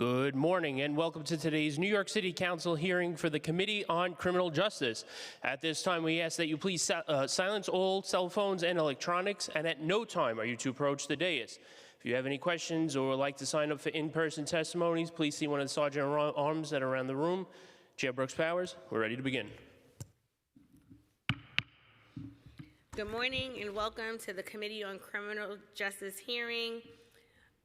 Good morning and welcome to today's New York City Council hearing for the Committee on Criminal Justice. At this time, we ask that you please silence all cell phones and electronics, and at no time are you to approach the dais. If you have any questions or would like to sign up for in-person testimonies, please see one of the sergeant at arms that are around the room. Chair Brooks Powers, we're ready to begin. Good morning and welcome to the Committee on Criminal Justice hearing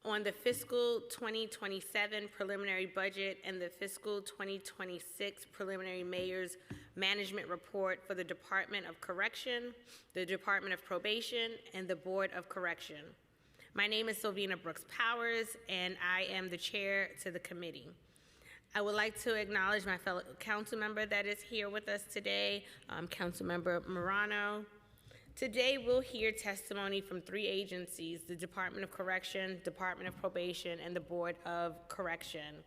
on the fiscal 2027 preliminary budget and the fiscal 2026 preliminary mayor's management report for the Department of Correction, the Department of Probation, and the Board of Correction. My name is Sylvina Brooks Powers, and I am the chair to the committee. I would like to acknowledge my fellow council member that is here with us today, Councilmember Morano. Today, we'll hear testimony from three agencies: the Department of Correction, Department of Probation, and the Board of Correction.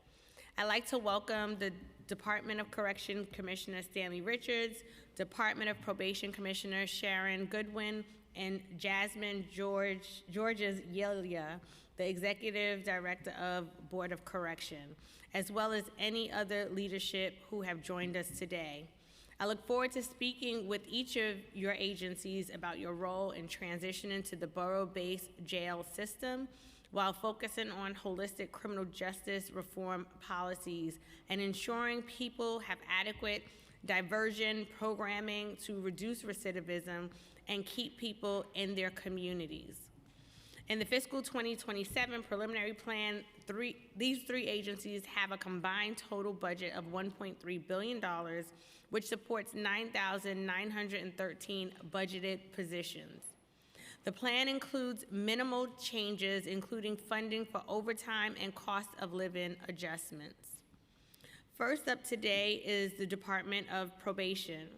I'd like to welcome the Department of Correction Commissioner Stanley Richards, Department of Probation Commissioner Sharon Goodwin, and Jasmine Georges Yelia, the Executive Director of Board of Correction, as well as any other leadership who have joined us today. I look forward to speaking with each of your agencies about your role in transitioning to the borough-based jail system while focusing on holistic criminal justice reform policies and ensuring people have adequate diversion programming to reduce recidivism and keep people in their communities. In the fiscal 2027 preliminary plan, these three agencies have a combined total budget of $1.3 billion, which supports 9,913 budgeted positions. The plan includes minimal changes, including funding for overtime and cost of living adjustments. First up today is the Department of Probation,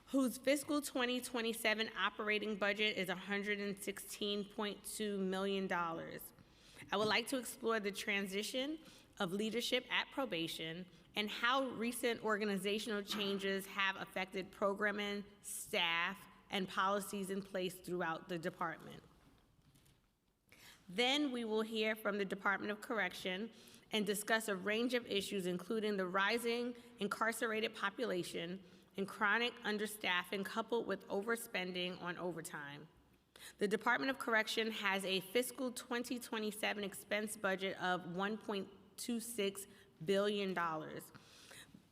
whose fiscal 2027 operating budget is $116.2 million. I would like to explore the transition of leadership at probation and how recent organizational changes have affected programming, staff, and policies in place throughout the department. Then we will hear from the Department of Correction and discuss a range of issues, including the rising incarcerated population and chronic understaffing coupled with overspending on overtime. The Department of Correction has a fiscal 2027 expense budget of $1.26 billion,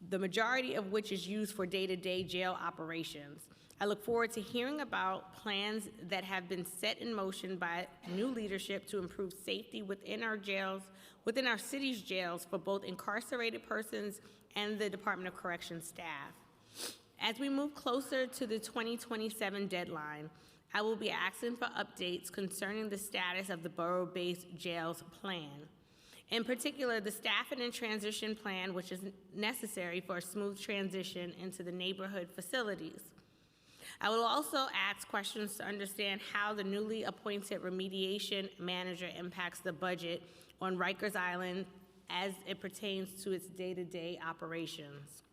the majority of which is used for day-to-day jail operations. I look forward to hearing about plans that have been set in motion by new leadership to improve safety within our jails, within our city's jails for both incarcerated persons and the Department of Correction staff. As we move closer to the 2027 deadline, I will be asking for updates concerning the status of the borough-based jails plan. In particular, the staffing and transition plan, which is necessary for a smooth transition into the neighborhood facilities. I will also ask questions to understand how the newly appointed remediation manager impacts the budget on Rikers Island as it pertains to its day-to-day operations.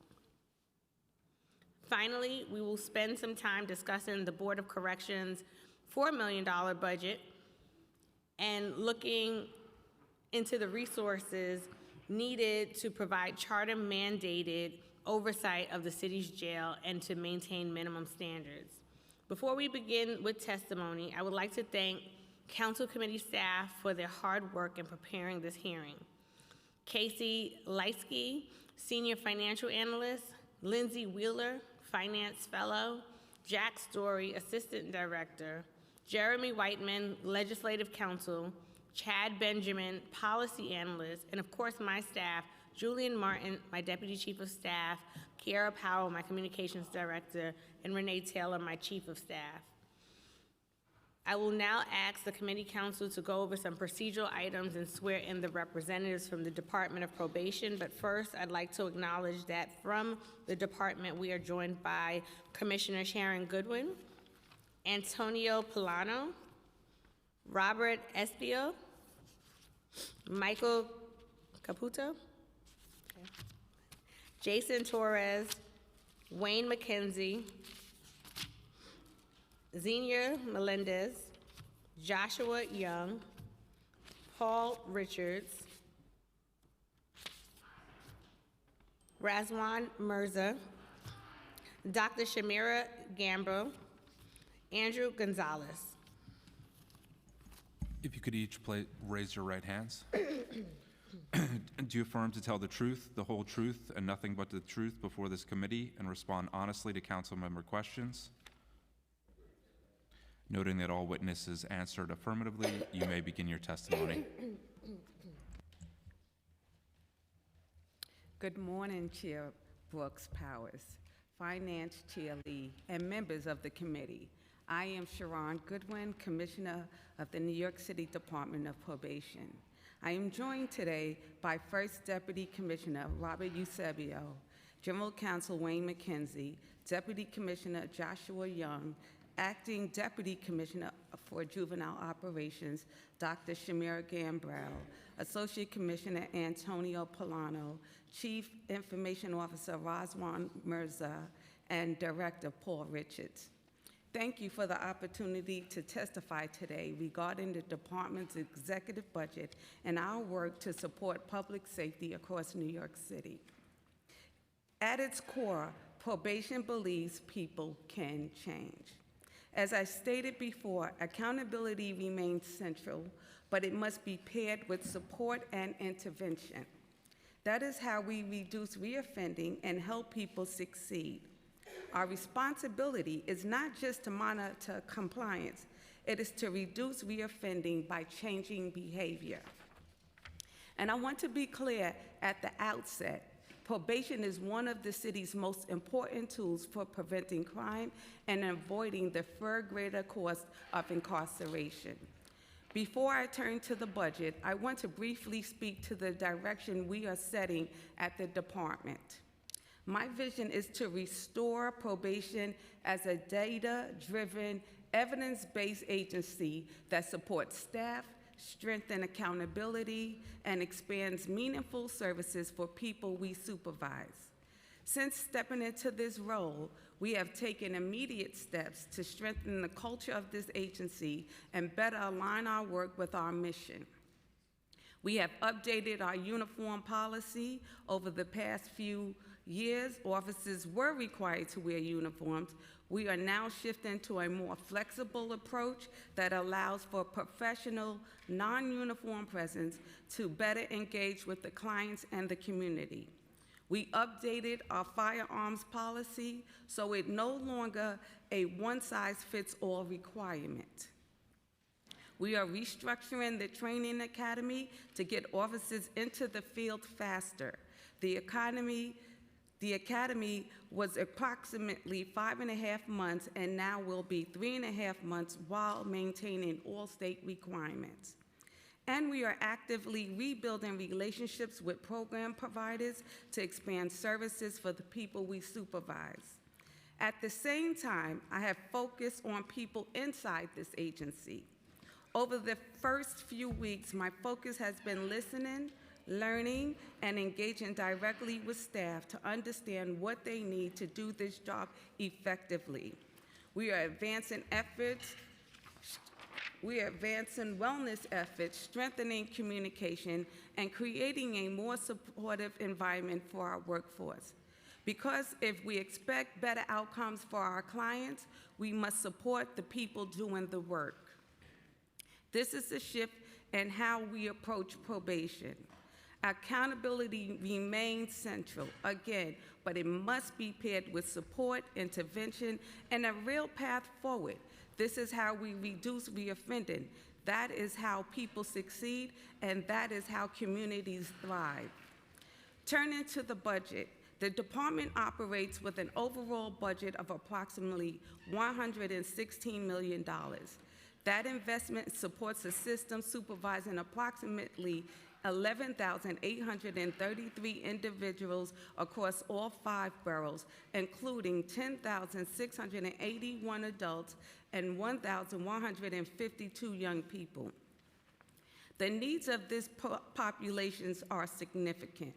Finally, we will spend some time discussing the Board of Corrections' $4 million budget and looking into the resources needed to provide charter-mandated oversight of the city's jail and to maintain minimum standards. Before we begin with testimony, I would like to thank Council Committee staff for their hard work in preparing this hearing. Casey Leitsky, Senior Financial Analyst, Lindsay Wheeler, Finance Fellow, Jack Story, Assistant Director, Jeremy Whiteman, Legislative Counsel, Chad Benjamin, Policy Analyst, and of course my staff, Julian Martin, my Deputy Chief of Staff, Kiara Powell, my Communications Director, and Renee Taylor, my Chief of Staff. I will now ask the Committee Council to go over some procedural items and swear in the representatives from the Department of Probation, but first I'd like to acknowledge that from the department we are joined by Commissioner Sharon Goodwin, Antonio Pilano, Robert Espio, Michael Caputo, Jason Torres, Wayne McKenzie, Xenia Melendez, Joshua Young, Paul Richards, Razwan Mirza, Dr. Shamira Gambo, Andrew Gonzalez. If you could each raise your right hands. Do you affirm to tell the truth, the whole truth, and nothing but the truth before this committee and respond honestly to council member questions? Noting that all witnesses answered affirmatively, you may begin your testimony. Good morning, Chair Brooks Powers, Finance Chair Lee, and members of the committee. I am Sharon Goodwin, Commissioner of the New York City Department of Probation. I am joined today by First Deputy Commissioner Robert Eusebio, General Counsel Wayne McKenzie, Deputy Commissioner Joshua Young, Acting Deputy Commissioner for Juvenile Operations, Dr. Shamira Gambrell, Associate Commissioner Antonio Polano, Chief Information Officer Razwan Mirza, and Director Paul Richards. Thank you for the opportunity to testify today regarding the department's executive budget and our work to support public safety across New York City. At its core, probation believes people can change. As I stated before, accountability remains central, but it must be paired with support and intervention. That is how we reduce reoffending and help people succeed. Our responsibility is not just to monitor compliance, it is to reduce reoffending by changing behavior. And I want to be clear at the outset, probation is one of the city's most important tools for preventing crime and avoiding the far greater cost of incarceration. Before I turn to the budget, I want to briefly speak to the direction we are setting at the department. My vision is to restore probation as a data-driven, evidence-based agency that supports staff, strengthens accountability, and expands meaningful services for people we supervise. Since stepping into this role, we have taken immediate steps to strengthen the culture of this agency and better align our work with our mission. We have updated our uniform policy. Over the past few years, officers were required to wear uniforms. We are now shifting to a more flexible approach that allows for professional, non-uniform presence to better engage with the clients and the community. We updated our firearms policy so it's no longer a one-size-fits-all requirement. We are restructuring the training academy to get officers into the field faster. The academy was approximately 5.5 months and now will be 3.5 months while maintaining all state requirements. And we are actively rebuilding relationships with program providers to expand services for the people we supervise. At the same time, I have focused on people inside this agency. Over the first few weeks, my focus has been listening, learning, and engaging directly with staff to understand what they need to do this job effectively. We are advancing wellness efforts, strengthening communication, and creating a more supportive environment for our workforce. Because if we expect better outcomes for our clients, we must support the people doing the work. This is a shift in how we approach probation. Accountability remains central, again, but it must be paired with support, intervention, and a real path forward. This is how we reduce reoffending. That is how people succeed, and that is how communities thrive. Turning to the budget, the department operates with an overall budget of approximately $116 million. That investment supports a system supervising approximately 11,833 individuals across all 5 boroughs, including 10,681 adults and 1,152 young people. The needs of this populations are significant.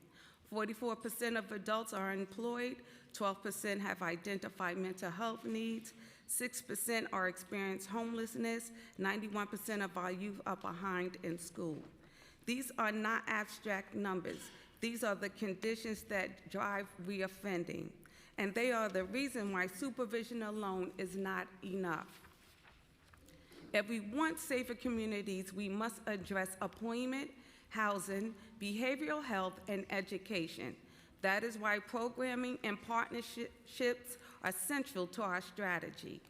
44% of adults are employed, 12% have identified mental health needs, 6% are experiencing homelessness, 91% of our youth are behind in school. These are not abstract numbers. These are the conditions that drive reoffending, and they are the reason why supervision alone is not enough. If we want safer communities, we must address employment, housing, behavioral health, and education. That is why programming and partnerships are central to our strategy.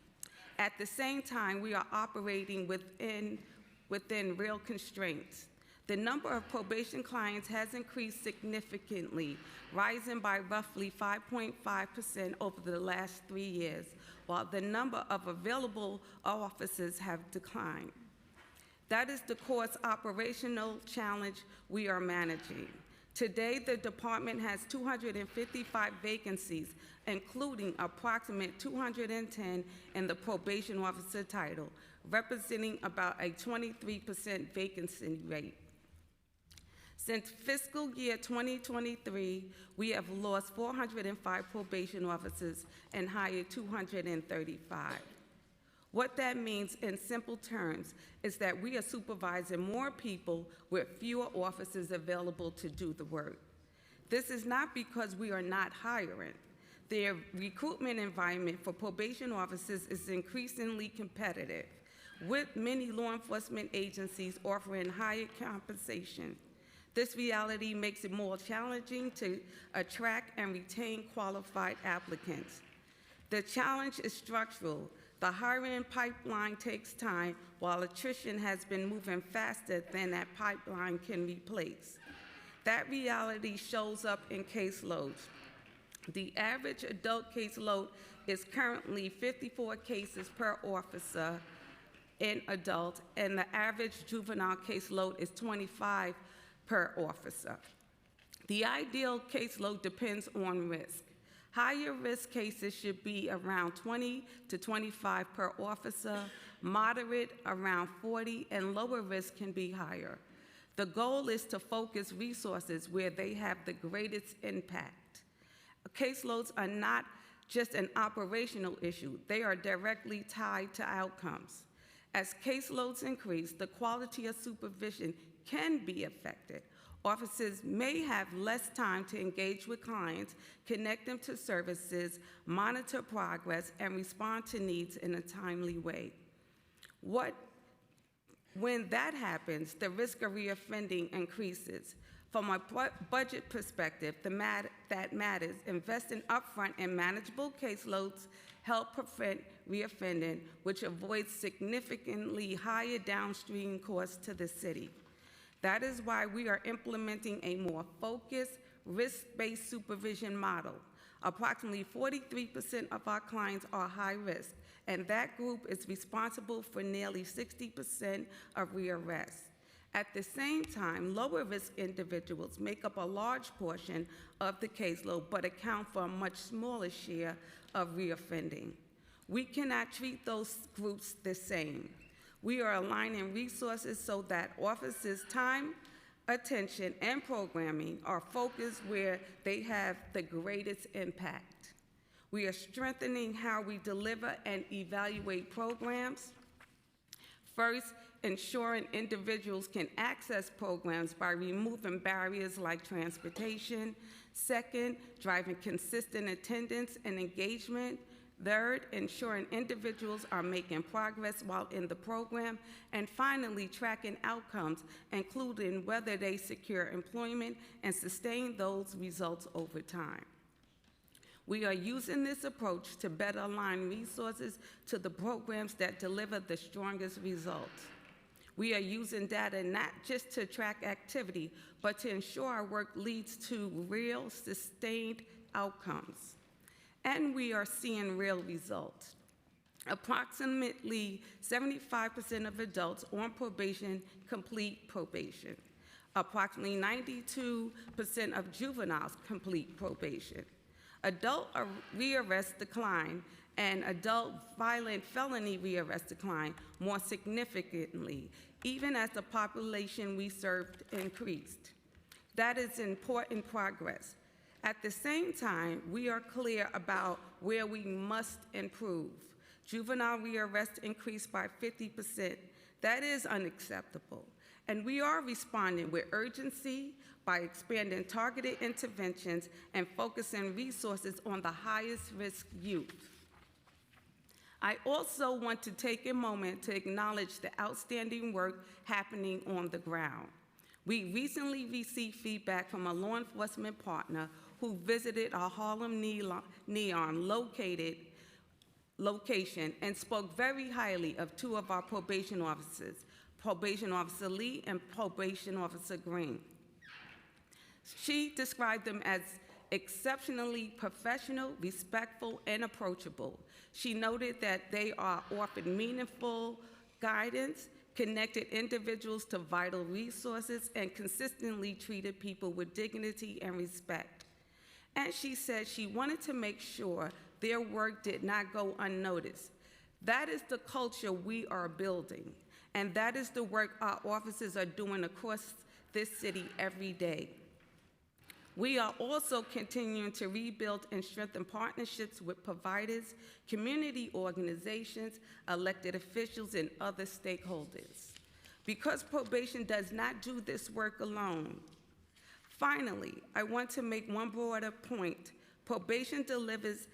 At the same time, we are operating within real constraints. The number of probation clients has increased significantly, rising by roughly 5.5% over the last 3 years, while the number of available officers have declined. That is the court's operational challenge we are managing. Today, the department has 255 vacancies, including approximately 210 in the probation officer title, representing about a 23% vacancy rate. Since fiscal year 2023, we have lost 405 probation officers and hired 235. What that means in simple terms is that we are supervising more people with fewer officers available to do the work. This is not because we are not hiring. The recruitment environment for probation officers is increasingly competitive, with many law enforcement agencies offering higher compensation. This reality makes it more challenging to attract and retain qualified applicants. The challenge is structural. The hiring pipeline takes time, while attrition has been moving faster than that pipeline can replace. That reality shows up in caseloads. The average adult caseload is currently 54 cases per officer in adult, and the average juvenile caseload is 25 per officer. The ideal caseload depends on risk. Higher risk cases should be around 20 to 25 per officer, moderate around 40, and lower risk can be higher. The goal is to focus resources where they have the greatest impact. Caseloads are not just an operational issue, they are directly tied to outcomes. As caseloads increase, the quality of supervision can be affected. Officers may have less time to engage with clients, connect them to services, monitor progress, and respond to needs in a timely way. When that happens, the risk of reoffending increases. From a budget perspective, that matters. Investing upfront in manageable caseloads help prevent reoffending, which avoids significantly higher downstream costs to the city. That is why we are implementing a more focused, risk-based supervision model. Approximately 43% of our clients are high risk, and that group is responsible for nearly 60% of rearrests. At the same time, lower risk individuals make up a large portion of the caseload, but account for a much smaller share of reoffending. We cannot treat those groups the same. We are aligning resources so that officers' time, attention, and programming are focused where they have the greatest impact. We are strengthening how we deliver and evaluate programs. First, ensuring individuals can access programs by removing barriers like transportation. Second, driving consistent attendance and engagement. Third, ensuring individuals are making progress while in the program. And finally, tracking outcomes, including whether they secure employment and sustain those results over time. We are using this approach to better align resources to the programs that deliver the strongest results. We are using data not just to track activity, but to ensure our work leads to real, sustained outcomes. And we are seeing real results. Approximately 75% of adults on probation complete probation. Approximately 92% of juveniles complete probation. Adult rearrest decline and adult violent felony rearrest decline more significantly, even as the population we served increased. That is important progress. At the same time, we are clear about where we must improve. Juvenile rearrest increased by 50%. That is unacceptable. And we are responding with urgency by expanding targeted interventions and focusing resources on the highest risk youth. I also want to take a moment to acknowledge the outstanding work happening on the ground. We recently received feedback from a law enforcement partner who visited our Harlem Neon location and spoke very highly of two of our probation officers, Probation Officer Lee and Probation Officer Green. She described them as exceptionally professional, respectful, and approachable. She noted that they are offered meaningful guidance, connected individuals to vital resources, and consistently treated people with dignity and respect. And she said she wanted to make sure their work did not go unnoticed. That is the culture we are building, and that is the work our officers are doing across this city every day. We are also continuing to rebuild and strengthen partnerships with providers, community organizations, elected officials, and other stakeholders. Because probation does not do this work alone. Finally, I want to make one broader point. Probation delivers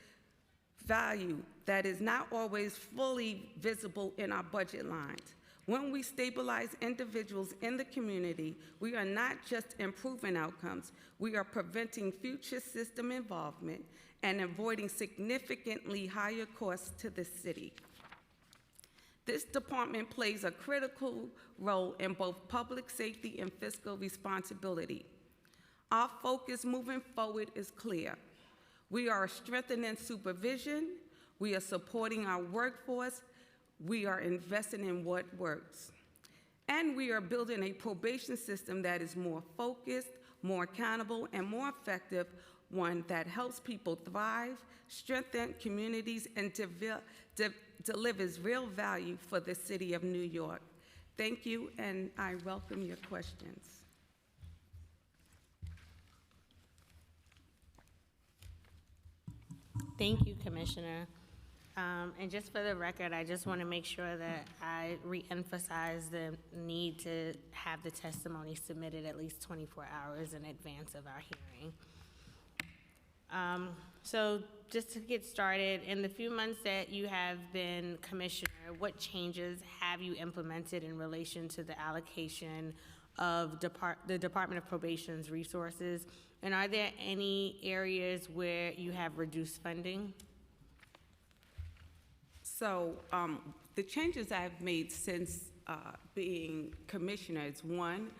value that is not always fully visible in our budget lines. When we stabilize individuals in the community, we are not just improving outcomes, we are preventing future system involvement and avoiding significantly higher costs to the city. This department plays a critical role in both public safety and fiscal responsibility. Our focus moving forward is clear. We are strengthening supervision, we are supporting our workforce, we are investing in what works. And we are building a probation system that is more focused, more accountable, and more effective, one that helps people thrive, strengthen communities, and delivers real value for the city of New York. Thank you, and I welcome your questions. Thank you, Commissioner. And just for the record, I just want to make sure that I reemphasize the need to have the testimony submitted at least 24 hours in advance of our hearing. So just to get started, in the few months that you have been Commissioner, what changes have you implemented in relation to the allocation of the Department of Probation's resources? And are there any areas where you have reduced funding? So the changes I've made since being commissioner is one,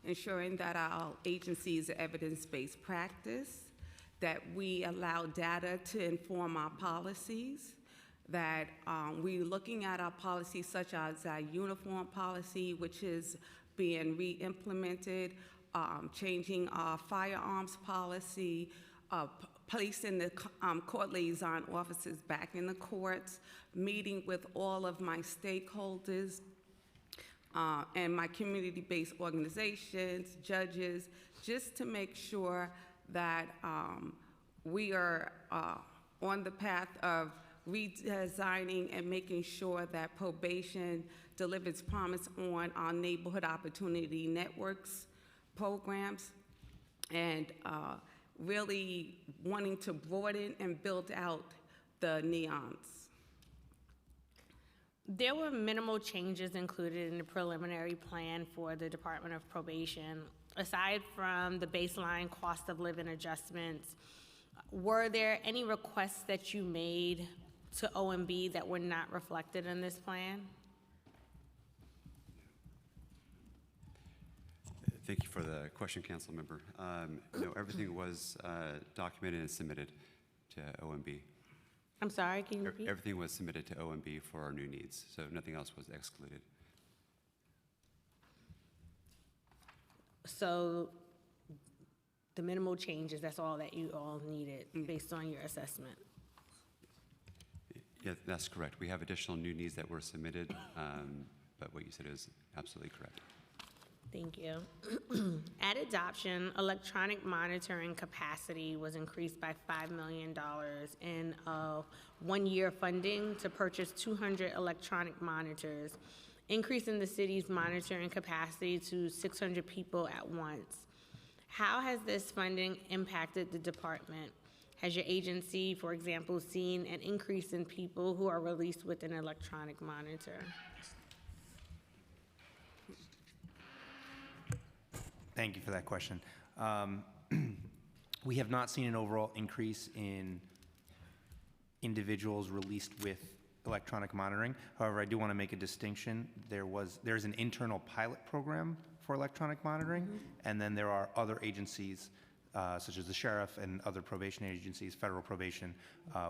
ensuring that our agency is evidence-based practice, that we allow data to inform our policies, that we're looking at our policies such as our uniform policy, which is being re-implemented, changing our firearms policy, placing the court liaison officers back in the courts, meeting with all of my stakeholders and my community-based organizations, judges, just to make sure that we are on the path of redesigning and making sure that probation delivers promise on our neighborhood opportunity networks programs, and really wanting to broaden and build out the NEONs. There were minimal changes included in the preliminary plan for the Department of Probation. Aside from the baseline cost of living adjustments, were there any requests that you made to OMB that were not reflected in this plan? Thank you for the question, Council Member. No, everything was documented and submitted to OMB. I'm sorry, can you repeat? Everything was submitted to OMB for our new needs, so nothing else was excluded. So the minimal changes, that's all that you all needed based on your assessment? Yeah, that's correct. We have additional new needs that were submitted, but what you said is absolutely correct. Thank you. At adoption, electronic monitoring capacity was increased by $5 million in one-year funding to purchase 200 electronic monitors. increasing the city's monitoring capacity to 600 people at once. How has this funding impacted the department? Has your agency, for example, seen an increase in people who are released with an electronic monitor? Thank you for that question. We have not seen an overall increase in individuals released with electronic monitoring. However, I do want to make a distinction. There's an internal pilot program for electronic monitoring, and then there are other agencies, such as the sheriff and other probation agencies, federal probation,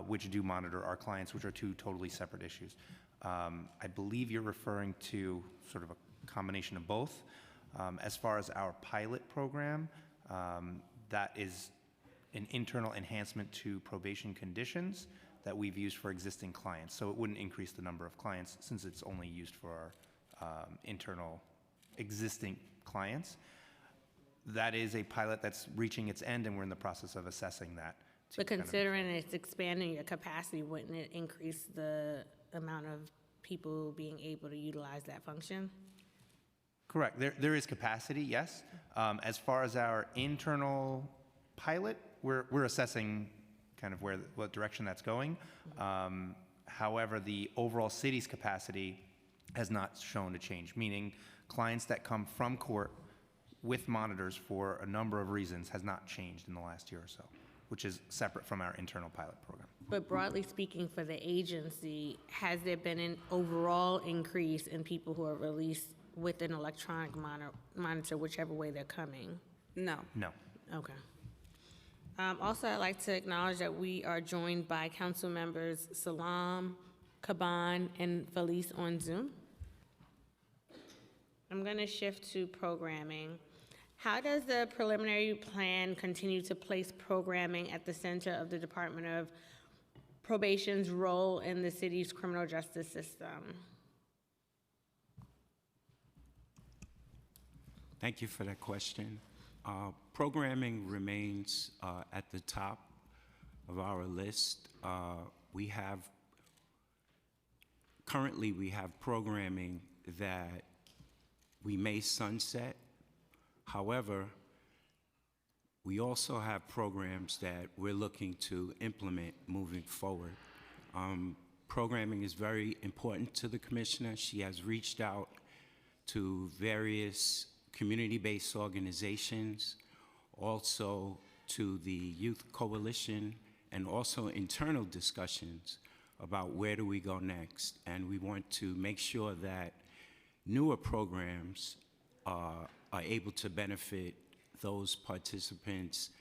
which do monitor our clients, which are two totally separate issues. I believe you're referring to sort of a combination of both. As far as our pilot program, that is an internal enhancement to probation conditions that we've used for existing clients. So it wouldn't increase the number of clients since it's only used for our internal existing clients. That is a pilot that's reaching its end, and we're in the process of assessing that. But considering it's expanding your capacity, wouldn't it increase the amount of people being able to utilize that function? Correct. There is capacity, yes. As far as our internal pilot, we're assessing kind of what direction that's going. However, the overall city's capacity has not shown to change, meaning clients that come from court with monitors for a number of reasons has not changed in the last year or so, which is separate from our internal pilot program. But broadly speaking, for the agency, has there been an overall increase in people who are released with an electronic monitor, whichever way they're coming? No. No. Okay. Also, I'd like to acknowledge that we are joined by council members Salam, Kaban, and Felice on Zoom. I'm going to shift to programming. How does the preliminary plan continue to place programming at the center of the Department of Probation's role in the city's criminal justice system? Thank you for that question. Programming remains at the top of our list. Currently we have programming that we may sunset. However, we also have programs that we're looking to implement moving forward. Programming is very important to the commissioner. She has reached out to various community-based organizations, also to the Youth Coalition, and also internal discussions about where do we go next. And we want to make sure that newer programs are able to benefit those participants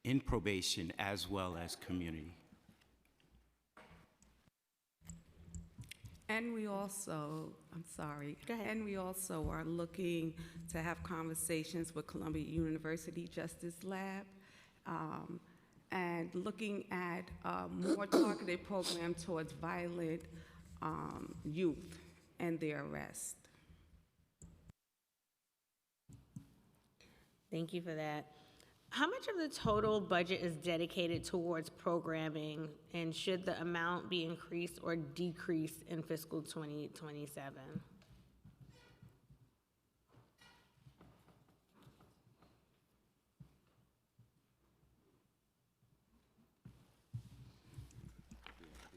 in probation as well as community. And we also, I'm sorry. Go ahead. And we also are looking to have conversations with Columbia University Justice Lab, and looking at a more targeted program towards violent youth and their arrest. Thank you for that. How much of the total budget is dedicated towards programming, and should the amount be increased or decreased in fiscal 2027?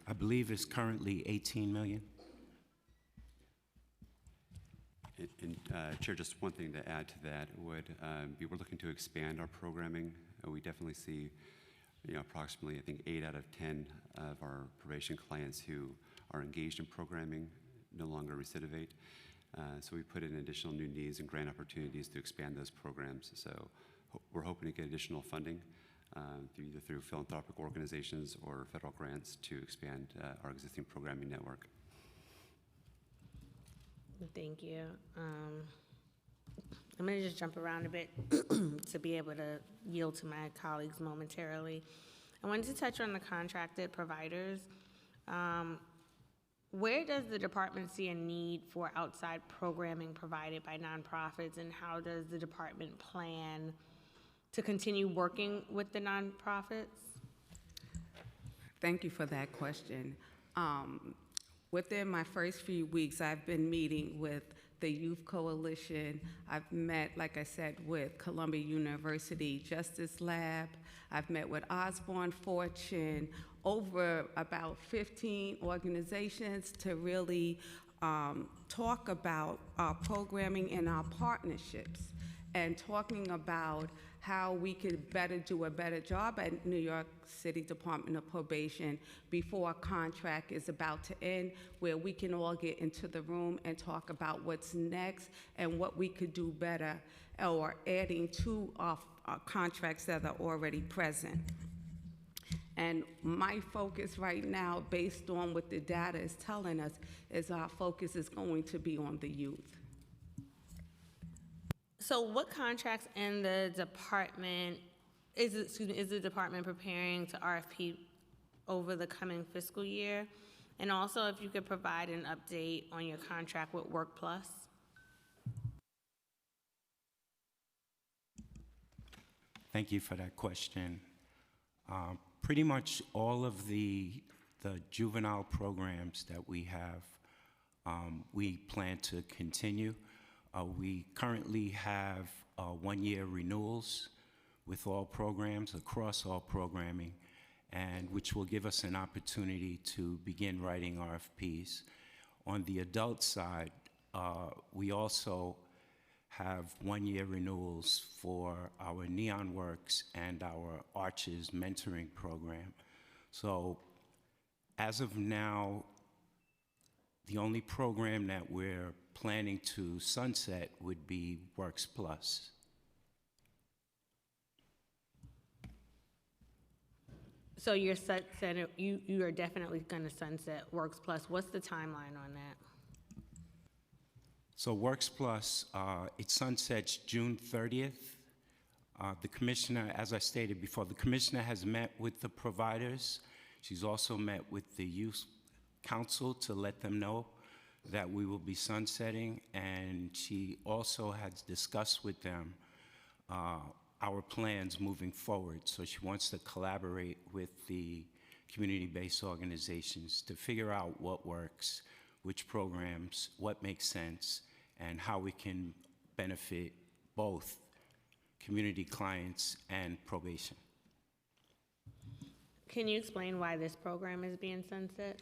I believe it's currently 18 million. And Chair, just one thing to add to that would be we're looking to expand our programming. We definitely see, approximately, I think 8 out of 10 of our probation clients who are engaged in programming no longer recidivate. So we put in additional new needs and grant opportunities to expand those programs. So we're hoping to get additional funding either through philanthropic organizations or federal grants to expand our existing programming network. Thank you. I'm going to just jump around a bit to be able to yield to my colleagues momentarily. I wanted to touch on the contracted providers. Where does the department see a need for outside programming provided by nonprofits, and how does the department plan to continue working with the nonprofits? Thank you for that question. Within my first few weeks, I've been meeting with the Youth Coalition. I've met, like I said, with Columbia University Justice Lab. I've met with Osborne Fortune, over about 15 organizations to really talk about our programming and our partnerships, and talking about how we could do a better job at New York City Department of Probation before a contract is about to end, where we can all get into the room and talk about what's next and what we could do better, or adding to our contracts that are already present. And my focus right now, based on what the data is telling us, is our focus is going to be on the youth. So what contracts in the department, is the department preparing to RFP over the coming fiscal year? And also, if you could provide an update on your contract with WorkPlus? Thank you for that question. Pretty much all of the juvenile programs that we have, we plan to continue. We currently have 1-year renewals with all programs, across all programming, and which will give us an opportunity to begin writing RFPs. On the adult side, we also have 1-year renewals for our Neon Works and our Arches mentoring program. So as of now, the only program that we're planning to sunset would be Works Plus. So you're you are definitely going to sunset Works Plus. What's the timeline on that? So Works Plus, it sunsets June 30th. The commissioner, as I stated before, the commissioner has met with the providers. She's also met with the youth council to let them know that we will be sunsetting, and she also has discussed with them our plans moving forward. So she wants to collaborate with the community-based organizations to figure out what works, which programs, what makes sense, and how we can benefit both community clients and probation. Can you explain why this program is being sunset?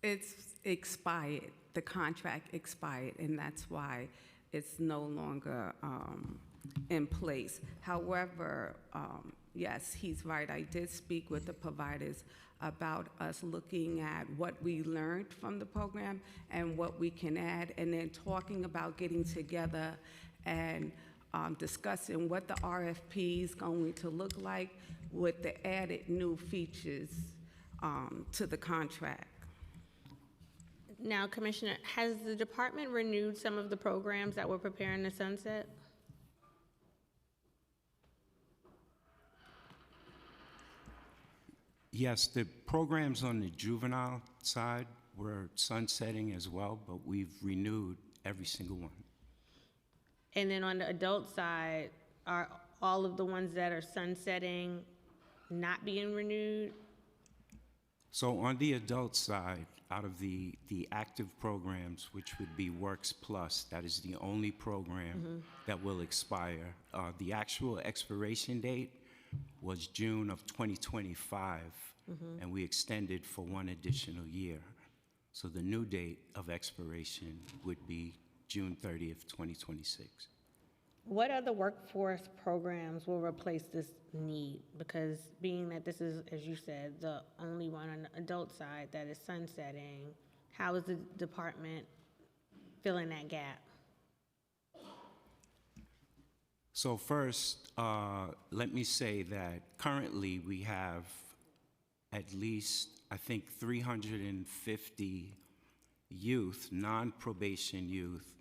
It's expired, the contract expired, and that's why it's no longer in place. However, yes, he's right. I did speak with the providers about us looking at what we learned from the program and what we can add, and then talking about getting together and discussing what the RFP is going to look like with the added new features to the contract. Now, Commissioner, has the department renewed some of the programs that we're preparing to sunset? Yes, the programs on the juvenile side were sunsetting as well, but we've renewed every single one. And then on the adult side, are all of the ones that are sunsetting not being renewed? So on the adult side, out of the active programs, which would be Works Plus, that is the only program that will expire. The actual expiration date was June of 2025, and we extended for 1 additional year. So the new date of expiration would be June 30th, 2026. What other workforce programs will replace this need? Because being that this is, as you said, the only one on the adult side that is sunsetting, how is the department filling that gap? So first, let me say that currently we have at least, I think, 350 youth, non-probation youth,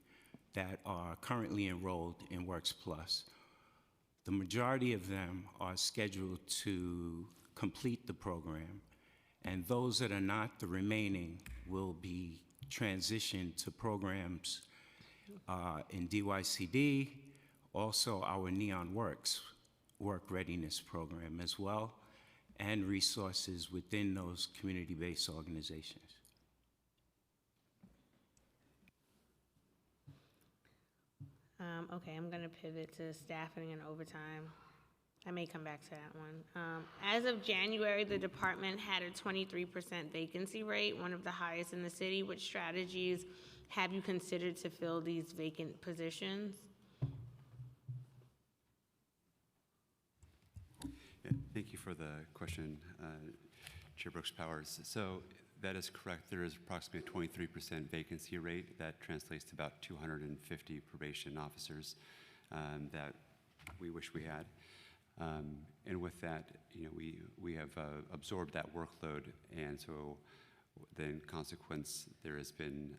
that are currently enrolled in Works Plus. The majority of them are scheduled to complete the program, and those that are not, the remaining, will be transitioned to programs in DYCD, also our Neon Works work readiness program as well, and resources within those community-based organizations. Okay, I'm gonna pivot to staffing and overtime. I may come back to that one. As of January, the department had a 23% vacancy rate, one of the highest in the city. Which strategies have you considered to fill these vacant positions? Yeah, thank you for the question, Chair Brooks Powers. So that is correct. There is approximately a 23% vacancy rate. That translates to about 250 probation officers that we wish we had. And with that, we have absorbed that workload, and so then in consequence, there has been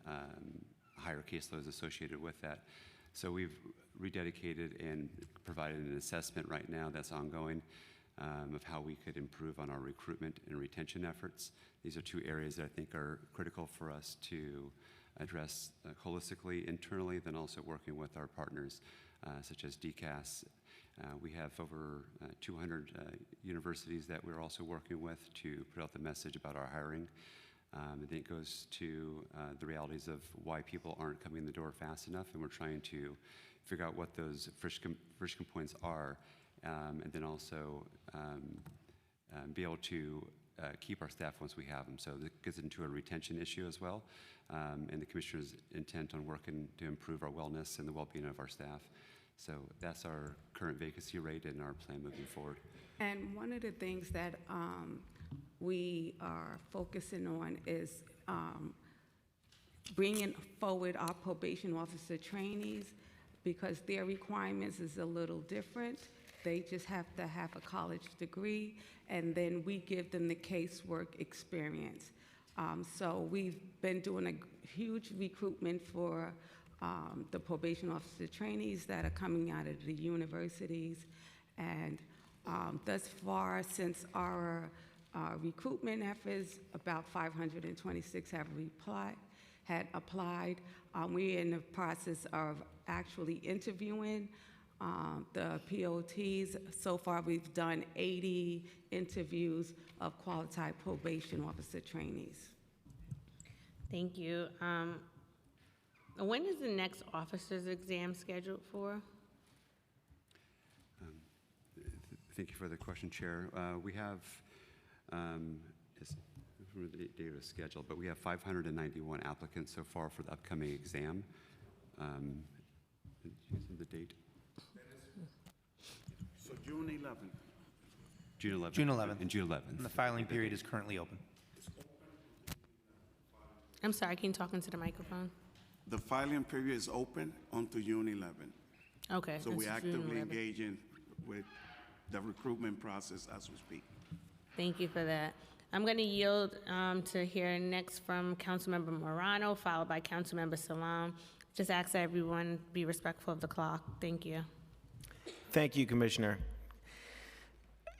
higher caseloads associated with that. So we've rededicated and provided an assessment right now that's ongoing of how we could improve on our recruitment and retention efforts. These are two areas that I think are critical for us to address holistically internally, then also working with our partners such as DCAS. We have over 200 universities that we're also working with to put out the message about our hiring. And then it goes to the realities of why people aren't coming in the door fast enough, and we're trying to figure out what those friction points are, and then also be able to keep our staff once we have them. So that gets into a retention issue as well, and the Commissioner's intent on working to improve our wellness and the well-being of our staff. So that's our current vacancy rate and our plan moving forward. And one of the things that we are focusing on is bringing forward our probation officer trainees, because their requirements is a little different. They just have to have a college degree, and then we give them the casework experience. So we've been doing a huge recruitment for the probation officer trainees that are coming out of the universities. And thus far, since our recruitment efforts, about 526 have applied. We're in the process of actually interviewing the POTs. So far, we've done 80 interviews of qualified probation officer trainees. Thank you. When is the next officer's exam scheduled for? Thank you for the question, Chair. We have, the date is scheduled, but we have 591 applicants so far for the upcoming exam. The date? So June 11th. June 11th. June 11th. And June 11th. And the filing period is currently open. I'm sorry, can you talk into the microphone? The filing period is open until June 11th. Okay. So we're until June actively 11th. engaging with the recruitment process as we speak. Thank you for that. I'm going to yield to hear next from Councilmember Morano, followed by Councilmember Salam. Just ask that everyone be respectful of the clock. Thank you. Thank you, Commissioner.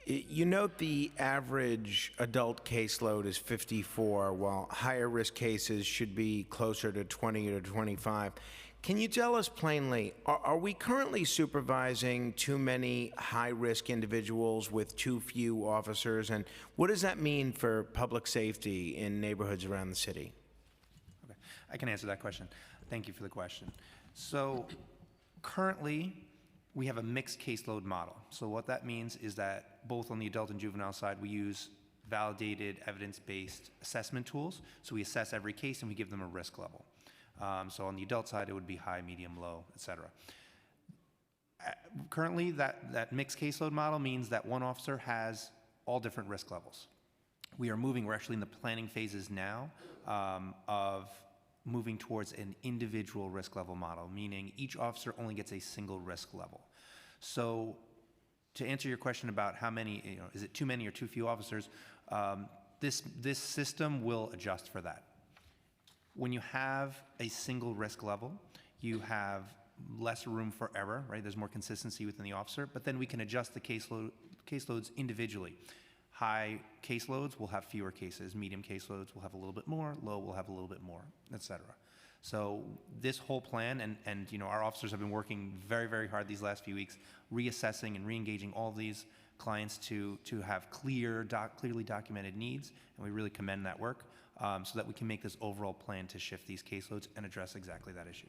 You note the average adult caseload is 54, while higher risk cases should be closer to 20 to 25. Can you tell us plainly, are we currently supervising too many high-risk individuals with too few officers? And what does that mean for public safety in neighborhoods around the city? Okay, I can answer that question. Thank you for the question. So currently, we have a mixed caseload model. So what that means is that both on the adult and juvenile side, we use validated evidence-based assessment tools. So we assess every case and we give them a risk level. So on the adult side, it would be high, medium, low, et cetera. Currently, that mixed caseload model means that one officer has all different risk levels. We're actually in the planning phases now of moving towards an individual risk level model, meaning each officer only gets a single risk level. So to answer your question about how many, is it too many or too few officers, this system will adjust for that. When you have a single risk level, you have less room for error, right? There's more consistency within the officer, but then we can adjust the caseloads individually. High caseloads will have fewer cases, medium caseloads will have a little bit more, low will have a little bit more, et cetera. So this whole plan, and our officers have been working very, very hard these last few weeks, reassessing and reengaging all of these clients to have clearly documented needs, and we really commend that work so that we can make this overall plan to shift these caseloads and address exactly that issue.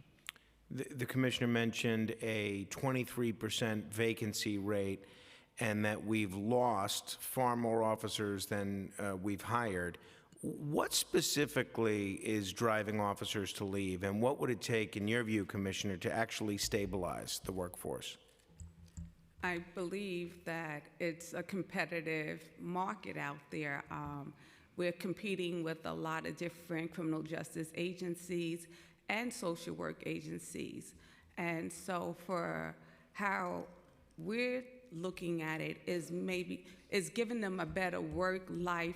The commissioner mentioned a 23% vacancy rate and that we've lost far more officers than we've hired. What specifically is driving officers to leave, and what would it take, in your view, Commissioner, to actually stabilize the workforce? I believe that it's a competitive market out there. We're competing with a lot of different criminal justice agencies and social work agencies. And so for how we're looking at it is giving them a better work-life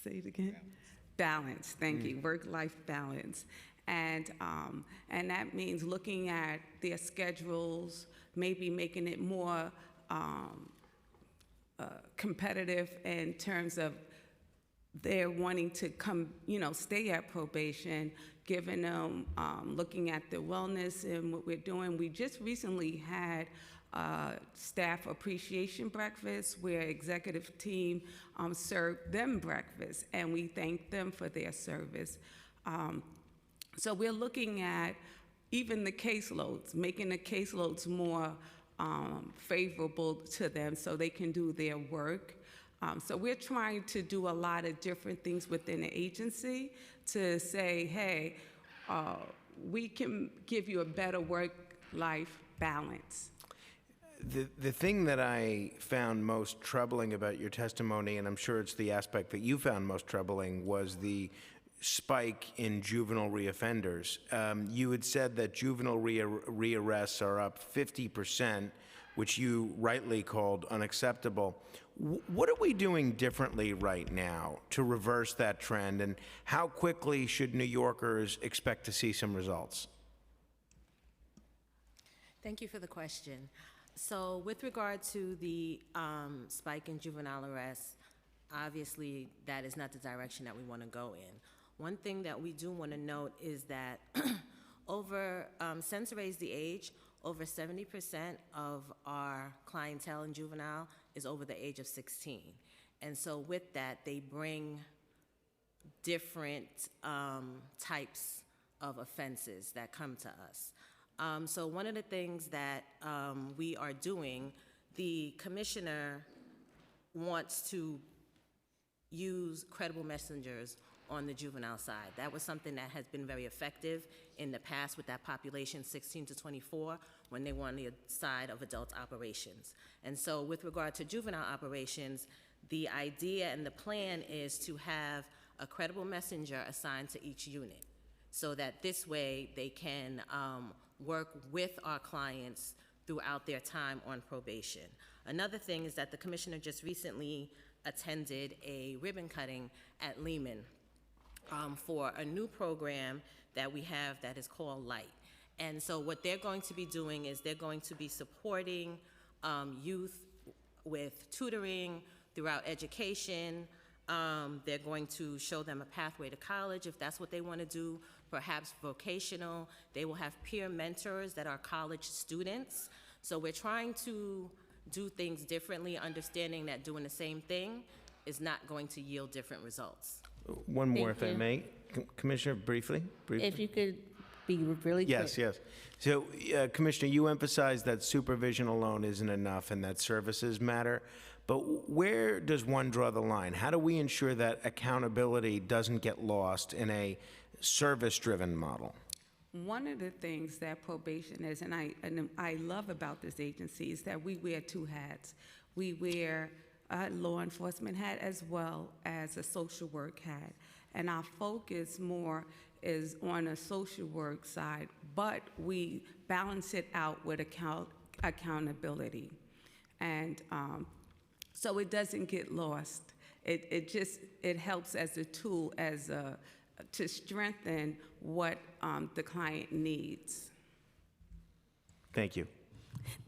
say it again? Balance, thank you, work-life balance. And that means looking at their schedules, maybe making it more competitive in terms of they're wanting to come, stay at probation, giving them, looking at the wellness and what we're doing. We just recently had staff appreciation breakfast where executive team served them breakfast, and we thank them for their service. So we're looking at even the caseloads, making the caseloads more favorable to them so they can do their work. So we're trying to do a lot of different things within the agency to say, hey, we can give you a better work-life balance. The thing that I found most troubling about your testimony, and I'm sure it's the aspect that you found most troubling, was the spike in juvenile reoffenders. You had said that juvenile rearrests are up 50%, which you rightly called unacceptable. What are we doing differently right now to reverse that trend, and how quickly should New Yorkers expect to see some results? Thank you for the question. So with regard to the spike in juvenile arrests, obviously that is not the direction that we want to go in. One thing that we do want to note is that since Raise the Age, over 70% of our clientele in juvenile is over the age of 16. And so with that, they bring different types of offenses that come to us. So one of the things that we are doing, the commissioner wants to use credible messengers on the juvenile side. That was something that has been very effective in the past with that population 16 to 24 when they were on the side of adult operations. And so with regard to juvenile operations, the idea and the plan is to have a credible messenger assigned to each unit so that this way they can work with our clients throughout their time on probation. Another thing is that the commissioner just recently attended a ribbon cutting at Lehman for a new program that we have that is called Light. And so what they're going to be doing is they're going to be supporting youth with tutoring throughout education. They're going to show them a pathway to college if that's what they want to do, perhaps vocational. They will have peer mentors that are college students. So we're trying to do things differently, understanding that doing the same thing is not going to yield different results. One more, if Thank I you. may. Commissioner, briefly? If you could be really quick. Yes, yes. So, Commissioner, you emphasized that supervision alone isn't enough and that services matter. But where does one draw the line? How do we ensure that accountability doesn't get lost in a service-driven model? One of the things that probation is, and I love about this agency, is that we wear two hats. We wear a law enforcement hat as well as a social work hat. And our focus more is on a social work side, but we balance it out with accountability. And so it doesn't get lost. It helps as a tool, to strengthen what the client needs. Thank you.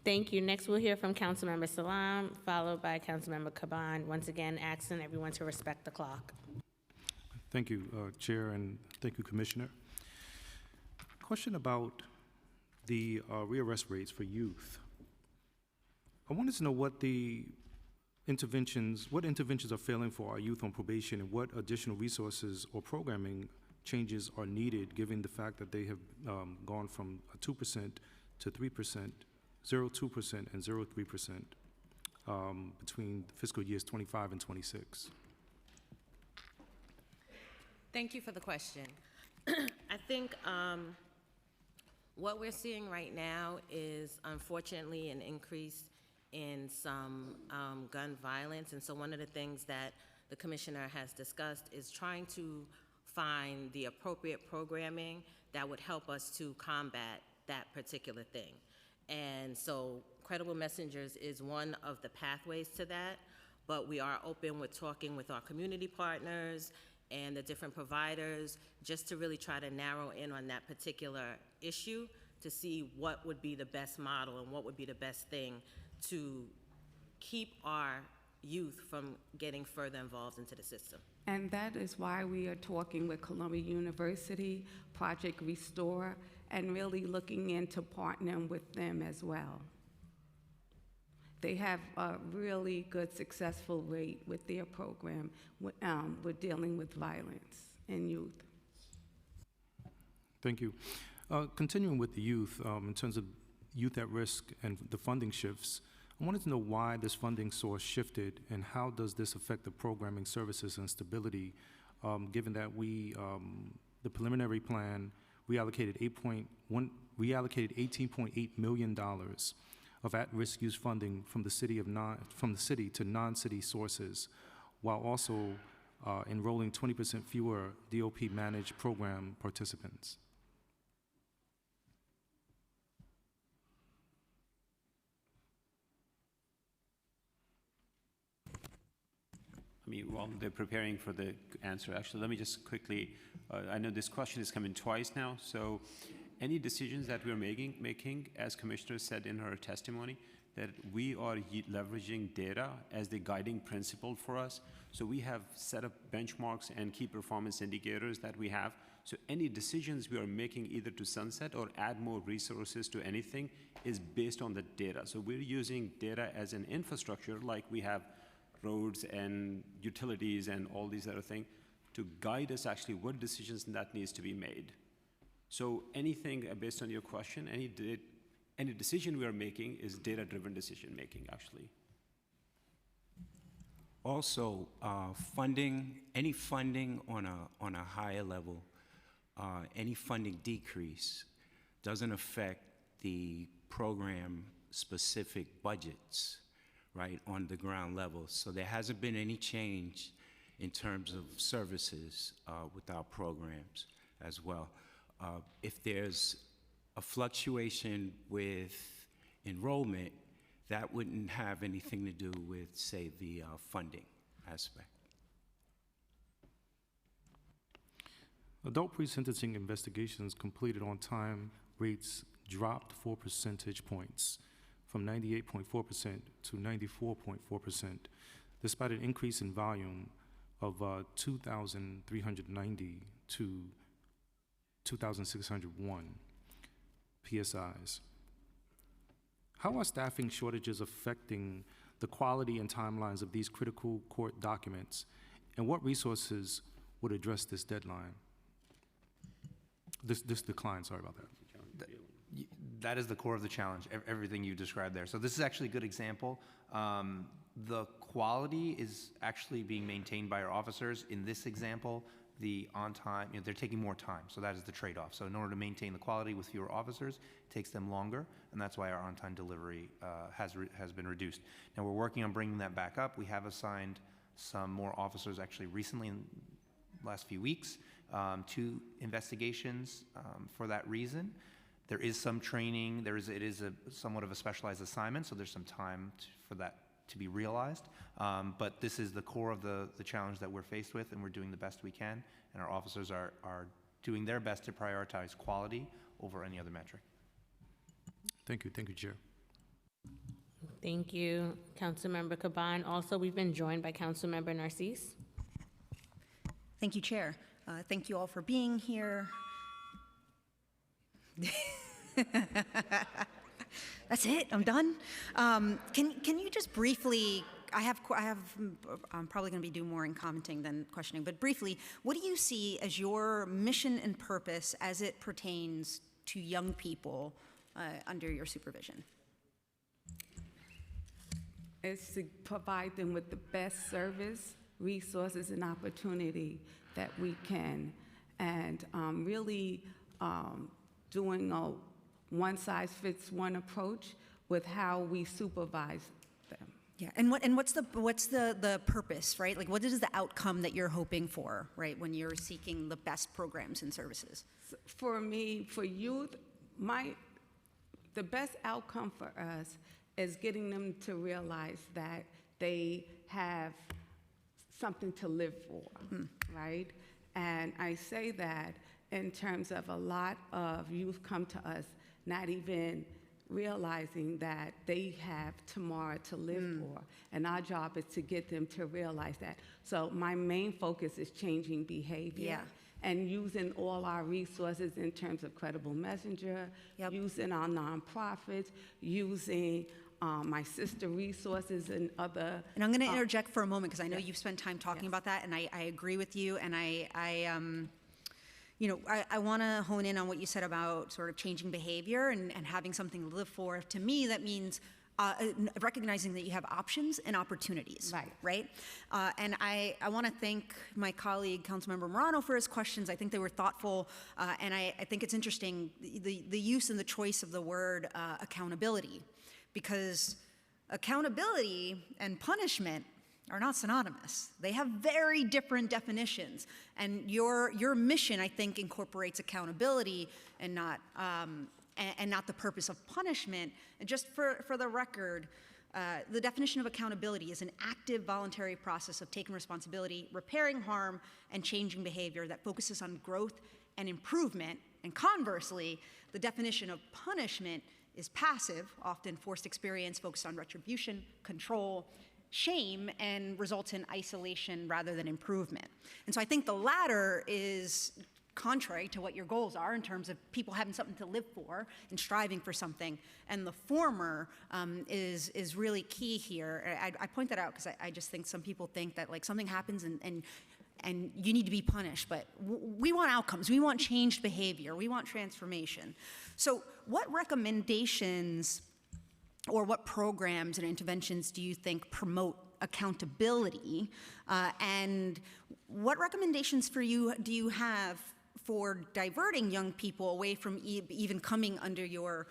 Thank you. Next, we'll hear from Councilmember Salam, followed by Councilmember Caban. Once again, asking everyone to respect the clock. Thank you, Chair, and thank you, Commissioner. Question about the rearrest rates for youth. I wanted to know what the what interventions are failing for our youth on probation, and what additional resources or programming changes are needed, given the fact that they have gone from 2% to 3%, 0.2% and 0.3% between fiscal years 25 and 26? Thank you for the question. I think what we're seeing right now is unfortunately an increase in some gun violence. And so one of the things that the commissioner has discussed is trying to find the appropriate programming that would help us to combat that particular thing. And so Credible Messengers is one of the pathways to that, but we are open with talking with our community partners and the different providers just to really try to narrow in on that particular issue to see what would be the best model and what would be the best thing to keep our youth from getting further involved into the system. And that is why we are talking with Columbia University, Project Restore, and really looking into partnering with them as well. They have a really good successful rate with their program with dealing with violence in youth. Thank you. Continuing with the youth, in terms of youth at risk and the funding shifts, I wanted to know why this funding source shifted and how does this affect the programming services and stability, given that the preliminary plan reallocated $18.8 million of at-risk youth funding from the city to non-city sources, while also enrolling 20% fewer DOP-managed program participants. I mean, while they're preparing for the answer, actually, let me just quickly, I know this question is coming twice now, so any decisions that we're making, as Commissioner said in her testimony, that we are leveraging data as the guiding principle for us. So we have set up benchmarks and key performance indicators that we have. So any decisions we are making either to sunset or add more resources to anything is based on the data. So we're using data as an infrastructure, like we have roads and utilities and all these other things, to guide us actually what decisions that needs to be made. So anything based on your question, any decision we are making is data-driven decision making, actually. Also, any funding on a higher level, any funding decrease doesn't affect the program-specific budgets, right, on the ground level. So there hasn't been any change in terms of services with our programs as well. If there's a fluctuation with enrollment, that wouldn't have anything to do with, say, the funding aspect. Adult pre-sentencing investigations completed on time rates dropped 4 percentage points from 98.4% to 94.4%, despite an increase in volume of 2,390 to 2,601 PSIs. How are staffing shortages affecting the quality and timelines of these critical court documents, and what resources would address this deadline? This decline, sorry about that. That is the core of the challenge, everything you described there. So this is actually a good example. The quality is actually being maintained by our officers. In this example, the on-time, they're taking more time, so that is the trade-off. So in order to maintain the quality with fewer officers, it takes them longer, and that's why our on-time delivery has been reduced. Now we're working on bringing that back up. We have assigned some more officers actually recently in the last few weeks to investigations for that reason. There is some training, it is somewhat of a specialized assignment, so there's some time for that to be realized. But this is the core of the challenge that we're faced with, and we're doing the best we can, and our officers are doing their best to prioritize quality over any other metric. Thank you, Chair. Thank you, Councilmember Caban. Also, we've been joined by Councilmember Narcisse. Thank you, Chair. Thank you all for being here. That's it, I'm done. Can you just briefly I'm probably going to be doing more in commenting than questioning, but briefly, what do you see as your mission and purpose as it pertains to young people under your supervision? Is to provide them with the best service, resources, and opportunity that we can, and really doing a one-size-fits-one approach with how we supervise them. Yeah, and what's the purpose, right? Like, what is the outcome that you're hoping for, right, when you're seeking the best programs and services? For me, for youth, the best outcome for us is getting them to realize that they have something to live for, right? And I say that in terms of a lot of youth come to us not even realizing that they have tomorrow to live for. And our job is to get them to realize that. So my main focus is changing behavior. And using all our resources in terms of Credible Messenger, using our nonprofits, using my sister resources and other. And I'm going to interject for a moment because I know you've spent time talking about that, and I agree with you. And I want to hone in on what you said about sort of changing behavior and having something to live for. To me, that means recognizing that you have options and opportunities, right? And I want to thank my colleague, Councilmember Morano, for his questions. I think they were thoughtful, and I think it's interesting, the use and the choice of the word accountability, because accountability and punishment are not synonymous. They have very different definitions, and your mission, I think, incorporates accountability and not the purpose of punishment. And just for the record, the definition of accountability is an active, voluntary process of taking responsibility, repairing harm, and changing behavior that focuses on growth and improvement. And conversely, the definition of punishment is passive, often forced experience focused on retribution, control, shame, and results in isolation rather than improvement. And so I think the latter is contrary to what your goals are in terms of people having something to live for and striving for something. And the former is really key here. I point that out because I just think some people think that like something happens and you need to be punished, but we want outcomes. We want changed behavior. We want transformation. So what recommendations or what programs and interventions do you think promote accountability? And what recommendations do you have for diverting young people away from even coming under your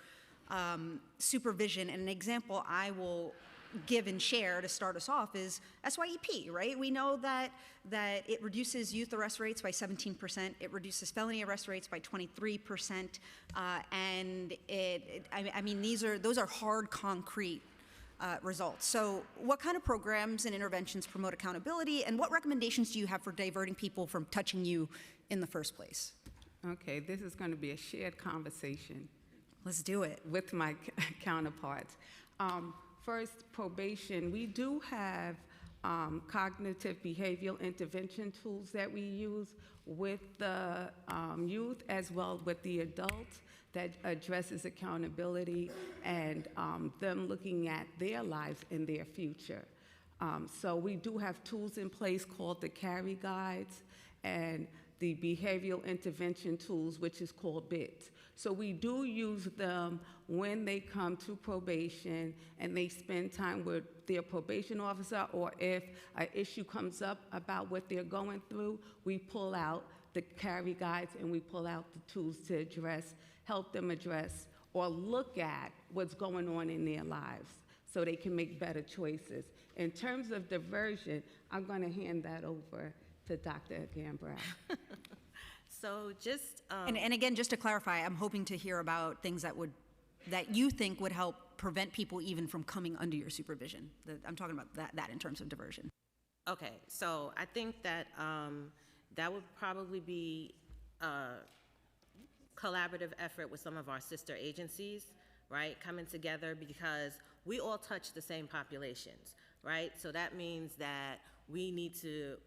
supervision? And an example I will give and share to start us off is SYEP, right? We know that it reduces youth arrest rates by 17%, it reduces felony arrest rates by 23%, and those are hard, concrete results. So what kind of programs and interventions promote accountability, and what recommendations do you have for diverting people from touching you in the first place? Okay, this is going to be a shared conversation. Let's do it. With my counterparts. First, probation. We do have cognitive behavioral intervention tools that we use with the youth as well with the adults that addresses accountability and them looking at their lives and their future. So we do have tools in place called the Carry Guides and the behavioral intervention tools, which is called BITS. So we do use them when they come to probation and they spend time with their probation officer, or if an issue comes up about what they're going through, we pull out the Carry Guides and we pull out the tools to help them address or look at what's going on in their lives so they can make better choices. In terms of diversion, I'm going to hand that over to Dr. Gambrell. So just and again, just to clarify, I'm hoping to hear about things that you think would help prevent people even from coming under your supervision. I'm talking about that in terms of diversion. Okay, so I think that that would probably be a collaborative effort with some of our sister agencies, right, coming together, because we all touch the same populations, right? So that means that we need to,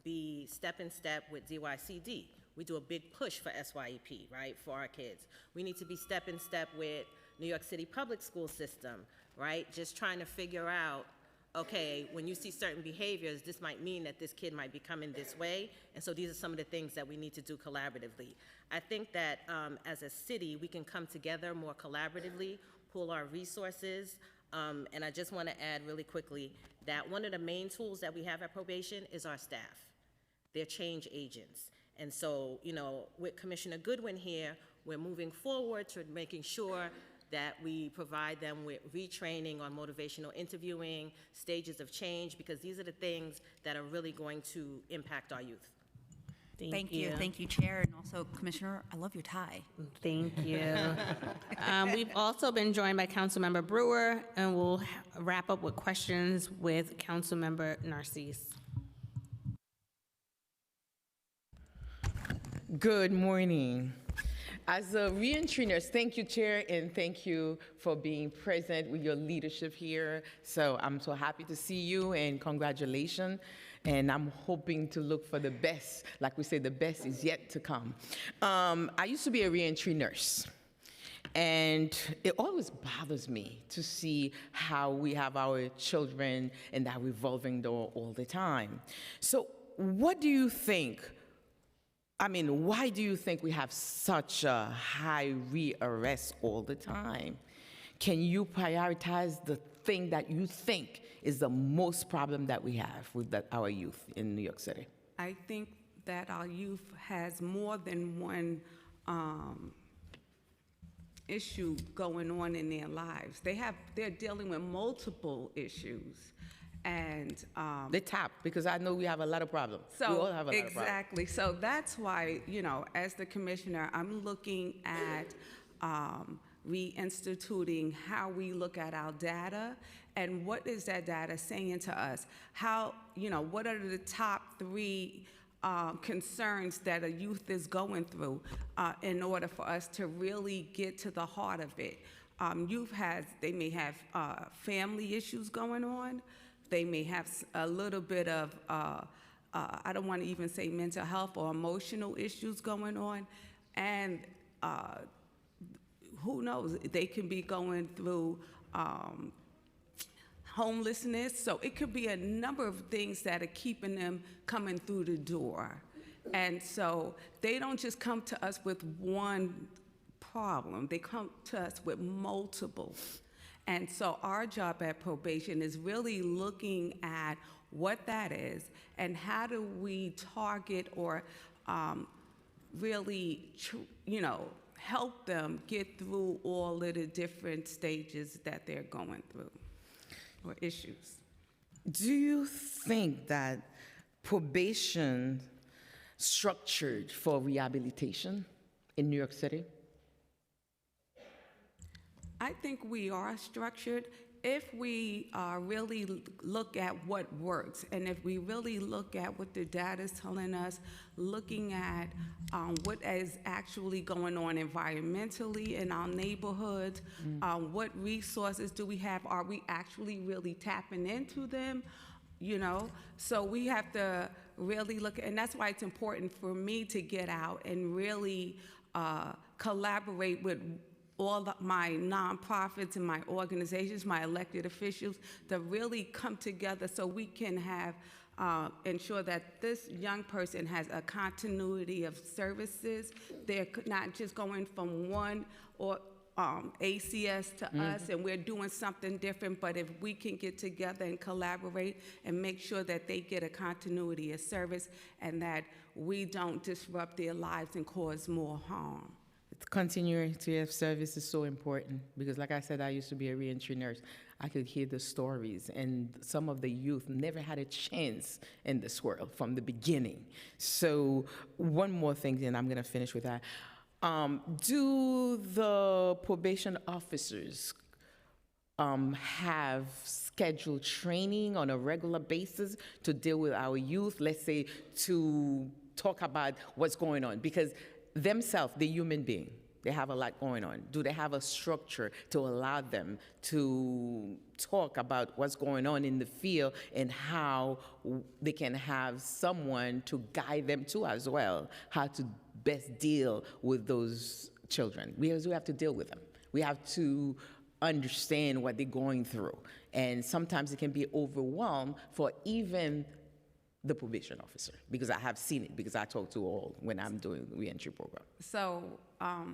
be step in step with DYCD. We do a big push for SYEP, right, for our kids. We need to be step in step with New York City public school system, right? Just trying to figure out okay, when you see certain behaviors, this might mean that this kid might be coming this way. And so these are some of the things that we need to do collaboratively. I think that as a city, we can come together more collaboratively, pool our resources. And I just want to add really quickly that one of the main tools that we have at probation is our staff. They're change agents. And so, you know, with Commissioner Goodwin here, we're moving forward to making sure that we provide them with retraining on motivational interviewing, stages of change, because these are the things that are really going to impact our youth. Thank you. Thank you, Chair, and also Commissioner, I love your tie. Thank you. We've also been joined by Councilmember Brewer, and we'll wrap up with questions with Councilmember Narcisse. Good morning. As a reentry nurse, thank you, Chair, and thank you for being present with your leadership here. So I'm so happy to see you, and congratulations. And I'm hoping to look for the best. Like we say, the best is yet to come. I used to be a reentry nurse. And it always bothers me to see how we have our children in that revolving door all the time. So what do you think? Why do you think we have such a high rearrest all the time? Can you prioritize the thing that you think is the most problem that we have with our youth in New York City? I think that our youth has more than one issue going on in their lives. They're dealing with multiple issues. And they tap, because I know we have a lot of problems. We all have a lot of problems. Exactly. So that's why, you know, as the commissioner, I'm looking at reinstituting how we look at our data and what is that data saying to us? How, you know, what are the top 3 concerns that a youth is going through in order for us to really get to the heart of it? They may have family issues going on. They may have a little bit of, I don't want to even say mental health or emotional issues going on. And who knows, they can be going through homelessness. So it could be a number of things that are keeping them coming through the door. And so they don't just come to us with one problem. They come to us with multiple. And so our job at probation is really looking at what that is and how do we target or really, help them get through all of the different stages that they're going through or issues. Do you think that probation structured for rehabilitation in New York City? I think we are structured if we really look at what works, and if we really look at what the data is telling us, looking at what is actually going on environmentally in our neighborhoods, what resources do we have? Are we actually really tapping into them? You know, so we have to really look, and that's why it's important for me to get out and really collaborate with all my nonprofits and my organizations, my elected officials, to really come together so we can have, ensure that this young person has a continuity of services. They're not just going from one or ACS to us, and we're doing something different, but if we can get together and collaborate and make sure that they get a continuity of service and that we don't disrupt their lives and cause more harm. Continuity of service is so important because, like I said, I used to be a reentry nurse. I could hear the stories, and some of the youth never had a chance in this world from the beginning. So one more thing, and I'm going to finish with that. Do the probation officers have scheduled training on a regular basis to deal with our youth, let's say, to talk about what's going on? Because themselves, the human being, they have a lot going on. Do they have a structure to allow them to talk about what's going on in the field and how they can have someone to guide them too as well, how to best deal with those children? Because we have to deal with them. We have to understand what they're going through. And sometimes it can be overwhelmed for even the probation officer, because I have seen it, because I talk to all when I'm doing the reentry program. So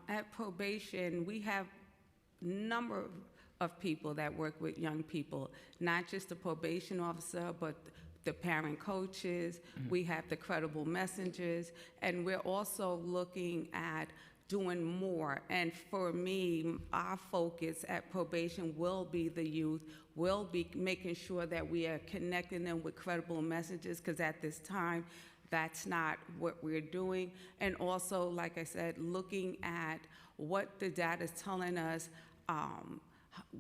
at probation, we have number of people that work with young people, not just the probation officer, but the parent coaches. We have the credible messengers, and we're also looking at doing more. And for me, our focus at probation will be the youth, will be making sure that we are connecting them with credible messages, because at this time, that's not what we're doing. And also, like I said, looking at what the data is telling us,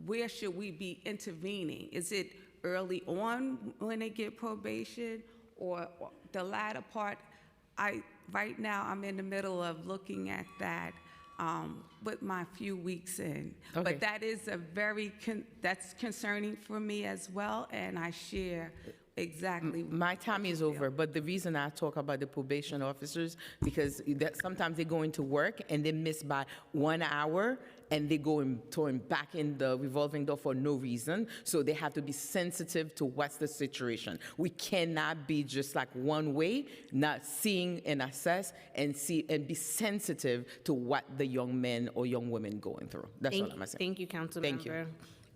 where should we be intervening? Is it early on when they get probation, or the latter part? Right now, I'm in the middle of looking at that with my few weeks in. Okay. But that is a that's concerning for me as well, and I share exactly. My time is over, but the reason I talk about the probation officers, because sometimes they go into work and they miss by 1 hour, and they go and turn back in the revolving door for no reason. So they have to be sensitive to what's the situation. We cannot be just like one way, not seeing and assess and see and be sensitive to what the young men or young women going through. That's all I'm saying. Thank you, Council Thank you. Member.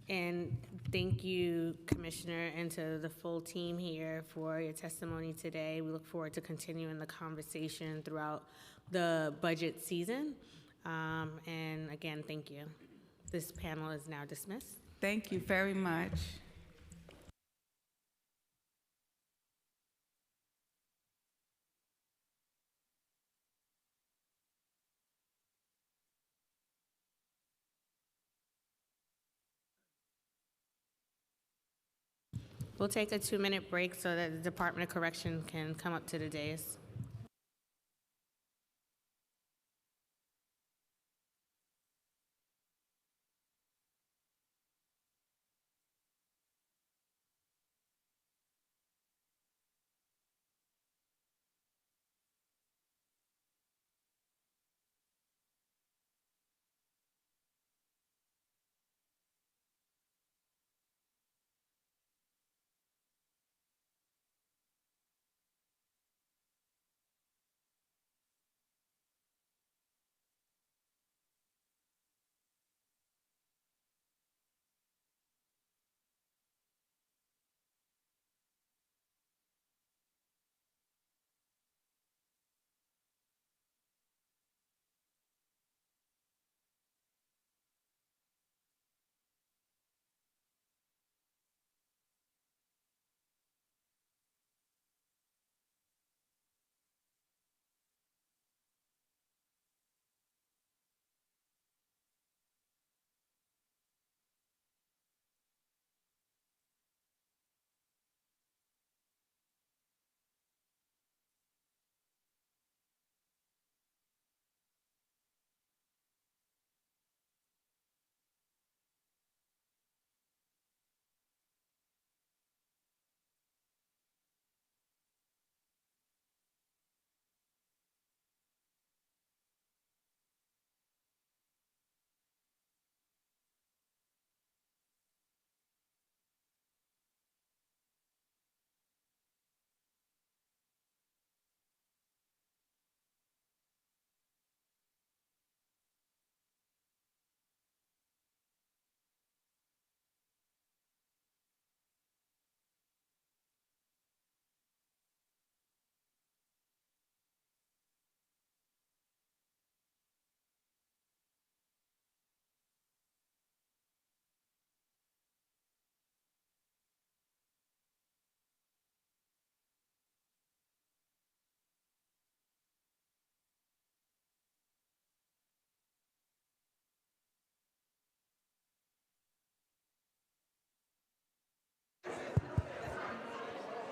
And thank you, Commissioner, and to the full team here for your testimony today. We look forward to continuing the conversation throughout the budget season. And again, thank you. This panel is now dismissed. Thank you very much. We'll take a 2-minute break so that the Department of Correction can come up to the dais.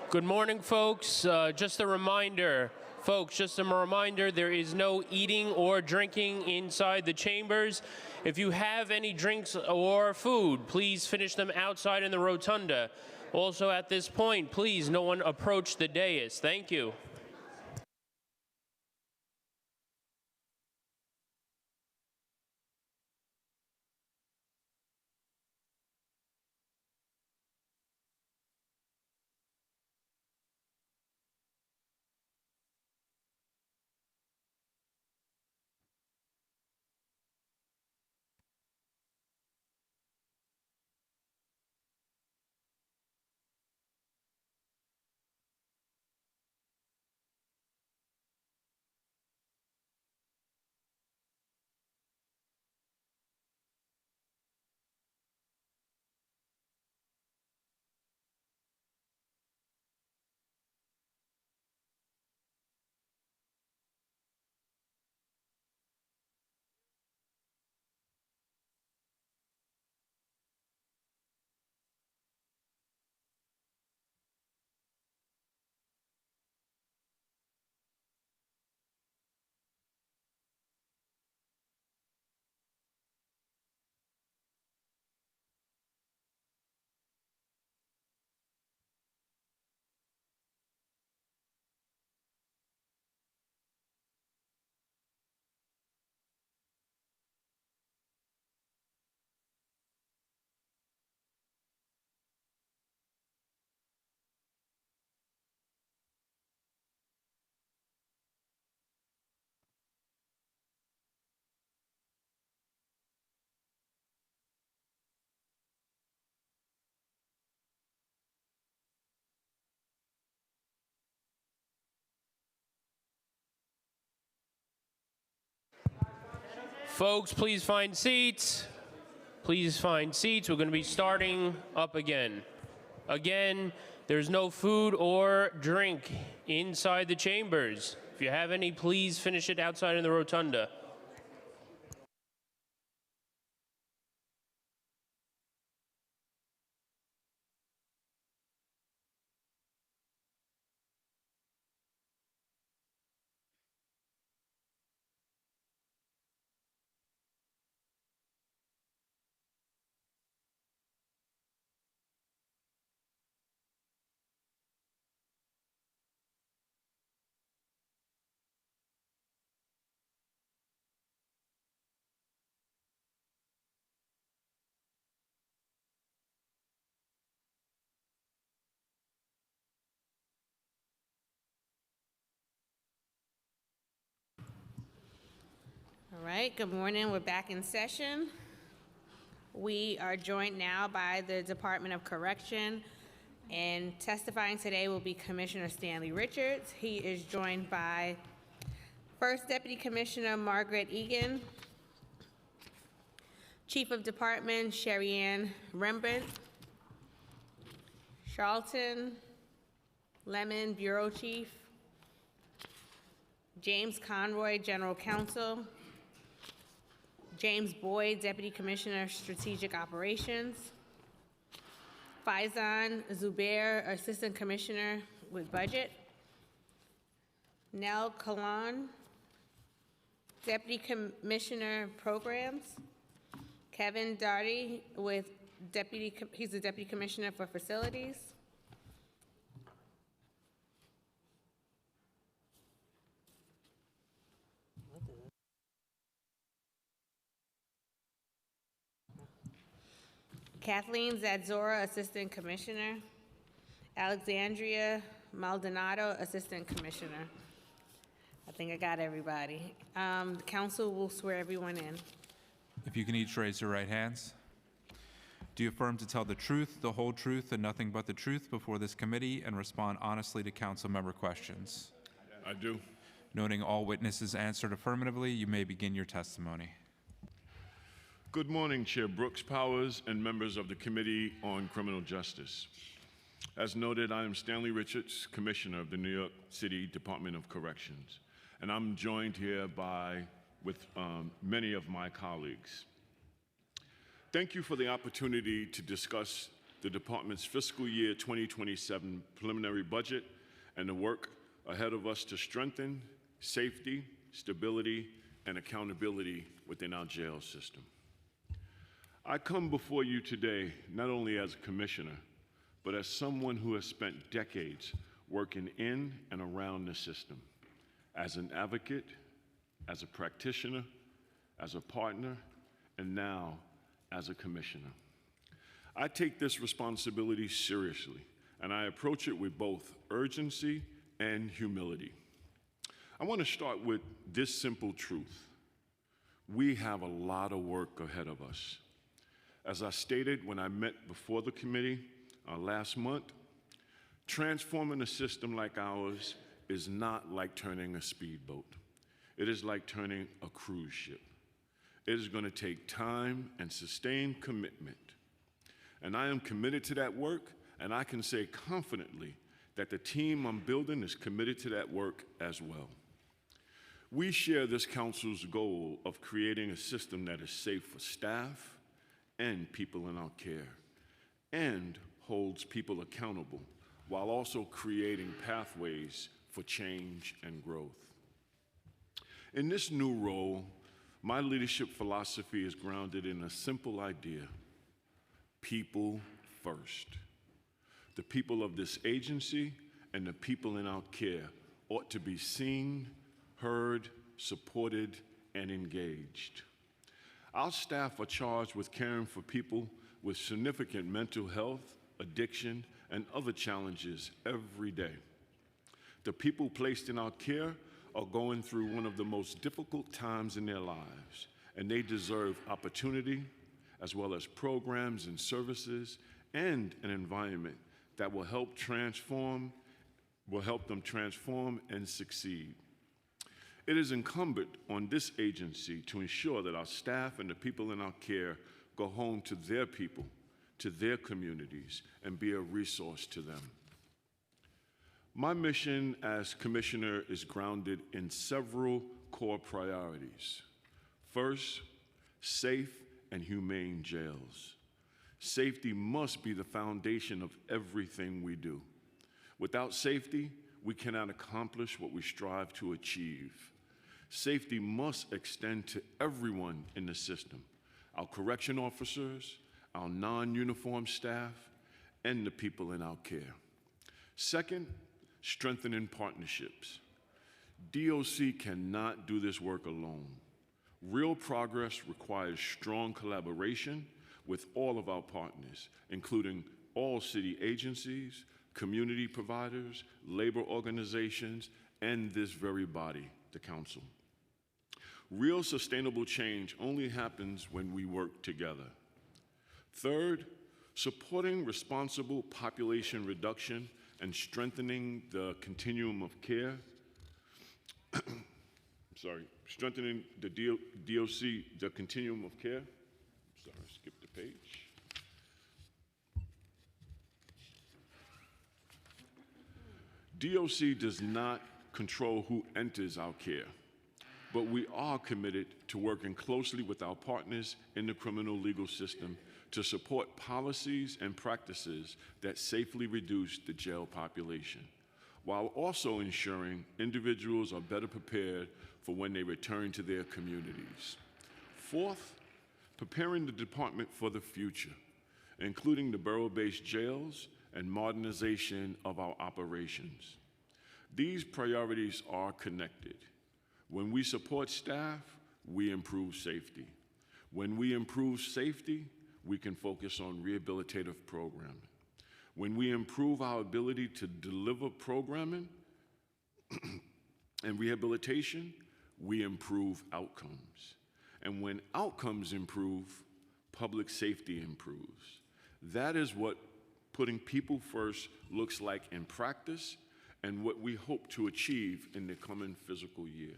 Good morning, folks. Just a reminder, there is no eating or drinking inside the chambers. If you have any drinks or food, please finish them outside in the rotunda. Also, at this point, please, no one approach the dais. Thank you. Folks, please find seats. Please find seats. We're going to be starting up again. Again, there's no food or drink inside the chambers. If you have any, please finish it outside in the rotunda. All right, good morning. We're back in session. We are joined now by the Department of Correction, and testifying today will be Commissioner Stanley Richards. He is joined by First Deputy Commissioner Margaret Egan, Chief of Department Sherry Ann Rembrandt, Charlton Lemon, Bureau Chief, James Conroy, General Counsel, James Boyd, Deputy Commissioner, Strategic Operations, Faizan Zubair, Assistant Commissioner with Budget, Nell Kalan, Deputy Commissioner, Programs, Kevin Darty with he's the Deputy Commissioner for Facilities, Kathleen Zadzora, Assistant Commissioner. Alexandria Maldonado, Assistant Commissioner. I think I got everybody. The council will swear everyone in. If you can each raise your right hands. Do you affirm to tell the truth, the whole truth, and nothing but the truth before this committee and respond honestly to council member questions? I do. Noting all witnesses answered affirmatively, you may begin your testimony. Good morning, Chair Brooks Powers and members of the Committee on Criminal Justice. As noted, I am Stanley Richards, Commissioner of the New York City Department of Corrections, and I'm joined here with many of my colleagues. Thank you for the opportunity to discuss the department's fiscal year 2027 preliminary budget and the work ahead of us to strengthen safety, stability, and accountability within our jail system. I come before you today not only as a commissioner, but as someone who has spent decades working in and around the system, as an advocate, as a practitioner, as a partner, and now as a commissioner. I take this responsibility seriously, and I approach it with both urgency and humility. I want to start with this simple truth. We have a lot of work ahead of us. As I stated when I met before the committee last month, transforming a system like ours is not like turning a speedboat. It is like turning a cruise ship. It is going to take time and sustained commitment. And I am committed to that work, and I can say confidently that the team I'm building is committed to that work as well. We share this council's goal of creating a system that is safe for staff and people in our care, and holds people accountable while also creating pathways for change and growth. In this new role, my leadership philosophy is grounded in a simple idea: people first. The people of this agency and the people in our care ought to be seen, heard, supported, and engaged. Our staff are charged with caring for people with significant mental health, addiction, and other challenges every day. The people placed in our care are going through one of the most difficult times in their lives, and they deserve opportunity, as well as programs and services, and an environment that will help them transform and succeed. It is incumbent on this agency to ensure that our staff and the people in our care go home to their people, to their communities, and be a resource to them. My mission as commissioner is grounded in several core priorities. First, safe and humane jails. Safety must be the foundation of everything we do. Without safety, we cannot accomplish what we strive to achieve. Safety must extend to everyone in the system, our correction officers, our non-uniformed staff, and the people in our care. Second, strengthening partnerships. DOC cannot do this work alone. Real progress requires strong collaboration with all of our partners, including all city agencies, community providers, labor organizations, and this very body, the council. Real sustainable change only happens when we work together. Third, supporting responsible population reduction and strengthening the continuum of care. Strengthening the DOC, the continuum of care. Sorry, skip the page. DOC does not control who enters our care, but we are committed to working closely with our partners in the criminal legal system to support policies and practices that safely reduce the jail population, while also ensuring individuals are better prepared for when they return to their communities. Fourth, preparing the department for the future, including the borough-based jails and modernization of our operations. These priorities are connected. When we support staff, we improve safety. When we improve safety, we can focus on rehabilitative programming. When we improve our ability to deliver programming and rehabilitation, we improve outcomes. And when outcomes improve, public safety improves. That is what putting people first looks like in practice and what we hope to achieve in the coming fiscal year.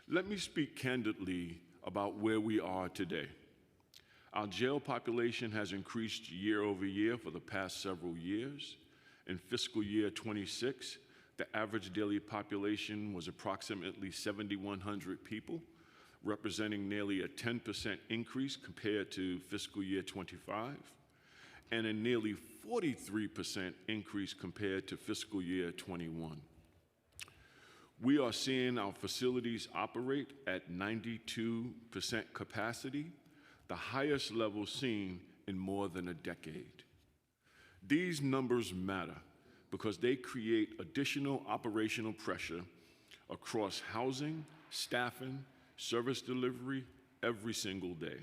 Let me speak candidly about where we are today. Our jail population has increased year over year for the past several years. In fiscal year 26, the average daily population was approximately 7,100 people, representing nearly a 10% increase compared to fiscal year 25, and a nearly 43% increase compared to fiscal year 21. We are seeing our facilities operate at 92% capacity, the highest level seen in more than a decade. These numbers matter because they create additional operational pressure across housing, staffing, service delivery every single day.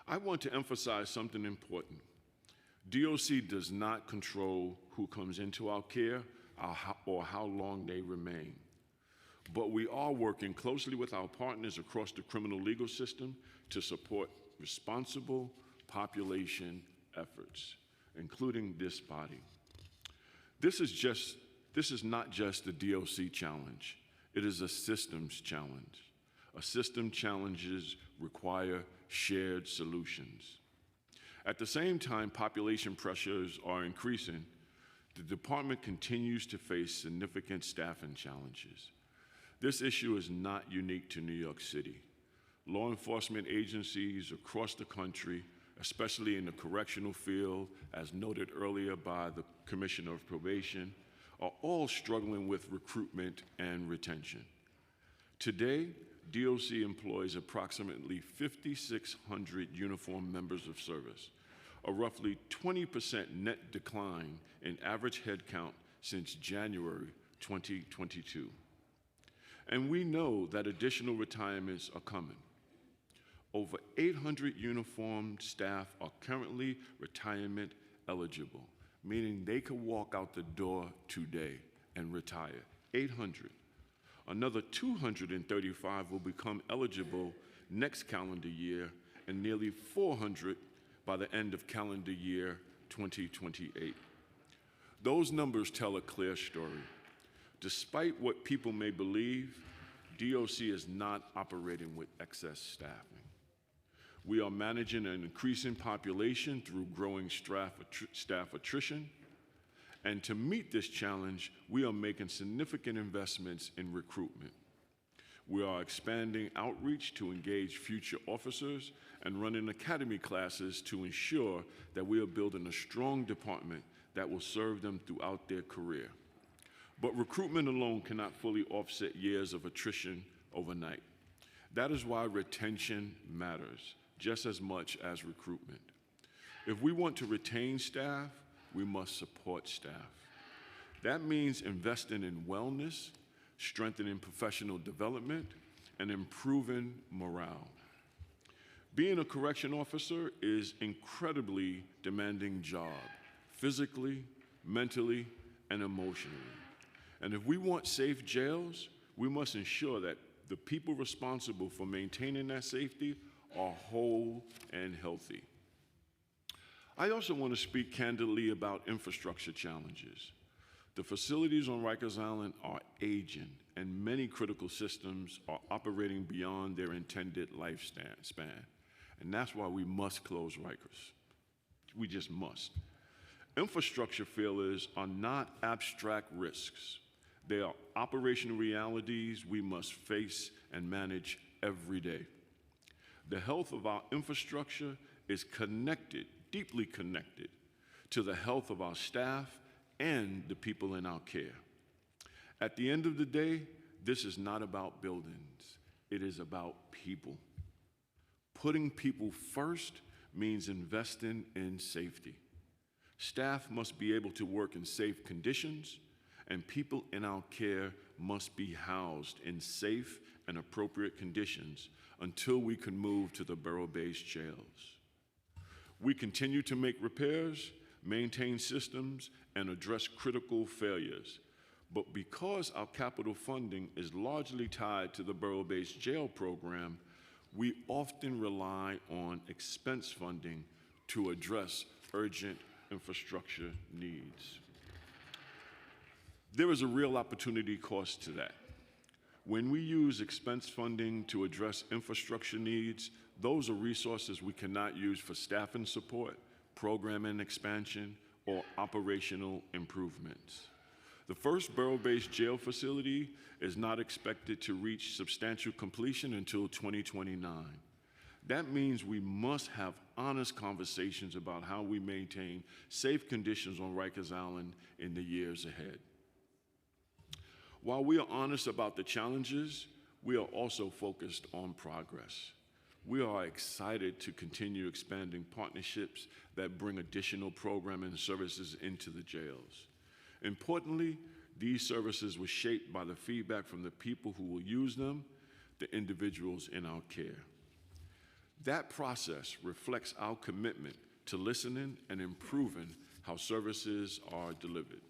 I want to emphasize something important. DOC does not control who comes into our care or how long they remain. But we are working closely with our partners across the criminal legal system to support responsible population efforts, including this body. This is not just a DOC challenge. It is a systems challenge. A system challenges require shared solutions. At the same time, population pressures are increasing. The department continues to face significant staffing challenges. This issue is not unique to New York City. Law enforcement agencies across the country, especially in the correctional field, as noted earlier by the Commissioner of Probation, are all struggling with recruitment and retention. Today, DOC employs approximately 5,600 uniformed members of service, a roughly 20% net decline in average headcount since January 2022. And we know that additional retirements are coming. Over 800 uniformed staff are currently retirement eligible, meaning they could walk out the door today and retire. 800. Another 235 will become eligible next calendar year, and nearly 400 by the end of calendar year 2028. Those numbers tell a clear story. Despite what people may believe, DOC is not operating with excess staffing. We are managing an increasing population through growing staff attrition. And to meet this challenge, we are making significant investments in recruitment. We are expanding outreach to engage future officers and running academy classes to ensure that we are building a strong department that will serve them throughout their career. But recruitment alone cannot fully offset years of attrition overnight. That is why retention matters just as much as recruitment. If we want to retain staff, we must support staff. That means investing in wellness, strengthening professional development, and improving morale. Being a correction officer is incredibly demanding job, physically, mentally, and emotionally. And if we want safe jails, we must ensure that the people responsible for maintaining that safety are whole and healthy. I also want to speak candidly about infrastructure challenges. The facilities on Rikers Island are aging, and many critical systems are operating beyond their intended lifespan. And that's why we must close Rikers. We just must. Infrastructure failures are not abstract risks. They are operational realities we must face and manage every day. The health of our infrastructure is connected, deeply connected, to the health of our staff and the people in our care. At the end of the day, this is not about buildings. It is about people. Putting people first means investing in safety. Staff must be able to work in safe conditions, and people in our care must be housed in safe and appropriate conditions until we can move to the borough-based jails. We continue to make repairs, maintain systems, and address critical failures. But because our capital funding is largely tied to the borough-based jail program, we often rely on expense funding to address urgent infrastructure needs. There is a real opportunity cost to that. When we use expense funding to address infrastructure needs, those are resources we cannot use for staffing support, programming expansion, or operational improvements. The first borough-based jail facility is not expected to reach substantial completion until 2029. That means we must have honest conversations about how we maintain safe conditions on Rikers Island in the years ahead. While we are honest about the challenges, we are also focused on progress. We are excited to continue expanding partnerships that bring additional programming services into the jails. Importantly, these services were shaped by the feedback from the people who will use them, the individuals in our care. That process reflects our commitment to listening and improving how services are delivered.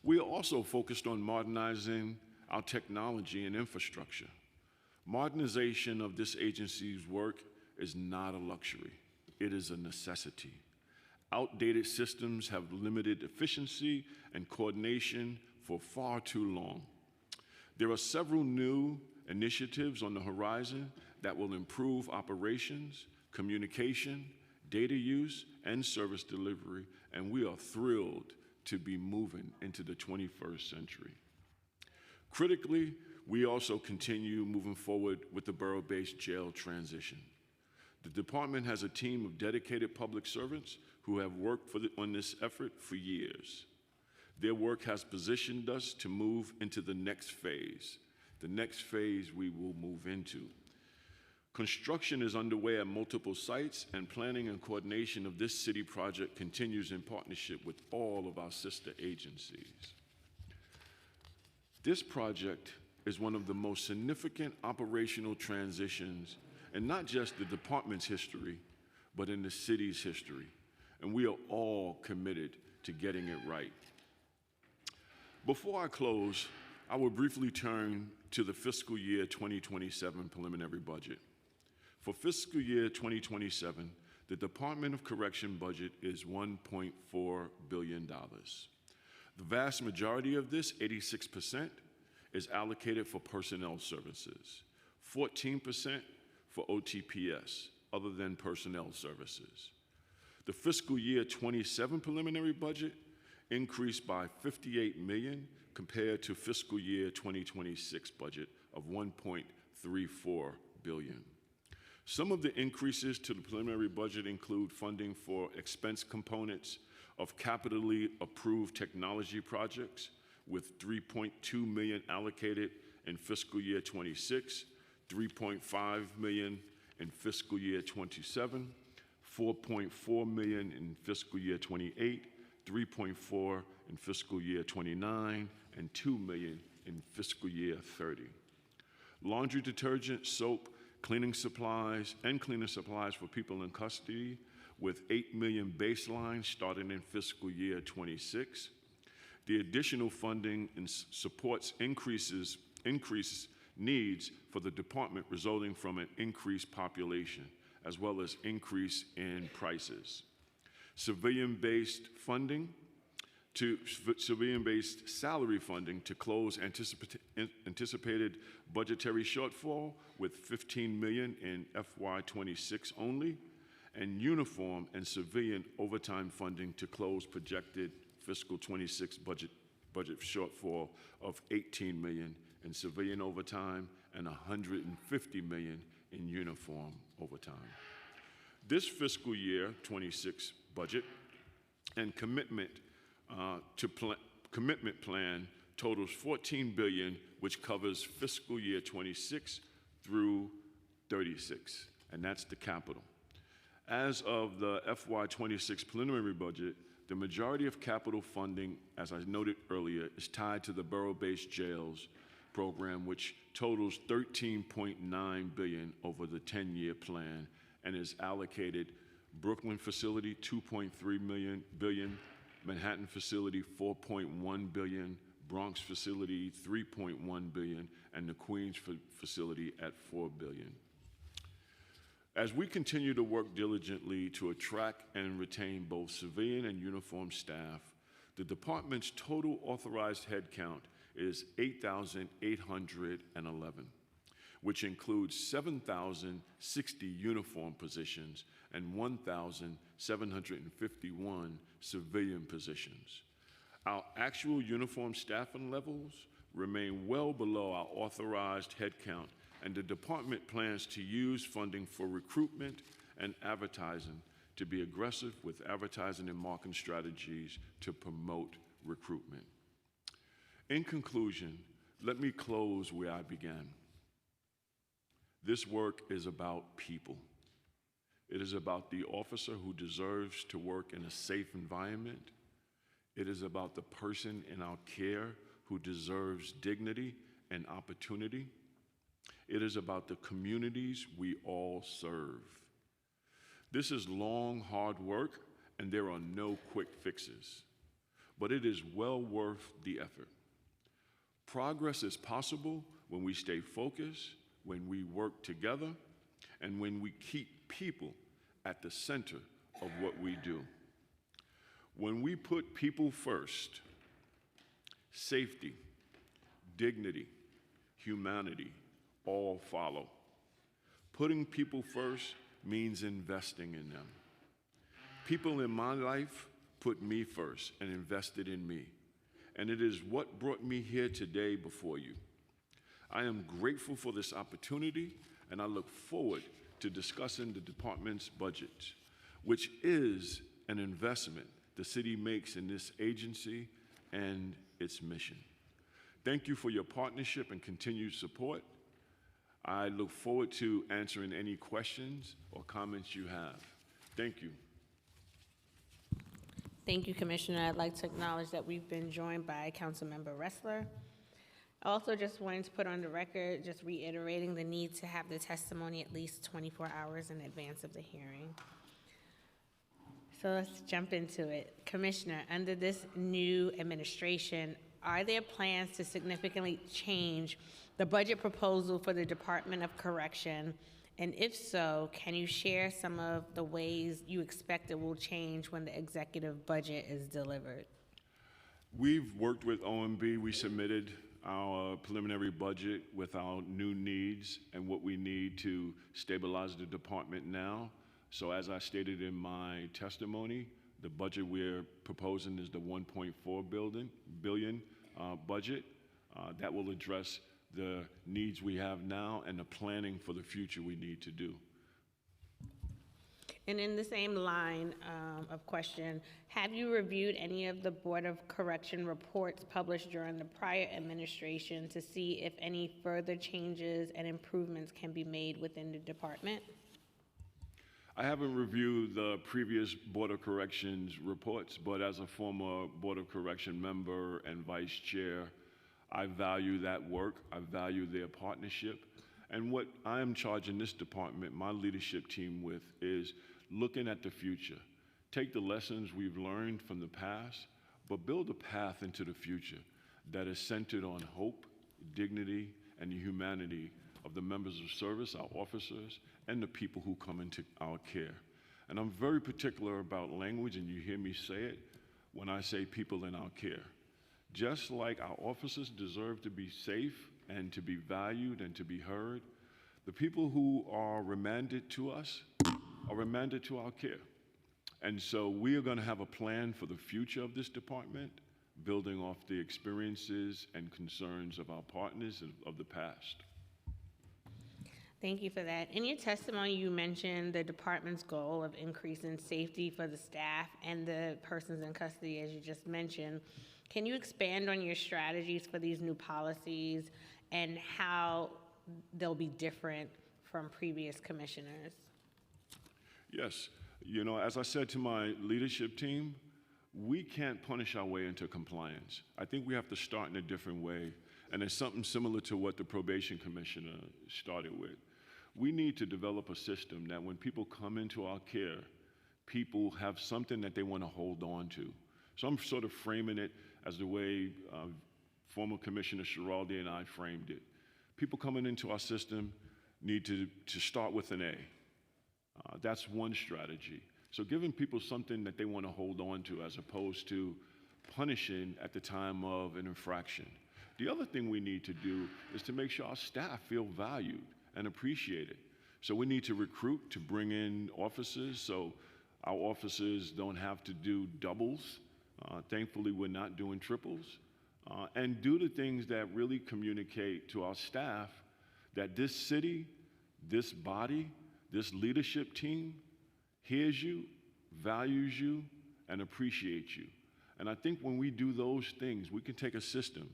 We are also focused on modernizing our technology and infrastructure. Modernization of this agency's work is not a luxury. It is a necessity. Outdated systems have limited efficiency and coordination for far too long. There are several new initiatives on the horizon that will improve operations, communication, data use, and service delivery, and we are thrilled to be moving into the 21st century. Critically, we also continue moving forward with the borough-based jail transition. The department has a team of dedicated public servants who have worked on this effort for years. Their work has positioned us to move into the next phase we will move into. Construction is underway at multiple sites, and planning and coordination of this city project continues in partnership with all of our sister agencies. This project is one of the most significant operational transitions in not just the department's history, but in the city's history, and we are all committed to getting it right. Before I close, I will briefly turn to the fiscal year 2027 preliminary budget. For fiscal year 2027, the Department of Correction budget is $1.4 billion. The vast majority of this, 86%, is allocated for personnel services, 14% for OTPS, other than personnel services. The fiscal year 27 preliminary budget increased by $58 million compared to fiscal year 2026 budget of $1.34 billion. Some of the increases to the preliminary budget include funding for expense components of capitally approved technology projects, with $3.2 million allocated in fiscal year 26, $3.5 million in fiscal year 27, $4.4 million in fiscal year 28, $3.4 in fiscal year 29, and $2 million in fiscal year 30. Laundry detergent, soap, cleaning supplies, and cleaning supplies for people in custody, with $8 million baseline starting in fiscal year 26. The additional funding supports increased needs for the department resulting from an increased population, as well as increase in prices. Civilian-based salary funding to close anticipated budgetary shortfall with $15 million in FY26 only, and uniform and civilian overtime funding to close projected fiscal 26 budget shortfall of $18 million in civilian overtime and $150 million in uniform overtime. This fiscal year 26 budget and commitment plan totals $14 billion, which covers fiscal year 26 through 36, and that's the capital. As of the FY26 preliminary budget, the majority of capital funding, as I noted earlier, is tied to the borough-based jails program, which totals $13.9 billion over the 10-year plan and is allocated Brooklyn facility $2.3 billion, Manhattan facility $4.1 billion, Bronx facility $3.1 billion, and the Queens facility at $4 billion. As we continue to work diligently to attract and retain both civilian and uniformed staff, the department's total authorized headcount is 8,811, which includes 7,060 uniform positions and 1,751 civilian positions. Our actual uniform staffing levels remain well below our authorized headcount, and the department plans to use funding for recruitment and advertising to be aggressive with advertising and marketing strategies to promote recruitment. In conclusion, let me close where I began. This work is about people. It is about the officer who deserves to work in a safe environment. It is about the person in our care who deserves dignity and opportunity. It is about the communities we all serve. This is long, hard work, and there are no quick fixes, but it is well worth the effort. Progress is possible when we stay focused, when we work together, and when we keep people at the center of what we do. When we put people first, safety, dignity, humanity all follow. Putting people first means investing in them. People in my life put me first and invested in me, and it is what brought me here today before you. I am grateful for this opportunity, and I look forward to discussing the department's budget, which is an investment the city makes in this agency and its mission. Thank you for your partnership and continued support. I look forward to answering any questions or comments you have. Thank you. Thank you, Commissioner. I'd like to acknowledge that we've been joined by Councilmember Ressler. I also just wanted to put on the record, just reiterating the need to have the testimony at least 24 hours in advance of the hearing. So let's jump into it. Commissioner, under this new administration, are there plans to significantly change the budget proposal for the Department of Correction? And if so, can you share some of the ways you expect it will change when the executive budget is delivered? We've worked with OMB. We submitted our preliminary budget with our new needs and what we need to stabilize the department now. So as I stated in my testimony, the budget we're proposing is the 1.4 billion budget that will address the needs we have now and the planning for the future we need to do. And in the same line of question, have you reviewed any of the Board of Correction reports published during the prior administration to see if any further changes and improvements can be made within the department? I haven't reviewed the previous Board of Corrections reports, but as a former Board of Correction member and vice chair, I value that work. I value their partnership. And what I am charging this department, my leadership team with, is looking at the future. Take the lessons we've learned from the past, but build a path into the future that is centered on hope, dignity, and the humanity of the members of service, our officers, and the people who come into our care. And I'm very particular about language, and you hear me say it when I say people in our care. Just like our officers deserve to be safe and to be valued and to be heard, the people who are remanded to us are remanded to our care. And so we are going to have a plan for the future of this department, building off the experiences and concerns of our partners of the past. Thank you for that. In your testimony, you mentioned the department's goal of increasing safety for the staff and the persons in custody, as you just mentioned. Can you expand on your strategies for these new policies and how they'll be different from previous commissioners? Yes. You know, as I said to my leadership team, we can't punish our way into compliance. I think we have to start in a different way, and it's something similar to what the probation commissioner started with. We need to develop a system that when people come into our care, people have something that they want to hold on to. So I'm sort of framing it as the way former Commissioner Schiraldi and I framed it. People coming into our system need to start with an A. That's one strategy. So giving people something that they want to hold on to as opposed to punishing at the time of an infraction. The other thing we need to do is to make sure our staff feel valued and appreciated. So we need to recruit to bring in officers so our officers don't have to do doubles. Thankfully, we're not doing triples. And do the things that really communicate to our staff that this city, this body, this leadership team hears you, values you, and appreciates you. And I think when we do those things, we can take a system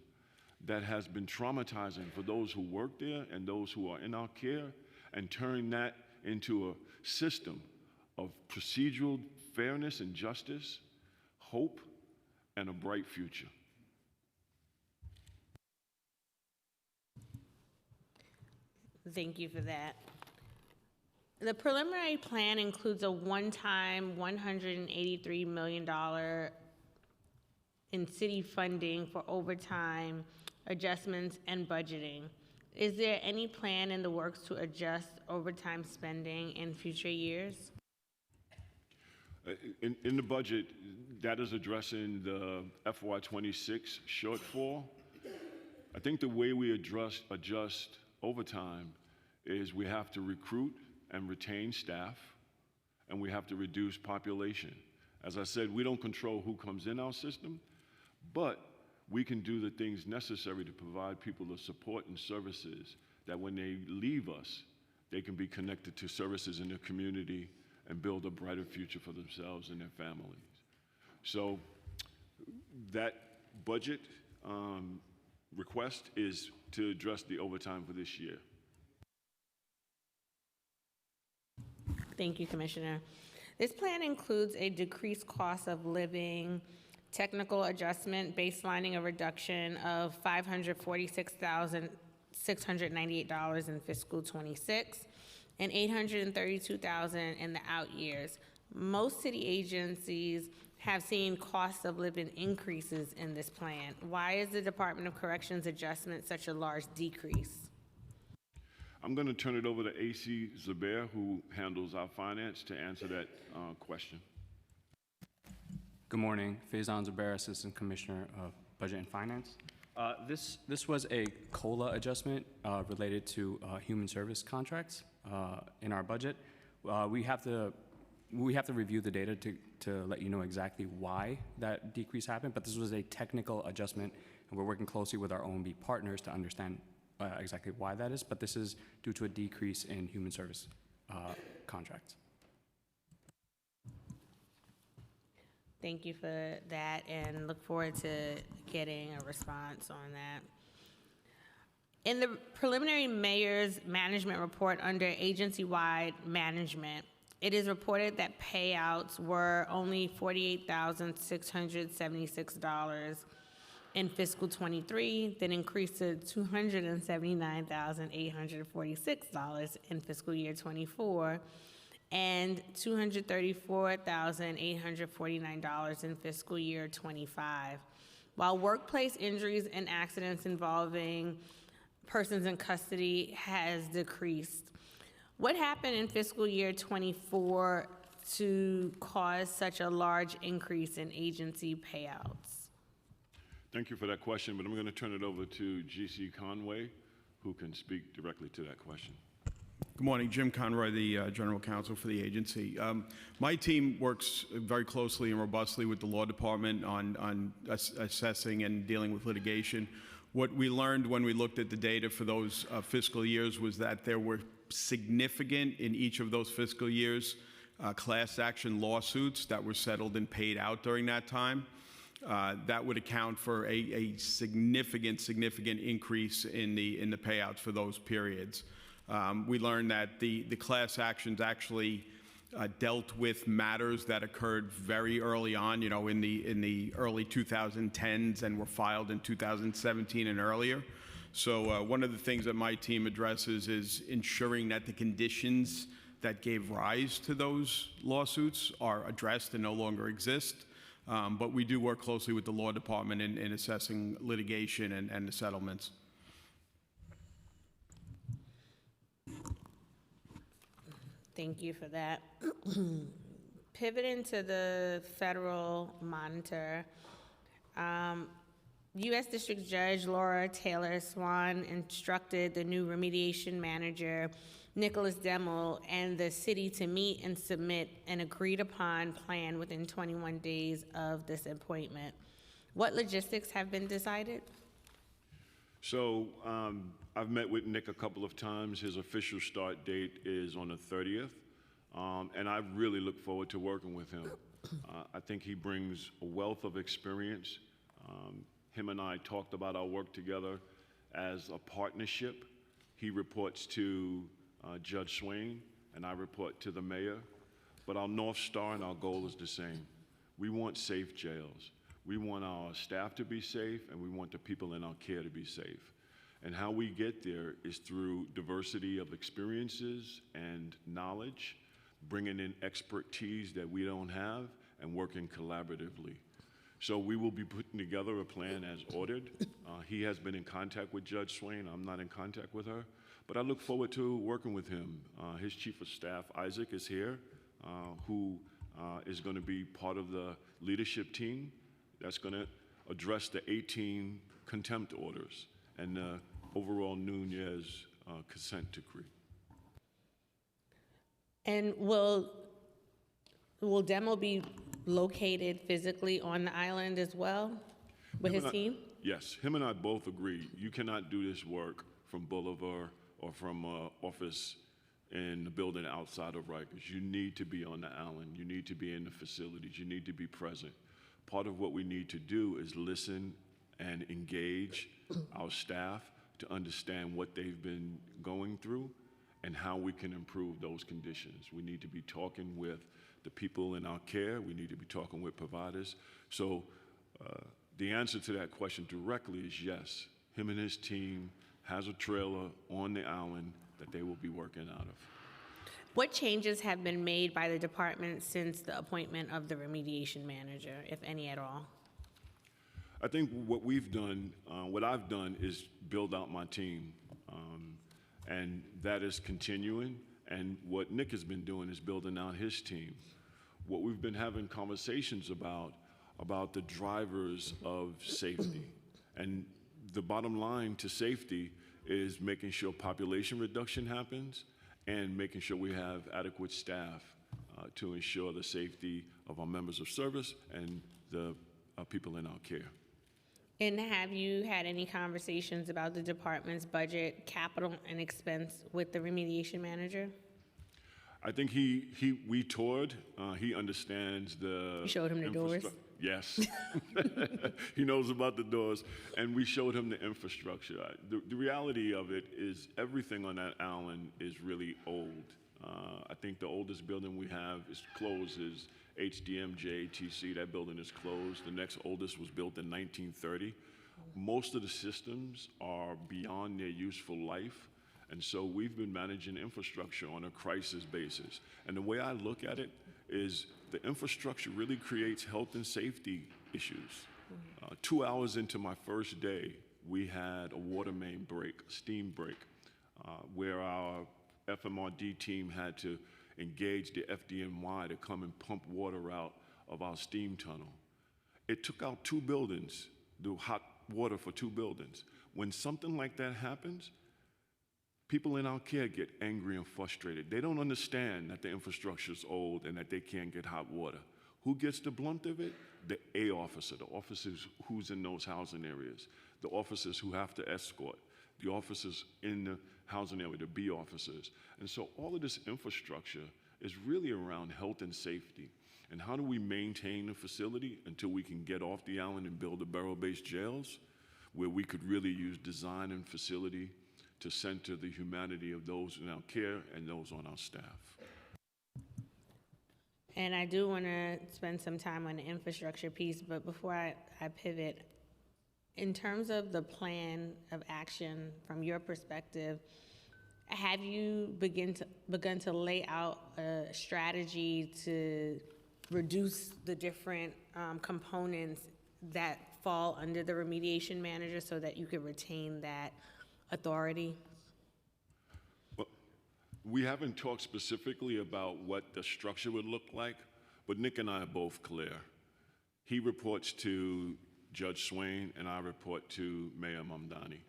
that has been traumatizing for those who work there and those who are in our care and turn that into a system of procedural fairness and justice, hope, and a bright future. Thank you for that. The preliminary plan includes a one-time $183 million in city funding for overtime adjustments and budgeting. Is there any plan in the works to adjust overtime spending in future years? In the budget, that is addressing the FY26 shortfall. I think the way we adjust overtime is we have to recruit and retain staff, and we have to reduce population. As I said, we don't control who comes in our system, but we can do the things necessary to provide people the support and services that when they leave us, they can be connected to services in their community and build a brighter future for themselves and their families. So that budget request is to address the overtime for this year. Thank you, Commissioner. This plan includes a decreased cost of living, technical adjustment, baselining a reduction of $546,698 in fiscal 26 and $832,000 in the out years. Most city agencies have seen cost of living increases in this plan. Why is the Department of Corrections adjustment such a large decrease? I'm going to turn it over to A.C. Zubair, who handles our finance, to answer that question. Good morning. Faison Zubair, Assistant Commissioner of Budget and Finance. This was a COLA adjustment related to human service contracts in our budget. We have to review the data to let you know exactly why that decrease happened, but this was a technical adjustment, and we're working closely with our OMB partners to understand exactly why that is, but this is due to a decrease in human service contracts. Thank you for that, and look forward to getting a response on that. In the preliminary mayor's management report under agency-wide management, it is reported that payouts were only $48,676 in fiscal '23, then increased to $279,846 in fiscal year '24, and $234,849 in fiscal year '25. While workplace injuries and accidents involving persons in custody has decreased, what happened in fiscal year '24 to cause such a large increase in agency payouts? Thank you for that question, but I'm going to turn it over to G.C. Conway, who can speak directly to that question. Good morning, Jim Conroy, the General Counsel for the agency. My team works very closely and robustly with the Law Department on assessing and dealing with litigation. What we learned when we looked at the data for those fiscal years was that there were significant, in each of those fiscal years, class action lawsuits that were settled and paid out during that time. That would account for a significant increase in the payouts for those periods. We learned that the class actions actually dealt with matters that occurred very early on, in the early 2010s, and were filed in 2017 and earlier. So one of the things that my team addresses is ensuring that the conditions that gave rise to those lawsuits are addressed and no longer exist. But we do work closely with the Law Department in assessing litigation and the settlements. Thank you for that. Pivoting to the federal monitor, U.S. District Judge Laura Taylor Swan instructed the new remediation manager, Nicholas Demel, and the city to meet and submit an agreed-upon plan within 21 days of this appointment. What logistics have been decided? So I've met with Nick a couple of times. His official start date is on the 30th, and I really look forward to working with him. I think he brings a wealth of experience. Him and I talked about our work together as a partnership. He reports to Judge Swain, and I report to the mayor. But our North Star and our goal is the same. We want safe jails. We want our staff to be safe, and we want the people in our care to be safe. And how we get there is through diversity of experiences and knowledge, bringing in expertise that we don't have, and working collaboratively. So we will be putting together a plan as ordered. He has been in contact with Judge Swain. I'm not in contact with her, but I look forward to working with him. His Chief of Staff, Isaac, is here, who is going to be part of the leadership team that's going to address the 18 contempt orders and the overall Nunez consent decree. And will Demel be located physically on the island as well with his team? Yes, him and I both agree. You cannot do this work from Bolivar or from office in the building outside of Rikers. You need to be on the island. You need to be in the facilities. You need to be present. Part of what we need to do is listen and engage our staff to understand what they've been going through and how we can improve those conditions. We need to be talking with the people in our care. We need to be talking with providers. So the answer to that question directly is yes. Him and his team has a trailer on the island that they will be working out of. What changes have been made by the department since the appointment of the remediation manager, if any at all? I think what we've done, what I've done is build out my team, and that is continuing. And what Nick has been doing is building out his team. What we've been having conversations about about the drivers of safety. And the bottom line to safety is making sure population reduction happens and making sure we have adequate staff to ensure the safety of our members of service and the people in our care. And have you had any conversations about the department's budget, capital, and expense with the remediation manager? I think we toured. He understands the. You showed him the doors? Yes. He knows about the doors. And we showed him the infrastructure. The reality of it is everything on that island is really old. I think the oldest building we have is closed is HDM JATC. That building is closed. The next oldest was built in 1930. Most of the systems are beyond their useful life. And so we've been managing infrastructure on a crisis basis. And the way I look at it is the infrastructure really creates health and safety issues. 2 hours into my first day, we had a water main break, a steam break, where our FMRD team had to engage the FDNY to come and pump water out of our steam tunnel. It took out 2 buildings, the hot water for 2 buildings. When something like that happens, people in our care get angry and frustrated. They don't understand that the infrastructure is old and that they can't get hot water. Who gets the blunt of it? The A officer, the officers who's in those housing areas, the officers who have to escort, the officers in the housing area, the B officers. And so all of this infrastructure is really around health and safety. And how do we maintain the facility until we can get off the island and build the borough-based jails where we could really use design and facility to center the humanity of those in our care and those on our staff. And I do want to spend some time on the infrastructure piece, but before I pivot, in terms of the plan of action from your perspective, have you begun to lay out a strategy to reduce the different components that fall under the remediation manager so that you could retain that authority? Well, we haven't talked specifically about what the structure would look like, but Nick and I are both clear. He reports to Judge Swain, and I report to Mayor Mamdani.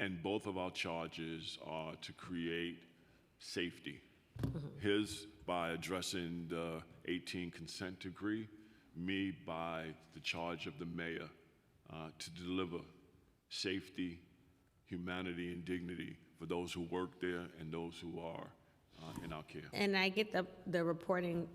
And both of our charges are to create safety. His by addressing the 18 consent decree, me by the charge of the mayor to deliver safety, humanity, and dignity for those who work there and those who are in our care. And I get the reporting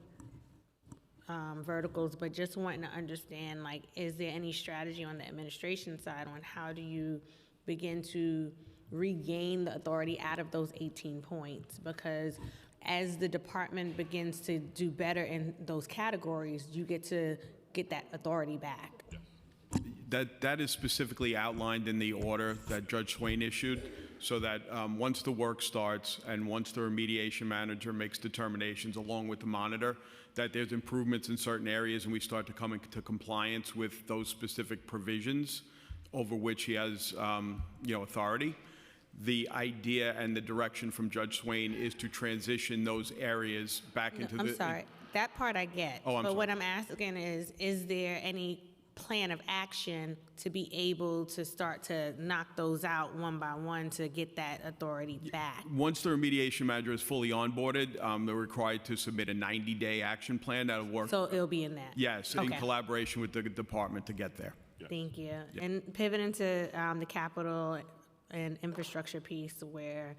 verticals, but just wanting to understand, like, is there any strategy on the administration side on how do you begin to regain the authority out of those 18 points? Because as the department begins to do better in those categories, you get to get that authority back. That is specifically outlined in the order that Judge Swain issued, so that once the work starts and once the remediation manager makes determinations along with the monitor, that there's improvements in certain areas and we start to come into compliance with those specific provisions over which he has authority. The idea and the direction from Judge Swain is to transition those areas back into the... I'm sorry. That part I get. Oh, I'm but sorry. what I'm asking is there any plan of action to be able to start to knock those out one by one to get that authority back? Once the remediation manager is fully onboarded, they're required to submit a 90-day action plan that'll work. So it'll be in that? Yes, in Okay. collaboration with the department to get there. Thank you. And pivoting to the capital and infrastructure piece, where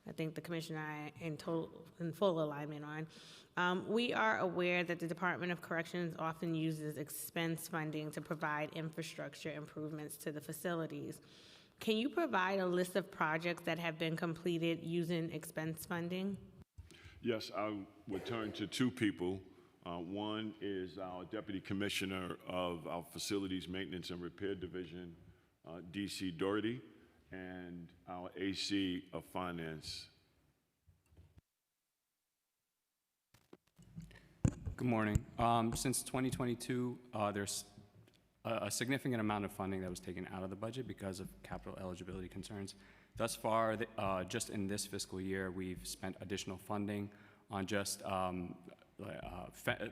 I think the commissioner and I in full alignment on, we are aware that the Department of Corrections often uses expense funding to provide infrastructure improvements to the facilities. Can you provide a list of projects that have been completed using expense funding? Yes, I would turn to 2 people. One is our Deputy Commissioner of our Facilities Maintenance and Repair Division, D.C. Doherty, and our AC of Finance. Good morning. Since 2022, there's a significant amount of funding that was taken out of the budget because of capital eligibility concerns. Thus far, just in this fiscal year, we've spent additional funding on just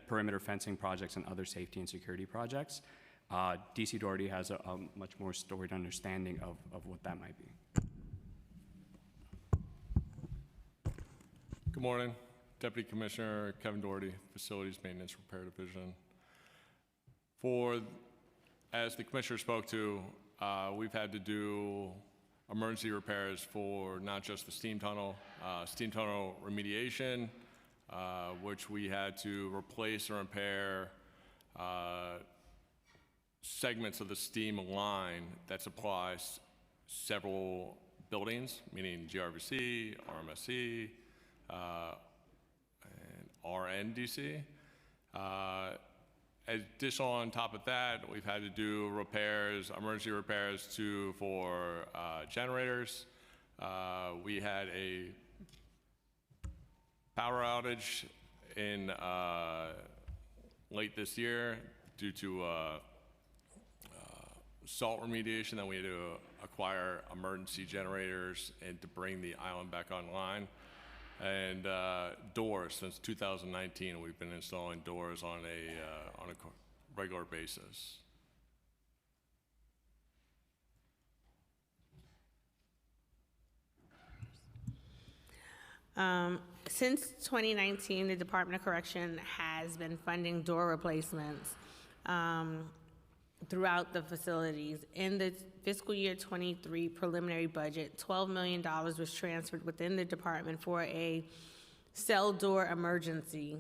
perimeter fencing projects and other safety and security projects. DC Doherty has a much more storied understanding of what that might be. Good morning. Deputy Commissioner Kevin Doherty, Facilities Maintenance Repair Division. As the Commissioner spoke to, we've had to do emergency repairs for not just the steam tunnel remediation, which we had to replace or repair segments of the steam line that supplies several buildings, meaning GRVC, RMSC, and RNDC. Additional on top of that, we've had to do repairs, emergency repairs for generators. We had a power outage in late this year due to salt remediation that we had to acquire emergency generators and to bring the island back online. And doors, since 2019, we've been installing doors on a regular basis. Since 2019, the Department of Correction has been funding door replacements throughout the facilities. In the fiscal year 23 preliminary budget, $12 million was transferred within the department for a cell door emergency.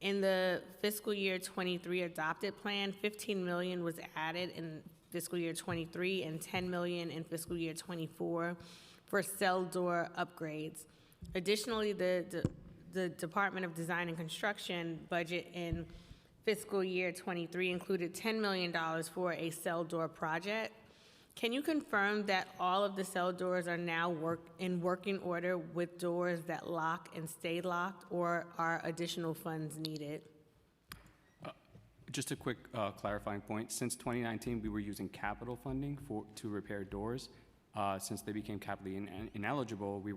In the fiscal year 23 adopted plan, $15 million was added in fiscal year 23 and $10 million in fiscal year 24 for cell door upgrades. Additionally, the Department of Design and Construction budget in fiscal year 23 included $10 million for a cell door project. Can you confirm that all of the cell doors are now in working order with doors that lock and stay locked, or are additional funds needed? Just a quick clarifying point. Since 2019, we were using capital funding to repair doors. Since they became capitally ineligible, we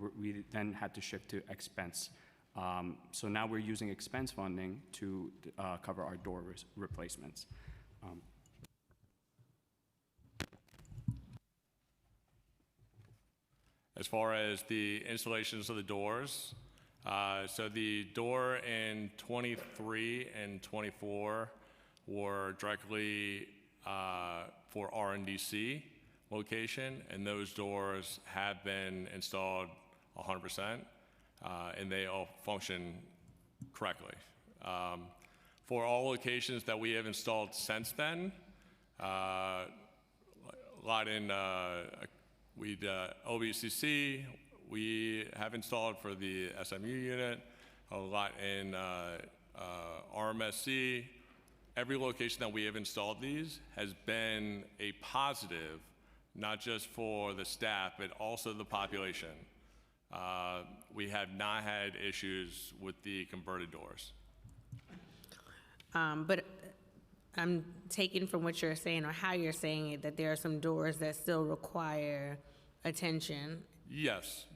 then had to shift to expense. So now we're using expense funding to cover our door replacements. As far as the installations of the doors, so the door in 23 and 24 were directly for RNDC location, and those doors have been installed 100%, and they all function correctly. For all locations that we have installed since then, a lot in OBCC, we have installed for the SMU unit, a lot in RMSC. Every location that we have installed these has been a positive, not just for the staff, but also the population. We have not had issues with the converted doors. But I'm taking from what you're saying or how you're saying it that there are some doors that still require attention. Yes,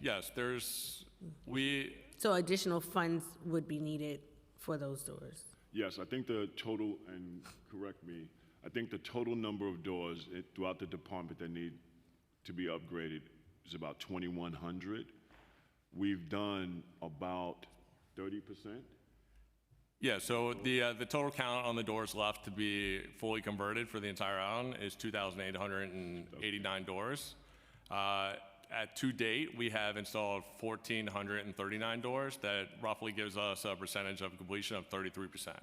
So additional funds would be needed for those doors? Yes, I think the total, and correct me, I think the total number of doors throughout the department that need to be upgraded is about 2,100. We've done about 30%. Yeah, so the total count on the doors left to be fully converted for the entire island is 2,889 doors. To date, we have installed 1,439 doors. That roughly gives us a percentage of completion of 33%.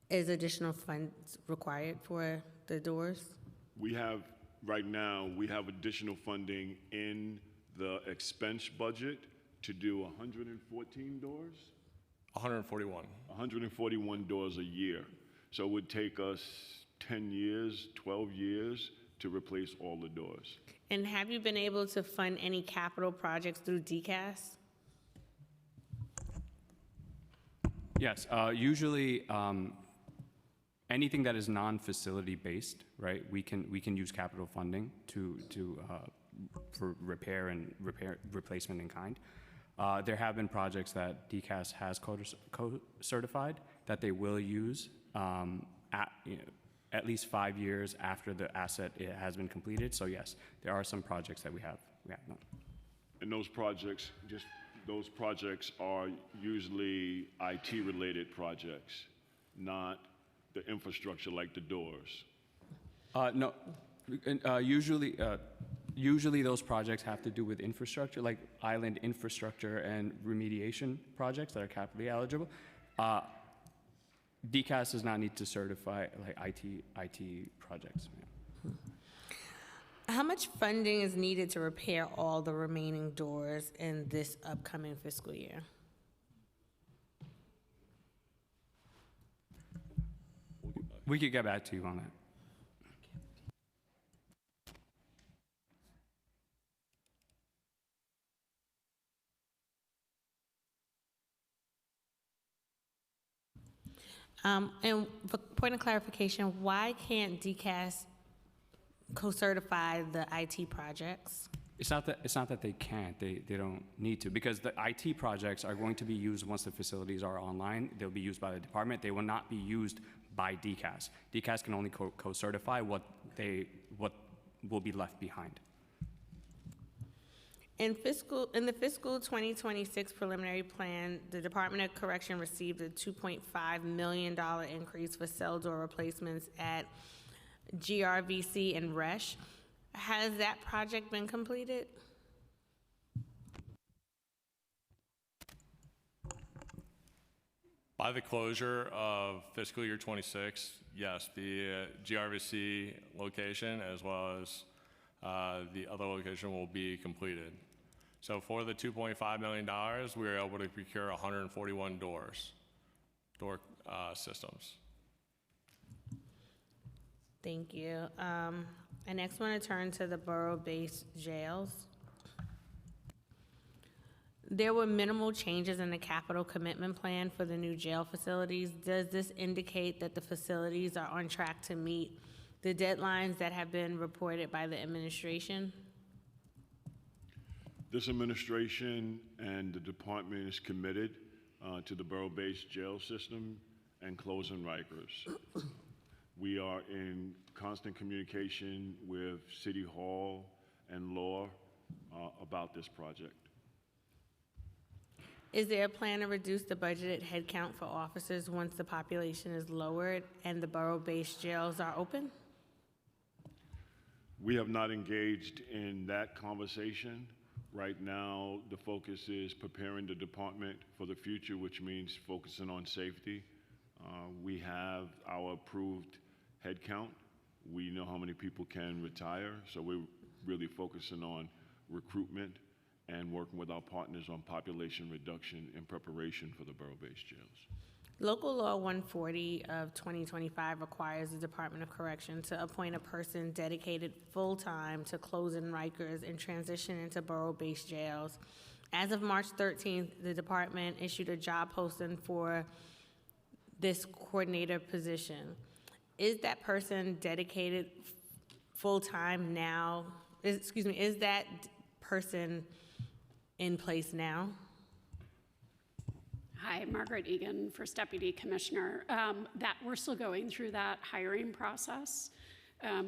Is additional funds required for the doors? We have, right now, we have additional funding in the expense budget to do 114 doors? 141. 141 doors a year. So it would take us 10 years, 12 years to replace all the doors. And have you been able to fund any capital projects through DCAS? Yes, usually anything that is non-facility based, right? We can use capital funding for replacement in kind. There have been projects that DCAS has co-certified that they will use at least 5 years after the asset has been completed. So yes, there are some projects that we have done. And those projects, those projects are usually IT-related projects, not the infrastructure like the doors. No, usually those projects have to do with infrastructure, like island infrastructure and remediation projects that are capitally eligible. DCAS does not need to certify like IT projects. How much funding is needed to repair all the remaining doors in this upcoming fiscal year? We could get back to you on that. And for point of clarification, why can't DCAS co-certify the IT projects? It's not that they can't, they don't need to, because the IT projects are going to be used once the facilities are online. They'll be used by the department. They will not be used by DCAS. DCAS can only co-certify what will be left behind. In the fiscal 2026 preliminary plan, the Department of Correction received a $2.5 million increase for cell door replacements at GRVC and RESH. Has that project been completed? By the closure of fiscal year 26, yes, the GRVC location as well as the other location will be completed. So for the $2.5 million, we were able to procure 141 door systems. Thank you. I next want to turn to the borough-based jails. There were minimal changes in the capital commitment plan for the new jail facilities. Does this indicate that the facilities are on track to meet the deadlines that have been reported by the administration? This administration and the department is committed to the borough-based jail system and closing Rikers. We are in constant communication with City Hall and Law about this project. Is there a plan to reduce the budgeted headcount for officers once the population is lowered and the borough-based jails are open? We have not engaged in that conversation. Right now, the focus is preparing the department for the future, which means focusing on safety. We have our approved headcount. We know how many people can retire, so we're really focusing on recruitment and working with our partners on population reduction in preparation for the borough-based jails. Local Law 140 of 2025 requires the Department of Correction to appoint a person dedicated full-time to closing Rikers and transition into borough-based jails. As of March 13th, the department issued a job posting for this coordinator position. Is that person dedicated full-time now? Is that person in place now? Hi, Margaret Egan, First Deputy Commissioner. That we're still going through that hiring process.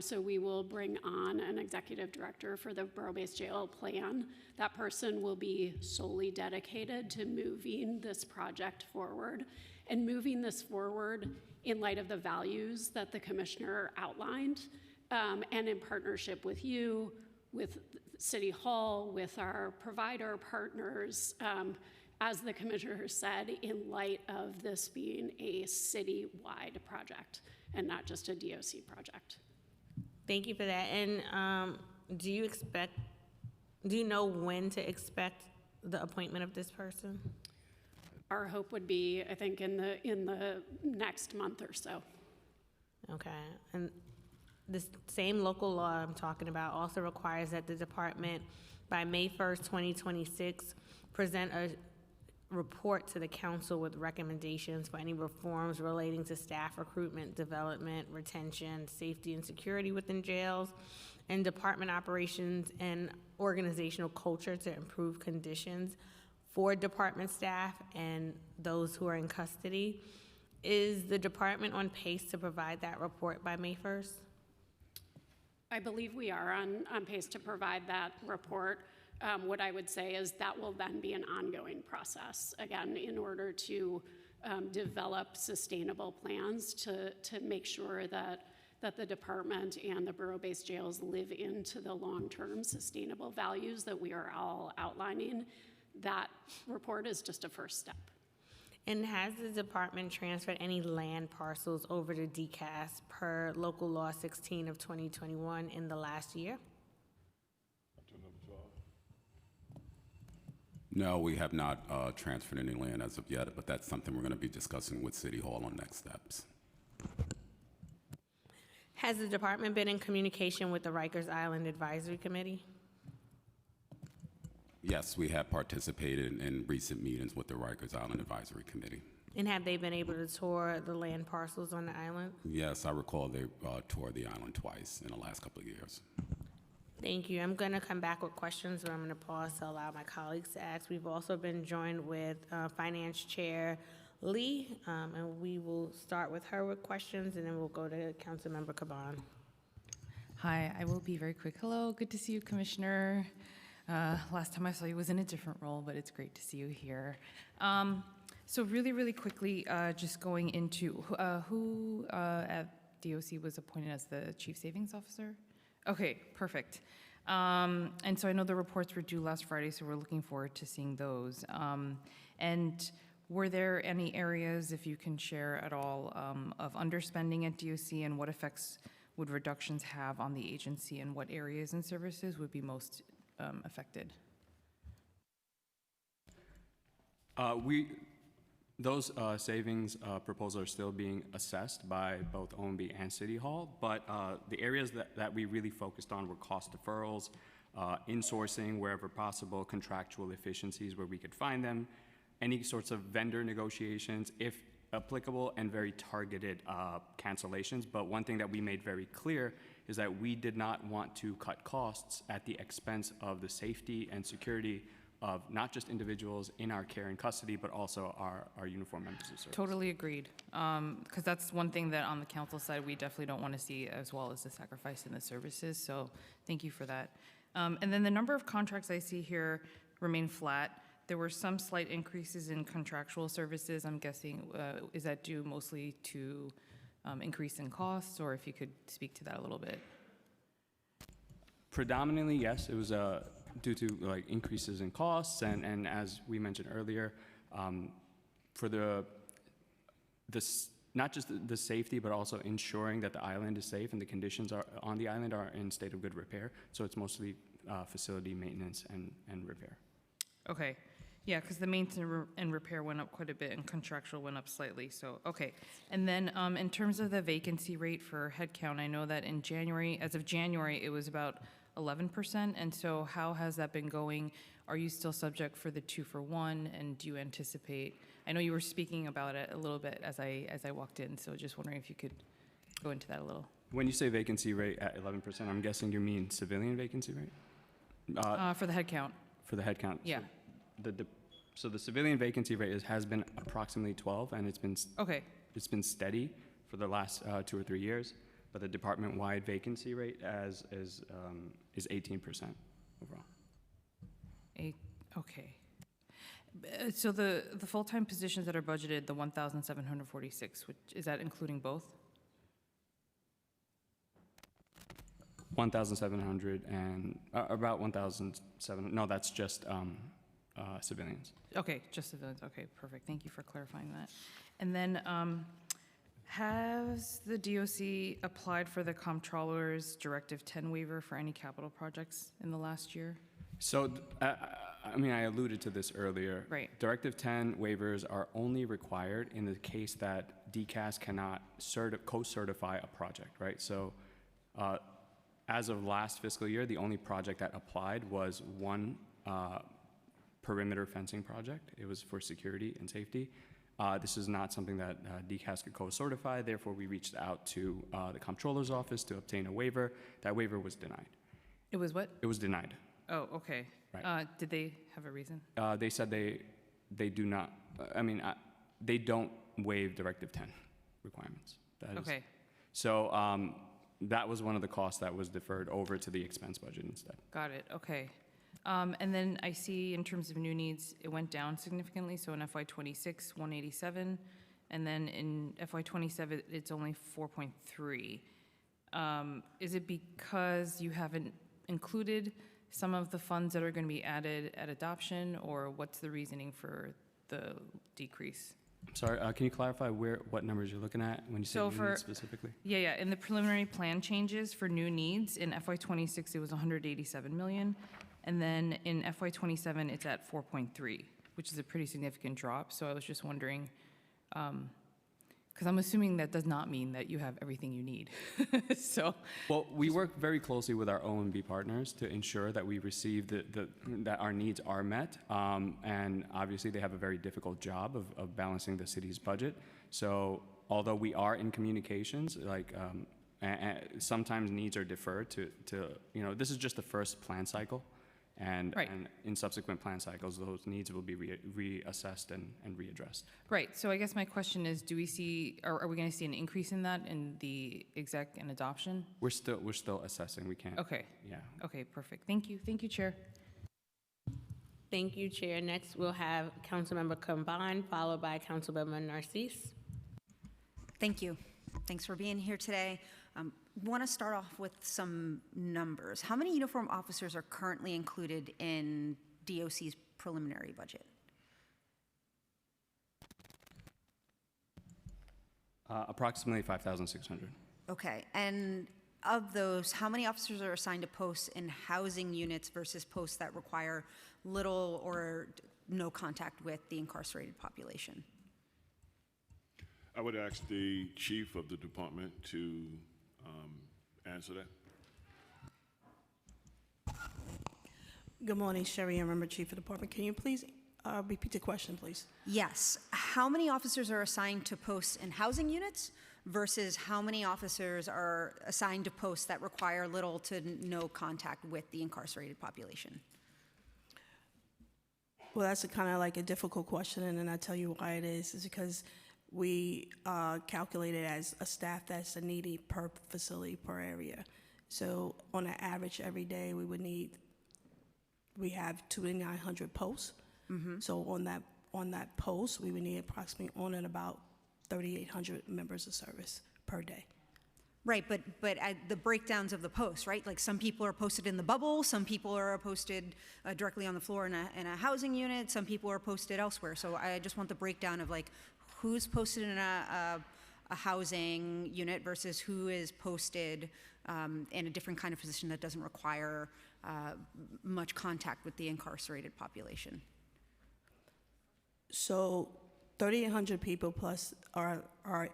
So we will bring on an executive director for the borough-based jail plan. That person will be solely dedicated to moving this project forward and moving this forward in light of the values that the commissioner outlined, and in partnership with you, with City Hall, with our provider partners, as the commissioner said, in light of this being a city-wide project and not just a DOC project. Thank you for that. And do you know when to expect the appointment of this person? Our hope would be, I think, in the next month or so. Okay. And this same local law I'm talking about also requires that the department, by May 1st, 2026, present a report to the council with recommendations for any reforms relating to staff recruitment, development, retention, safety and security within jails, and department operations and organizational culture to improve conditions for department staff and those who are in custody. Is the department on pace to provide that report by May 1st? I believe we are on pace to provide that report. What I would say is that will then be an ongoing process, again, in order to develop sustainable plans to make sure that the department and the borough-based jails live into the long-term sustainable values that we are all outlining. That report is just a first step. And has the department transferred any land parcels over to DCAS per local law 16 of 2021 in the last year? No, we have not transferred any land as of yet, but that's something we're going to be discussing with City Hall on next steps. Has the department been in communication with the Rikers Island Advisory Committee? Yes, we have participated in recent meetings with the Rikers Island Advisory Committee. And have they been able to tour the land parcels on the island? Yes, I recall they toured the island twice in the last couple of years. Thank you. I'm going to come back with questions, but I'm going to pause to allow my colleagues to ask. We've also been joined with Finance Chair Lee, and we will start with her with questions, and then we'll go to Councilmember Caban. Hi, I will be very quick. Hello, good to see you, Commissioner. Last time I saw you was in a different role, but it's great to see you here. So really quickly, just going into who at DOC was appointed as the Chief Savings Officer? Okay, perfect. And so I know the reports were due last Friday, so we're looking forward to seeing those. And were there any areas, if you can share at all, of underspending at DOC, and what effects would reductions have on the agency, and what areas and services would be most affected? Those savings proposals are still being assessed by both OMB and City Hall, but the areas that we really focused on were cost deferrals, insourcing wherever possible, contractual efficiencies where we could find them, any sorts of vendor negotiations, if applicable, and very targeted cancellations. But one thing that we made very clear is that we did not want to cut costs at the expense of the safety and security of not just individuals in our care and custody, but also our uniformed members of service. Totally agreed. Because that's one thing that on the council side, we definitely don't want to see, as well as the sacrifice in the services. So thank you for that. And then the number of contracts I see here remain flat. There were some slight increases in contractual services. I'm guessing, is that due mostly to increase in costs, or if you could speak to that a little bit? Predominantly, yes. It was due to like increases in costs, and as we mentioned earlier, for not just the safety, but also ensuring that the island is safe and the conditions on the island are in state of good repair. So it's mostly facility maintenance and repair. Okay. Yeah, because the maintenance and repair went up quite a bit and contractual went up slightly, so, okay. And then in terms of the vacancy rate for headcount, I know that in January, as of January, it was about 11%, and so how has that been going? Are you still subject for the 2-for-1, and do you anticipate, I know you were speaking about it a little bit as I walked in, so just wondering if you could go into that a little. When you say vacancy rate at 11%, I'm guessing you mean civilian vacancy rate? For the headcount. For the headcount. Yeah. So the civilian vacancy rate has been approximately 12, and it's been steady for the last 2 or 3 years. But the department-wide vacancy rate is 18% overall. Okay. So the full-time positions that are budgeted, the 1,746, is that including both? 1,700 and about 1,700. No, that's just civilians. Okay, just civilians. Okay, perfect. Thank you for clarifying that. And then has the DOC applied for the Comptroller's Directive 10 waiver for any capital projects in the last year? So, I mean, I alluded to this earlier. Right. Directive 10 waivers are only required in the case that DCAS cannot co-certify a project, right? So, as of last fiscal year, the only project that applied was one perimeter fencing project. It was for security and safety. This is not something that DCAS could co-certify. Therefore, we reached out to the Comptroller's office to obtain a waiver. That waiver was denied. It was what? It was denied. Oh, okay. Right. Did they have a reason? They said they do not, they don't waive Directive 10 requirements. That is- Okay. So that was one of the costs that was deferred over to the expense budget instead. Got it, okay. And then I see in terms of new needs, it went down significantly, so in FY '26, 187, and then in FY '27, it's only 4.3. Is it because you haven't included some of the funds that are going to be added at adoption, or what's the reasoning for the decrease? Sorry, can you clarify what numbers you're looking at when you say So new needs specifically? Yeah, in the preliminary plan changes for new needs, in FY '26, it was 187 million, and then in FY '27, it's at 4.3, which is a pretty significant drop. So I was just wondering, because I'm assuming that does not mean that you have everything you need. So, Well, we work very closely with our OMB partners to ensure that we receive that our needs are met. And obviously, they have a very difficult job of balancing the city's budget. So although we are in communications, sometimes needs are deferred to this is just the first plan cycle. And, Right. and in subsequent plan cycles, those needs will be reassessed and readdressed. right, so I guess my question is, do we see, are we going to see an increase in that in the exec and adoption? We're still assessing. We can't. Okay. Yeah. Okay, perfect. Thank you, Chair. Thank you, Chair. Next, we'll have Councilmember Kamban, followed by Councilmember Narcisse. Thank you. Thanks for being here today. Want to start off with some numbers. How many uniform officers are currently included in DOC's preliminary budget? Approximately 5,600. Okay, and of those, how many officers are assigned to posts in housing units versus posts that require little or no contact with the incarcerated population? I would ask the chief of the department to answer that. Good morning, Sherry, and Member Chief of the Department. Can you please repeat the question, please? Yes. How many officers are assigned to posts in housing units versus how many officers are assigned to posts that require little to no contact with the incarcerated population? Well, that's kind of like a difficult question, and then I tell you why it is because we calculate it as a staff that's needed per facility, per area. So on an average, every day, we have 2,900 posts. So on that post, we would need approximately on and about 3,800 members of service per day. Right, but the breakdowns of the posts, right? Like some people are posted in the bubble, some people are posted directly on the floor in a housing unit, some people are posted elsewhere. So I just want the breakdown of like who's posted in a housing unit versus who is posted in a different kind of position that doesn't require much contact with the incarcerated population. So 3,800 people plus are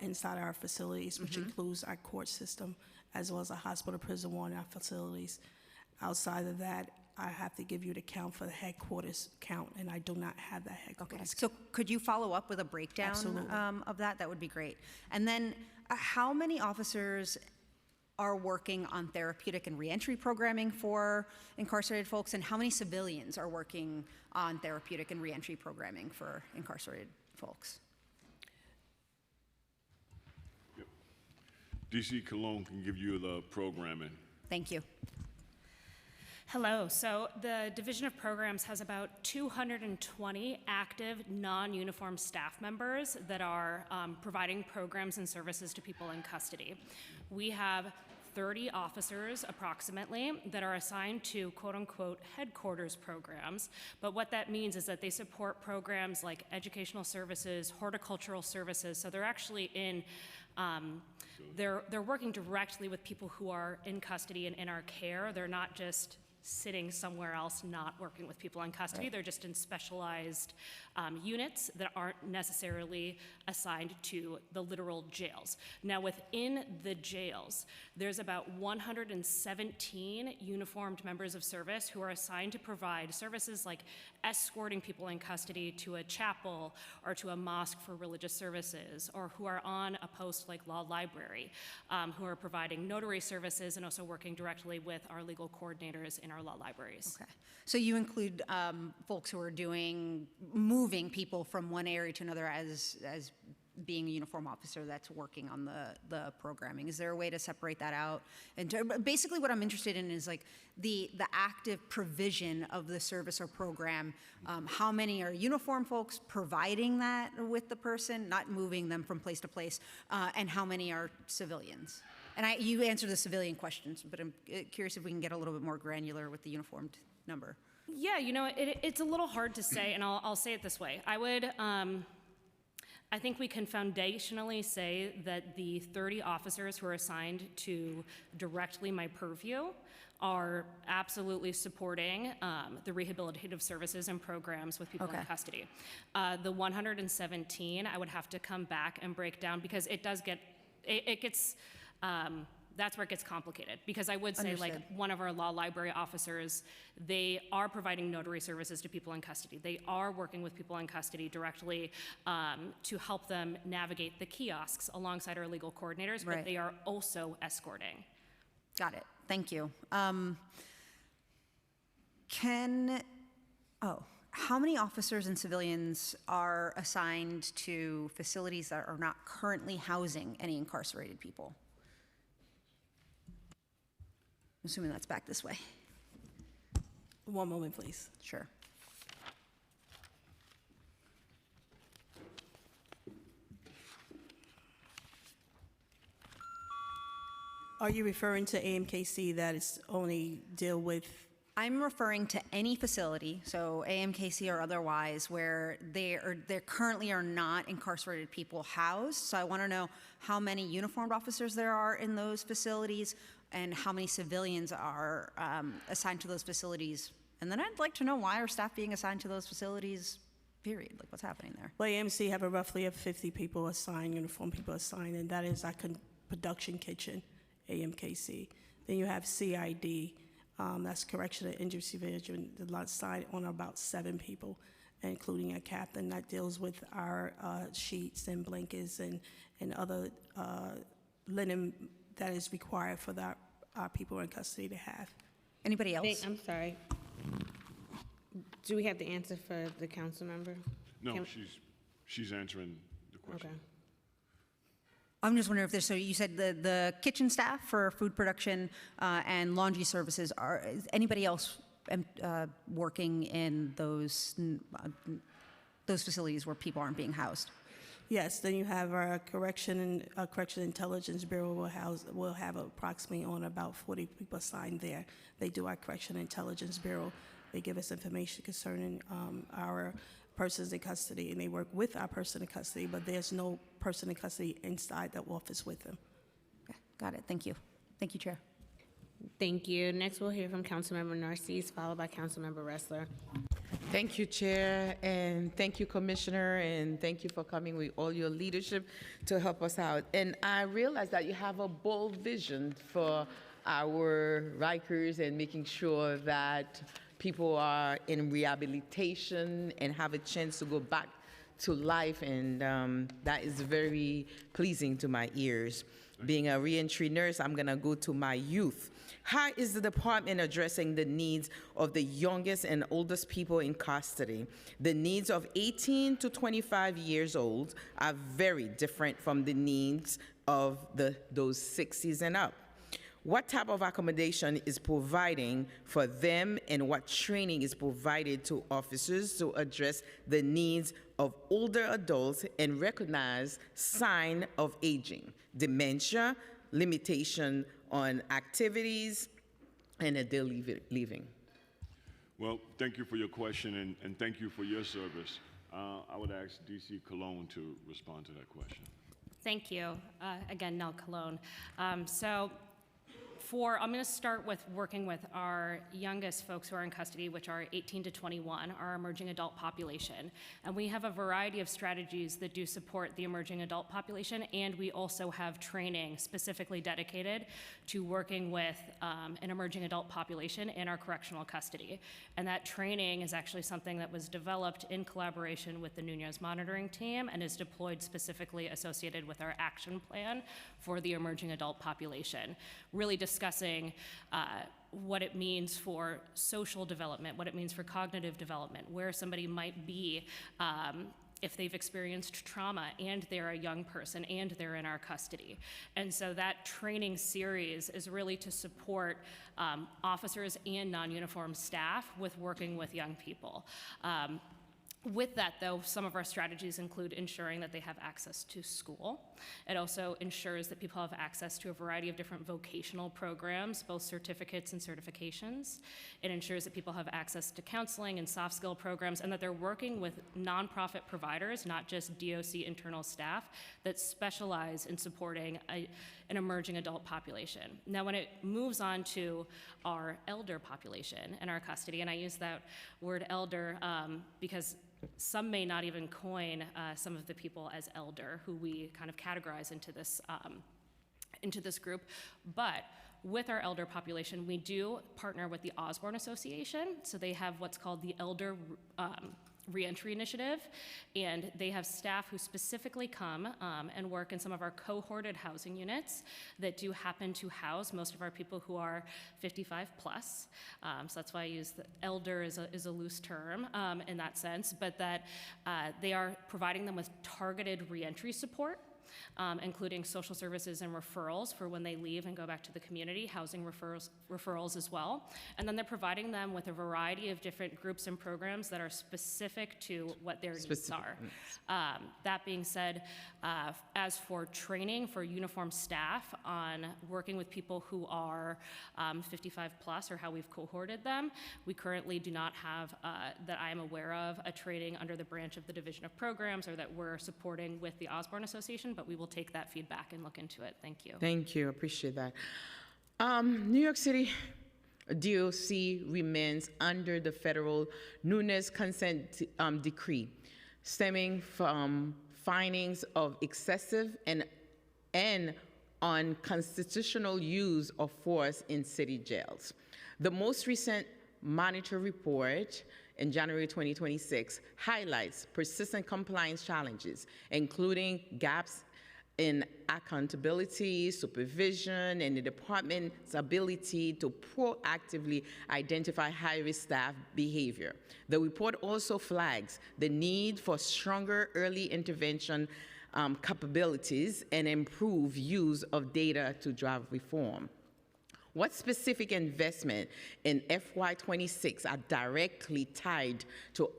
inside our facilities, which includes our court system, as well as a hospital, prison, warrant, our facilities. Outside of that, I have to give you the count for the headquarters count, and I do not have that headquarters. Okay, so could you follow up with a breakdown of that? That would be great. And then how many officers are working on therapeutic and reentry programming for incarcerated folks, and how many civilians are working on therapeutic and reentry programming for incarcerated folks? DC Cologne can give you the programming. Thank you. Hello. So the Division of Programs has about 220 active non-uniform staff members that are providing programs and services to people in custody. We have 30 officers approximately that are assigned to quote-unquote headquarters programs, but what that means is that they support programs like educational services, horticultural services, so they're actually in they're working directly with people who are in custody and in our care. They're not just sitting somewhere else not working with people in custody. Right. They're just in specialized units that aren't necessarily assigned to the literal jails. Now within the jails, there's about 117 uniformed members of service who are assigned to provide services like escorting people in custody to a chapel or to a mosque for religious services, or who are on a post like law library, who are providing notary services and also working directly with our legal coordinators in our law libraries. Okay. So you include folks who are moving people from one area to another as being a uniform officer that's working on the programming. Is there a way to separate that out? And basically what I'm interested in is like the active provision of the service or program. How many are uniform folks providing that with the person, not moving them from place to place, and how many are civilians? And you answered the civilian questions, but I'm curious if we can get a little bit more granular with the uniformed number. Yeah, you know, it's a little hard to say, and I'll say it this way. I think we can foundationally say that the 30 officers who are assigned to directly my purview are absolutely supporting the rehabilitative services and programs with people in custody. The 117, I would have to come back and break down because it gets, that's where it gets complicated. Because I would say, like, one of our law library officers, they are providing notary services to people in custody. They are working with people in custody directly to help them navigate the kiosks alongside our legal coordinators, but they are also escorting. Got it. Thank you. How many officers and civilians are assigned to facilities that are not currently housing any incarcerated people? I'm assuming that's back this way. One moment, please. Sure. Are you referring to AMKC that is only deal with? I'm referring to any facility, so AMKC or otherwise, where there currently are not incarcerated people housed. So I want to know how many uniformed officers there are in those facilities and how many civilians are assigned to those facilities. And then I'd like to know why are staff being assigned to those facilities, period? Like, what's happening there? Well, AMC have roughly 50 people assigned, uniformed people assigned, and that is our production kitchen, AMKC. Then you have CID, that's Correctional Injury Supervision, assigned on about 7 people, including a captain that deals with our sheets and blankets and other linen that is required for our people in custody to have. Anybody else? I'm sorry. Do we have the answer for the council member? No, she's answering the question. Okay. I'm just wondering if there's, so you said the kitchen staff for food production and laundry services, is anybody else working in those facilities where people aren't being housed? Yes, then you have our Correction Intelligence Bureau will have approximately on about 40 people assigned there. They do our Correction Intelligence Bureau. They give us information concerning our persons in custody, and they work with our person in custody, but there's no person in custody inside the office with them. Okay, got it. Thank you. Thank you, Chair. Thank you. Next, we'll hear from Councilmember Narcisse, followed by Councilmember Ressler. Thank you, Chair, and thank you, Commissioner, and thank you for coming with all your leadership to help us out. And I realize that you have a bold vision for our Rikers and making sure that people are in rehabilitation and have a chance to go back to life, and that is very pleasing to my ears. Being a reentry nurse, I'm gonna go to my youth. How is the department addressing the needs of the youngest and oldest people in custody? The needs of 18 to 25 years old are very different from the needs of those 60s and up. What type of accommodation is providing for them, and what training is provided to officers to address the needs of older adults and recognize signs of aging, dementia, limitation on activities, and a daily living? Well, thank you for your question, and thank you for your service. I would ask DC Cologne to respond to that question. Thank you. Again, Nell Cologne. I'm going to start with working with our youngest folks who are in custody, which are 18 to 21, our emerging adult population. And we have a variety of strategies that do support the emerging adult population, and we also have training specifically dedicated to working with an emerging adult population in our correctional custody. And that training is actually something that was developed in collaboration with the Nunez monitoring team and is deployed specifically associated with our action plan for the emerging adult population, really discussing what it means for social development, what it means for cognitive development, where somebody might be if they've experienced trauma and they're a young person and they're in our custody. And so that training series is really to support officers and non-uniform staff with working with young people. With that, though, some of our strategies include ensuring that they have access to school. It also ensures that people have access to a variety of different vocational programs, both certificates and certifications. It ensures that people have access to counseling and soft skill programs, and that they're working with nonprofit providers, not just DOC internal staff, that specialize in supporting an emerging adult population. Now, when it moves on to our elder population in our custody, and I use that word elder because some may not even coin some of the people as elder who we kind of categorize into this group. But with our elder population, we do partner with the Osborne Association. So they have what's called the Elder Reentry Initiative, and they have staff who specifically come and work in some of our cohorted housing units that do happen to house most of our people who are 55 plus. So that's why I use the elder is a loose term in that sense, but that they are providing them with targeted reentry support. Including social services and referrals for when they leave and go back to the community, housing referrals as well. And then they're providing them with a variety of different groups and programs that are specific to what their needs are. That being said, as for training for uniformed staff on working with people who are 55 plus or how we've cohorted them, we currently do not have, that I am aware of, a training under the branch of the Division of Programs or that we're supporting with the Osborne Association, but we will take that feedback and look into it. Thank you. Thank you. Appreciate that. New York City DOC remains under the federal Nunes Consent Decree, stemming from findings of excessive and unconstitutional use of force in city jails. The most recent Monitor report in January 2026 highlights persistent compliance challenges, including gaps in accountability, supervision, and the department's ability to proactively identify high-risk staff behavior. The report also flags the need for stronger early intervention capabilities and improved use of data to drive reform. What specific investment in FY26 are directly tied to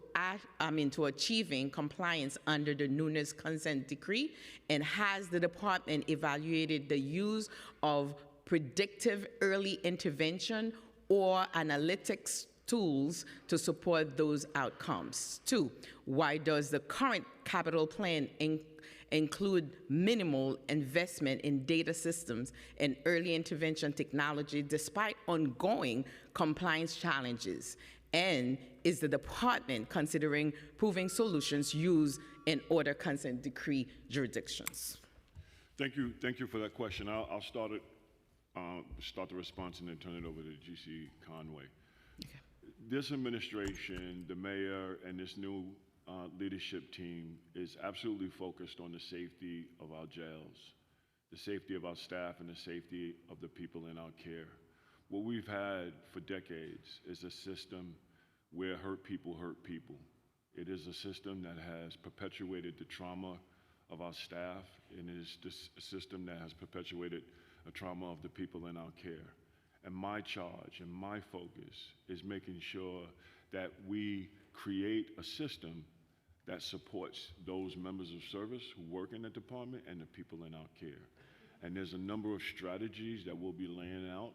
achieving compliance under the Nunes Consent Decree? And has the department evaluated the use of predictive early intervention or analytics tools to support those outcomes? 2, why does the current capital plan include minimal investment in data systems and early intervention technology despite ongoing compliance challenges? And is the department considering proving solutions used in order consent decree jurisdictions? Thank you for that question. I'll start the response and then turn it over to GC Conway. Okay. This administration, the mayor, and this new leadership team is absolutely focused on the safety of our jails, the safety of our staff, and the safety of the people in our care. What we've had for decades is a system where hurt people hurt people. It is a system that has perpetuated the trauma of our staff, and it is this system that has perpetuated a trauma of the people in our care. And my charge and my focus is making sure that we create a system that supports those members of service who work in the department and the people in our care. And there's a number of strategies that we'll be laying out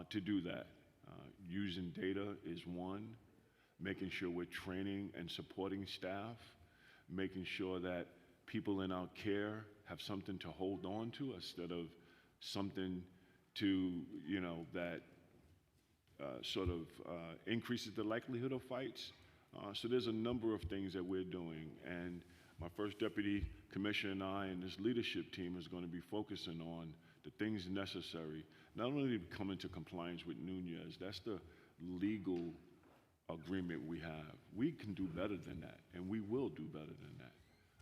to do that. Using data is one, making sure we're training and supporting staff, making sure that people in our care have something to hold on to instead of something to, that increases the likelihood of fights. So there's a number of things that we're doing, and my first deputy commissioner and I and this leadership team is going to be focusing on the things necessary, not only to come into compliance with Nunes, that's the legal agreement we have. We can do better than that, and we will do better than that.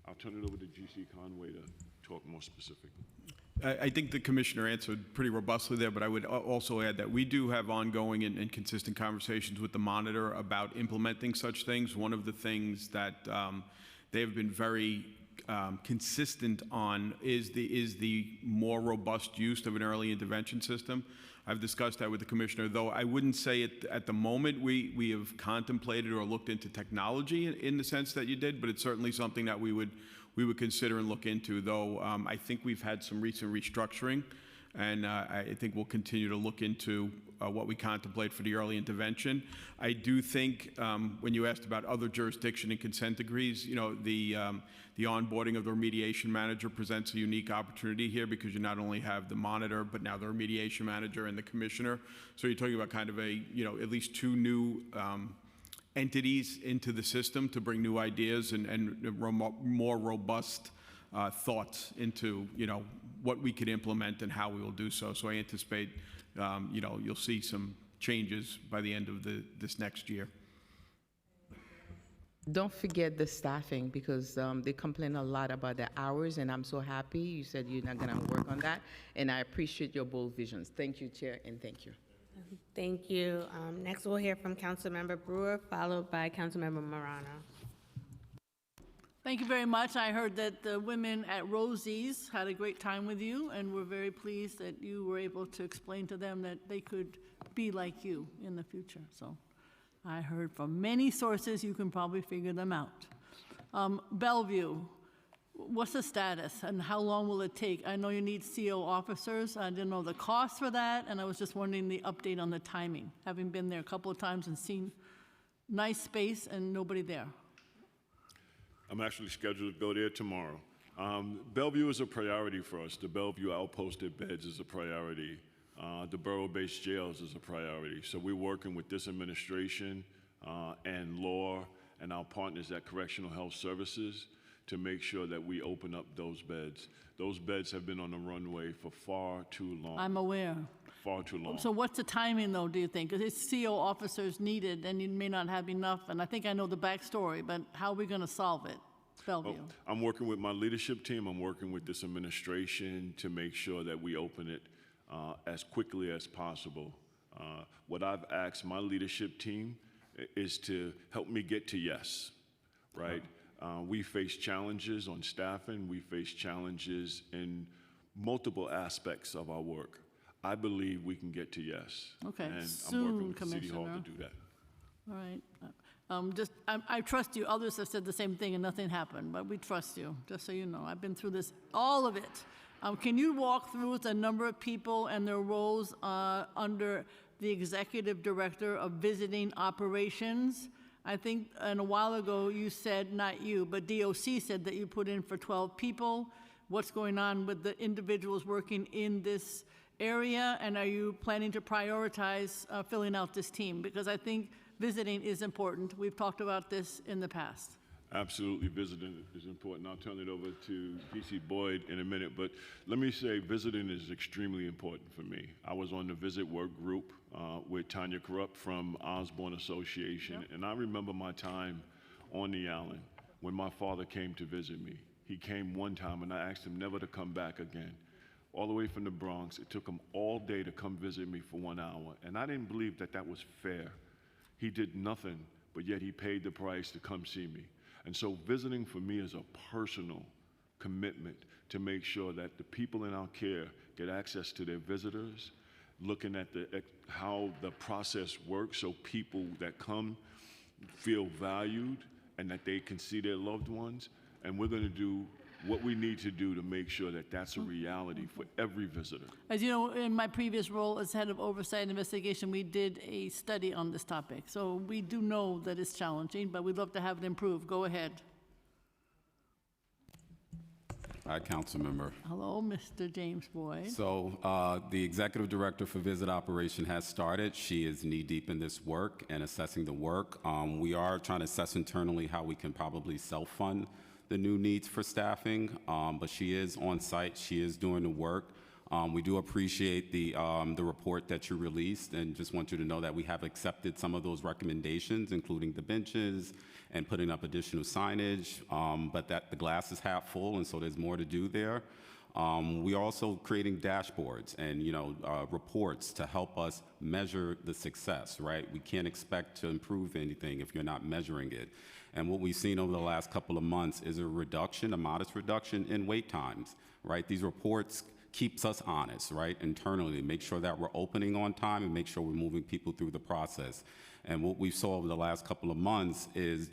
I'll turn it over to GC Conway to talk more specifically. I think the commissioner answered pretty robustly there, but I would also add that we do have ongoing and consistent conversations with the monitor about implementing such things. One of the things that they have been very consistent on is the more robust use of an early intervention system. I've discussed that with the commissioner, though I wouldn't say at the moment we have contemplated or looked into technology in the sense that you did, but it's certainly something that we would consider and look into, though I think we've had some recent restructuring, and I think we'll continue to look into what we contemplate for the early intervention. I do think when you asked about other jurisdiction and consent decrees, you know, the onboarding of the remediation manager presents a unique opportunity here because you not only have the monitor, but now the remediation manager and the commissioner. So you're talking about kind of a, you know, at least two new entities into the system to bring new ideas and more robust thoughts into, you know, what we could implement and how we will do so. So I anticipate, you know, you'll see some changes by the end of this next year. Don't forget the staffing, because they complain a lot about the hours, and I'm so happy you said you're not going to work on that, and I appreciate your bold visions. Thank you, Chair, and thank you. Thank you. Next, we'll hear from Councilmember Brewer, followed by Councilmember Marano. Thank you very much. I heard that the women at Rosie's had a great time with you, and we're very pleased that you were able to explain to them that they could be like you in the future. So I heard from many sources. You can probably figure them out. Bellevue, what's the status, and how long will it take? I know you need CO officers. I didn't know the cost for that, and I was just wondering the update on the timing, having been there a couple of times and seen nice space and nobody there. I'm actually scheduled to go there tomorrow. Bellevue is a priority for us. The Bellevue outposted beds is a priority. The borough-based jails is a priority. So we're working with this administration and law and our partners at Correctional Health Services to make sure that we open up those beds. Those beds have been on the runway for far too long. I'm aware. Far too long. So what's the timing, though, do you think? Because it's CO officers needed, and you may not have enough, and I think I know the backstory, but how are we going to solve it, Bellevue? I'm working with my leadership team. I'm working with this administration to make sure that we open it as quickly as possible. What I've asked my leadership team is to help me get to yes, right? We face challenges on staffing. We face challenges in multiple aspects of our work. I believe we can get to yes. Okay, and soon, I'm working with City Hall Commissioner. to do that. All right. I trust you. Others have said the same thing and nothing happened, but we trust you, just so you know. I've been through this, all of it. Can you walk through the number of people and their roles under the Executive Director of Visiting Operations? I think a while ago you said, not you, but DOC said that you put in for 12 people. What's going on with the individuals working in this area, and are you planning to prioritize filling out this team? Because I think visiting is important. We've talked about this in the past. Absolutely, visiting is important. I'll turn it over to PC Boyd in a minute, but let me say visiting is extremely important for me. I was on the visit work group with Tanya Corrupt from Osborne Association, and I remember my time on the island when my father came to visit me. He came one time, and I asked him never to come back again. All the way from the Bronx, it took him all day to come visit me for 1 hour, and I didn't believe that that was fair. He did nothing, but yet he paid the price to come see me. And so visiting for me is a personal commitment to make sure that the people in our care get access to their visitors, looking at how the process works so people that come feel valued and that they can see their loved ones. And we're going to do what we need to do to make sure that that's a reality for every visitor. As you know, in my previous role as head of oversight and investigation, we did a study on this topic. So we do know that it's challenging, but we'd love to have it improved. Go ahead. Hi, Council Member. Hello, Mr. James Boyd. So the Executive Director for Visit Operation has started. She is knee-deep in this work and assessing the work. We are trying to assess internally how we can probably self-fund the new needs for staffing, but she is on site. She is doing the work. We do appreciate the report that you released, and just want you to know that we have accepted some of those recommendations, including the benches and putting up additional signage, but that the glass is half full, and so there's more to do there. We are also creating dashboards and reports to help us measure the success, right? We can't expect to improve anything if you're not measuring it. And what we've seen over the last couple of months is a modest reduction in wait times, right? These reports keeps us honest, right, internally, make sure that we're opening on time and make sure we're moving people through the process. And what we saw over the last couple of months is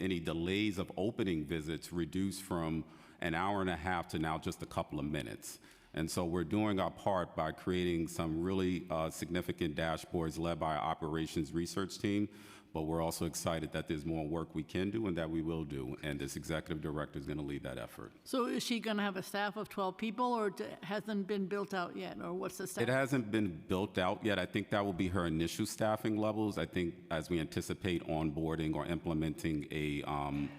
any delays of opening visits reduced from an hour and a half to now just a couple of minutes. And so we're doing our part by creating some really significant dashboards led by our operations research team. But we're also excited that there's more work we can do and that we will do. And this executive director is going to lead that effort. So is she going to have a staff of 12 people, or hasn't been built out yet? Or what's the staff? It hasn't been built out yet. I think that will be her initial staffing levels. I think as we anticipate onboarding or implementing a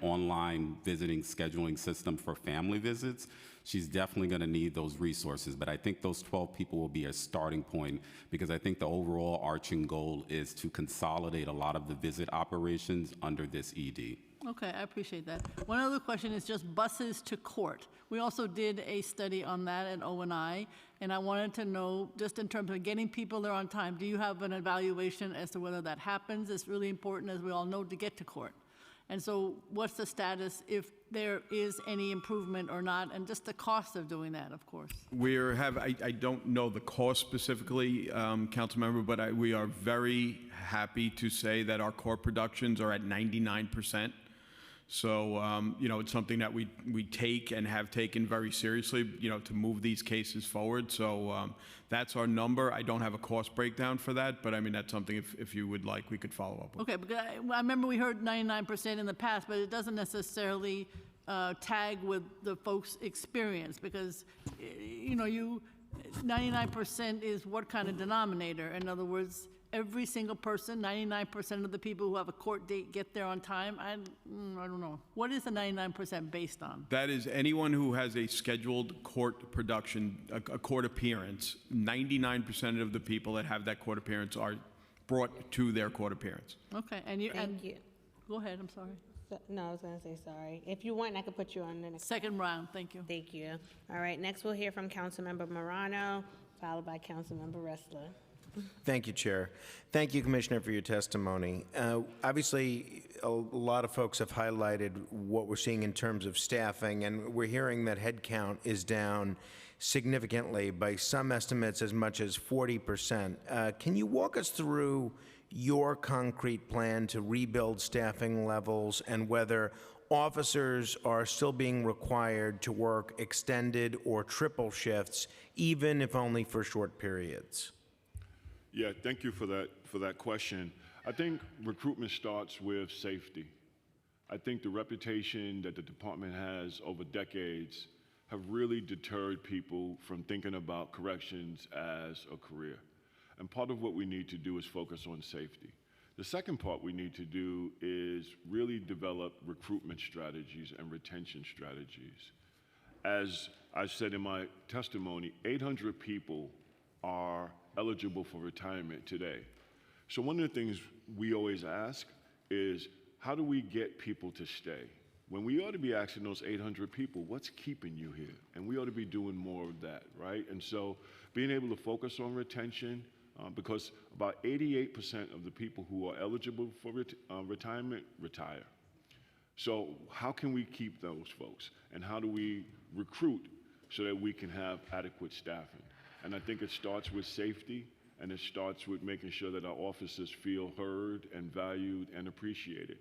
online visiting scheduling system for family visits, she's definitely going to need those resources. But I think those 12 people will be a starting point, because I think the overall arching goal is to consolidate a lot of the visit operations under this ED. Okay, I appreciate that. One other question is just buses to court. We also did a study on that at O&I, and I wanted to know, just in terms of getting people there on time, do you have an evaluation as to whether that happens? It's really important, as we all know, to get to court. And so what's the status, if there is any improvement or not, and just the cost of doing that, of course? I don't know the cost specifically, Councilmember, but we are very happy to say that our court productions are at 99%. So, it's something that we take and have taken very seriously, to move these cases forward. So that's our number. I don't have a cost breakdown for that, but I mean, that's something if you would like, we could follow up with. Okay, because I remember we heard 99% in the past, but it doesn't necessarily tag with the folks' experience, because, 99% is what kind of denominator? In other words, every single person, 99% of the people who have a court date get there on time? I don't know. What is the 99% based on? That is anyone who has a scheduled court production, a court appearance. 99% of the people that have that court appearance are brought to their court appearance. Okay, Thank you. Go ahead, I'm sorry. No, I was going to say sorry. If you want, I could put you on the next. Second round, thank you. Thank you. All right, next we'll hear from Councilmember Morano, followed by Councilmember Ressler. Thank you, Chair. Thank you, Commissioner, for your testimony. Obviously, a lot of folks have highlighted what we're seeing in terms of staffing, and we're hearing that headcount is down significantly, by some estimates as much as 40%. Can you walk us through your concrete plan to rebuild staffing levels, and whether officers are still being required to work extended or triple shifts, even if only for short periods? Yeah, thank you for that question. I think recruitment starts with safety. I think the reputation that the department has over decades have really deterred people from thinking about corrections as a career. And part of what we need to do is focus on safety. The second part we need to do is really develop recruitment strategies and retention strategies. As I said in my testimony, 800 people are eligible for retirement today. So one of the things we always ask is, how do we get people to stay? When we ought to be asking those 800 people, what's keeping you here? And we ought to be doing more of that, right? And so being able to focus on retention, because about 88% of the people who are eligible for retirement retire. So how can we keep those folks? And how do we recruit so that we can have adequate staffing? And I think it starts with safety, and it starts with making sure that our officers feel heard and valued and appreciated.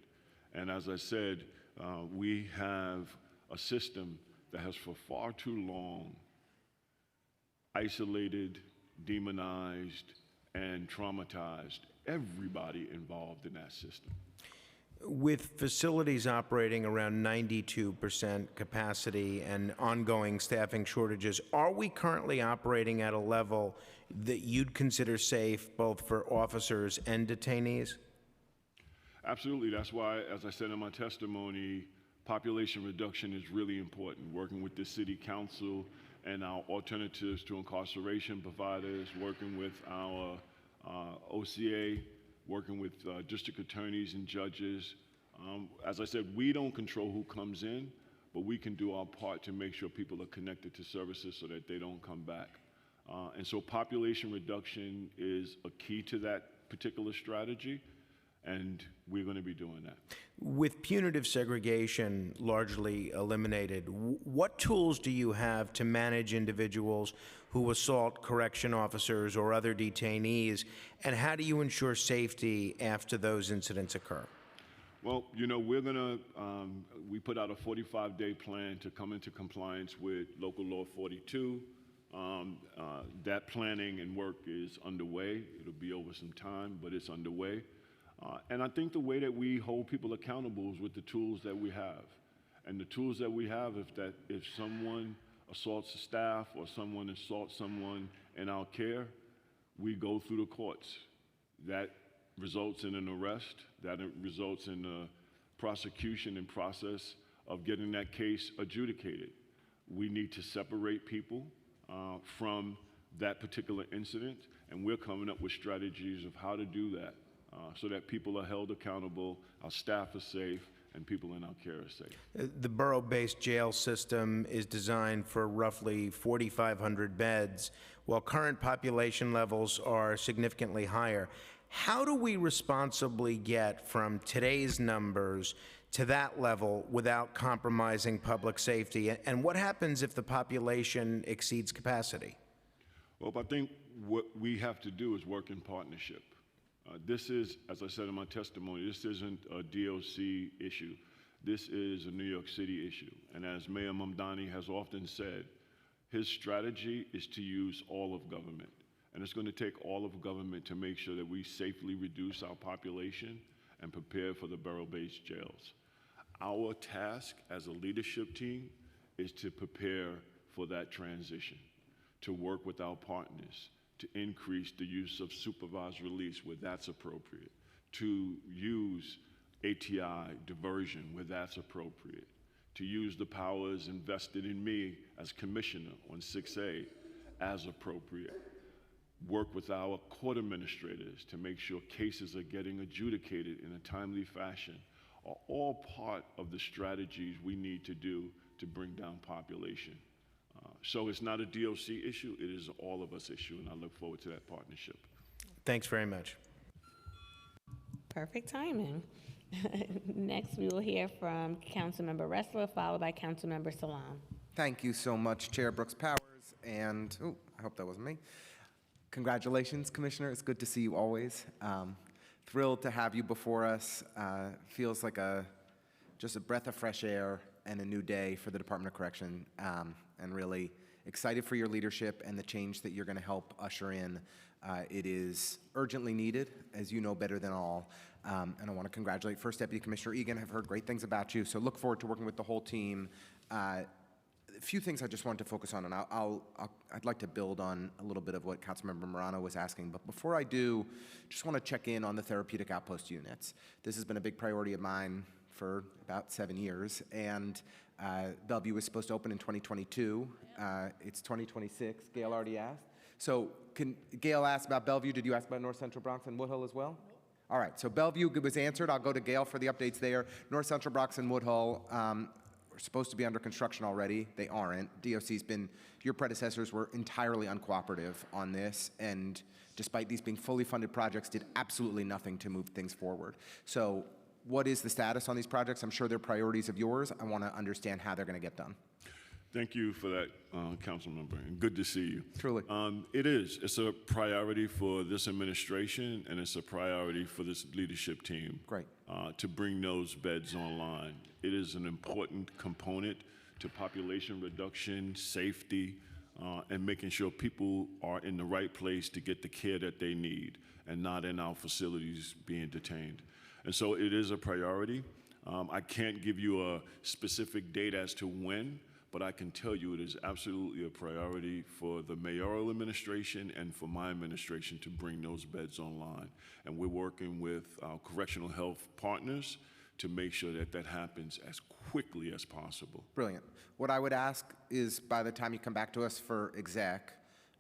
And as I said, we have a system that has for far too long isolated, demonized, and traumatized everybody involved in that system. With facilities operating around 92% capacity and ongoing staffing shortages, are we currently operating at a level that you'd consider safe both for officers and detainees? Absolutely. That's why, as I said in my testimony, population reduction is really important. Working with the City Council and our alternatives to incarceration providers, working with our OCA, working with district attorneys and judges. As I said, we don't control who comes in, but we can do our part to make sure people are connected to services so that they don't come back. And so population reduction is a key to that particular strategy, and we're going to be doing that. With punitive segregation largely eliminated, what tools do you have to manage individuals who assault correction officers or other detainees, and how do you ensure safety after those incidents occur? Well, you know, we're going to, we put out a 45-day plan to come into compliance with Local Law 42. That planning and work is underway. It'll be over some time, but it's underway. And I think the way that we hold people accountable is with the tools that we have. And the tools that we have, if someone assaults a staff or someone assaults someone in our care, we go through the courts. That results in an arrest, that results in the prosecution and process of getting that case adjudicated. We need to separate people from that particular incident, and we're coming up with strategies of how to do that so that people are held accountable, our staff is safe, and people in our care are safe. The borough-based jail system is designed for roughly 4,500 beds, while current population levels are significantly higher. How do we responsibly get from today's numbers to that level without compromising public safety? And what happens if the population exceeds capacity? Well, I think what we have to do is work in partnership. This is, as I said in my testimony, this isn't a DOC issue. This is a New York City issue. And as Mayor Mamdani has often said, his strategy is to use all of government. And it's going to take all of government to make sure that we safely reduce our population and prepare for the borough-based jails. Our task as a leadership team is to prepare for that transition, to work with our partners, to increase the use of supervised release where that's appropriate, to use ATI diversion where that's appropriate, to use the powers invested in me as commissioner on 6A as appropriate, work with our court administrators to make sure cases are getting adjudicated in a timely fashion, are all part of the strategies we need to do to bring down population. So it's not a DOC issue, it is an all of us issue, and I look forward to that partnership. Thanks very much. Perfect timing. Next, we will hear from Councilmember Ressler, followed by Councilmember Salam. Thank you so much, Chair Brooks Powers, and I hope that wasn't me. Congratulations, Commissioner. It's good to see you always. Thrilled to have you before us. Feels like just a breath of fresh air and a new day for the Department of Correction, and really excited for your leadership and the change that you're going to help usher in. It is urgently needed, as you know better than all. And I want to congratulate First Deputy Commissioner Egan. I've heard great things about you, so look forward to working with the whole team. A few things I just wanted to focus on, and I'd like to build on a little bit of what Councilmember Morano was asking. But before I do, just want to check in on the therapeutic outpost units. This has been a big priority of mine for about 7 years, and Bellevue was supposed to open in 2022. It's 2026. Gail already asked. So Gail asked about Bellevue. Did you ask about North Central Bronx and Woodhull as well? All right, so Bellevue was answered. I'll go to Gail for the updates there. North Central Bronx and Woodhull were supposed to be under construction already. They aren't. DOC's been, your predecessors were entirely uncooperative on this, and despite these being fully funded projects, did absolutely nothing to move things forward. So what is the status on these projects? I'm sure they're priorities of yours. I want to understand how they're going to get done. Thank you for that, Council Member, and good to see you. Truly. It is. It's a priority for this administration, and it's a priority for this leadership team. Great. To bring those beds online. It is an important component to population reduction, safety, and making sure people are in the right place to get the care that they need and not in our facilities being detained. And so it is a priority. I can't give you a specific date as to when, but I can tell you it is absolutely a priority for the mayoral administration and for my administration to bring those beds online. And we're working with our correctional health partners to make sure that that happens as quickly as possible. Brilliant. What I would ask is by the time you come back to us for exec,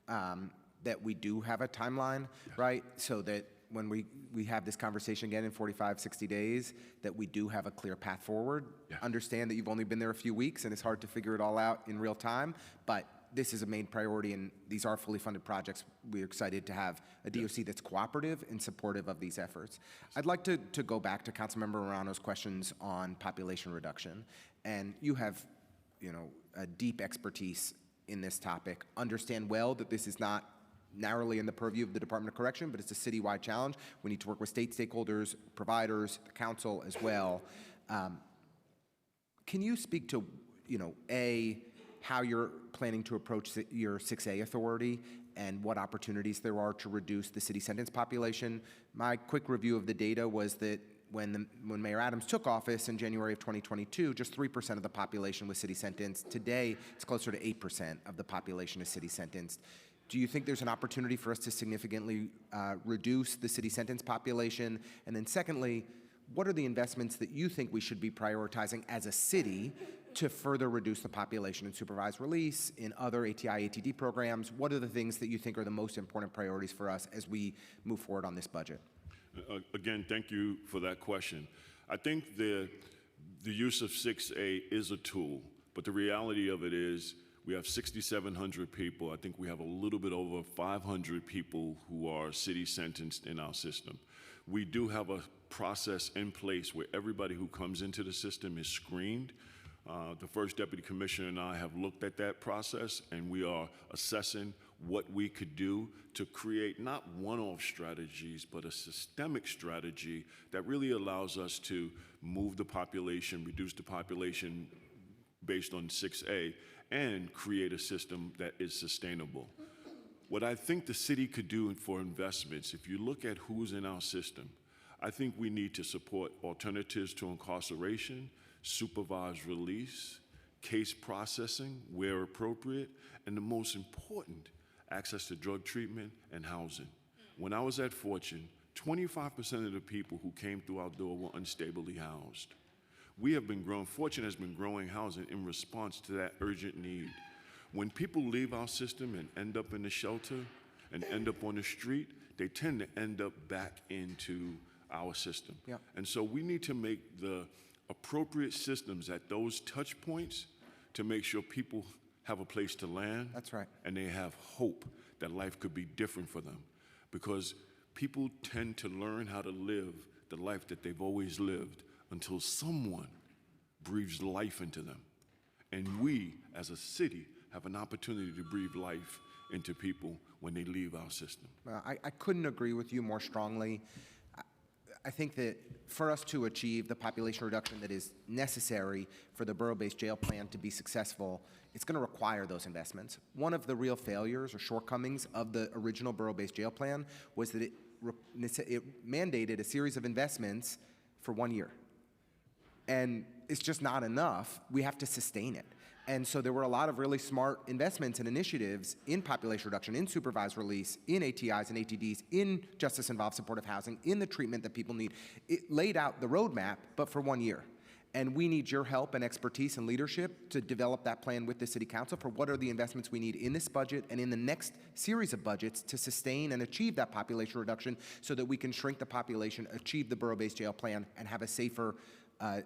that we do have a timeline, right? So that when we have this conversation again in 45, 60 days, that we do have a clear path forward. Understand that you've only been there a few weeks and it's hard to figure it all out in real time, but this is a main priority and these are fully funded projects. We're excited to have a DOC that's cooperative and supportive of these efforts. I'd like to go back to Councilmember Morano's questions on population reduction. And you have, a deep expertise in this topic. Understand well that this is not narrowly in the purview of the Department of Correction, but it's a citywide challenge. We need to work with state stakeholders, providers, the council as well. Can you speak to, how you're planning to approach your 6A authority and what opportunities there are to reduce the city sentence population? My quick review of the data was that when Mayor Adams took office in January of 2022, just 3% of the population was city sentenced. Today, it's closer to 8% of the population is city sentenced. Do you think there's an opportunity for us to significantly reduce the city sentence population? And then secondly, what are the investments that you think we should be prioritizing as a city to further reduce the population in supervised release, in other ATI, ATD programs? What are the things that you think are the most important priorities for us as we move forward on this budget? Again, thank you for that question. I think the use of 6A is a tool, but the reality of it is we have 6,700 people. I think we have a little bit over 500 people who are city sentenced in our system. We do have a process in place where everybody who comes into the system is screened. The first Deputy Commissioner and I have looked at that process, and we are assessing what we could do to create not one-off strategies, but a systemic strategy that really allows us to move the population, reduce the population based on 6A, and create a system that is sustainable. What I think the city could do for investments, if you look at who's in our system, I think we need to support alternatives to incarceration, supervised release, case processing where appropriate, and the most important, access to drug treatment and housing. When I was at Fortune, 25% of the people who came through our door were unstably housed. We have been growing, Fortune has been growing housing in response to that urgent need. When people leave our system and end up in the shelter and end up on the street, they tend to end up back into our system. Yep. And so we need to make the appropriate systems at those touch points to make sure people have a place to land. That's right. And they have hope that life could be different for them. Because people tend to learn how to live the life that they've always lived until someone breathes life into them. And we, as a city, have an opportunity to breathe life into people when they leave our system. I couldn't agree with you more strongly. I think that for us to achieve the population reduction that is necessary for the borough-based jail plan to be successful, it's going to require those investments. One of the real failures or shortcomings of the original borough-based jail plan was that it mandated a series of investments for 1 year. And it's just not enough. We have to sustain it. And so there were a lot of really smart investments and initiatives in population reduction, in supervised release, in ATIs and ATDs, in justice-involved supportive housing, in the treatment that people need. It laid out the roadmap, but for 1 year. And we need your help and expertise and leadership to develop that plan with the City Council for what are the investments we need in this budget and in the next series of budgets to sustain and achieve that population reduction so that we can shrink the population, achieve the borough-based jail plan, and have a safer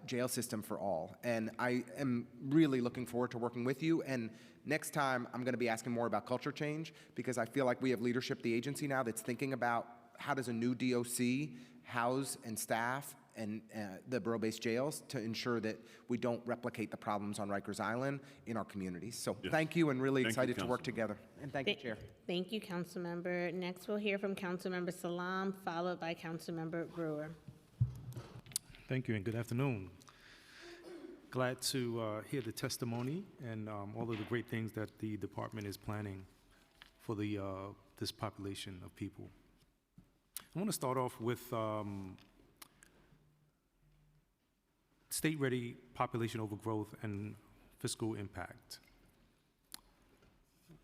jail system for all. And I am really looking forward to working with you. And next time, I'm going to be asking more about culture change because I feel like we have leadership at the agency now that's thinking about how does a new DOC house and staff and the borough-based jails to ensure that we don't replicate the problems on Rikers Island in our communities. So thank you, and really excited to work together. And thank you, Chair. Thank you, Councilmember. Next, we'll hear from Councilmember Salam, followed by Councilmember Brewer. Thank you and good afternoon. Glad to hear the testimony and all of the great things that the department is planning for the this population of people. I want to start off with state-ready population overgrowth and fiscal impact.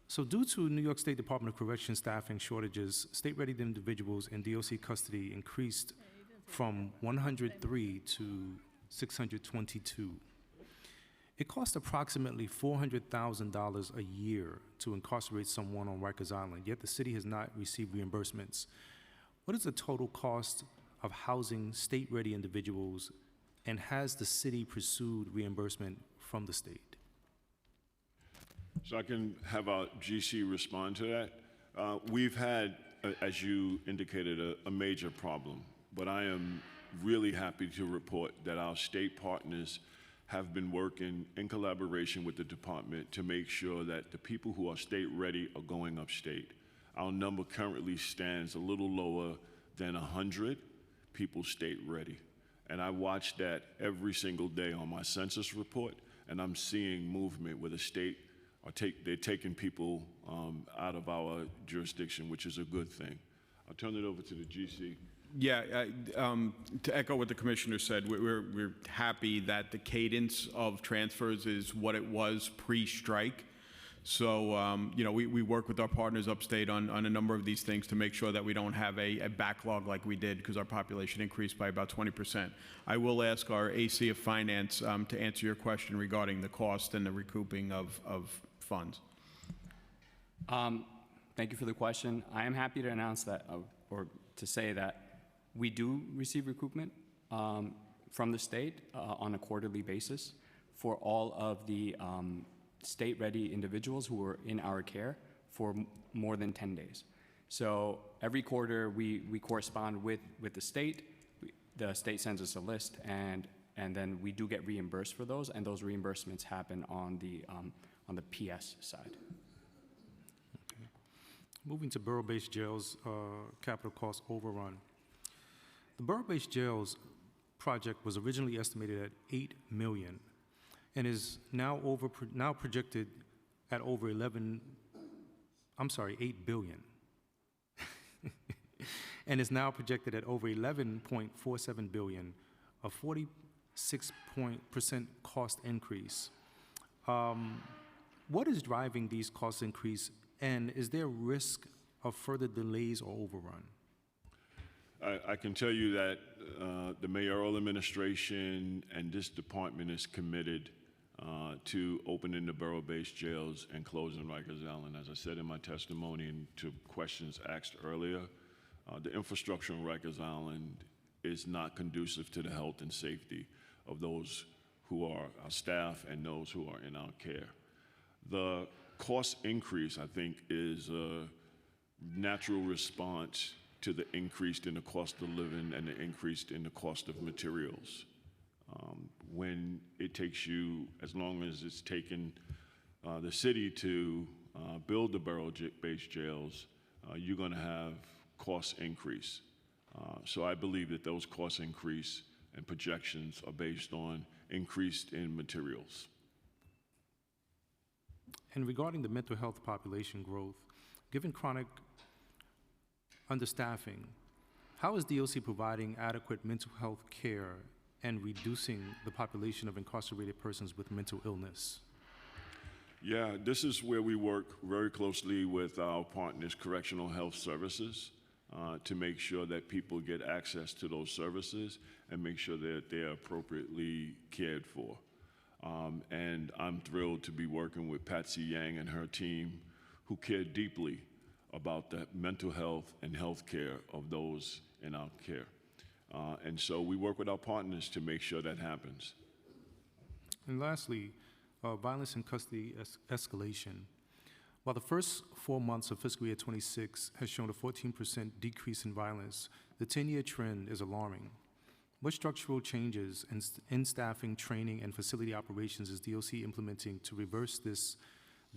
So due to New York State Department of Corrections staffing shortages, state-ready individuals in DOC custody increased from 103 to 622. It costs approximately $400,000 a year to incarcerate someone on Rikers Island, yet the city has not received reimbursements. What is the total cost of housing state-ready individuals, and has the city pursued reimbursement from the state? So I can have our GC respond to that. We've had, as you indicated, a major problem, but I am really happy to report that our state partners have been working in collaboration with the department to make sure that the people who are state ready are going upstate. Our number currently stands a little lower than 100 people state ready. And I watch that every single day on my census report, and I'm seeing movement where the state they're taking people out of our jurisdiction, which is a good thing. I'll turn it over to the GC. Yeah, to echo what the commissioner said, we're happy that the cadence of transfers is what it was pre-strike. So, you know, we work with our partners upstate on a number of these things to make sure that we don't have a backlog like we did, because our population increased by about 20%. I will ask our AC of Finance to answer your question regarding the cost and the recouping of funds. Thank you for the question. I am happy to announce that, or to say that we do receive recoupment from the state on a quarterly basis for all of the state-ready individuals who are in our care for more than 10 days. So every quarter we correspond with the state. The state sends us a list, and then we do get reimbursed for those, and those reimbursements happen on the PS side. Okay. Moving to borough-based jails, capital cost overrun. The borough-based jails project was originally estimated at $8 million and is now projected at over $8 billion, and is now projected at over $11.47 billion, a 46% cost increase. What is driving these cost increase, and is there risk of further delays or overrun? I can tell you that the mayoral administration and this department is committed to opening the borough-based jails and closing Rikers Island. As I said in my testimony and to questions asked earlier, the infrastructure in Rikers Island is not conducive to the health and safety of those who are our staff and those who are in our care. The cost increase, I think, is a natural response to the increase in the cost of living and the increase in the cost of materials. When it takes you, as long as it's taken the city to build the borough-based jails, you're going to have cost increase. So I believe that those cost increase and projections are based on increase in materials. And regarding the mental health population growth, given chronic understaffing, how is DOC providing adequate mental health care and reducing the population of incarcerated persons with mental illness? Yeah, this is where we work very closely with our partners, Correctional Health Services, to make sure that people get access to those services and make sure that they're appropriately cared for. And I'm thrilled to be working with Patsy Yang and her team, who care deeply about the mental health and health care of those in our care. And so we work with our partners to make sure that happens. And lastly, violence in custody escalation. While the first 4 months of fiscal year 26 has shown a 14% decrease in violence, the 10-year trend is alarming. What structural changes in staffing, training, and facility operations is DOC implementing to reverse this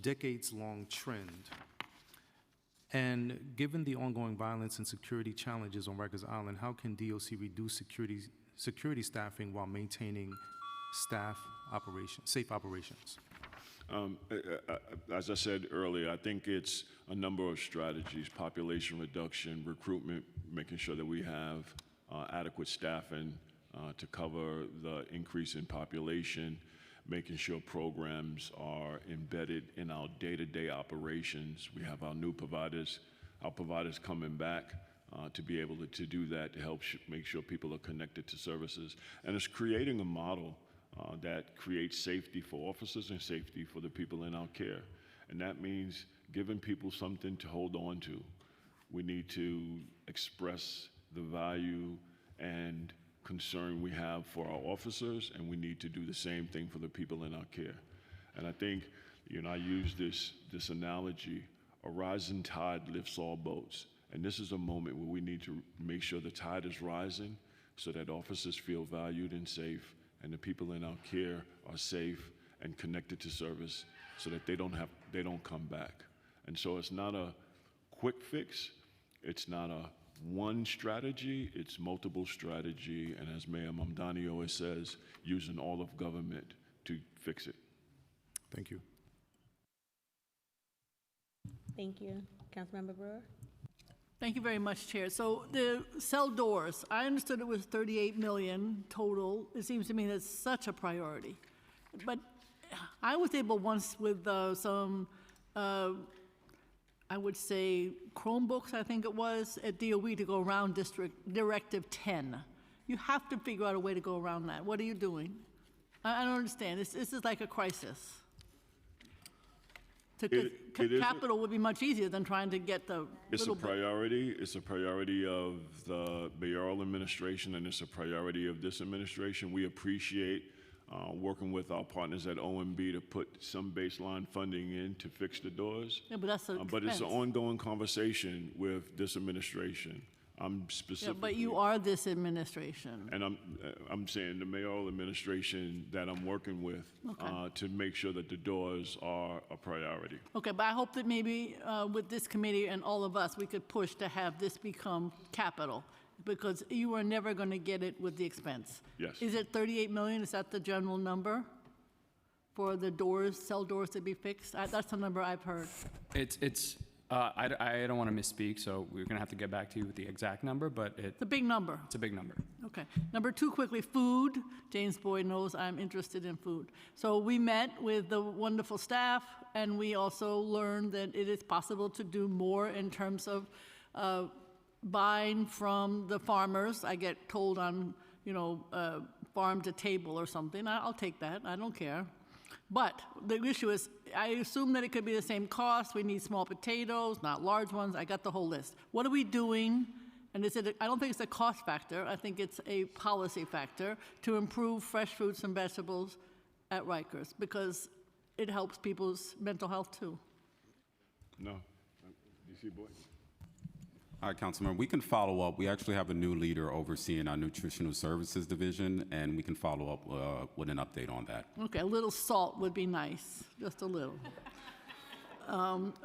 decades-long trend? And given the ongoing violence and security challenges on Rikers Island, how can DOC reduce security staffing while maintaining safe operations? As I said earlier, I think it's a number of strategies: population reduction, recruitment, making sure that we have adequate staffing to cover the increase in population, making sure programs are embedded in our day-to-day operations. We have our new providers, our providers coming back to be able to do that, to help make sure people are connected to services. And it's creating a model that creates safety for officers and safety for the people in our care. And that means giving people something to hold on to. We need to express the value and concern we have for our officers, and we need to do the same thing for the people in our care. And I think, I use this analogy, a rising tide lifts all boats. And this is a moment where we need to make sure the tide is rising so that officers feel valued and safe, and the people in our care are safe and connected to service so that they don't come back. And so it's not a quick fix, it's not a one strategy, it's multiple strategy, and as Mayor Mamdani always says, using all of government to fix it. Thank you. Thank you. Councilmember Brewer? Thank you very much, Chair. So the cell doors, I understood it was 38 million total. It seems to me that's such a priority. But I was able once with some, I would say, Chromebooks, I think it was, at DOE to go around Directive 10. You have to figure out a way to go around that. What are you doing? I don't understand. This is like a crisis. Capital would be much easier than trying to get the It's a little bit. priority. It's a priority of the mayoral administration, and it's a priority of this administration. We appreciate working with our partners at OMB to put some baseline funding in to fix the doors. Yeah, but that's an But it's an expense. ongoing conversation with this administration. I'm Yeah, specifically. but you are this administration. And I'm saying the mayoral administration that I'm working with Okay. to make sure that the doors are a priority. Okay, but I hope that maybe with this committee and all of us, we could push to have this become capital, because you are never going to get it with the expense. Yes. Is it 38 million? Is that the general number for the doors, cell doors to be fixed? That's the number I've heard. I don't want to misspeak, so we're going to have to get back to you with the exact number, but It's a big number. it's a big number. Okay. Number two, quickly, food. James Boyd knows I'm interested in food. So we met with the wonderful staff, and we also learned that it is possible to do more in terms of buying from the farmers. I get told on, farm to table or something. I'll take that. I don't care. But the issue is, I assume that it could be the same cost. We need small potatoes, not large ones. I got the whole list. What are we doing? And I don't think it's a cost factor. I think it's a policy factor to improve fresh fruits and vegetables at Rikers, because it helps people's mental health too. No. DC Boyd? All right, Councilman, we can follow up. We actually have a new leader overseeing our nutritional services division, and we can follow up with an update on that. Okay, a little salt would be nice, just a little.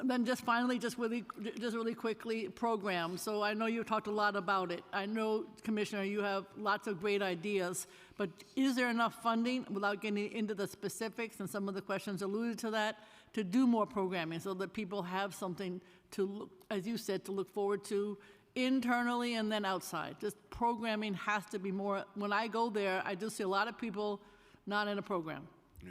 Then just finally, just really quickly, programs. So I know you talked a lot about it. I know, Commissioner, you have lots of great ideas, but is there enough funding, without getting into the specifics, and some of the questions alluded to that, to do more programming so that people have something to look, as you said, to look forward to internally and then outside? Just programming has to be more. When I go there, I do see a lot of people not in a program. Yeah.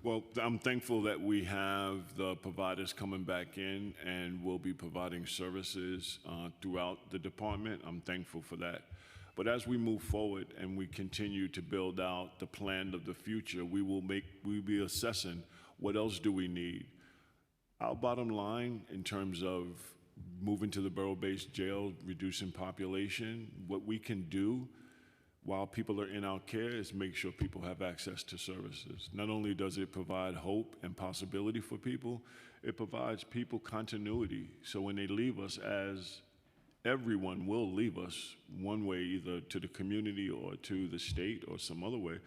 Well, I'm thankful that we have the providers coming back in and will be providing services throughout the department. I'm thankful for that. But as we move forward and we continue to build out the plan of the future, we'll be assessing what else do we need. Our bottom line in terms of moving to the borough-based jail, reducing population, what we can do while people are in our care is make sure people have access to services. Not only does it provide hope and possibility for people, it provides people continuity. So when they leave us, as everyone will leave us one way, either to the community or to the state or some other way,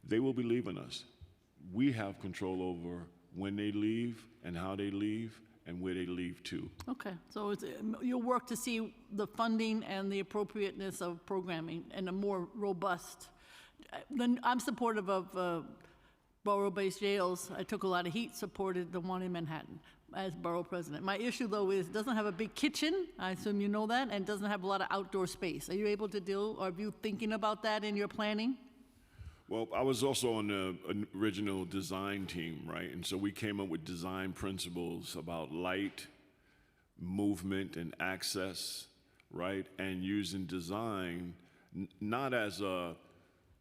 they will be leaving us. We have control over when they leave and how they leave and where they leave to. Okay, so you'll work to see the funding and the appropriateness of programming and a more robust. Then I'm supportive of borough-based jails. I took a lot of heat, supported the one in Manhattan as borough president. My issue, though, is it doesn't have a big kitchen. I assume you know that, and doesn't have a lot of outdoor space. Are you able to deal, or are you thinking about that in your planning? Well, I was also on the original design team, right? And so we came up with design principles about light, movement, and access, right? And using design not as a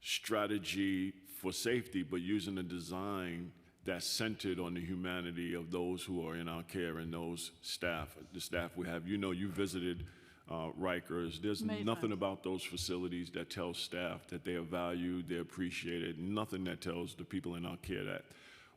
strategy for safety, but using a design that's centered on the humanity of those who are in our care and those staff, the staff we have. You know, you visited Rikers. There's nothing about those facilities that tells staff that they are valued, they're appreciated, nothing that tells the people in our care that.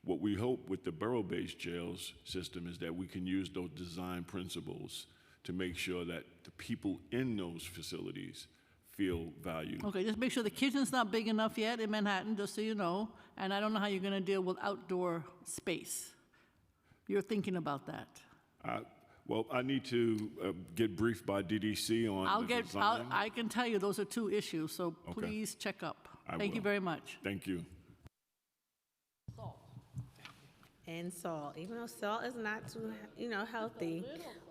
What we hope with the borough-based jails system is that we can use those design principles to make sure that the people in those facilities feel valued. Okay, just make sure the kitchen's not big enough yet in Manhattan, just so you know. And I don't know how you're going to deal with outdoor space. You're thinking about that. Well, I need to get briefed by DDC on the design. I can tell you those are two issues, so Okay. please check up. I Thank you will. very much. Thank you. And salt, even though salt is not too, healthy.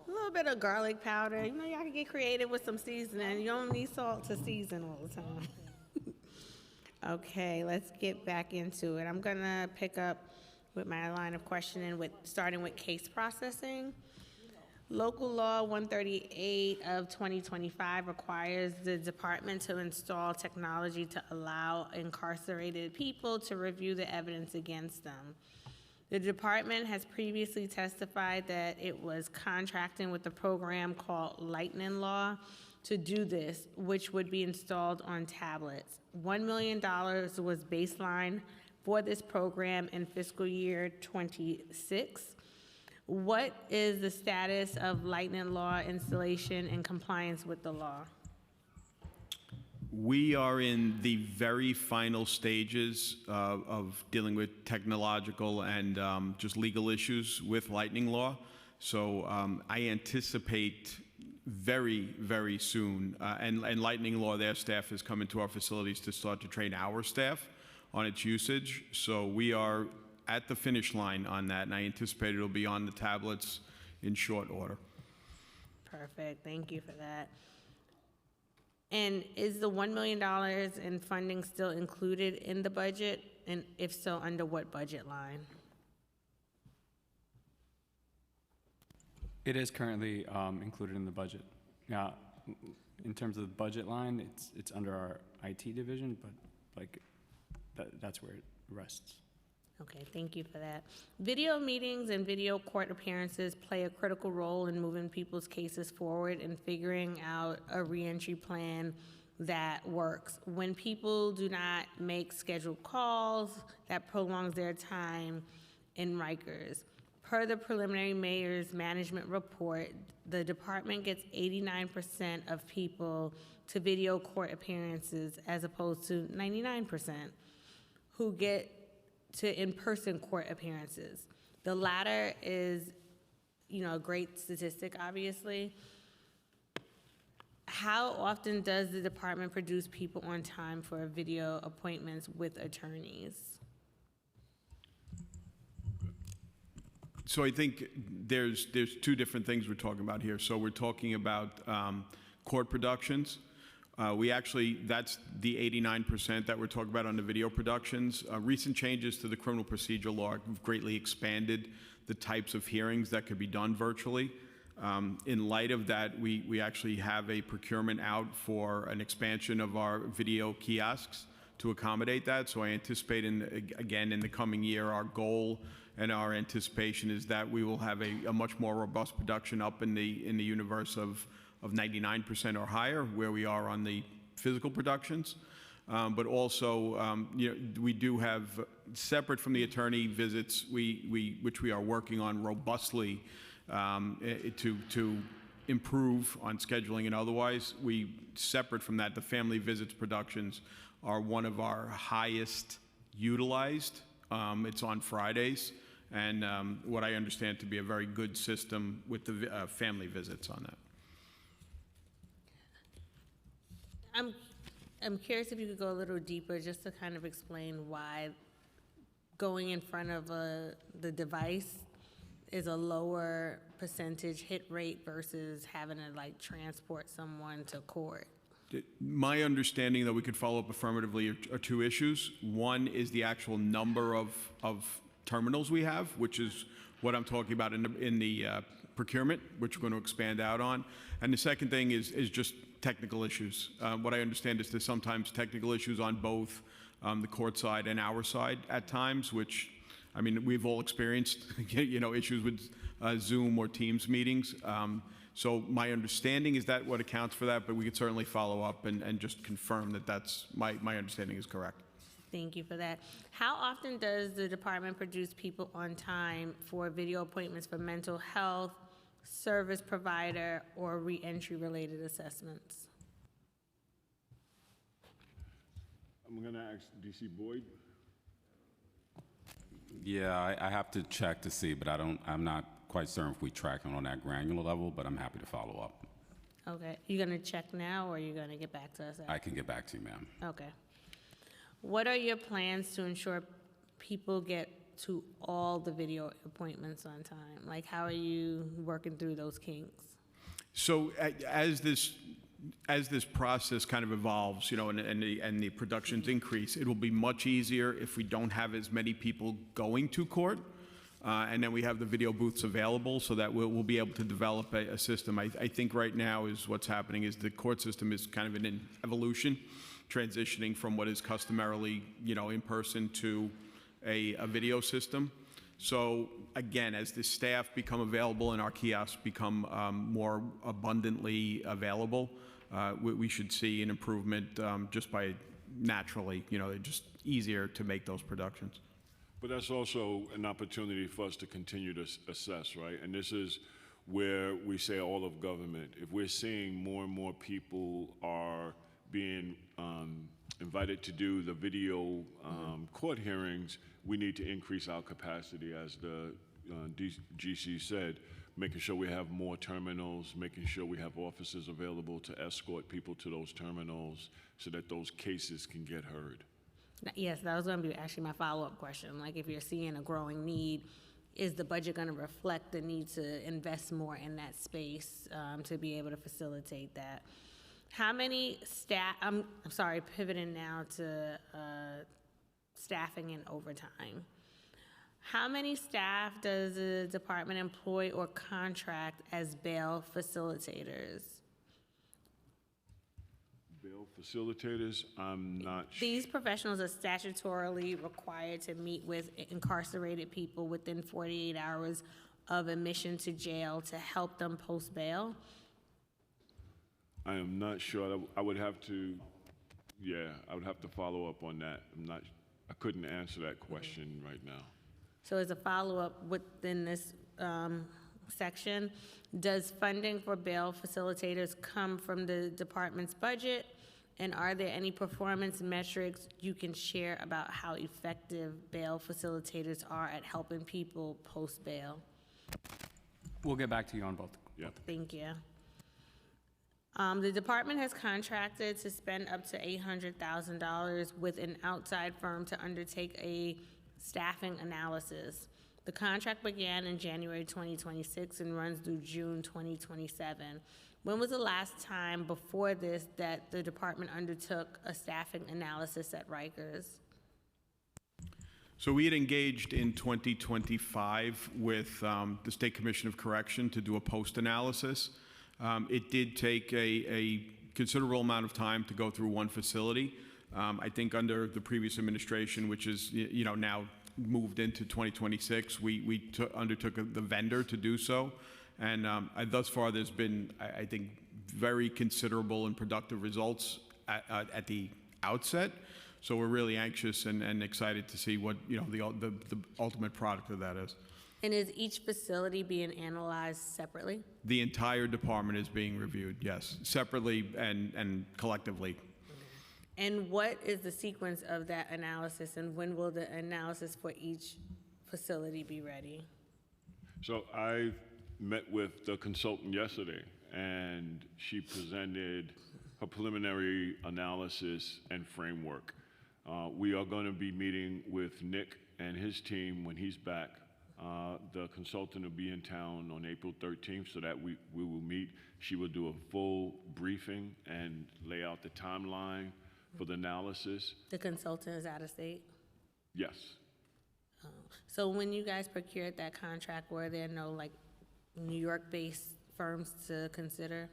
A little bit of garlic powder. Y'all can get creative with some seasoning. You don't need salt to season all the time. Okay, let's get back into it. I'm gonna pick up with my line of questioning starting with case processing. Local Law 138 of 2025 requires the department to install technology to allow incarcerated people to review the evidence against them. The department has previously testified that it was contracting with a program called Lightning Law to do this, which would be installed on tablets. $1 million was baseline for this program in fiscal year 26. What is the status of Lightning Law installation and compliance with the law? We are in the very final stages of dealing with technological and just legal issues with Lightning Law. So I anticipate very, very soon, and Lightning Law, their staff is coming to our facilities to start to train our staff on its usage. So we are at the finish line on that, and I anticipate it'll be on the tablets in short order. Perfect, thank you for that. And is the $1 million in funding still included in the budget? And if so, under what budget line? It is currently included in the budget. Now, in terms of the budget line, it's under our IT division, but that's where it rests. Okay, thank you for that. Video meetings and video court appearances play a critical role in moving people's cases forward and figuring out a reentry plan that works. When people do not make scheduled calls, that prolongs their time in Rikers. Per the preliminary mayor's management report, the department gets 89% of people to video court appearances as opposed to 99% who get to in-person court appearances. The latter is, a great statistic, obviously. How often does the department produce people on time for video appointments with attorneys? So I think there's two different things we're talking about here. So we're talking about court productions. That's the 89% that we're talking about on the video productions. Recent changes to the criminal procedure law have greatly expanded the types of hearings that could be done virtually. In light of that, we actually have a procurement out for an expansion of our video kiosks to accommodate that. So I anticipate, again, in the coming year, our goal and our anticipation is that we will have a much more robust production up in the universe of 99% or higher, where we are on the physical productions. But also, we do have, separate from the attorney visits, which we are working on robustly to improve on scheduling and otherwise. Separate from that, the family visits productions are one of our highest utilized. It's on Fridays, and what I understand to be a very good system with the family visits on that. I'm curious if you could go a little deeper just to kind of explain why going in front of the device is a lower percentage hit rate versus having to transport someone to court. My understanding, that we could follow up affirmatively, are two issues. One is the actual number of terminals we have, which is what I'm talking about in the procurement, which we're going to expand out on. And the second thing is just technical issues. What I understand is there's sometimes technical issues on both the court side and our side at times, which, we've all experienced, issues with Zoom or Teams meetings. So my understanding is that what accounts for that, but we could certainly follow up and just confirm that that's, my understanding is correct. Thank you for that. How often does the department produce people on time for video appointments for mental health, service provider, or reentry related assessments? I'm going to ask DC Boyd. Yeah, I have to check to see, but I'm not quite certain if we track it on that granular level, but I'm happy to follow up. Okay, you gonna check now, or you gonna get back to us? I can get back to you, ma'am. Okay. What are your plans to ensure people get to all the video appointments on time? Like, how are you working through those kinks? So as this process kind of evolves, you know, and the productions increase, it will be much easier if we don't have as many people going to court. And then we have the video booths available so that we'll be able to develop a system. I think right now is what's happening is the court system is kind of in an evolution, transitioning from what is customarily, you know, in person to a video system. So again, as the staff become available and our kiosks become more abundantly available, we should see an improvement just by naturally, you know, it's just easier to make those productions. But that's also an opportunity for us to continue to assess, right? And this is where we say all of government. If we're seeing more and more people are being invited to do the video court hearings, we need to increase our capacity, as the GC said, making sure we have more terminals, making sure we have officers available to escort people to those terminals so that those cases can get heard. Yes, that was going to be actually my follow-up question. Like, if you're seeing a growing need, is the budget going to reflect the need to invest more in that space to be able to facilitate that? How many staff, I'm sorry, pivoting now to staffing and overtime. How many staff does the department employ or contract as bail facilitators? Bail facilitators, I'm not sure. These professionals are statutorily required to meet with incarcerated people within 48 hours of admission to jail to help them post bail. I am not sure. I would have to, I would have to follow up on that. I couldn't answer that question right now. So as a follow-up within this section, does funding for bail facilitators come from the department's budget? And are there any performance metrics you can share about how effective bail facilitators are at helping people post bail? We'll get back to you on both. Yeah. Thank you. The department has contracted to spend up to $800,000 with an outside firm to undertake a staffing analysis. The contract began in January 2026 and runs through June 2027. When was the last time before this that the department undertook a staffing analysis at Rikers? So we had engaged in 2025 with the State Commission of Correction to do a post-analysis. It did take a considerable amount of time to go through one facility. I think under the previous administration, which is now moved into 2026, we undertook the vendor to do so. And thus far, there's been, I think, very considerable and productive results at the outset. So we're really anxious and excited to see what the ultimate product of that is. And is each facility being analyzed separately? The entire department is being reviewed, yes, separately and collectively. And what is the sequence of that analysis, and when will the analysis for each facility be ready? So I met with the consultant yesterday, and she presented her preliminary analysis and framework. We are going to be meeting with Nick and his team when he's back. The consultant will be in town on April 13th, so that we will meet. She will do a full briefing and lay out the timeline for the analysis. The consultant is out of state? Yes. So when you guys procured that contract, were there no New York-based firms to consider?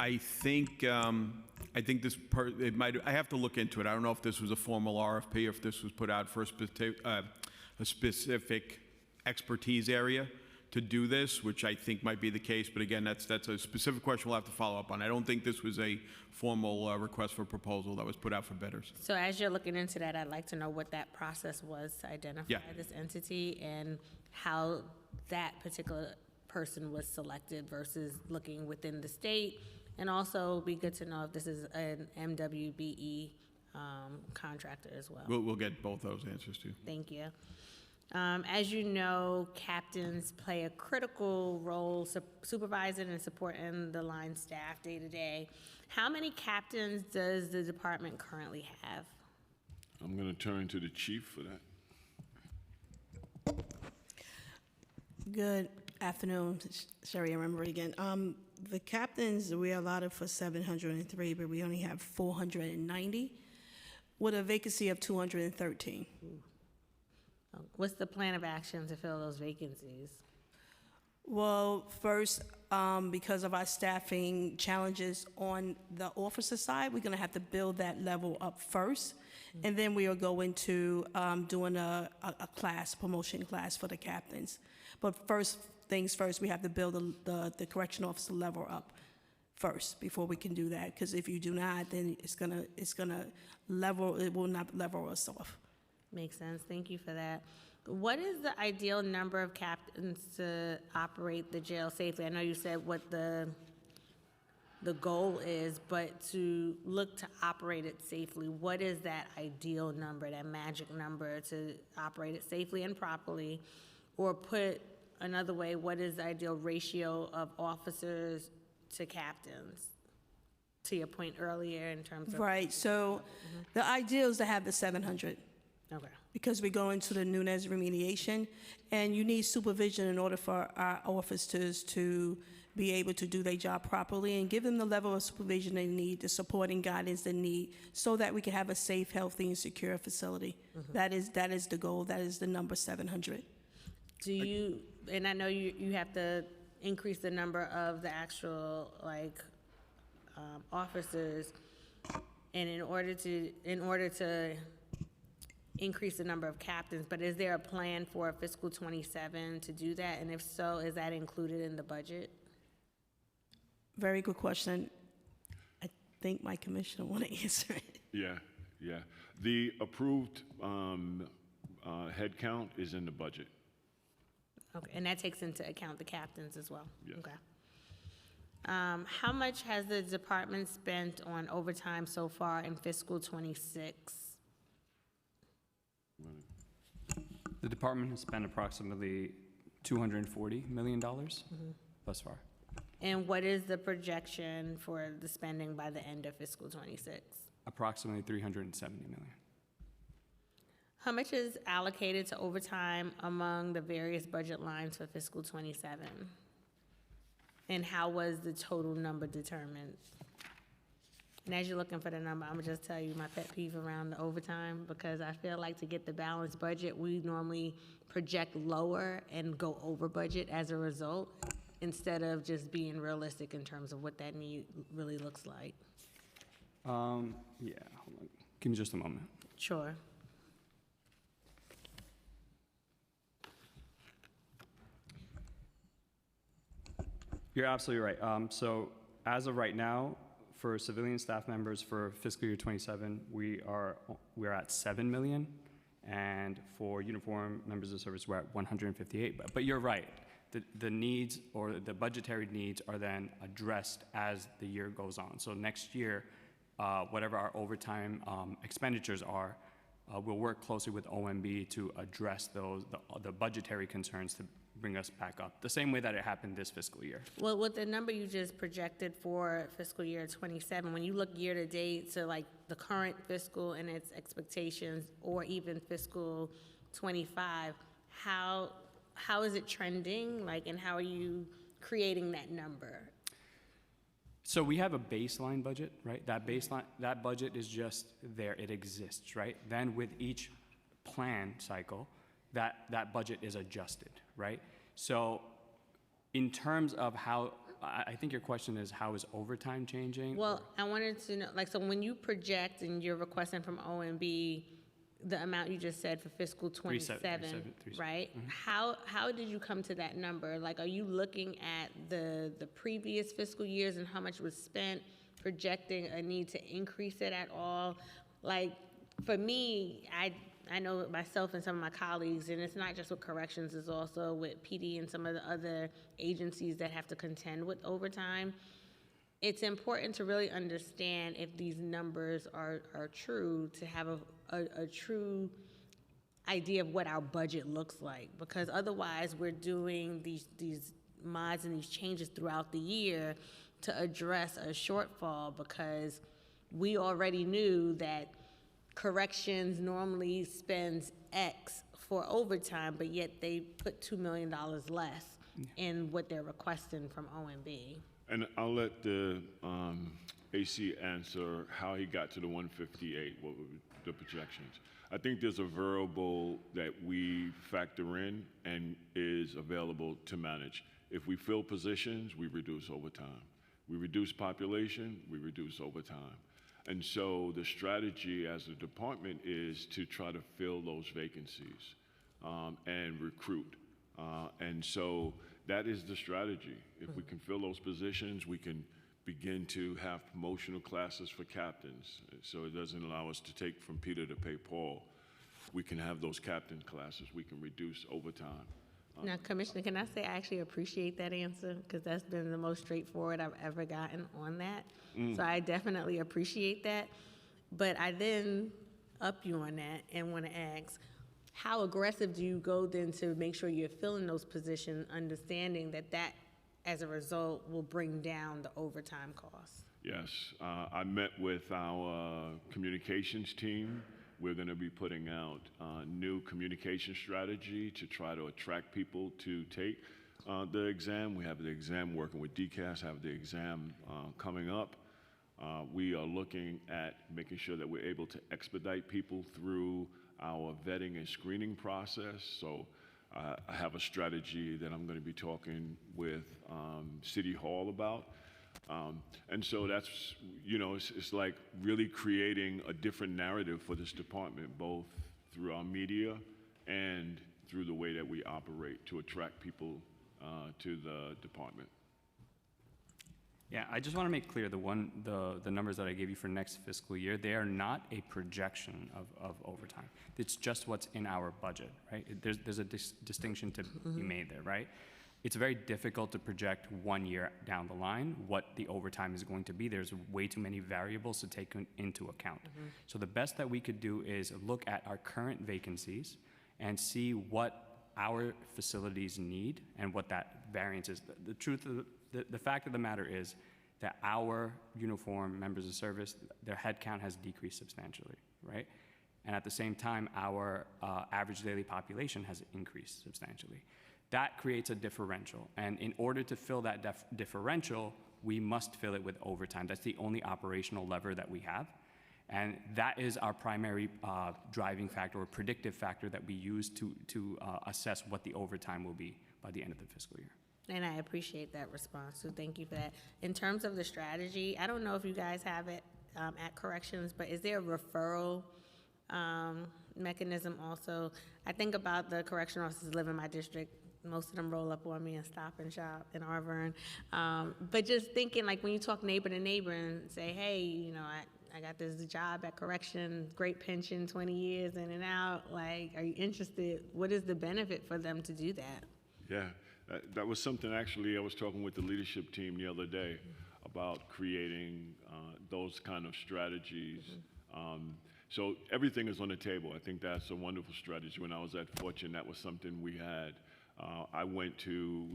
I think this it might. I have to look into it. I don't know if this was a formal RFP or if this was put out for a specific expertise area to do this, which I think might be the case, but again, that's a specific question we'll have to follow up on. I don't think this was a formal request for proposal that was put out for bidders. So as you're looking into that, I'd like to know what that process was to identify this entity and how that particular person was selected versus looking within the state. And also be good to know if this is an MWBE contractor as well. We'll get both those answers too. Thank you. As you know, captains play a critical role supervising and supporting the line staff day to day. How many captains does the department currently have? I'm going to turn to the chief for that. Good afternoon, Sherry. I remember it again. The captains, we are allotted for 703, but we only have 490 with a vacancy of 213. What's the plan of action to fill those vacancies? Well, first, because of our staffing challenges on the officer side, we're going to have to build that level up first. And then we are going to doing a promotion class for the captains. But first things first, we have to build the correction officer level up first before we can do that. Because if you do not, then it will not level us off. Makes sense. Thank you for that. What is the ideal number of captains to operate the jail safely? I know you said what the goal is, but to look to operate it safely, what is that ideal number, that magic number to operate it safely and properly? Or put another way, what is the ideal ratio of officers to captains? To your point earlier in terms of... Right. So the ideal is to have the 700. Okay. Because we go into the Nunez remediation, and you need supervision in order for our officers to be able to do their job properly and give them the level of supervision they need, the support and guidance they need, so that we can have a safe, healthy, and secure facility. That is the goal. That is the number 700. Do you, and I know you have to increase the number of the actual officers, and in order to increase the number of captains, but is there a plan for fiscal 27 to do that? And if so, is that included in the budget? Very good question. I think my commissioner want to answer it. Yeah. The approved head count is in the budget. Okay, and that takes into account the captains as well? Yes. Okay. How much has the department spent on overtime so far in fiscal 26? The department has spent approximately $240 million thus far. And what is the projection for the spending by the end of fiscal 26? Approximately $370 million. How much is allocated to overtime among the various budget lines for fiscal 27? And how was the total number determined? And as you're looking for the number, I'm gonna just tell you my pet peeve around the overtime, because I feel like to get the balanced budget, we normally project lower and go over budget as a result, instead of just being realistic in terms of what that need really looks like. Yeah, hold on. Give me just a moment. Sure. You're absolutely right. So as of right now, for civilian staff members for fiscal year 27, we're at 7 million, and for uniform members of service, we're at 158. But you're right. The needs, or the budgetary needs, are then addressed as the year goes on. So next year, whatever our overtime expenditures are, we'll work closely with OMB to address the budgetary concerns to bring us back up, the same way that it happened this fiscal year. Well, with the number you just projected for fiscal year 27, when you look year to date to like the current fiscal and its expectations, or even fiscal 25, how is it trending? And how are you creating that number? So we have a baseline budget, right? That budget is just there, it exists, right? Then with each plan cycle, that budget is adjusted, right? So in terms of how, I think your question is, how is overtime changing? Well, I wanted to know, so when you project and you're requesting from OMB the amount you just said for fiscal 27, 37. right? How did you come to that number? Like, are you looking at the previous fiscal years and how much was spent, projecting a need to increase it at all? Like, for me, I know myself and some of my colleagues, and it's not just with corrections, it's also with PD and some of the other agencies that have to contend with overtime. It's important to really understand if these numbers are true, to have a true idea of what our budget looks like, because otherwise we're doing these mods and these changes throughout the year to address a shortfall, because we already knew that corrections normally spends X for overtime, but yet they put $2 million less in what they're requesting from OMB. And I'll let the AC answer how he got to the 158, what were the projections. I think there's a variable that we factor in and is available to manage. If we fill positions, we reduce overtime. We reduce population, we reduce overtime. And so the strategy as a department is to try to fill those vacancies and recruit. And so that is the strategy. If we can fill those positions, we can begin to have promotional classes for captains. So it doesn't allow us to take from Peter to pay Paul. We can have those captain classes. We can reduce overtime. Now, Commissioner, can I say I actually appreciate that answer, because that's been the most straightforward I've ever gotten on that. So I definitely appreciate that. But I then up you on that and want to ask, how aggressive do you go then to make sure you're filling those positions, understanding that as a result, will bring down the overtime costs? Yes, I met with our communications team. We're going to be putting out a new communication strategy to try to attract people to take the exam. We have the exam working with DCAS, have the exam coming up. We are looking at making sure that we're able to expedite people through our vetting and screening process. So I have a strategy that I'm going to be talking with City Hall about. And so that's, it's like really creating a different narrative for this department, both through our media and through the way that we operate to attract people to the department. Yeah, I just want to make clear the numbers that I gave you for next fiscal year, they are not a projection of overtime. It's just what's in our budget, right? There's a distinction to be made there, right? It's very difficult to project 1 year down the line what the overtime is going to be. There's way too many variables to take into account. So the best that we could do is look at our current vacancies and see what our facilities need and what that variance is. The fact of the matter is that our uniform members of service, their headcount has decreased substantially, right? And at the same time, our average daily population has increased substantially. That creates a differential. And in order to fill that differential, we must fill it with overtime. That's the only operational lever that we have. And that is our primary driving factor or predictive factor that we use to assess what the overtime will be by the end of the fiscal year. And I appreciate that response, so thank you for that. In terms of the strategy, I don't know if you guys have it at corrections, but is there a referral mechanism also? I think about the correction officers live in my district. Most of them roll up on me and Stop and Shop in Auburn. But just thinking, like when you talk neighbor to neighbor and say, hey, I got this job at correction, great pension, 20 years in and out, like, are you interested? What is the benefit for them to do that? Yeah, that was something actually I was talking with the leadership team the other day about creating those kind of strategies. So everything is on the table. I think that's a wonderful strategy. When I was at Fortune, that was something we had. I went to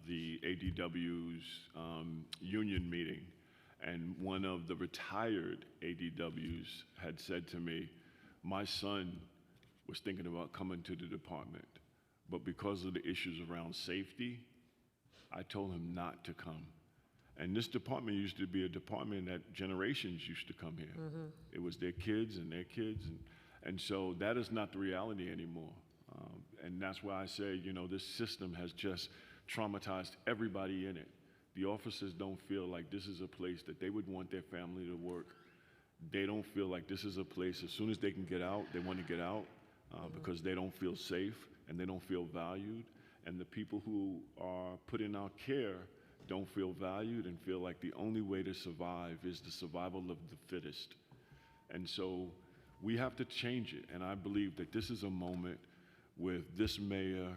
the ADW's union meeting, and one of the retired ADWs had said to me, my son was thinking about coming to the department, but because of the issues around safety, I told him not to come. And this department used to be a department that generations used to come here. It was their kids and their kids, and so that is not the reality anymore. And that's why I say, this system has just traumatized everybody in it. The officers don't feel like this is a place that they would want their family to work. they don't feel like this is a place, as soon as they can get out, they want to get out because they don't feel safe and they don't feel valued. And the people who are put in our care don't feel valued and feel like the only way to survive is the survival of the fittest. And so we have to change it. And I believe that this is a moment with this mayor,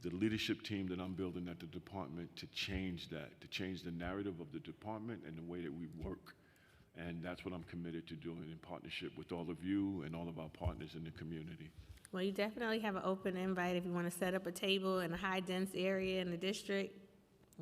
the leadership team that I'm building at the department, to change that, to change the narrative of the department and the way that we work. And that's what I'm committed to doing in partnership with all of you and all of our partners in the community. Well, you definitely have an open invite if you want to set up a table in a high-dense area in the district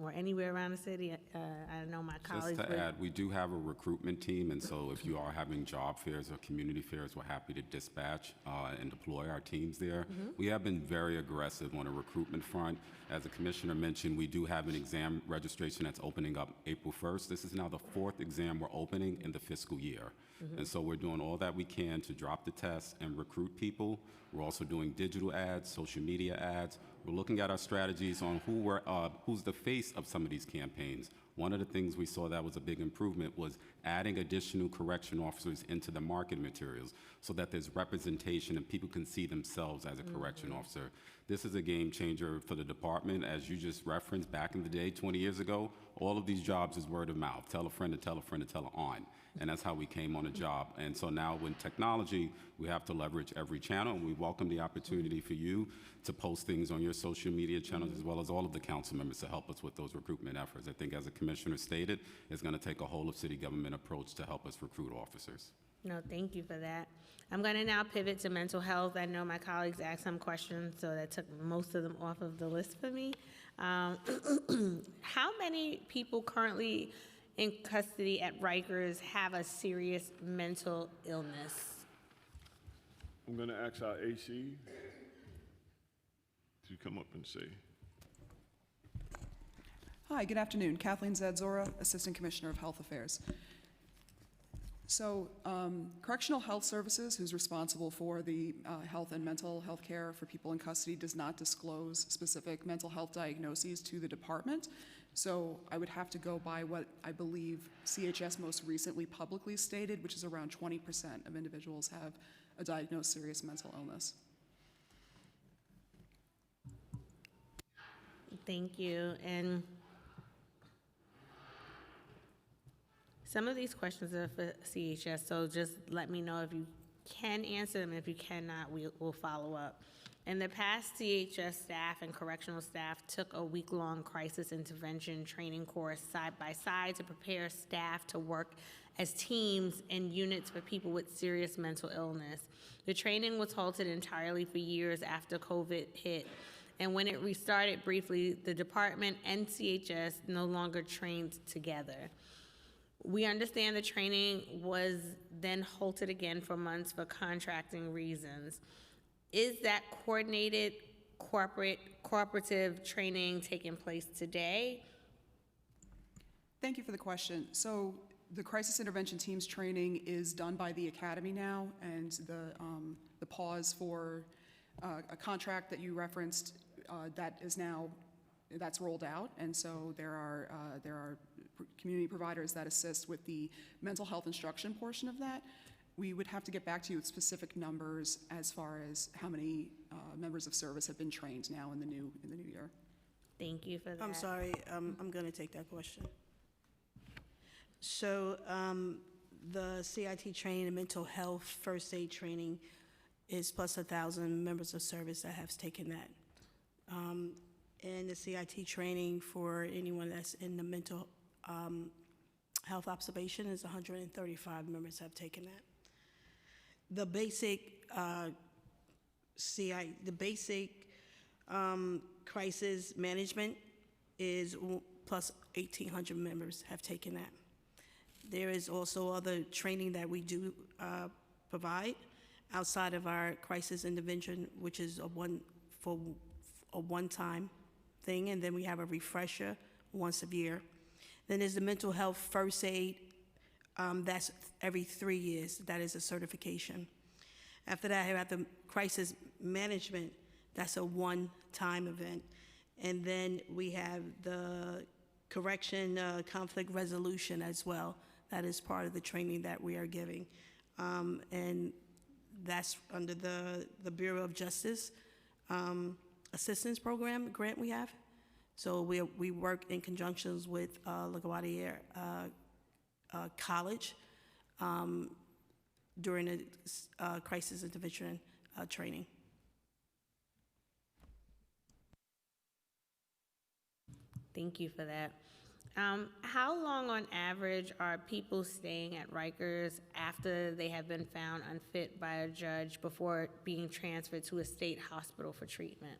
or anywhere around the city. I know my colleagues Just to add, we do have a recruitment team, and so if you are having job fairs or community fairs, we're happy to dispatch and deploy our teams there. We have been very aggressive on a recruitment front. As the commissioner mentioned, we do have an exam registration that's opening up April 1st. This is now the 4th exam we're opening in the fiscal year. And so we're doing all that we can to drop the test and recruit people. We're also doing digital ads, social media ads. We're looking at our strategies on who's the face of some of these campaigns. One of the things we saw that was a big improvement was adding additional correction officers into the marketing materials so that there's representation and people can see themselves as a correction officer. This is a game changer for the department. As you just referenced, back in the day, 20 years ago, all of these jobs is word of mouth. Tell a friend to tell a friend to tell an aunt. And that's how we came on a job. And so now with technology, we have to leverage every channel, and we welcome the opportunity for you to post things on your social media channels, as well as all of the council members to help us with those recruitment efforts. I think, as the commissioner stated, it's going to take a whole of city government approach to help us recruit officers. No, thank you for that. I'm going to now pivot to mental health. I know my colleagues asked some questions, so that took most of them off of the list for me. How many people currently in custody at Rikers have a serious mental illness? I'm going to ask our AC to come up and say. Hi, good afternoon. Kathleen Zadzora, Assistant Commissioner of Health Affairs. So, Correctional Health Services, who's responsible for the health and mental health care for people in custody, does not disclose specific mental health diagnoses to the department. So I would have to go by what I believe CHS most recently publicly stated, which is around 20% of individuals have a diagnosed serious mental illness. Thank you. And some of these questions are for CHS, so just let me know if you can answer them. If you cannot, we'll follow up. In the past, CHS staff and correctional staff took a week-long crisis intervention training course side by side to prepare staff to work as teams and units for people with serious mental illness. The training was halted entirely for years after COVID hit, and when it restarted briefly, the department and CHS no longer trained together. We understand the training was then halted again for months for contracting reasons. Is that coordinated cooperative training taking place today? Thank you for the question. So the crisis intervention team's training is done by the academy now, and the pause for a contract that you referenced that's rolled out, and so there are community providers that assist with the mental health instruction portion of that. We would have to get back to you with specific numbers as far as how many members of service have been trained now in the new year. Thank you for that. I'm sorry, I'm going to take that question. So the CIT training and mental health first aid training is plus 1,000 members of service that have taken that. And the CIT training for anyone that's in the mental health observation is 135 members have taken that. The basic crisis management is plus 1,800 members have taken that. There is also other training that we do provide outside of our crisis intervention, which is a one-time thing, and then we have a refresher once a year. Then there's the mental health first aid. That's every 3 years. That is a certification. After that, I have the crisis management. That's a one-time event. And then we have the correction conflict resolution as well. That is part of the training that we are giving. And that's under the Bureau of Justice Assistance Program grant we have. So we work in conjunctions with LaGuardia College during the crisis intervention training. Thank you for that. How long on average are people staying at Rikers after they have been found unfit by a judge before being transferred to a state hospital for treatment?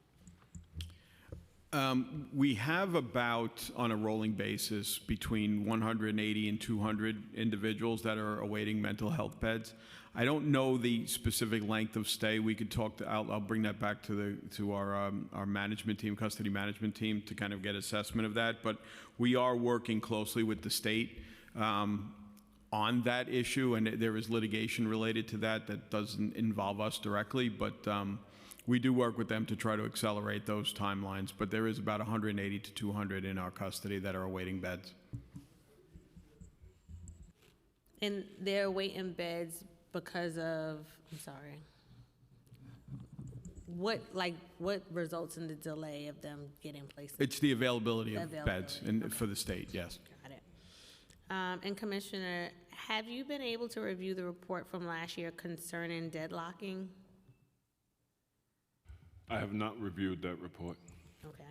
We have about, on a rolling basis, between 180 and 200 individuals that are awaiting mental health beds. I don't know the specific length of stay. We could talk to, I'll bring that back to our management team, custody management team, to kind of get assessment of that. But we are working closely with the state on that issue, and there is litigation related to that doesn't involve us directly, but we do work with them to try to accelerate those timelines. But there is about 180 to 200 in our custody that are awaiting beds. And they're waiting beds because of, I'm sorry, what results in the delay of them getting placed? It's the availability of beds for the state, yes. Got it. And Commissioner, have you been able to review the report from last year concerning deadlocking? I have not reviewed that report. Okay.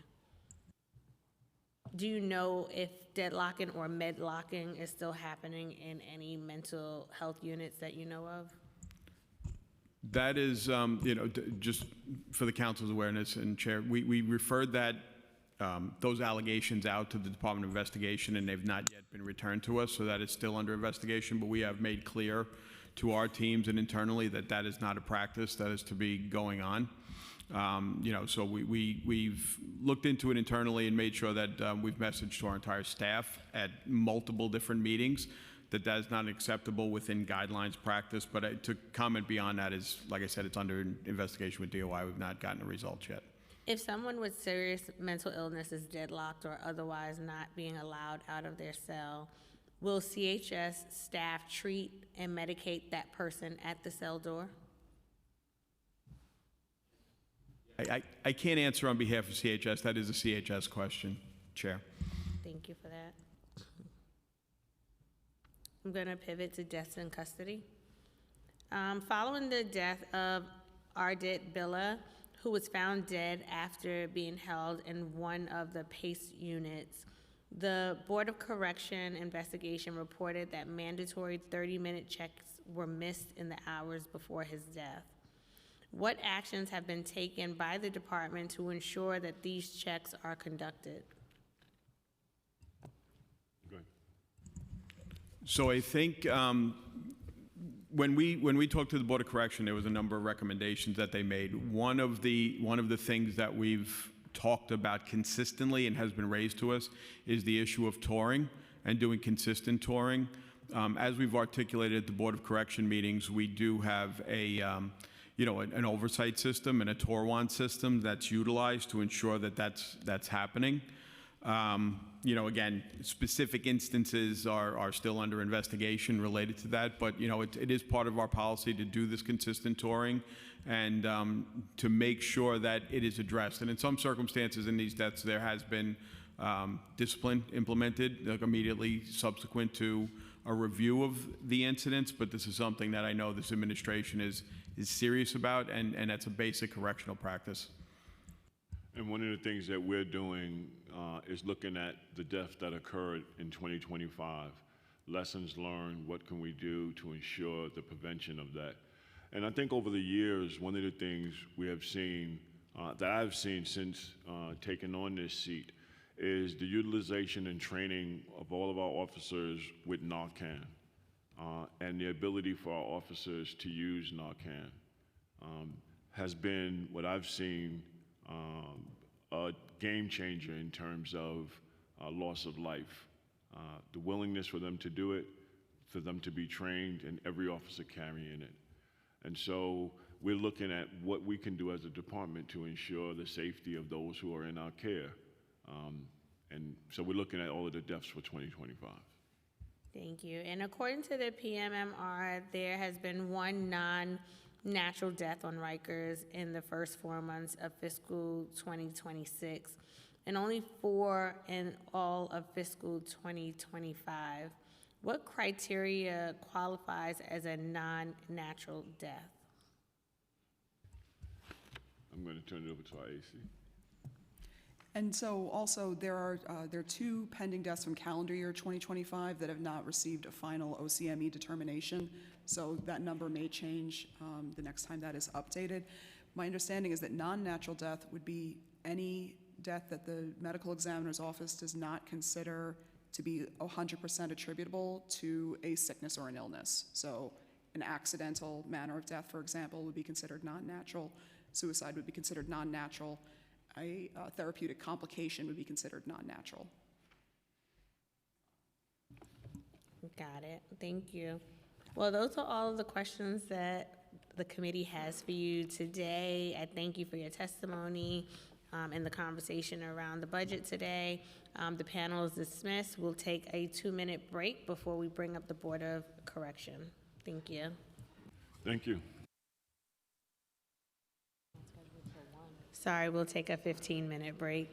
Do you know if deadlocking or medlocking is still happening in any mental health units that you know of? That is, just for the council's awareness, and Chair, we referred that those allegations out to the Department of Investigation, and they've not yet been returned to us, so that is still under investigation. But we have made clear to our teams and internally that that is not a practice that is to be going on. So we've looked into it internally and made sure that we've messaged to our entire staff at multiple different meetings that that is not acceptable within guidelines practice. But to comment beyond that is, like I said, it's under investigation with DOI. We've not gotten the results yet. If someone with serious mental illness is deadlocked or otherwise not being allowed out of their cell, will CHS staff treat and medicate that person at the cell door? I can't answer on behalf of CHS. That is a CHS question, Chair. Thank you for that. I'm going to pivot to deaths in custody. Following the death of Ardit Billa, who was found dead after being held in one of the PACE units, the Board of Correction investigation reported that mandatory 30-minute checks were missed in the hours before his death. What actions have been taken by the department to ensure that these checks are conducted? Go ahead. So I think when we talked to the Board of Correction, there was a number of recommendations that they made. One of the things that we've talked about consistently and has been raised to us is the issue of touring and doing consistent touring. As we've articulated at the Board of Correction meetings, we do have an oversight system and a Torwand system that's utilized to ensure that that's happening. Again, specific instances are still under investigation related to that, but it is part of our policy to do this consistent touring and to make sure that it is addressed. And in some circumstances in these deaths, there has been discipline implemented immediately subsequent to a review of the incidents, but this is something that I know this administration is serious about, and that's a basic correctional practice. And one of the things that we're doing is looking at the deaths that occurred in 2025, lessons learned, what can we do to ensure the prevention of that. And I think over the years, one of the things we have seen, that I've seen since taking on this seat, is the utilization and training of all of our officers with Narcan. And the ability for our officers to use Narcan has been, what I've seen, a game changer in terms of loss of life. The willingness for them to do it, for them to be trained, and every officer carrying it. And so we're looking at what we can do as a department to ensure the safety of those who are in our care. And so we're looking at all of the deaths for 2025. Thank you. And according to the PMMR, there has been one non-natural death on Rikers in the first 4 months of fiscal 2026, and only 4 in all of fiscal 2025. What criteria qualifies as a non-natural death? I'm going to turn it over to our AC. And so also there are 2 pending deaths from calendar year 2025 that have not received a final OCME determination. So that number may change the next time that is updated. My understanding is that non-natural death would be any death that the medical examiner's office does not consider to be 100% attributable to a sickness or an illness. So an accidental manner of death, for example, would be considered non-natural. Suicide would be considered non-natural. A therapeutic complication would be considered non-natural. Got it. Thank you. Well, those are all of the questions that the committee has for you today. I thank you for your testimony and the conversation around the budget today. The panel is dismissed. We'll take a 2-minute break before we bring up the Board of Correction. Thank you. Thank you. Sorry, we'll take a 15-minute break.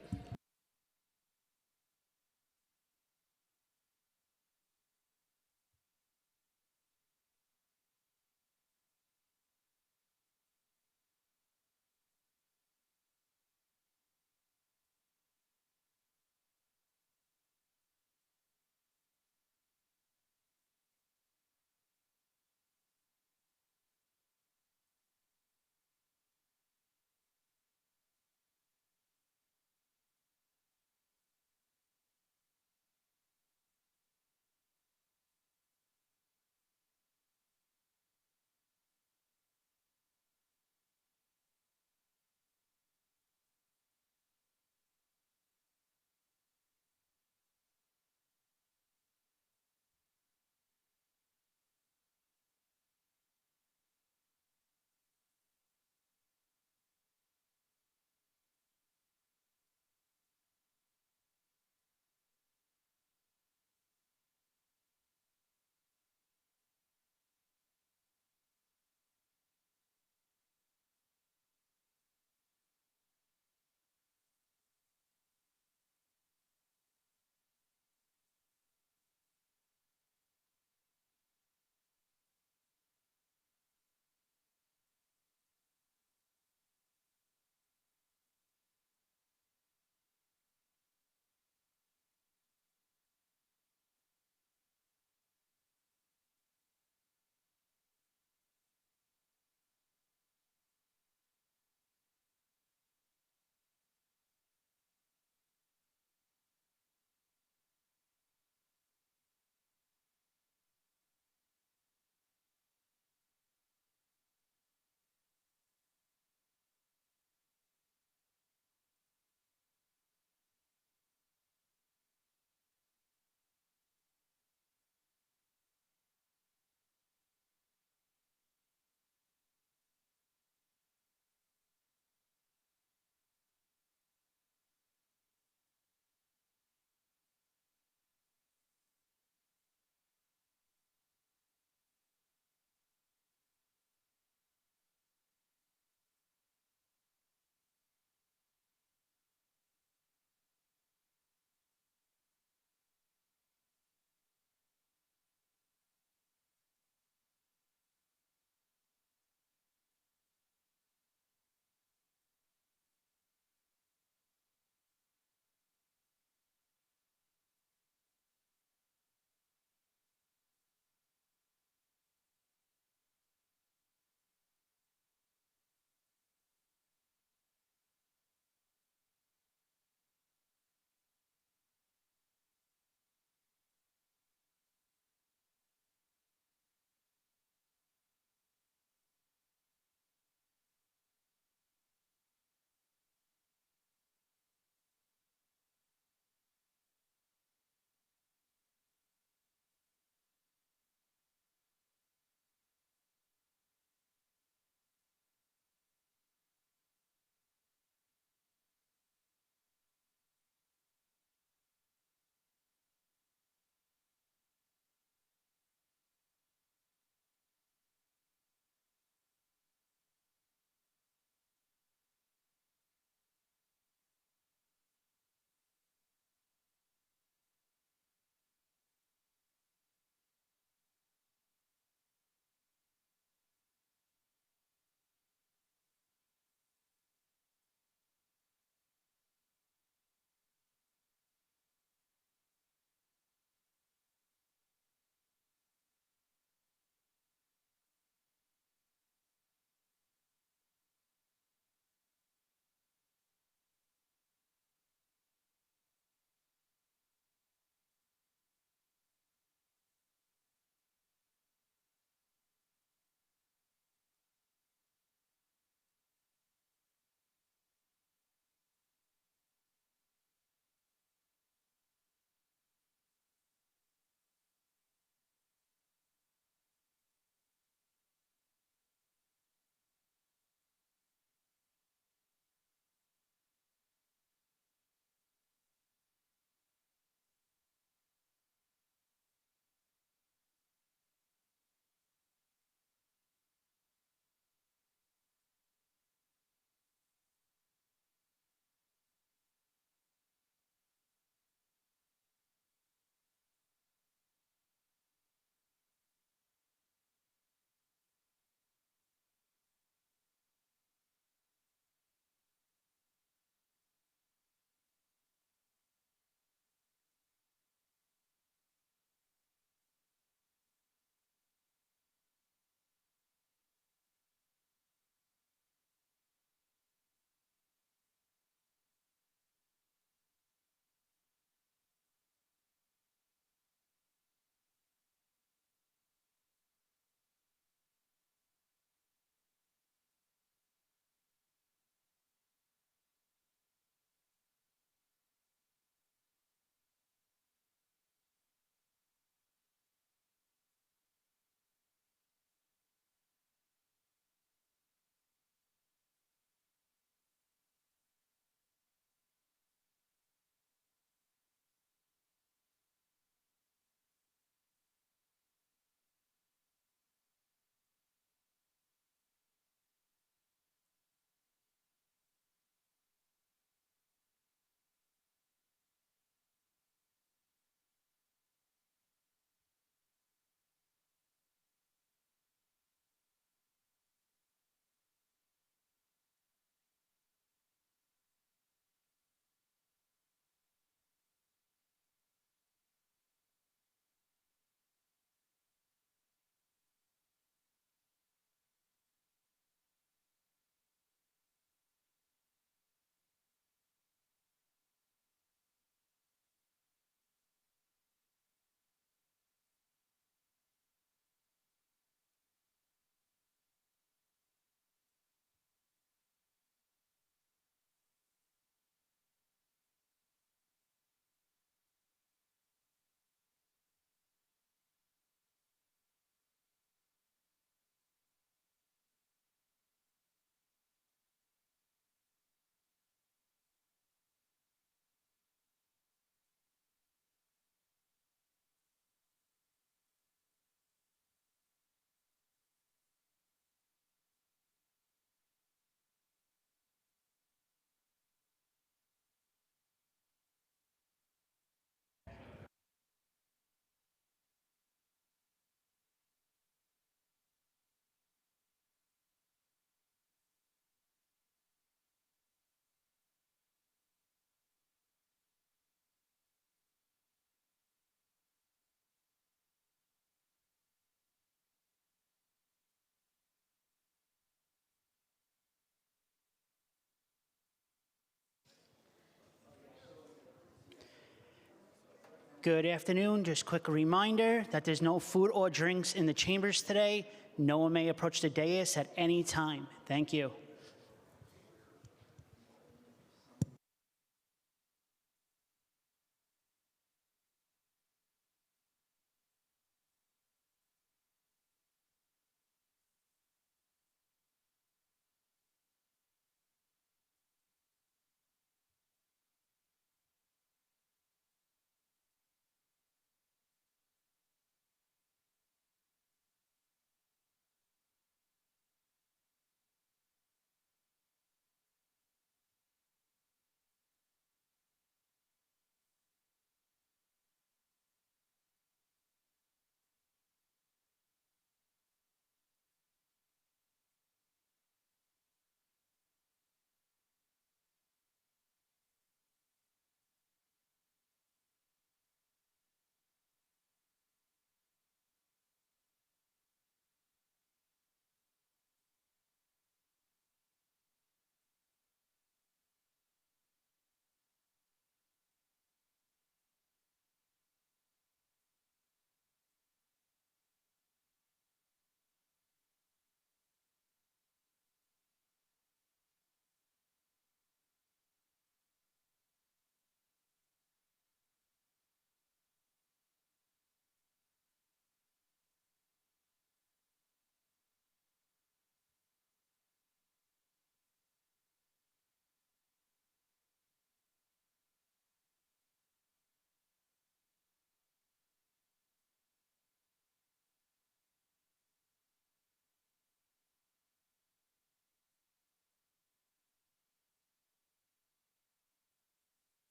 Good afternoon. Just quick reminder that there's no food or drinks in the chambers today. No one may approach the dais at any time. Thank you.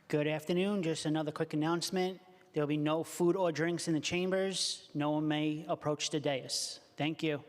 Good afternoon. Just another quick announcement. There will be no food or drinks in the chambers. No one may approach the dais. Thank you.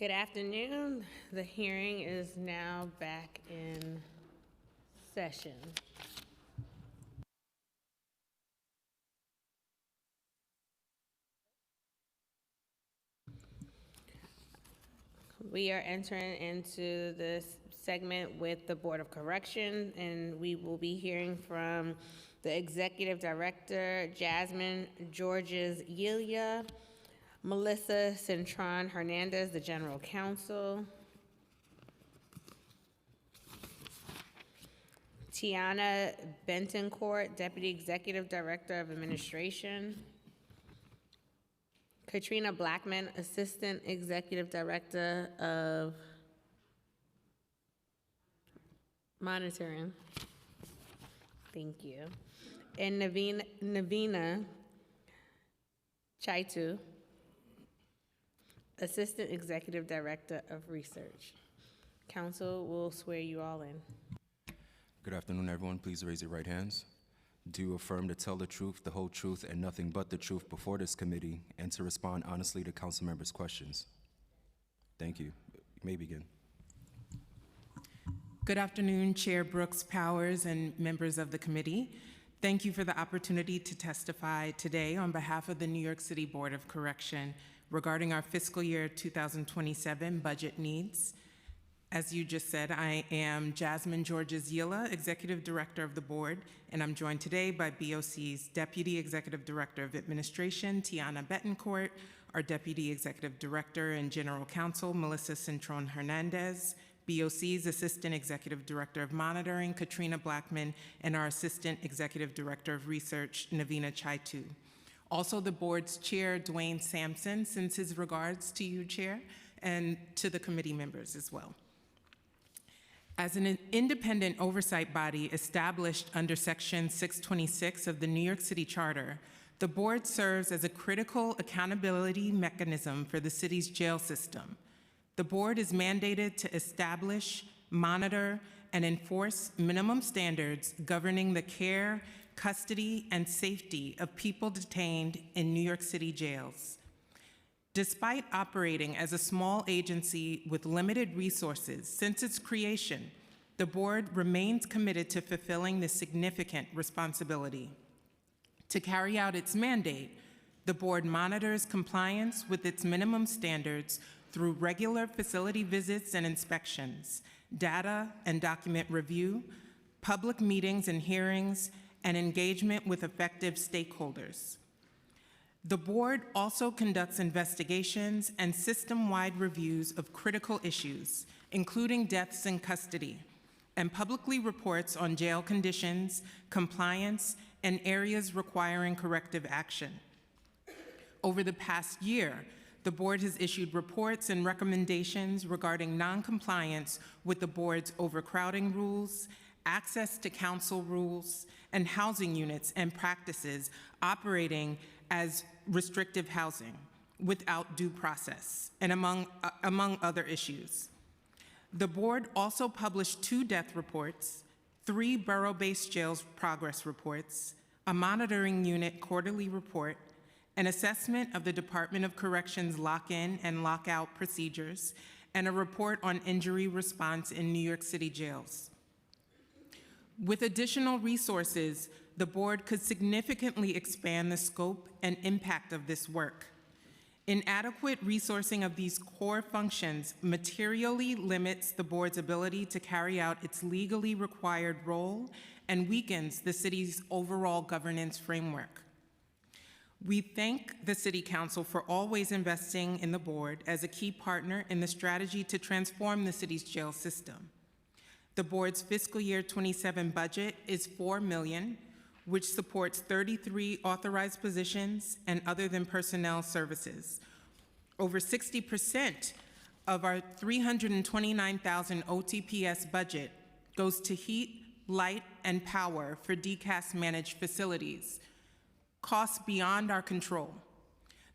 Good afternoon. The hearing is now back in session. We are entering into this segment with the Board of Correction, and we will be hearing from the Executive Director, Jasmine Georges-Yilia, Melissa Cintron Hernandez, the General Counsel, Tiana Bentoncourt, Deputy Executive Director of Administration, Katrina Blackman, Assistant Executive Director of Monitoring. Thank you. And Navina Chaitu, Assistant Executive Director of Research. Council will swear you all in. Good afternoon, everyone. Please raise your right hands. Do you affirm to tell the truth, the whole truth, and nothing but the truth before this committee, and to respond honestly to council members' questions? Thank you. You may begin. Good afternoon, Chair Brooks Powers and members of the committee. Thank you for the opportunity to testify today on behalf of the New York City Board of Correction regarding our fiscal year 2027 budget needs. As you just said, I am Jasmine Georges-Yilia, Executive Director of the Board, and I'm joined today by BOC's Deputy Executive Director of Administration, Tiana Bettencourt, our Deputy Executive Director and General Counsel, Melissa Cintron Hernandez, BOC's Assistant Executive Director of Monitoring, Katrina Blackman, and our Assistant Executive Director of Research, Navina Chaitu. Also the Board's Chair, Dwayne Sampson, sends his regards to you, Chair, and to the committee members as well. As an independent oversight body established under Section 626 of the New York City Charter, the board serves as a critical accountability mechanism for the city's jail system. The board is mandated to establish, monitor, and enforce minimum standards governing the care, custody, and safety of people detained in New York City jails. Despite operating as a small agency with limited resources since its creation, the board remains committed to fulfilling this significant responsibility. To carry out its mandate, the board monitors compliance with its minimum standards through regular facility visits and inspections, data and document review, public meetings and hearings, and engagement with affected stakeholders. The board also conducts investigations and system-wide reviews of critical issues, including deaths in custody, and publicly reports on jail conditions, compliance, and areas requiring corrective action. Over the past year, the board has issued reports and recommendations regarding noncompliance with the board's overcrowding rules, access to council rules, and housing units and practices operating as restrictive housing without due process, and among other issues. The board also published 2 death reports, 3 borough-based jails progress reports, a monitoring unit quarterly report, an assessment of the Department of Corrections lock-in and lock-out procedures, and a report on injury response in New York City jails. With additional resources, the board could significantly expand the scope and impact of this work. Inadequate resourcing of these core functions materially limits the board's ability to carry out its legally required role and weakens the city's overall governance framework. We thank the City Council for always investing in the board as a key partner in the strategy to transform the city's jail system. The board's fiscal year 27 budget is $4 million, which supports 33 authorized positions and other than personnel services. Over 60% of our $329,000 OTPS budget goes to heat, light, and power for DCAS managed facilities, costs beyond our control,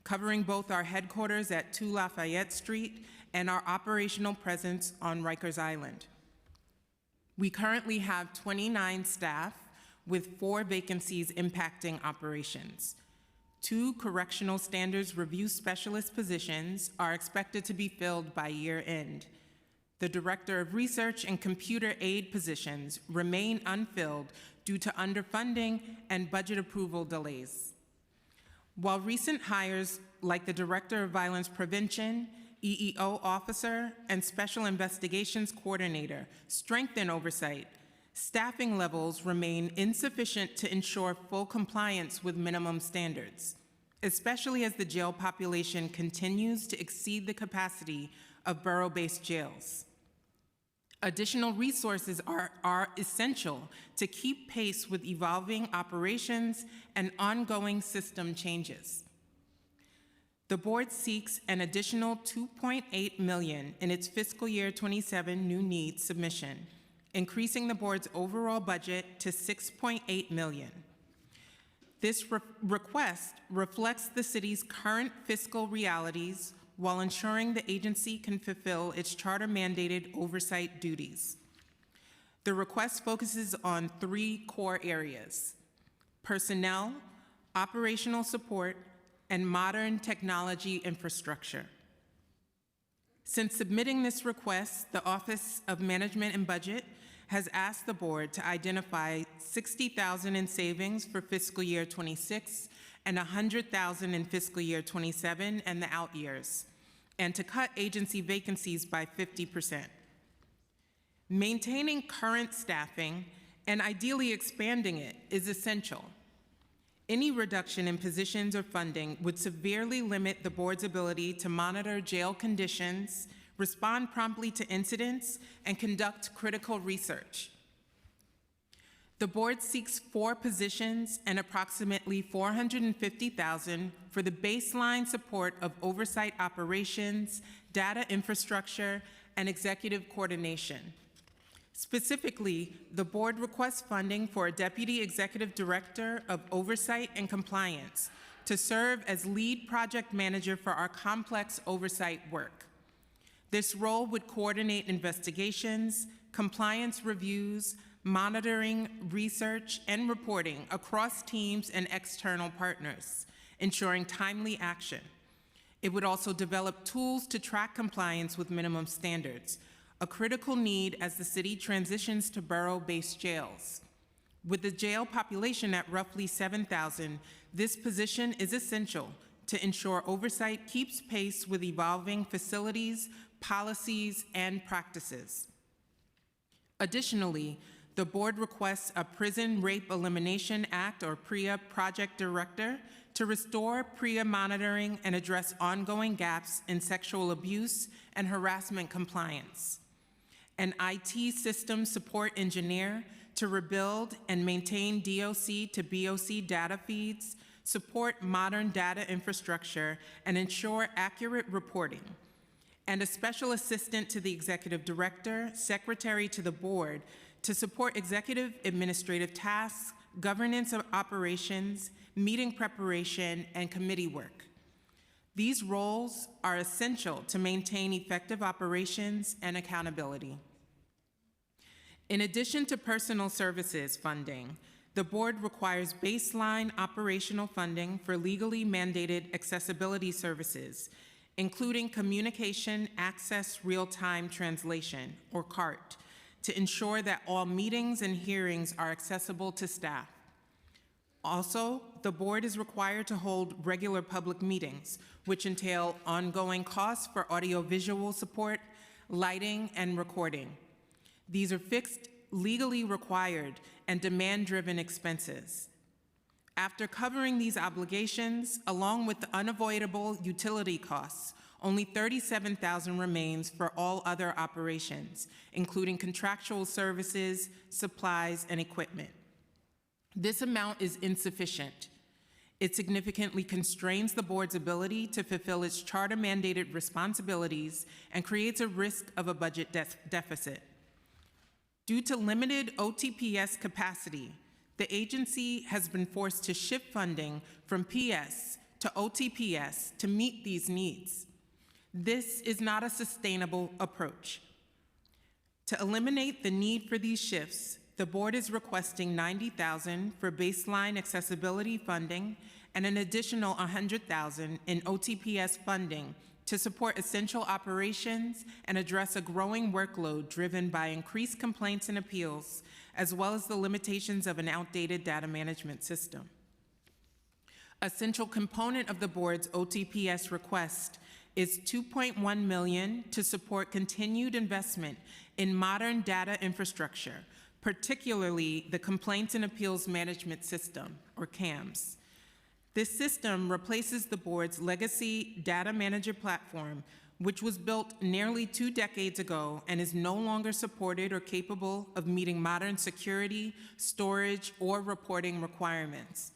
covering both our headquarters at 2 Lafayette Street and our operational presence on Rikers Island. We currently have 29 staff with 4 vacancies impacting operations. 2 correctional standards review specialist positions are expected to be filled by year end. The Director of Research and Computer Aid positions remain unfilled due to underfunding and budget approval delays. While recent hires like the Director of Violence Prevention, EEO Officer, and Special Investigations Coordinator strengthen oversight, staffing levels remain insufficient to ensure full compliance with minimum standards, especially as the jail population continues to exceed the capacity of borough-based jails. Additional resources are essential to keep pace with evolving operations and ongoing system changes. The board seeks an additional $2.8 million in its fiscal year 27 new needs submission, increasing the board's overall budget to $6.8 million. This request reflects the city's current fiscal realities while ensuring the agency can fulfill its charter-mandated oversight duties. The request focuses on 3 core areas: personnel, operational support, and modern technology infrastructure. Since submitting this request, the Office of Management and Budget has asked the board to identify $60,000 in savings for fiscal year 26 and $100,000 in fiscal year 27 and the out years, and to cut agency vacancies by 50%. Maintaining current staffing and ideally expanding it is essential. Any reduction in positions or funding would severely limit the board's ability to monitor jail conditions, respond promptly to incidents, and conduct critical research. The board seeks 4 positions and approximately $450,000 for the baseline support of oversight operations, data infrastructure, and executive coordination. Specifically, the board requests funding for a Deputy Executive Director of Oversight and Compliance to serve as lead project manager for our complex oversight work. This role would coordinate investigations, compliance reviews, monitoring, research, and reporting across teams and external partners, ensuring timely action. It would also develop tools to track compliance with minimum standards, a critical need as the city transitions to borough-based jails. With the jail population at roughly 7,000, this position is essential to ensure oversight keeps pace with evolving facilities, policies, and practices. Additionally, the board requests a Prison Rape Elimination Act, or PREA, project director to restore PREA monitoring and address ongoing gaps in sexual abuse and harassment compliance. An IT system support engineer to rebuild and maintain DOC to BOC data feeds, support modern data infrastructure, and ensure accurate reporting. And a special assistant to the executive director, secretary to the board, to support executive administrative tasks, governance of operations, meeting preparation, and committee work. These roles are essential to maintain effective operations and accountability. In addition to personal services funding, the board requires baseline operational funding for legally mandated accessibility services, including Communication Access Real-Time Translation, or CART, to ensure that all meetings and hearings are accessible to staff. Also, the board is required to hold regular public meetings, which entail ongoing costs for audiovisual support, lighting, and recording. These are fixed, legally required, and demand-driven expenses. After covering these obligations, along with the unavoidable utility costs, only $37,000 remains for all other operations, including contractual services, supplies, and equipment. This amount is insufficient. It significantly constrains the board's ability to fulfill its charter-mandated responsibilities and creates a risk of a budget deficit. Due to limited OTPS capacity, the agency has been forced to shift funding from PS to OTPS to meet these needs. This is not a sustainable approach. To eliminate the need for these shifts, the board is requesting $90,000 for baseline accessibility funding and an additional $100,000 in OTPS funding to support essential operations and address a growing workload driven by increased complaints and appeals, as well as the limitations of an outdated data management system. A central component of the board's OTPS request is $2.1 million to support continued investment in modern data infrastructure, particularly the Complaints and Appeals Management System, or CAMS. This system replaces the board's legacy data manager platform, which was built nearly 2 decades ago and is no longer supported or capable of meeting modern security, storage, or reporting requirements.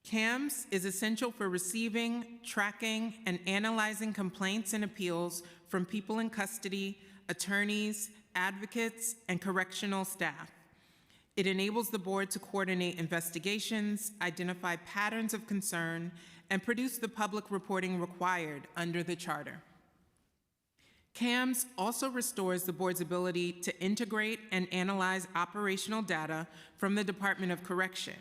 CAMS is essential for receiving, tracking, and analyzing complaints and appeals from people in custody, attorneys, advocates, and correctional staff. It enables the board to coordinate investigations, identify patterns of concern, and produce the public reporting required under the charter. CAMS also restores the board's ability to integrate and analyze operational data from the Department of Correction,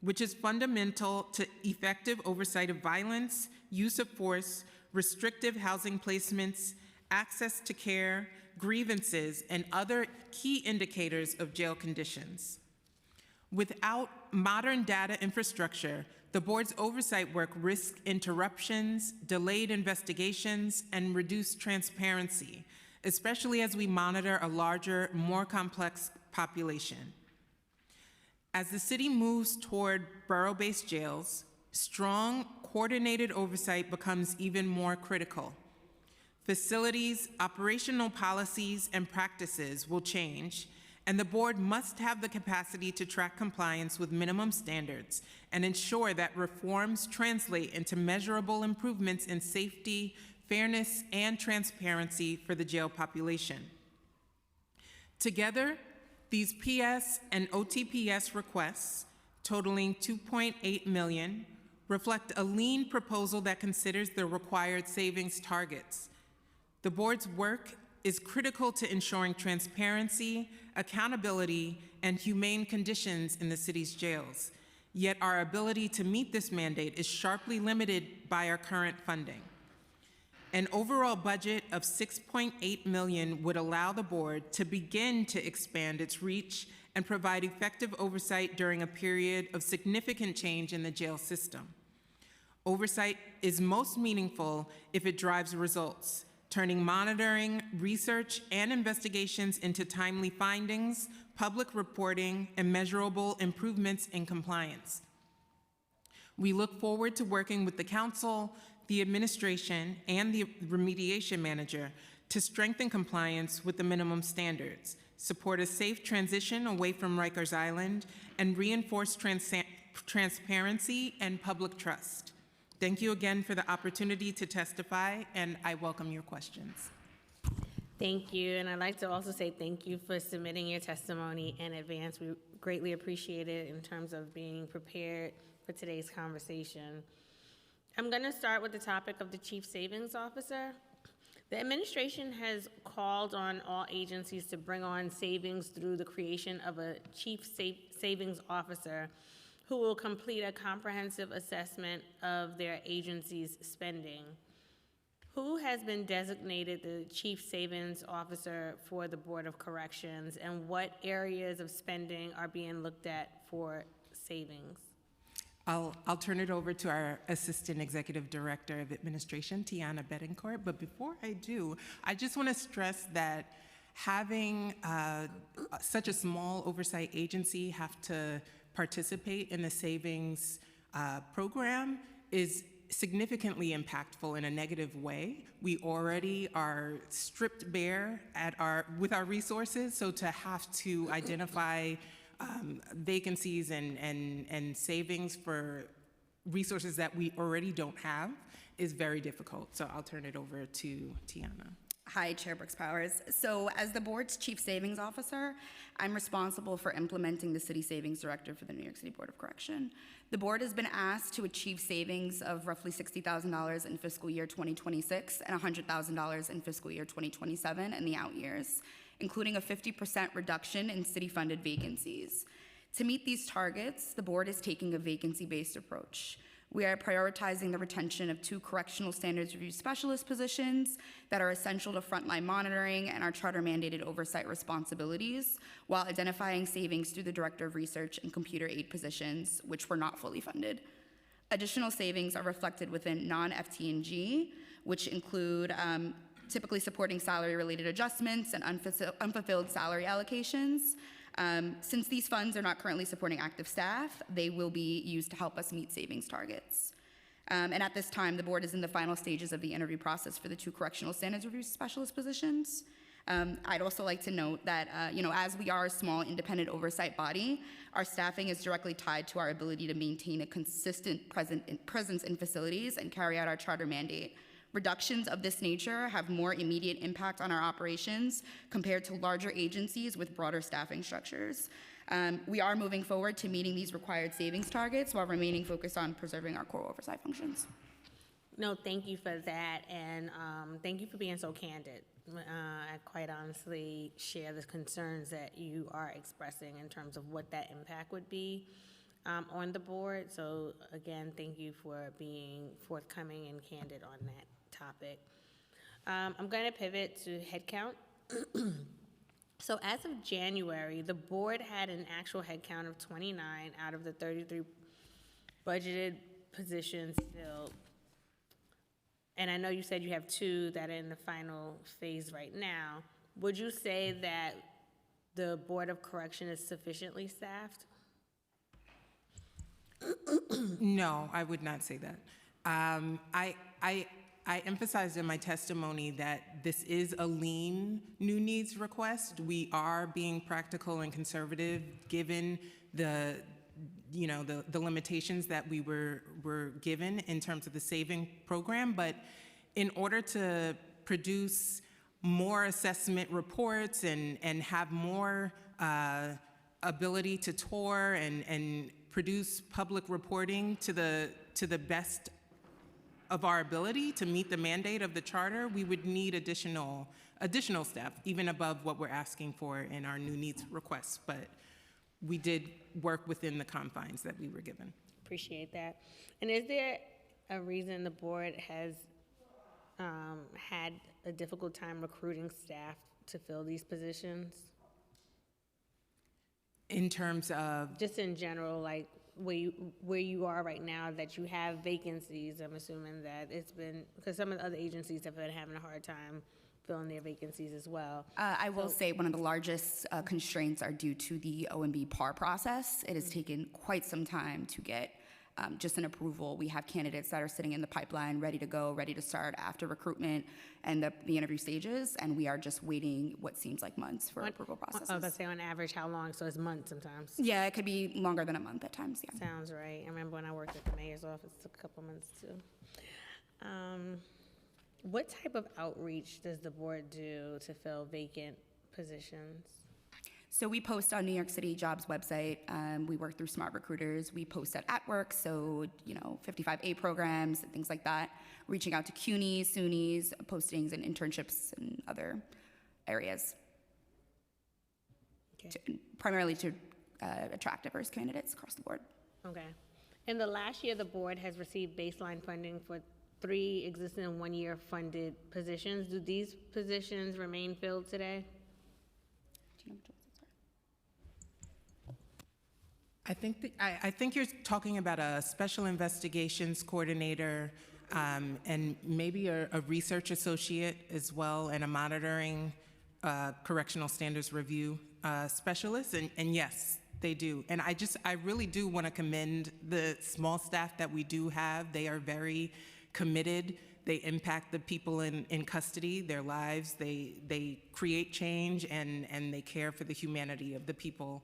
which is fundamental to effective oversight of violence, use of force, restrictive housing placements, access to care, grievances, and other key indicators of jail conditions. Without modern data infrastructure, the board's oversight work risks interruptions, delayed investigations, and reduced transparency, especially as we monitor a larger, more complex population. As the city moves toward borough-based jails, strong, coordinated oversight becomes even more critical. Facilities, operational policies, and practices will change, and the board must have the capacity to track compliance with minimum standards and ensure that reforms translate into measurable improvements in safety, fairness, and transparency for the jail population. Together, these PS and OTPS requests, totaling $2.8 million, reflect a lean proposal that considers the required savings targets. The board's work is critical to ensuring transparency, accountability, and humane conditions in the city's jails. Yet our ability to meet this mandate is sharply limited by our current funding. An overall budget of $6.8 million would allow the board to begin to expand its reach and provide effective oversight during a period of significant change in the jail system. Oversight is most meaningful if it drives results, turning monitoring, research, and investigations into timely findings, public reporting, and measurable improvements in compliance. We look forward to working with the council, the administration, and the remediation manager to strengthen compliance with the minimum standards, support a safe transition away from Rikers Island, and reinforce transparency and public trust. Thank you again for the opportunity to testify, and I welcome your questions. Thank you, and I'd like to also say thank you for submitting your testimony in advance. We greatly appreciate it in terms of being prepared for today's conversation. I'm going to start with the topic of the Chief Savings Officer. The administration has called on all agencies to bring on savings through the creation of a Chief Savings Officer who will complete a comprehensive assessment of their agency's spending. Who has been designated the Chief Savings Officer for the Board of Corrections, and what areas of spending are being looked at for savings? I'll turn it over to our Assistant Executive Director of Administration, Tiana Betancourt. But before I do, I just want to stress that having such a small oversight agency have to participate in the savings program is significantly impactful in a negative way. We already are stripped bare with our resources, so to have to identify vacancies and savings for resources that we already don't have is very difficult. So I'll turn it over to Tiana. Hi, Chair Brooks Powers. So as the board's Chief Savings Officer, I'm responsible for implementing the City Savings Director for the New York City Board of Correction. The board has been asked to achieve savings of roughly $60,000 in fiscal year 2026 and $100,000 in fiscal year 2027 and the out years, including a 50% reduction in city-funded vacancies. To meet these targets, the board is taking a vacancy-based approach. We are prioritizing the retention of 2 correctional standards review specialist positions that are essential to frontline monitoring and our charter mandated oversight responsibilities, while identifying savings through the Director of Research and computer aid positions, which were not fully funded. Additional savings are reflected within non-FT&G, which include typically supporting salary-related adjustments and unfulfilled salary allocations. Since these funds are not currently supporting active staff, they will be used to help us meet savings targets. And at this time, the board is in the final stages of the interview process for the 2 correctional standards review specialist positions. I'd also like to note that, as we are a small independent oversight body, our staffing is directly tied to our ability to maintain a consistent presence in facilities and carry out our charter mandate. Reductions of this nature have more immediate impact on our operations compared to larger agencies with broader staffing structures. We are moving forward to meeting these required savings targets while remaining focused on preserving our core oversight functions. No, thank you for that, and thank you for being so candid. I quite honestly share the concerns that you are expressing in terms of what that impact would be on the board. So again, thank you for being forthcoming and candid on that topic. I'm going to pivot to headcount. So as of January, the board had an actual headcount of 29 out of the 33 budgeted positions filled. And I know you said you have 2 that are in the final phase right now. Would you say that the Board of Correction is sufficiently staffed? No, I would not say that. I emphasized in my testimony that this is a lean new needs request. We are being practical and conservative given the limitations that we were given in terms of the saving program. But in order to produce more assessment reports and have more ability to tour and produce public reporting to the best of our ability to meet the mandate of the charter, we would need additional staff, even above what we're asking for in our new needs requests. But we did work within the confines that we were given. Appreciate that. And is there a reason the board has had a difficult time recruiting staff to fill these positions? In terms of? Just in general, like where you are right now, that you have vacancies. I'm assuming that it's been, because some of the other agencies have been having a hard time filling their vacancies as well. I will say one of the largest constraints are due to the OMB PAR process. It has taken quite some time to get just an approval. We have candidates that are sitting in the pipeline, ready to go, ready to start after recruitment and the interview stages, and we are just waiting what seems like months for approval processes. I was about to say, on average, how long? So it's months sometimes? Yeah, it could be longer than a month at times, yeah. Sounds right. I remember when I worked at the mayor's office, it took a couple months too. What type of outreach does the board do to fill vacant positions? So we post on New York City Jobs website. We work through Smart Recruiters. We post at work, so 55A programs and things like that. Reaching out to CUNY, SUNYs, postings and internships and other areas. Okay. Primarily to attract diverse candidates across the board. Okay. In the last year, the board has received baseline funding for 3 existing one-year funded positions. Do these positions remain filled today? I think you're talking about a special investigations coordinator and maybe a research associate as well, and a monitoring correctional standards review specialist. And yes, they do. And I really do want to commend the small staff that we do have. They are very committed. They impact the people in custody, their lives. They create change and they care for the humanity of the people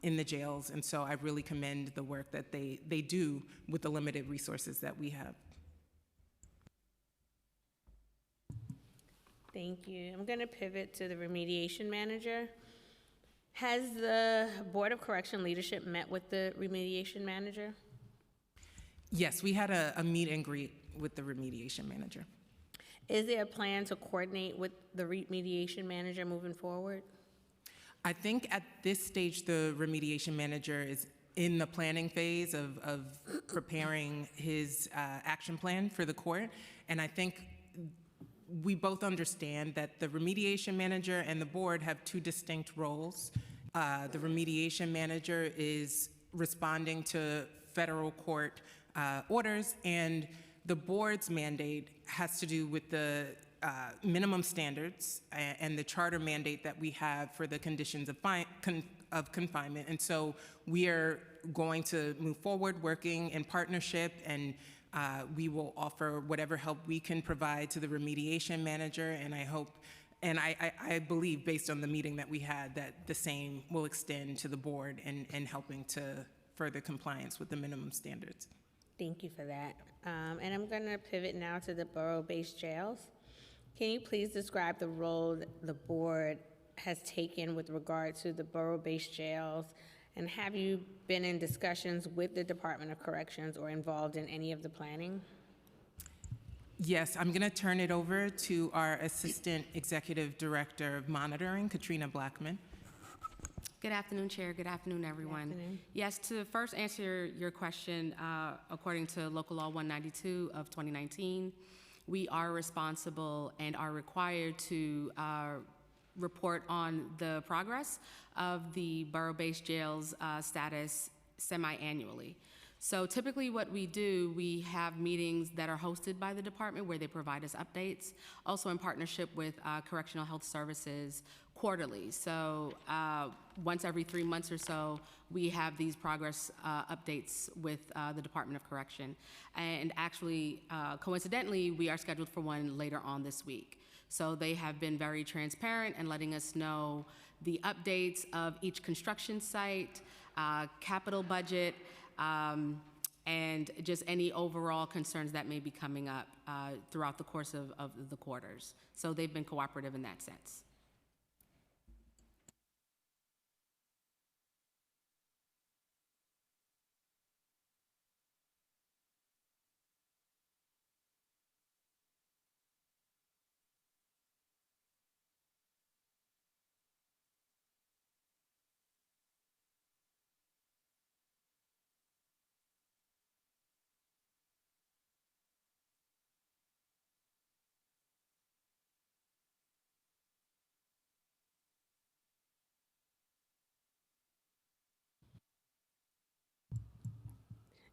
in the jails. And so I really commend the work that they do with the limited resources that we have. Thank you. I'm going to pivot to the remediation manager. Has the Board of Correction leadership met with the remediation manager? Yes, we had a meet and greet with the remediation manager. Is there a plan to coordinate with the remediation manager moving forward? I think at this stage, the remediation manager is in the planning phase of preparing his action plan for the court. And I think we both understand that the remediation manager and the board have two distinct roles. The remediation manager is responding to federal court orders, and the board's mandate has to do with the minimum standards and the charter mandate that we have for the conditions of confinement. And so we are going to move forward working in partnership, and we will offer whatever help we can provide to the remediation manager, and I hope, and I believe, based on the meeting that we had, that the same will extend to the board and helping to further compliance with the minimum standards. Thank you for that. And I'm going to pivot now to the borough-based jails. Can you please describe the role that the board has taken with regard to the borough-based jails? And have you been in discussions with the Department of Corrections or involved in any of the planning? Yes, I'm going to turn it over to our Assistant Executive Director of Monitoring, Katrina Blackman. Good afternoon, Chair. Good afternoon, everyone. Good afternoon. Yes, to first answer your question, according to Local Law 192 of 2019, we are responsible and are required to report on the progress of the borough-based jails status semi-annually. So typically what we do, we have meetings that are hosted by the department where they provide us updates, also in partnership with Correctional Health Services quarterly. So once every 3 months or so, we have these progress updates with the Department of Correction. And actually, coincidentally, we are scheduled for one later on this week. So they have been very transparent and letting us know the updates of each construction site, capital budget, and just any overall concerns that may be coming up throughout the course of the quarters. So they've been cooperative in that sense.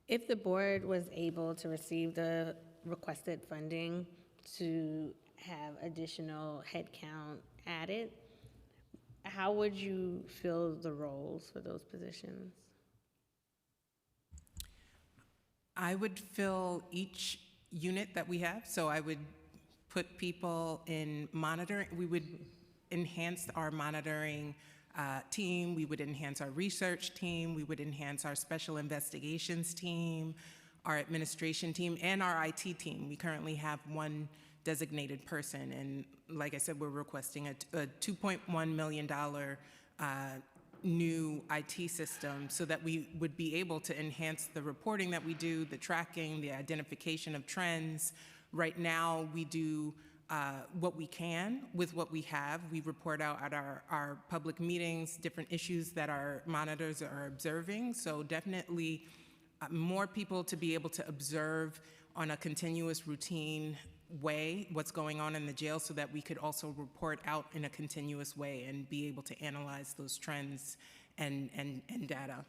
If the board was able to receive the requested funding to have additional headcount added, how would you fill the roles for those positions? I would fill each unit that we have. So I would put people in monitoring. We would enhance our monitoring team. We would enhance our research team. We would enhance our special investigations team, our administration team, and our IT team. We currently have one designated person. And like I said, we're requesting a $2.1 million new IT system so that we would be able to enhance the reporting that we do, the tracking, the identification of trends. Right now, we do what we can with what we have. We report out at our public meetings different issues that our monitors are observing. So definitely more people to be able to observe on a continuous routine way what's going on in the jail so that we could also report out in a continuous way and be able to analyze those trends and data.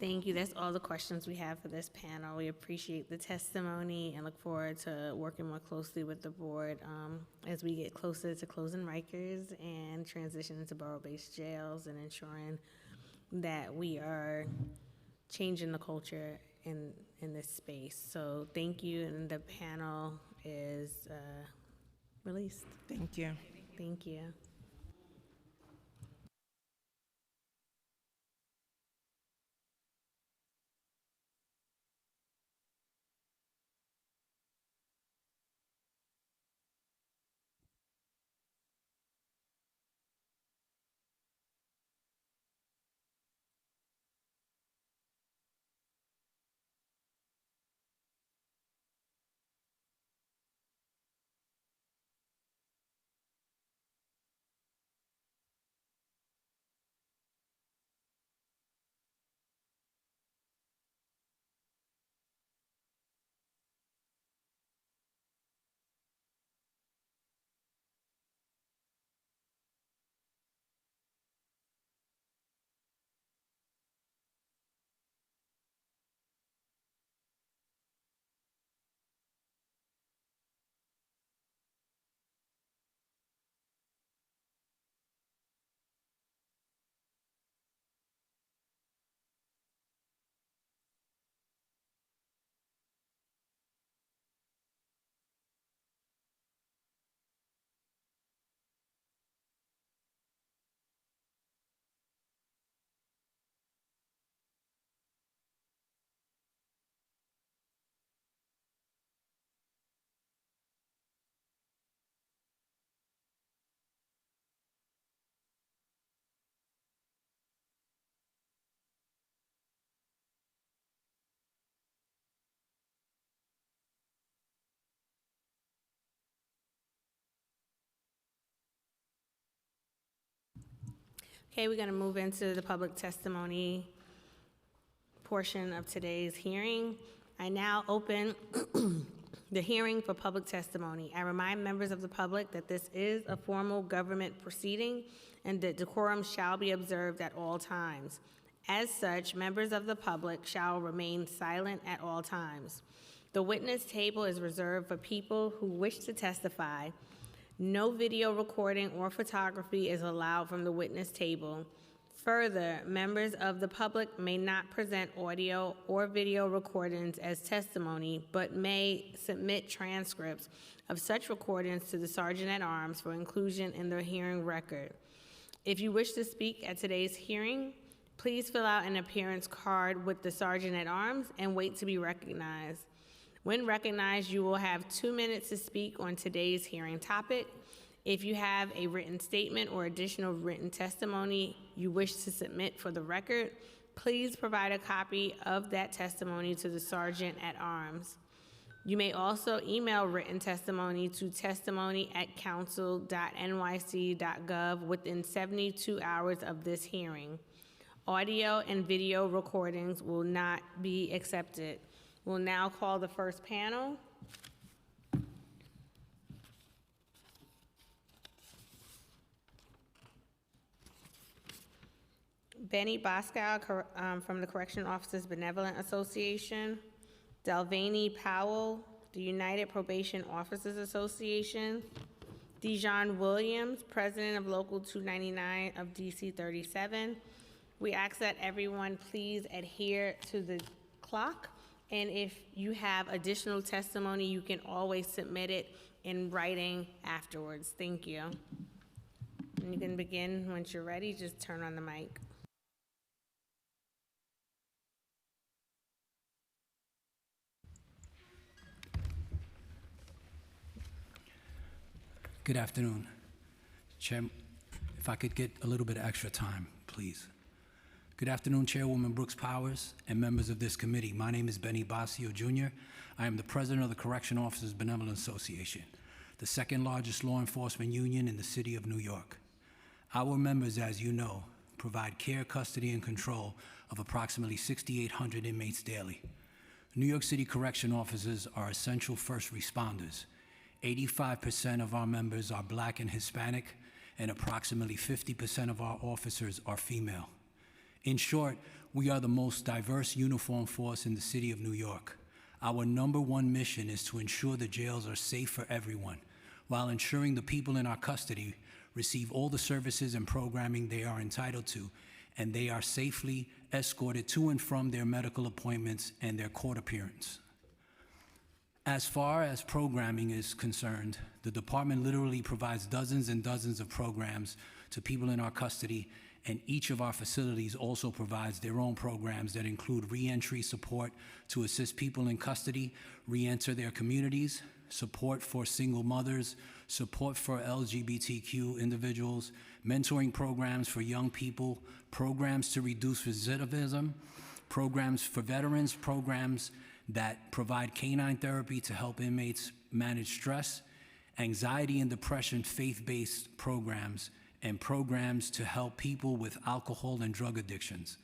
Thank you. That's all the questions we have for this panel. We appreciate the testimony and look forward to working more closely with the board as we get closer to closing Rikers and transition into borough-based jails and ensuring that we are changing the culture in this space. So thank you, and the panel is released. Thank you. Thank you. Okay, we're going to move into the public testimony portion of today's hearing. I now open the hearing for public testimony. I remind members of the public that this is a formal government proceeding and that decorum shall be observed at all times. As such, members of the public shall remain silent at all times. The witness table is reserved for people who wish to testify. No video recording or photography is allowed from the witness table. Further, members of the public may not present audio or video recordings as testimony, but may submit transcripts of such recordings to the Sergeant-at-Arms for inclusion in their hearing record. If you wish to speak at today's hearing, please fill out an appearance card with the Sergeant-at-Arms and wait to be recognized. When recognized, you will have 2 minutes to speak on today's hearing topic. If you have a written statement or additional written testimony you wish to submit for the record, please provide a copy of that testimony to the Sergeant-at-Arms. You may also email written testimony to testimony@council.nyc.gov within 72 hours of this hearing. Audio and video recordings will not be accepted. We'll now call the first panel. Benny Boscow from the Correction Officers Benevolent Association. Delvany Powell, the United Probation Officers Association. Dijon Williams, President of Local 299 of DC 37. We ask that everyone please adhere to the clock. And if you have additional testimony, you can always submit it in writing afterwards. Thank you. And you can begin once you're ready. Just turn on the mic. Good afternoon. Chair, if I could get a little bit of extra time, please. Good afternoon, Chairwoman Brooks Powers and members of this committee. My name is Benny Bosio Jr. I am the president of the Correction Officers Benevolent Association, the second largest law enforcement union in the city of New York. Our members, as you know, provide care, custody, and control of approximately 6,800 inmates daily. New York City correction officers are essential first responders. 85% of our members are Black and Hispanic, and approximately 50% of our officers are female. In short, we are the most diverse uniformed force in the city of New York. Our #1 mission is to ensure the jails are safe for everyone, while ensuring the people in our custody receive all the services and programming they are entitled to, and they are safely escorted to and from their medical appointments and their court appearance. As far as programming is concerned, the department literally provides dozens and dozens of programs to people in our custody, and each of our facilities also provides their own programs that include reentry support to assist people in custody re-enter their communities, support for single mothers, support for LGBTQ individuals, mentoring programs for young people, programs to reduce recidivism, programs for veterans, programs that provide canine therapy to help inmates manage stress, anxiety and depression faith-based programs, and programs to help people with alcohol and drug addictions.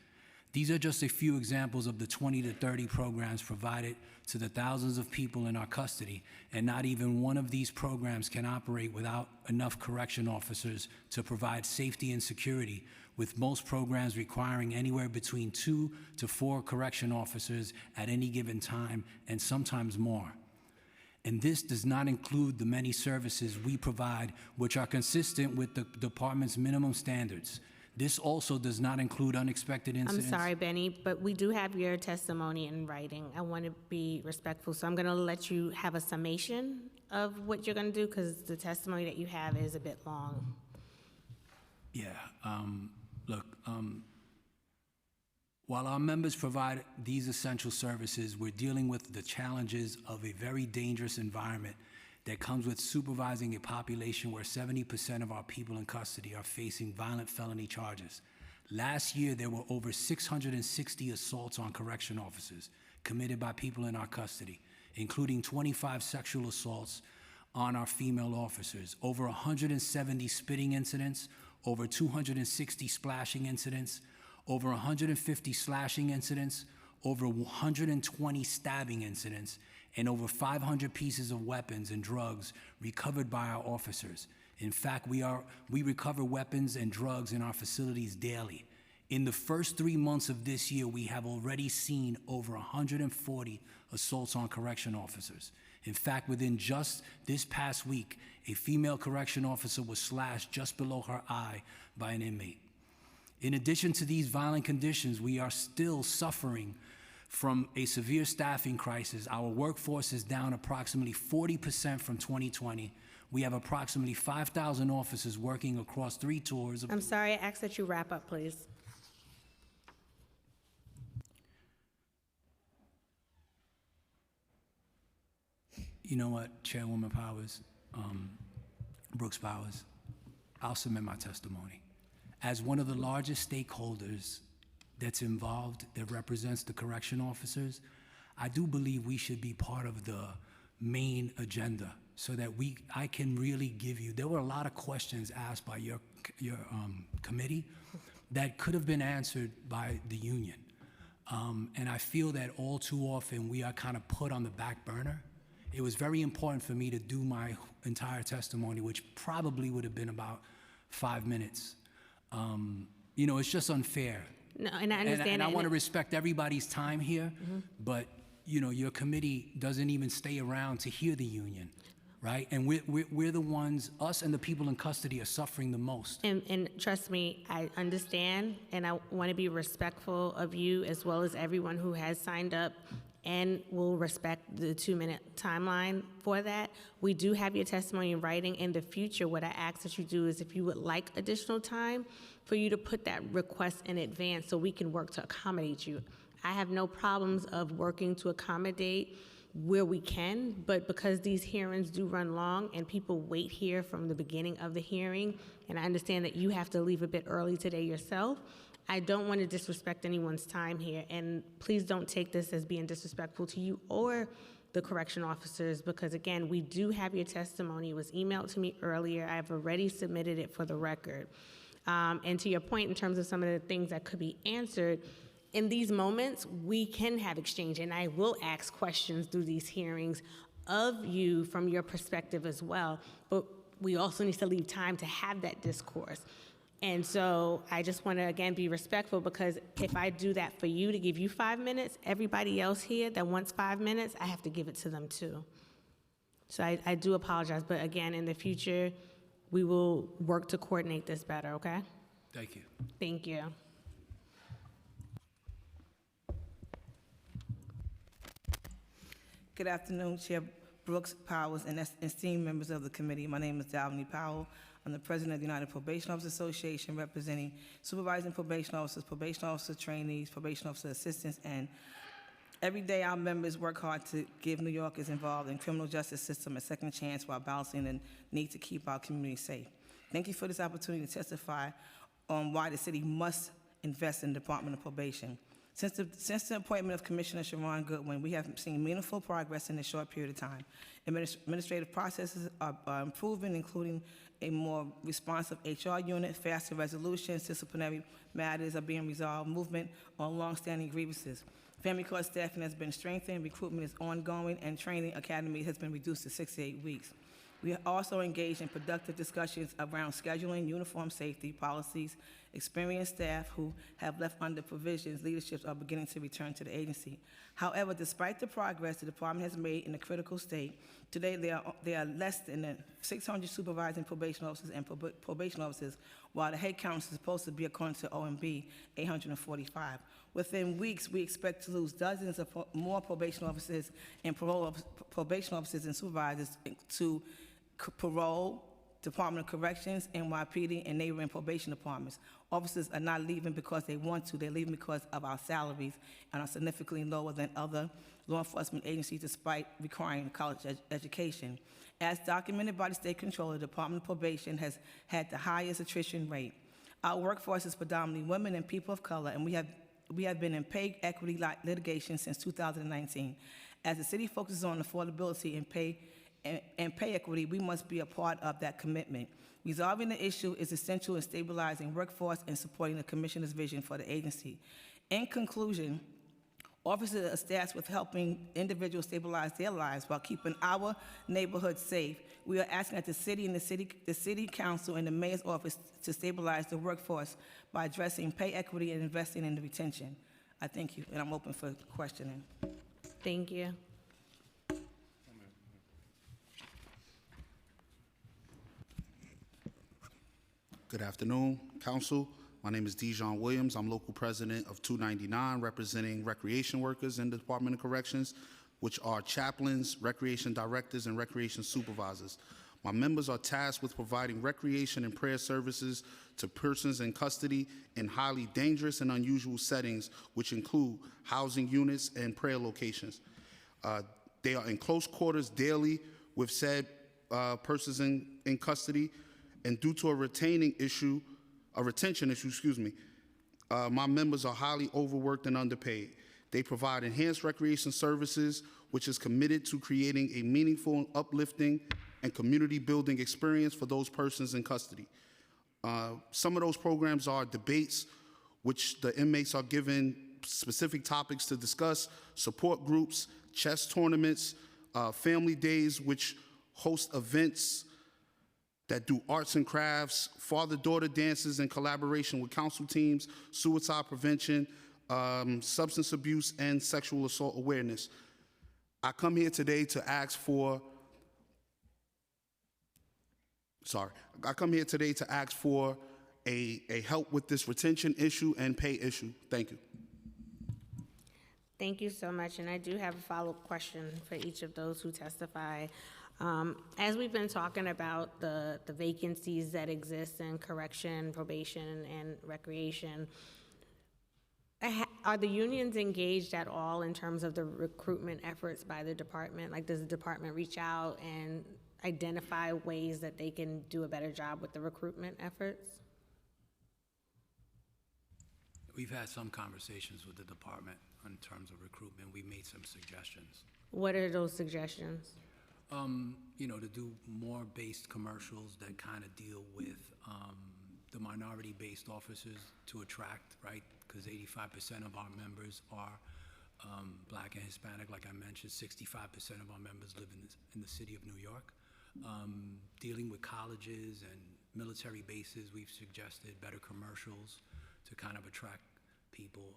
These are just a few examples of the 20 to 30 programs provided to the thousands of people in our custody, and not even one of these programs can operate without enough correction officers to provide safety and security, with most programs requiring anywhere between 2 to 4 correction officers at any given time, and sometimes more. And this does not include the many services we provide, which are consistent with the department's minimum standards. This also does not include unexpected incidents. I'm sorry, Benny, but we do have your testimony in writing. I want to be respectful, so I'm going to let you have a summation of what you're going to do, because the testimony that you have is a bit long. Yeah, look, while our members provide these essential services, we're dealing with the challenges of a very dangerous environment that comes with supervising a population where 70% of our people in custody are facing violent felony charges. Last year, there were over 660 assaults on correction officers committed by people in our custody, including 25 sexual assaults on our female officers, over 170 spitting incidents, over 260 splashing incidents, over 150 slashing incidents, over 120 stabbing incidents, and over 500 pieces of weapons and drugs recovered by our officers. In fact, we recover weapons and drugs in our facilities daily. In the first 3 months of this year, we have already seen over 140 assaults on correction officers. In fact, within just this past week, a female correction officer was slashed just below her eye by an inmate. In addition to these violent conditions, we are still suffering from a severe staffing crisis. Our workforce is down approximately 40% from 2020. We have approximately 5,000 officers working across 3 tours. I'm sorry, I ask that you wrap up, please. You know what, Chairwoman Powers, Brooks Powers, I'll submit my testimony. As one of the largest stakeholders that's involved, that represents the correction officers, I do believe we should be part of the main agenda so that I can really give you, there were a lot of questions asked by your committee that could have been answered by the union. And I feel that all too often we are kind of put on the back burner. It was very important for me to do my entire testimony, which probably would have been about 5 minutes. You know, it's just unfair. No, and I understand and that. I want to respect everybody's time here, but, you know, your committee doesn't even stay around to hear the union, right? And we're the ones, us and the people in custody are suffering the most. And trust me, I understand, and I want to be respectful of you as well as everyone who has signed up and will respect the 2-minute timeline for that. We do have your testimony in writing. In the future, what I ask that you do is if you would like additional time, for you to put that request in advance so we can work to accommodate you. I have no problems of working to accommodate where we can, but because these hearings do run long and people wait here from the beginning of the hearing, and I understand that you have to leave a bit early today yourself, I don't want to disrespect anyone's time here, and please don't take this as being disrespectful to you or the correction officers, because again, we do have your testimony. It was emailed to me earlier. I've already submitted it for the record. And to your point in terms of some of the things that could be answered, in these moments, we can have exchange, and I will ask questions through these hearings of you from your perspective as well, but we also need to leave time to have that discourse. And so I just want to, again, be respectful, because if I do that for you to give you 5 minutes, everybody else here that wants 5 minutes, I have to give it to them too. So I do apologize, but again, in the future, we will work to coordinate this better, okay? Thank you. Thank you. Good afternoon, Chair Brooks, Powers, and esteemed members of the committee. My name is Dalvin Powell. I'm the president of the United Probation Officers Association, representing supervising probation officer trainees, probation officer assistants, and every day our members work hard to give New Yorkers involved in criminal justice system a second chance while balancing the need to keep our community safe. Thank you for this opportunity to testify on why the city must invest in the Department of Probation. Since the appointment of Commissioner Sharon Goodwin, we have seen meaningful progress in a short period of time. Administrative processes are improving, including a more responsive HR unit, faster resolutions, disciplinary matters are being resolved, movement on longstanding grievances. Family court staffing has been strengthened, recruitment is ongoing, and training academy has been reduced to 6 to 8 weeks. We are also engaged in productive discussions around scheduling, uniform safety policies. Experienced staff who have left under provisions, leaderships are beginning to return to the agency. However, despite the progress the department has made in a critical state, today there are less than 600 supervising probation officers and probation officers, while the head count is supposed to be, according to OMB, 845. Within weeks, we expect to lose dozens of more probation officers and probation officers and supervisors to parole, Department of Corrections, NYPD, and neighboring probation departments. Officers are not leaving because they want to. They're leaving because of our salaries and are significantly lower than other law enforcement agencies despite requiring college education. As documented by the State Controller, the Department of Probation has had the highest attrition rate. Our workforce is predominantly women and people of color, and we have been in pay equity litigation since 2019. As the city focuses on affordability and pay equity, we must be a part of that commitment. Resolving the issue is essential in stabilizing workforce and supporting the Commissioner's vision for the agency. In conclusion, officers are tasked with helping individuals stabilize their lives while keeping our neighborhoods safe. We are asking that the city and the city council and the mayor's office to stabilize the workforce by addressing pay equity and investing in the retention. I thank you, and I'm open for questioning. Thank you. Good afternoon, Council. My name is Dijon Williams. I'm local president of 299, representing recreation workers in the Department of Corrections, which are chaplains, recreation directors, and recreation supervisors. My members are tasked with providing recreation and prayer services to persons in custody in highly dangerous and unusual settings, which include housing units and prayer locations. They are in close quarters daily with said persons in custody, and due to a retention issue, my members are highly overworked and underpaid. They provide enhanced recreation services, which is committed to creating a meaningful, uplifting, and community-building experience for those persons in custody. Some of those programs are debates, which the inmates are given specific topics to discuss, support groups, chess tournaments, family days, which host events that do arts and crafts, father-daughter dances in collaboration with council teams, suicide prevention, substance abuse, and sexual assault awareness. I come here today to ask for, a help with this retention issue and pay issue. Thank you. Thank you so much, and I do have a follow-up question for each of those who testify. As we've been talking about the vacancies that exist in correction, probation, and recreation, are the unions engaged at all in terms of the recruitment efforts by the department? Like, does the department reach out and identify ways that they can do a better job with the recruitment efforts? We've had some conversations with the department in terms of recruitment. We made some suggestions. What are those suggestions? To do more based commercials that kind of deal with the minority-based officers to attract, right? Because 85% of our members are Black and Hispanic. Like I mentioned, 65% of our members live in the city of New York. Dealing with colleges and military bases, we've suggested better commercials to kind of attract people.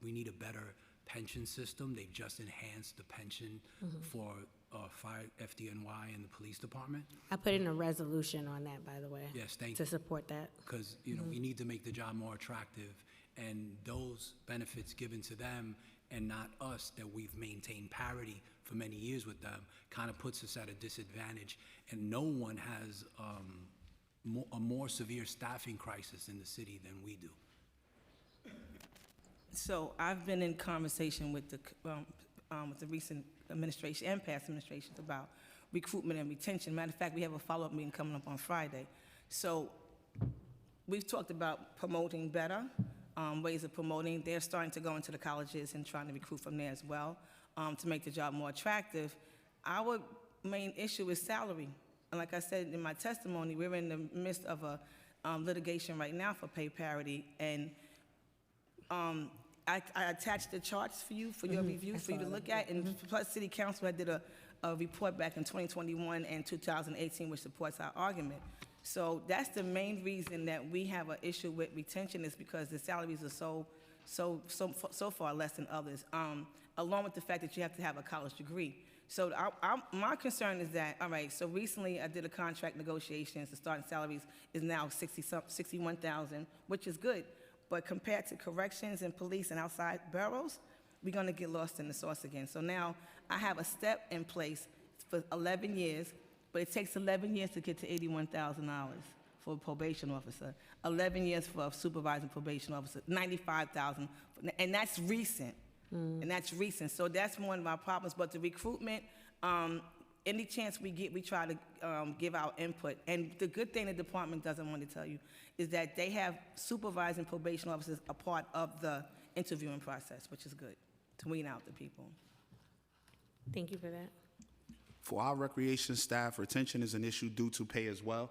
We need a better pension system. They've just enhanced the pension for fire, FDNY, and the police department. I put in a resolution on that, by the way. Yes, thank you. To support that. Because, we need to make the job more attractive, and those benefits given to them and not us, that we've maintained parity for many years with them, kind of puts us at a disadvantage, and no one has a more severe staffing crisis in the city than we do. So I've been in conversation with the recent administration and past administrations about recruitment and retention. Matter of fact, we have a follow-up meeting coming up on Friday. So we've talked about promoting better, ways of promoting. They're starting to go into the colleges and trying to recruit from there as well to make the job more attractive. Our main issue is salary. And like I said in my testimony, we're in the midst of a litigation right now for pay parity. And I attached the charts for you, for your review, for you to look at. And plus, City Council did a report back in 2021 and 2018, which supports our argument. So that's the main reason that we have an issue with retention, is because the salaries are so far less than others, along with the fact that you have to have a college degree. So my concern is that, all right, so recently I did a contract negotiations. The starting salaries is now $61,000, which is good. But compared to corrections and police and outside boroughs, we're going to get lost in the sauce again. So now I have a step in place for 11 years, but it takes 11 years to get to $81,000 for a probation officer, 11 years for a supervising probation officer, $95,000, and that's recent. And that's recent. So that's one of our problems. But the recruitment, any chance we get, we try to give our input. And the good thing the department doesn't want to tell you is that they have supervising probation officers a part of the interviewing process, which is good, to wean out the people. Thank you for that. For our recreation staff, retention is an issue due to pay as well.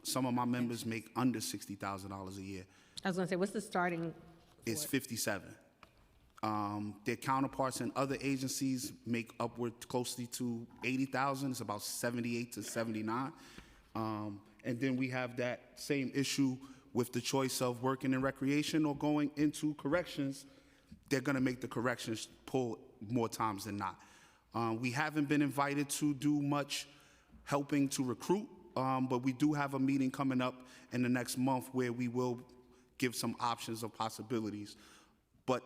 Some of my members make under $60,000 a year. I was gonna say, what's the starting? It's 57. Their counterparts in other agencies make upward closely to 80,000. It's about 78 to 79. And then we have that same issue with the choice of working in recreation or going into corrections. They're gonna make the corrections pull more times than not. We haven't been invited to do much helping to recruit, but we do have a meeting coming up in the next month where we will give some options of possibilities. But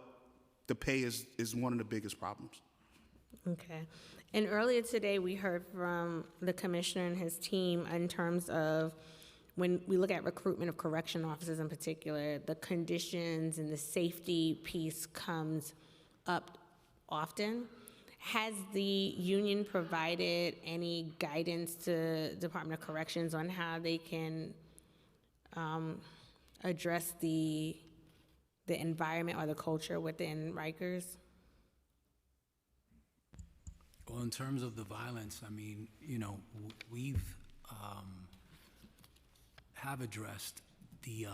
the pay is one of the biggest problems. Okay. And earlier today, we heard from the commissioner and his team in terms of when we look at recruitment of correction officers in particular, the conditions and the safety piece comes up often. Has the union provided any guidance to Department of Corrections on how they can address the environment or the culture within Rikers? Well, in terms of the violence, I mean, you know, we've have addressed the.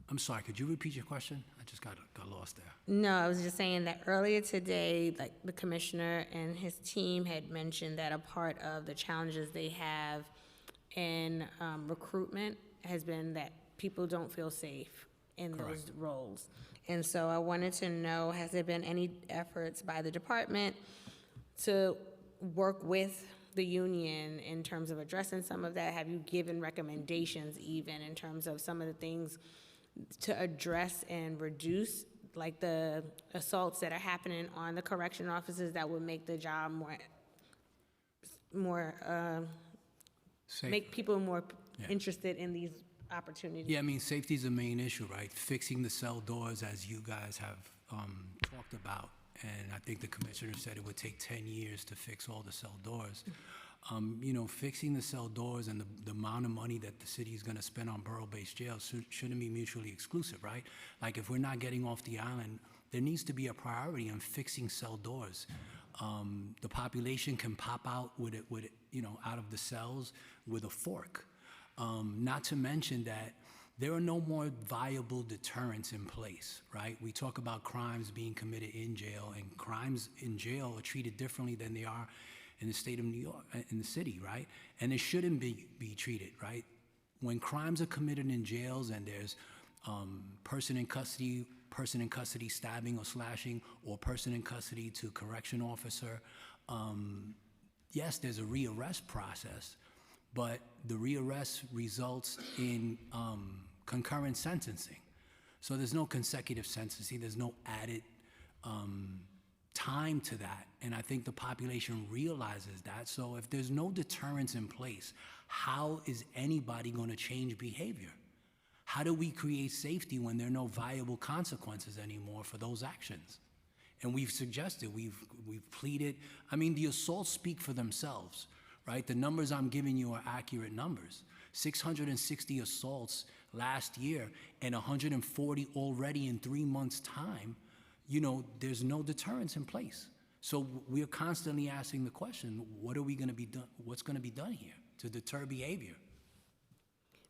I'm sorry. Could you repeat your question? I just got lost there. No, I was just saying that earlier today, like the commissioner and his team had mentioned that a part of the challenges they have in recruitment has been that people don't feel safe in those roles. And so I wanted to know, has there been any efforts by the department to work with the union in terms of addressing some of that? Have you given recommendations even in terms of some of the things to address and reduce, like the assaults that are happening on the correction officers that would make the job more Safe. make people more interested in these opportunities? Yeah, I mean, safety is a main issue, right? Fixing the cell doors, as you guys have talked about, and I think the commissioner said it would take 10 years to fix all the cell doors. You know, fixing the cell doors and the amount of money that the city is going to spend on borough-based jails shouldn't be mutually exclusive, right? Like, if we're not getting off the island, there needs to be a priority on fixing cell doors. The population can pop out with you know, out of the cells with a fork. Not to mention that there are no more viable deterrents in place, right? We talk about crimes being committed in jail, and crimes in jail are treated differently than they are in the state of New York, in the city, right? And it shouldn't be treated, right? When crimes are committed in jails and there's person in custody stabbing or slashing, or person in custody to correction officer, yes, there's a rearrest process, but the rearrest results in concurrent sentencing. So there's no consecutive sentencing, there's no added time to that. And I think the population realizes that. So if there's no deterrence in place, how is anybody going to change behavior? How do we create safety when there are no viable consequences anymore for those actions? And we've suggested, we've pleaded. I mean, the assaults speak for themselves, right? The numbers I'm giving you are accurate numbers. 660 assaults last year and 140 already in 3 months' time. You know, there's no deterrence in place. So we're constantly asking the question, what are we going to be done? What's going to be done here to deter behavior?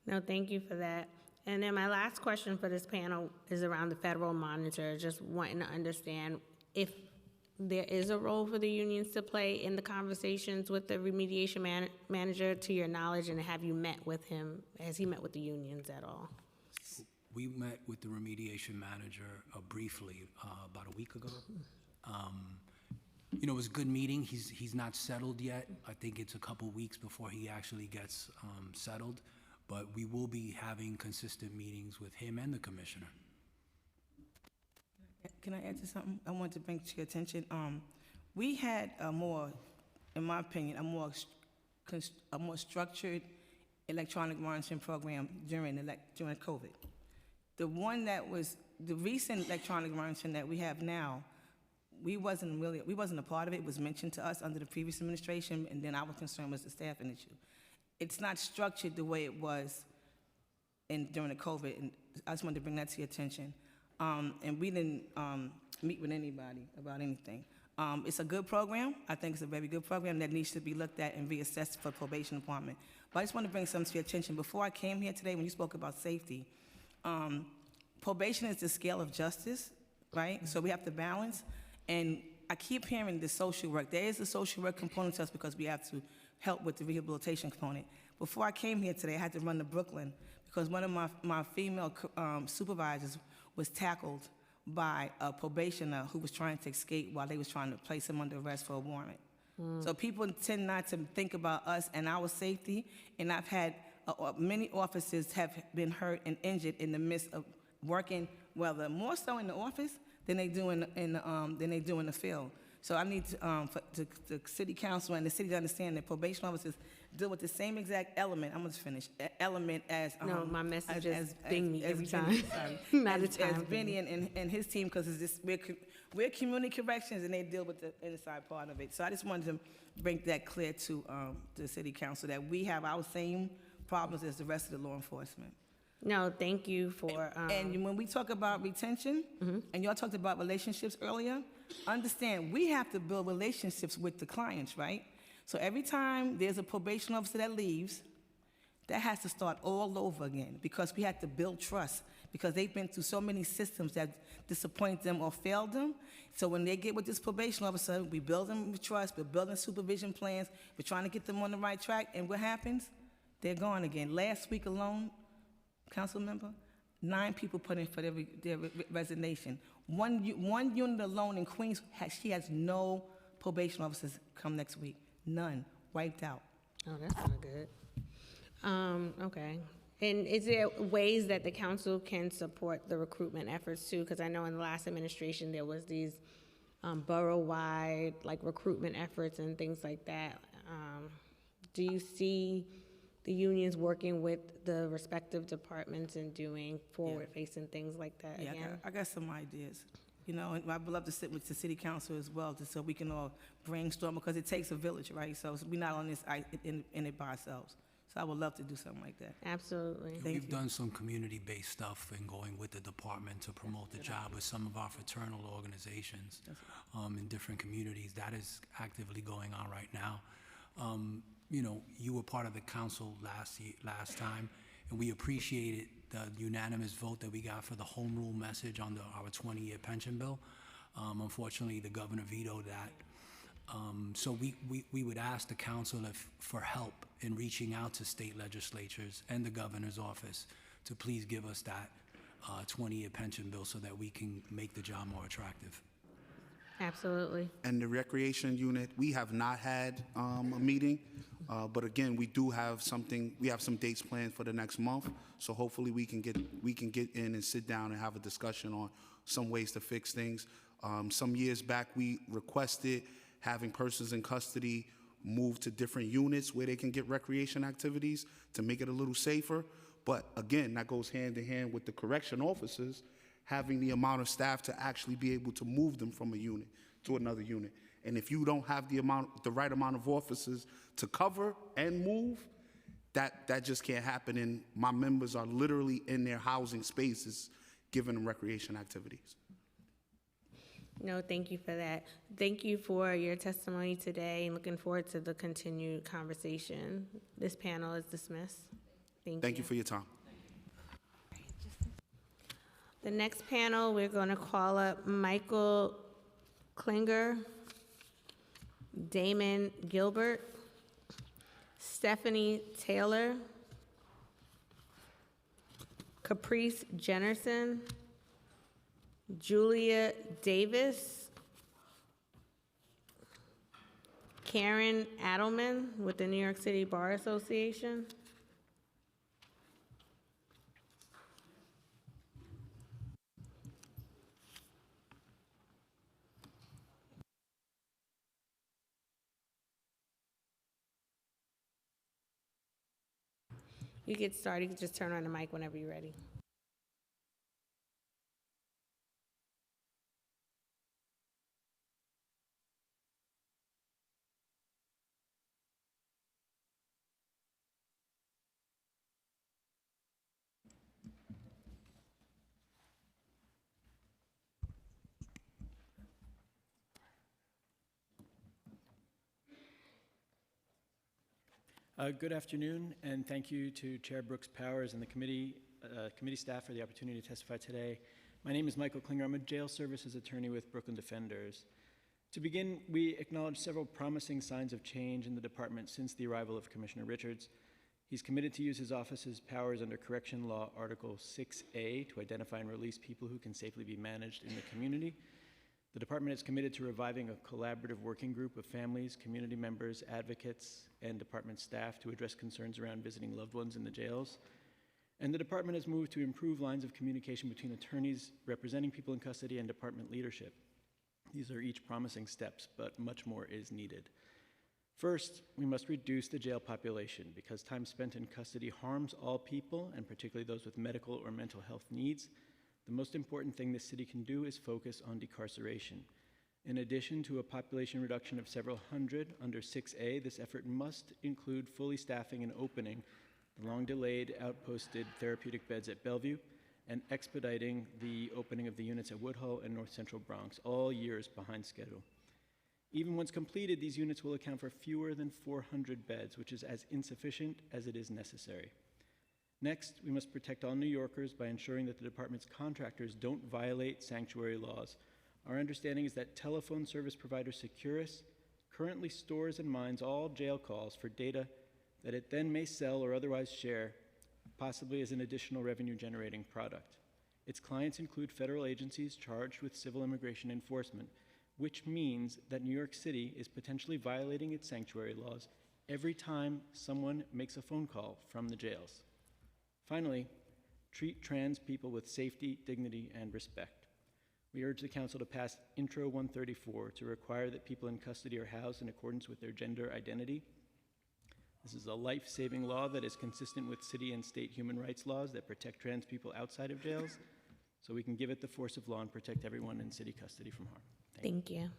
No, thank you for that. And then my last question for this panel is around the federal monitor, just wanting to understand if there is a role for the unions to play in the conversations with the remediation manager, to your knowledge, and have you met with him? Has he met with the unions at all? We met with the remediation manager briefly about a week ago. You know, it was a good meeting. He's not settled yet. I think it's a couple weeks before he actually gets settled. But we will be having consistent meetings with him and the commissioner. Can I add to something? I want to bring to your attention. We had a more, in my opinion, a more structured electronic monitoring program during COVID. The one that was the recent electronic monitoring that we have now, we wasn't a part of it. It was mentioned to us under the previous administration, and then our concern was the staffing issue. It's not structured the way it was during the COVID, and I just wanted to bring that to your attention. And we didn't meet with anybody about anything. It's a good program. I think it's a very good program that needs to be looked at and reassessed for probation department. But I just want to bring something to your attention. Before I came here today, when you spoke about safety, probation is the scale of justice, right? So we have to balance. And I keep hearing the social work. There is a social work component to us because we have to help with the rehabilitation component. Before I came here today, I had to run to Brooklyn because one of my female supervisors was tackled by a probationer who was trying to escape while they was trying to place him under arrest for a warrant. So people tend not to think about us and our safety, and I've had many officers have been hurt and injured in the midst of working, whether more so in the office than they do in the field. So I need for the city council and the city to understand that probation officers deal with the same exact element. I'm gonna finish. Element as No, my messages ding me every time. Sorry. Not a as time. Benny and his team, because we're community corrections and they deal with the inside part of it. So I just wanted to bring that clear to the city council that we have our same problems as the rest of the law enforcement. No, thank you for. And when we talk about retention, and y'all talked about relationships earlier, understand we have to build relationships with the clients, right? So every time there's a probation officer that leaves, that has to start all over again because we have to build trust because they've been through so many systems that disappoint them or failed them. So when they get with this probation officer, we build them with trust, we're building supervision plans, we're trying to get them on the right track, and what happens? They're gone again. Last week alone, council member, 9 people put in for their resignation. One unit alone in Queens, she has no probation officers come next week. None. Wiped out. Oh, that's not good. Okay. And is there ways that the council can support the recruitment efforts too? Because I know in the last administration there was these borough-wide like recruitment efforts and things like that. Do you see the unions working with the respective departments and doing forward-facing things like that again? I got some ideas. You know, and I'd love to sit with the city council as well, so we can all brainstorm, because it takes a village, right? So we're not on this in it by ourselves. So I would love to do something like that. Absolutely. We've done some community-based stuff and going with the department to promote the job with some of our fraternal organizations in different communities. That is actively going on right now. You know, you were part of the council last time, and we appreciated the unanimous vote that we got for the home rule message on our 20-year pension bill. Unfortunately, the governor vetoed that. So we would ask the council for help in reaching out to state legislatures and the governor's office to please give us that 20-year pension bill so that we can make the job more attractive. Absolutely. And the recreation unit, we have not had a meeting, but again, we do have something. We have some dates planned for the next month, so hopefully we can get in and sit down and have a discussion on some ways to fix things. Some years back, we requested having persons in custody move to different units where they can get recreation activities to make it a little safer. But again, that goes hand in hand with the correction officers having the amount of staff to actually be able to move them from a unit to another unit. And if you don't have the right amount of officers to cover and move, that just can't happen. And my members are literally in their housing spaces giving them recreation activities. No, thank you for that. Thank you for your testimony today, and looking forward to the continued conversation. This panel is dismissed. Thank you for your time. The next panel, we're going to call up Michael Klinger, Damon Gilbert, Stephanie Taylor, Caprice Jennerson, Julia Davis, Karen Adelman with the New York City Bar Association, you get started. You can just turn on the mic whenever you're ready. Good afternoon, and thank you to Chair Brooks Powers and the committee staff for the opportunity to testify today. My name is Michael Klinger. I'm a jail services attorney with Brooklyn Defenders. To begin, we acknowledge several promising signs of change in the department since the arrival of Commissioner Richards. He's committed to use his office's powers under Correction Law Article 6A to identify and release people who can safely be managed in the community. The department is committed to reviving a collaborative working group of families, community members, advocates, and department staff to address concerns around visiting loved ones in the jails. And the department has moved to improve lines of communication between attorneys representing people in custody and department leadership. These are each promising steps, but much more is needed. First, we must reduce the jail population because time spent in custody harms all people, and particularly those with medical or mental health needs. The most important thing this city can do is focus on decarceration. In addition to a population reduction of several hundred under 6A, this effort must include fully staffing and opening the long-delayed outposted therapeutic beds at Bellevue and expediting the opening of the units at Woodhull and North Central Bronx, all years behind schedule. Even once completed, these units will account for fewer than 400 beds, which is as insufficient as it is necessary. Next, we must protect all New Yorkers by ensuring that the department's contractors don't violate sanctuary laws. Our understanding is that telephone service provider Securus currently stores and mines all jail calls for data that it then may sell or otherwise share, possibly as an additional revenue-generating product. Its clients include federal agencies charged with civil immigration enforcement, which means that New York City is potentially violating its sanctuary laws every time someone makes a phone call from the jails. Finally, treat trans people with safety, dignity, and respect. We urge the Council to pass Intro 134 to require that people in custody are housed in accordance with their gender identity. This is a life-saving law that is consistent with city and state human rights laws that protect trans people outside of jails, so we can give it the force of law and protect everyone in city custody from harm. Thank you.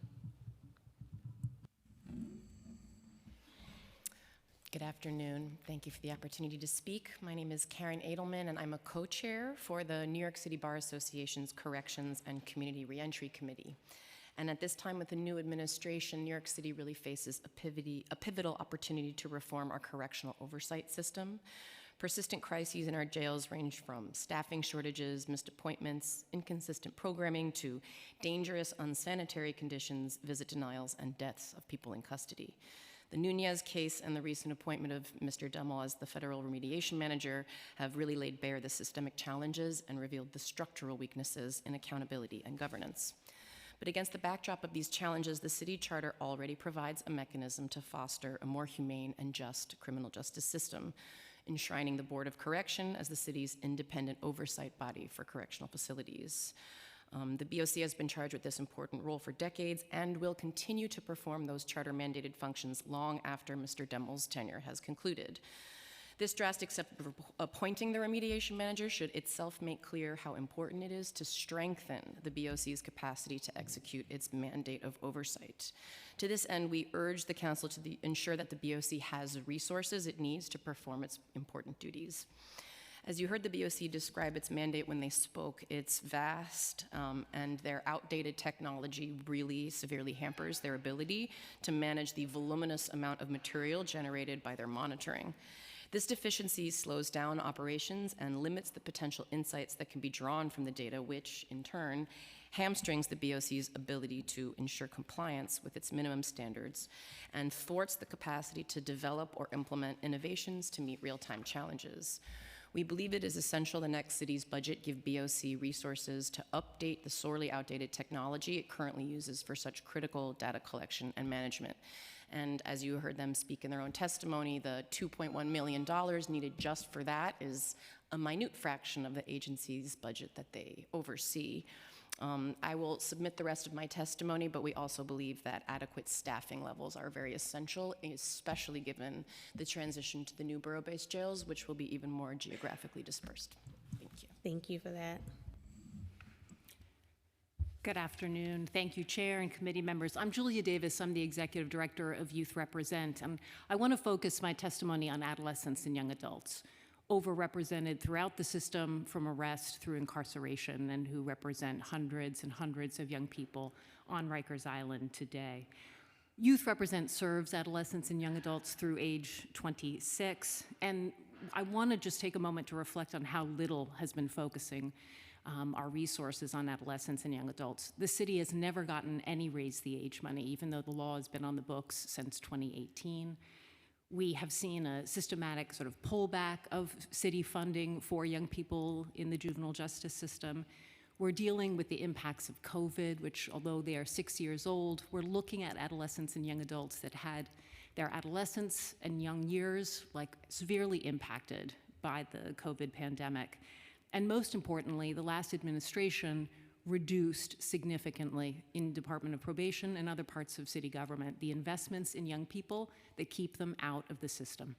Good afternoon. Thank you for the opportunity to speak. My name is Karen Edelman, and I'm a co-chair for the New York City Bar Association's Corrections and Community Reentry Committee. And at this time with the new administration, New York City really faces a pivotal opportunity to reform our correctional oversight system. Persistent crises in our jails range from staffing shortages, missed appointments, inconsistent programming, to dangerous, unsanitary conditions, visit denials, and deaths of people in custody. The Nunez case and the recent appointment of Mr. Demel as the federal remediation manager have really laid bare the systemic challenges and revealed the structural weaknesses in accountability and governance. But against the backdrop of these challenges, the city charter already provides a mechanism to foster a more humane and just criminal justice system, enshrining the Board of Correction as the city's independent oversight body for correctional facilities. The BOC has been charged with this important role for decades and will continue to perform those charter-mandated functions long after Mr. Demel's tenure has concluded. This drastic step of appointing the remediation manager should itself make clear how important it is to strengthen the BOC's capacity to execute its mandate of oversight. To this end, we urge the Council to ensure that the BOC has the resources it needs to perform its important duties. As you heard the BOC describe its mandate when they spoke, it's vast, and their outdated technology really severely hampers their ability to manage the voluminous amount of material generated by their monitoring. This deficiency slows down operations and limits the potential insights that can be drawn from the data, which, in turn, hamstrings the BOC's ability to ensure compliance with its minimum standards and thwarts the capacity to develop or implement innovations to meet real-time challenges. We believe it is essential the next city's budget give BOC resources to update the sorely outdated technology it currently uses for such critical data collection and management. And as you heard them speak in their own testimony, the $2.1 million needed just for that is a minute fraction of the agency's budget that they oversee. I will submit the rest of my testimony, but we also believe that adequate staffing levels are very essential, especially given the transition to the new borough-based jails, which will be even more geographically dispersed. Thank you. Thank you for that. Good afternoon. Thank you, Chair and committee members. I'm Julia Davis. I'm the Executive Director of Youth Represent, and I want to focus my testimony on adolescents and young adults, overrepresented throughout the system from arrest through incarceration, and who represent hundreds and hundreds of young people on Rikers Island today. Youth Represent serves adolescents and young adults through age 26, and I want to just take a moment to reflect on how little has been focusing our resources on adolescents and young adults. The city has never gotten any raise the age money, even though the law has been on the books since 2018. We have seen a systematic sort of pullback of city funding for young people in the juvenile justice system. We're dealing with the impacts of COVID, which, although they are 6 years old, we're looking at adolescents and young adults that had their adolescence and young years severely impacted by the COVID pandemic. And most importantly, the last administration reduced significantly in Department of Probation and other parts of city government the investments in young people that keep them out of the system.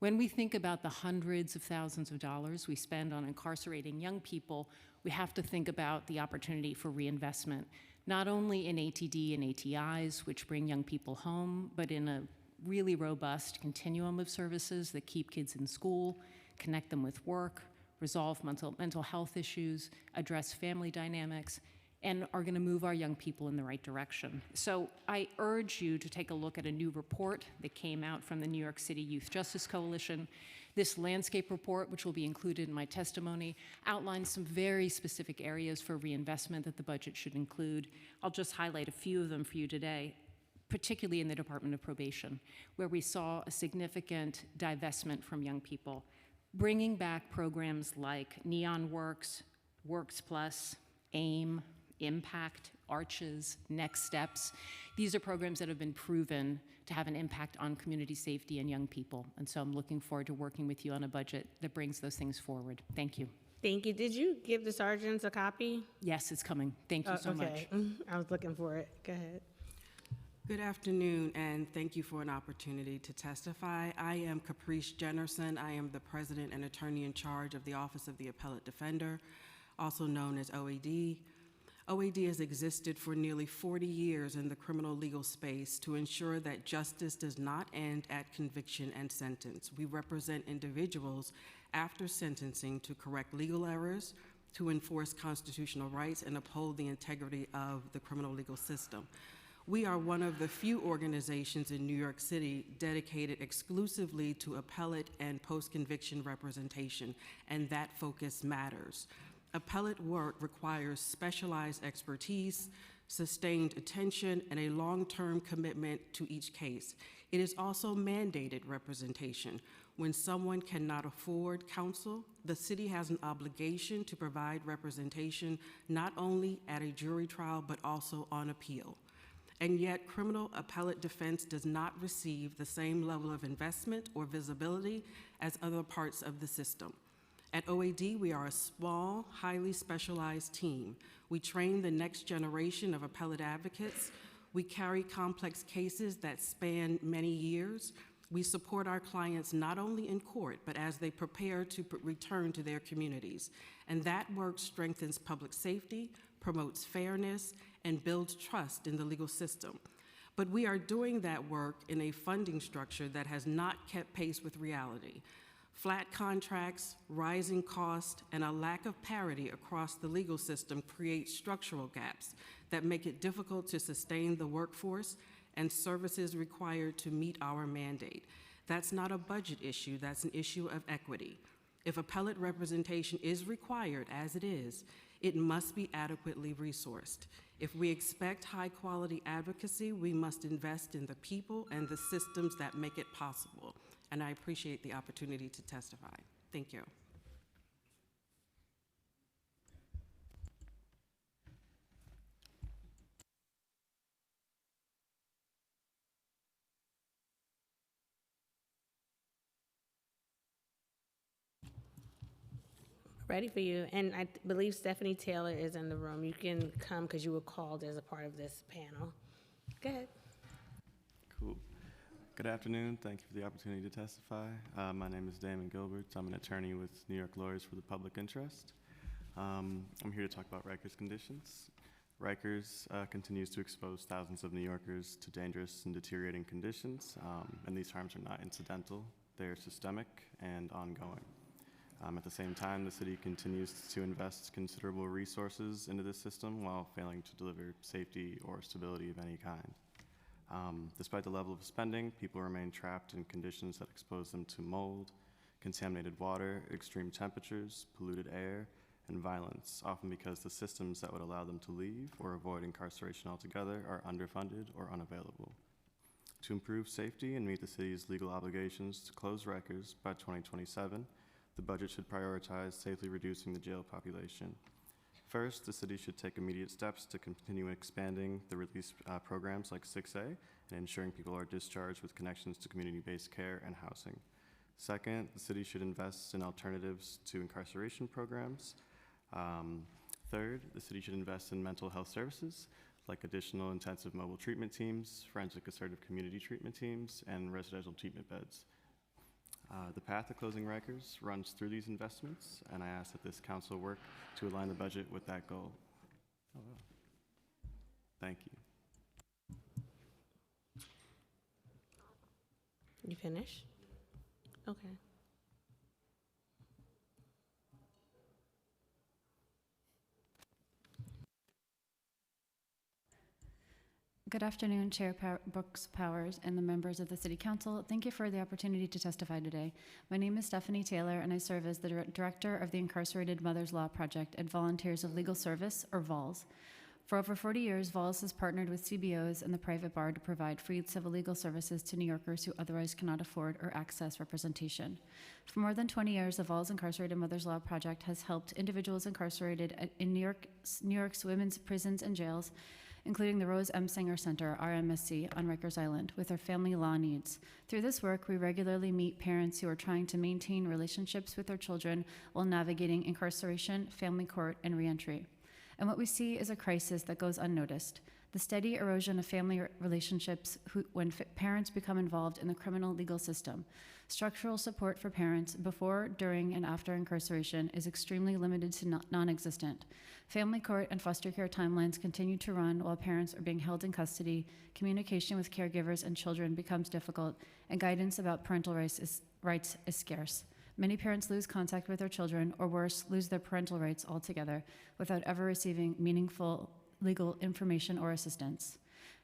When we think about the hundreds of thousands of dollars we spend on incarcerating young people, we have to think about the opportunity for reinvestment, not only in ATD and ATIs, which bring young people home, but in a really robust continuum of services that keep kids in school, connect them with work, resolve mental health issues, address family dynamics, and are going to move our young people in the right direction. So I urge you to take a look at a new report that came out from the New York City Youth Justice Coalition. This landscape report, which will be included in my testimony, outlines some very specific areas for reinvestment that the budget should include. I'll just highlight a few of them for you today, particularly in the Department of Probation, where we saw a significant divestment from young people. Bringing back programs like Neon Works, Works Plus, AIM, Impact, Arches, Next Steps. These are programs that have been proven to have an impact on community safety and young people. And so I'm looking forward to working with you on a budget that brings those things forward. Thank you. Thank you. Did you give the sergeants a copy? Yes, it's coming. Thank you so much. I was looking for it. Go ahead. Good afternoon, and thank you for an opportunity to testify. I am Caprice Jennerson. I am the President and Attorney in charge of the Office of the Appellate Defender, also known as OAD. OAD has existed for nearly 40 years in the criminal legal space to ensure that justice does not end at conviction and sentence. We represent individuals after sentencing to correct legal errors, to enforce constitutional rights, and uphold the integrity of the criminal legal system. We are one of the few organizations in New York City dedicated exclusively to appellate and post-conviction representation, and that focus matters. Appellate work requires specialized expertise, sustained attention, and a long-term commitment to each case. It is also mandated representation. When someone cannot afford counsel, the city has an obligation to provide representation not only at a jury trial, but also on appeal. And yet, criminal appellate defense does not receive the same level of investment or visibility as other parts of the system. At OAD, we are a small, highly specialized team. We train the next generation of appellate advocates. We carry complex cases that span many years. We support our clients not only in court, but as they prepare to return to their communities. And that work strengthens public safety, promotes fairness, and builds trust in the legal system. But we are doing that work in a funding structure that has not kept pace with reality. Flat contracts, rising costs, and a lack of parity across the legal system create structural gaps that make it difficult to sustain the workforce and services required to meet our mandate. That's not a budget issue, that's an issue of equity. If appellate representation is required, as it is, it must be adequately resourced. If we expect high-quality advocacy, we must invest in the people and the systems that make it possible. And I appreciate the opportunity to testify. Thank you. Ready for you. And I believe Stephanie Taylor is in the room. You can come because you were called as a part of this panel. Go ahead. Cool. Good afternoon. Thank you for the opportunity to testify. My name is Damon Gilbert. I'm an attorney with New York Lawyers for the Public Interest. I'm here to talk about Rikers conditions. Rikers continues to expose thousands of New Yorkers to dangerous and deteriorating conditions, and these harms are not incidental. They are systemic and ongoing. At the same time, the city continues to invest considerable resources into this system while failing to deliver safety or stability of any kind. Despite the level of spending, people remain trapped in conditions that expose them to mold, contaminated water, extreme temperatures, polluted air, and violence, often because the systems that would allow them to leave or avoid incarceration altogether are underfunded or unavailable. To improve safety and meet the city's legal obligations to close Rikers by 2027, the budget should prioritize safely reducing the jail population. First, the city should take immediate steps to continue expanding the release programs like 6A and ensuring people are discharged with connections to community-based care and housing. Second, the city should invest in alternatives to incarceration programs. Third, the city should invest in mental health services like additional intensive mobile treatment teams, forensic assertive community treatment teams, and residential treatment beds. The path to closing Rikers runs through these investments, and I ask that this council work to align the budget with that goal. Oh, wow. Thank you. You finish? Okay. Good afternoon, Chair Brooks Powers and the members of the City Council. Thank you for the opportunity to testify today. My name is Stephanie Taylor, and I serve as the Director of the Incarcerated Mothers Law Project at Volunteers of Legal Service, or VOLS. For over 40 years, VOLS has partnered with CBOs and the private bar to provide free civil legal services to New Yorkers who otherwise cannot afford or access representation. For more than 20 years, the VOLS Incarcerated Mothers Law Project has helped individuals incarcerated in New York's women's prisons and jails, including the Rose M. Singer Center, RMSC, on Rikers Island, with their family law needs. Through this work, we regularly meet parents who are trying to maintain relationships with their children while navigating incarceration, family court, and reentry. And what we see is a crisis that goes unnoticed: the steady erosion of family relationships when parents become involved in the criminal legal system. Structural support for parents before, during, and after incarceration is extremely limited to non-existent. Family court and foster care timelines continue to run while parents are being held in custody, communication with caregivers and children becomes difficult, and guidance about parental rights is scarce. Many parents lose contact with their children, or worse, lose their parental rights altogether without ever receiving meaningful legal information or assistance.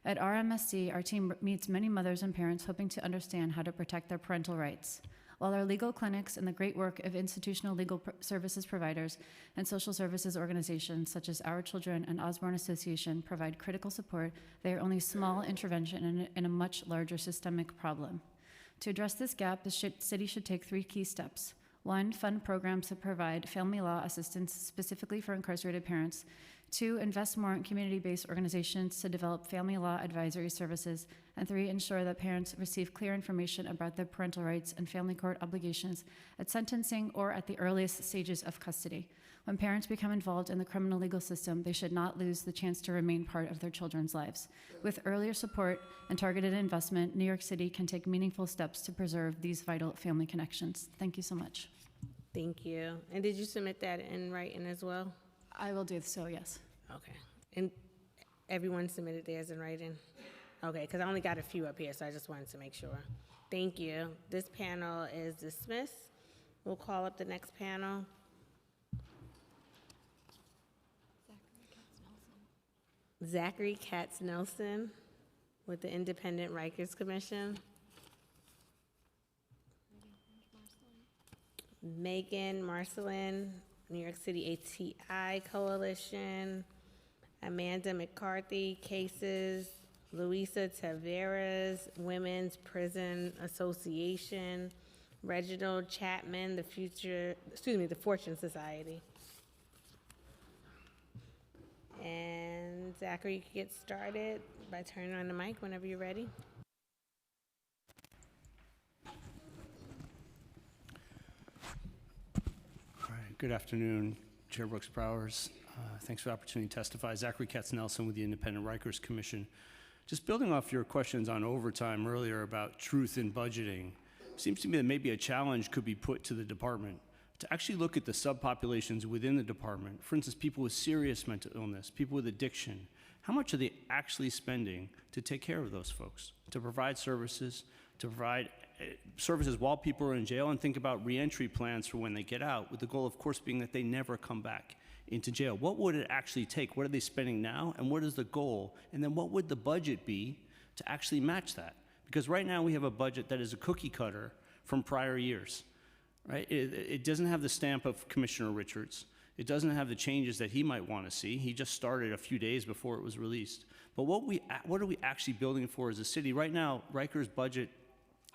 At RMSC, our team meets many mothers and parents hoping to understand how to protect their parental rights. While our legal clinics and the great work of institutional legal services providers and social services organizations such as Our Children and Osborne Association provide critical support, they are only a small intervention in a much larger systemic problem. To address this gap, the city should take 3 key steps. 1, fund programs that provide family law assistance specifically for incarcerated parents. 2, invest more in community-based organizations to develop family law advisory services. And 3, ensure that parents receive clear information about their parental rights and family court obligations at sentencing or at the earliest stages of custody. When parents become involved in the criminal legal system, they should not lose the chance to remain part of their children's lives. With earlier support and targeted investment, New York City can take meaningful steps to preserve these vital family connections. Thank you so much. Thank you. And did you submit that in writing as well? I will do so, yes. Okay. And everyone submitted theirs in writing? Okay, because I only got a few up here, so I just wanted to make sure. Thank you. This panel is dismissed. We'll call up the next panel. Zachary Katz Nelson with the Independent Rikers Commission. Megan Marcelin, New York City ATI Coalition. Amanda McCarthy Cases. Luisa Taveras, Women's Prison Association. Reginald Chapman, the Fortune Society. And Zachary, you can get started by turning on the mic whenever you're ready. All right, good afternoon, Chair Brooks Powers. Thanks for the opportunity to testify. Zachary Katz Nelson with the Independent Rikers Commission. Just building off your questions on overtime earlier about truth in budgeting, seems to me that maybe a challenge could be put to the department to actually look at the subpopulations within the department. For instance, people with serious mental illness, people with addiction. How much are they actually spending to take care of those folks, to provide services, while people are in jail, and think about reentry plans for when they get out, with the goal, of course, being that they never come back into jail? What would it actually take? What are they spending now, and what is the goal? And then what would the budget be to actually match that. Because right now we have a budget that is a cookie cutter from prior years, right? It doesn't have the stamp of Commissioner Richards. It doesn't have the changes that he might want to see. He just started a few days before it was released. But what are we actually building for as a city? Right now, Rikers' budget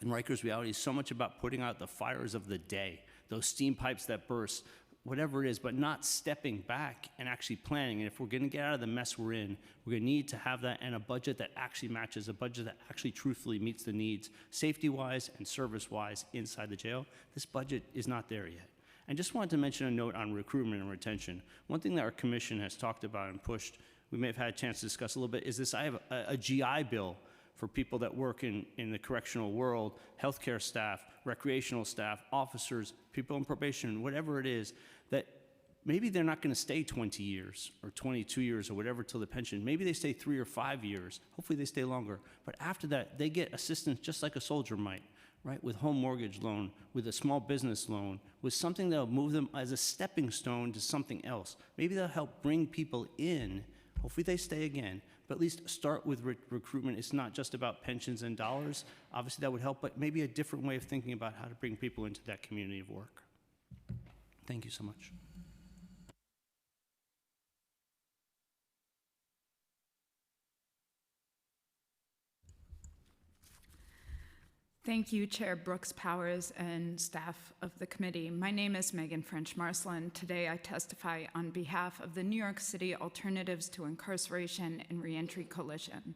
and Rikers' reality is so much about putting out the fires of the day, those steam pipes that burst, whatever it is, but not stepping back and actually planning. And if we're going to get out of the mess we're in, we're going to need to have that and a budget that actually matches, a budget that actually truthfully meets the needs, safety-wise and service-wise inside the jail. This budget is not there yet. I just wanted to mention a note on recruitment and retention. One thing that our commission has talked about and pushed, we may have had a chance to discuss a little bit, is this: I have a GI Bill for people that work in the correctional world, healthcare staff, recreational staff, officers, people on probation, whatever it is, that maybe they're not going to stay 20 years or 22 years or whatever till the pension. Maybe they stay 3 or 5 years. Hopefully they stay longer. But after that, they get assistance just like a soldier might, right? With home mortgage loan, with a small business loan, with something that'll move them as a stepping stone to something else. Maybe they'll help bring people in. Hopefully they stay again. But at least start with recruitment. It's not just about pensions and dollars. Obviously that would help, but maybe a different way of thinking about how to bring people into that community of work. Thank you so much. Thank you, Chair Brooks Powers and staff of the committee. My name is Megan French-Marsland. Today I testify on behalf of the New York City Alternatives to Incarceration and Reentry Coalition.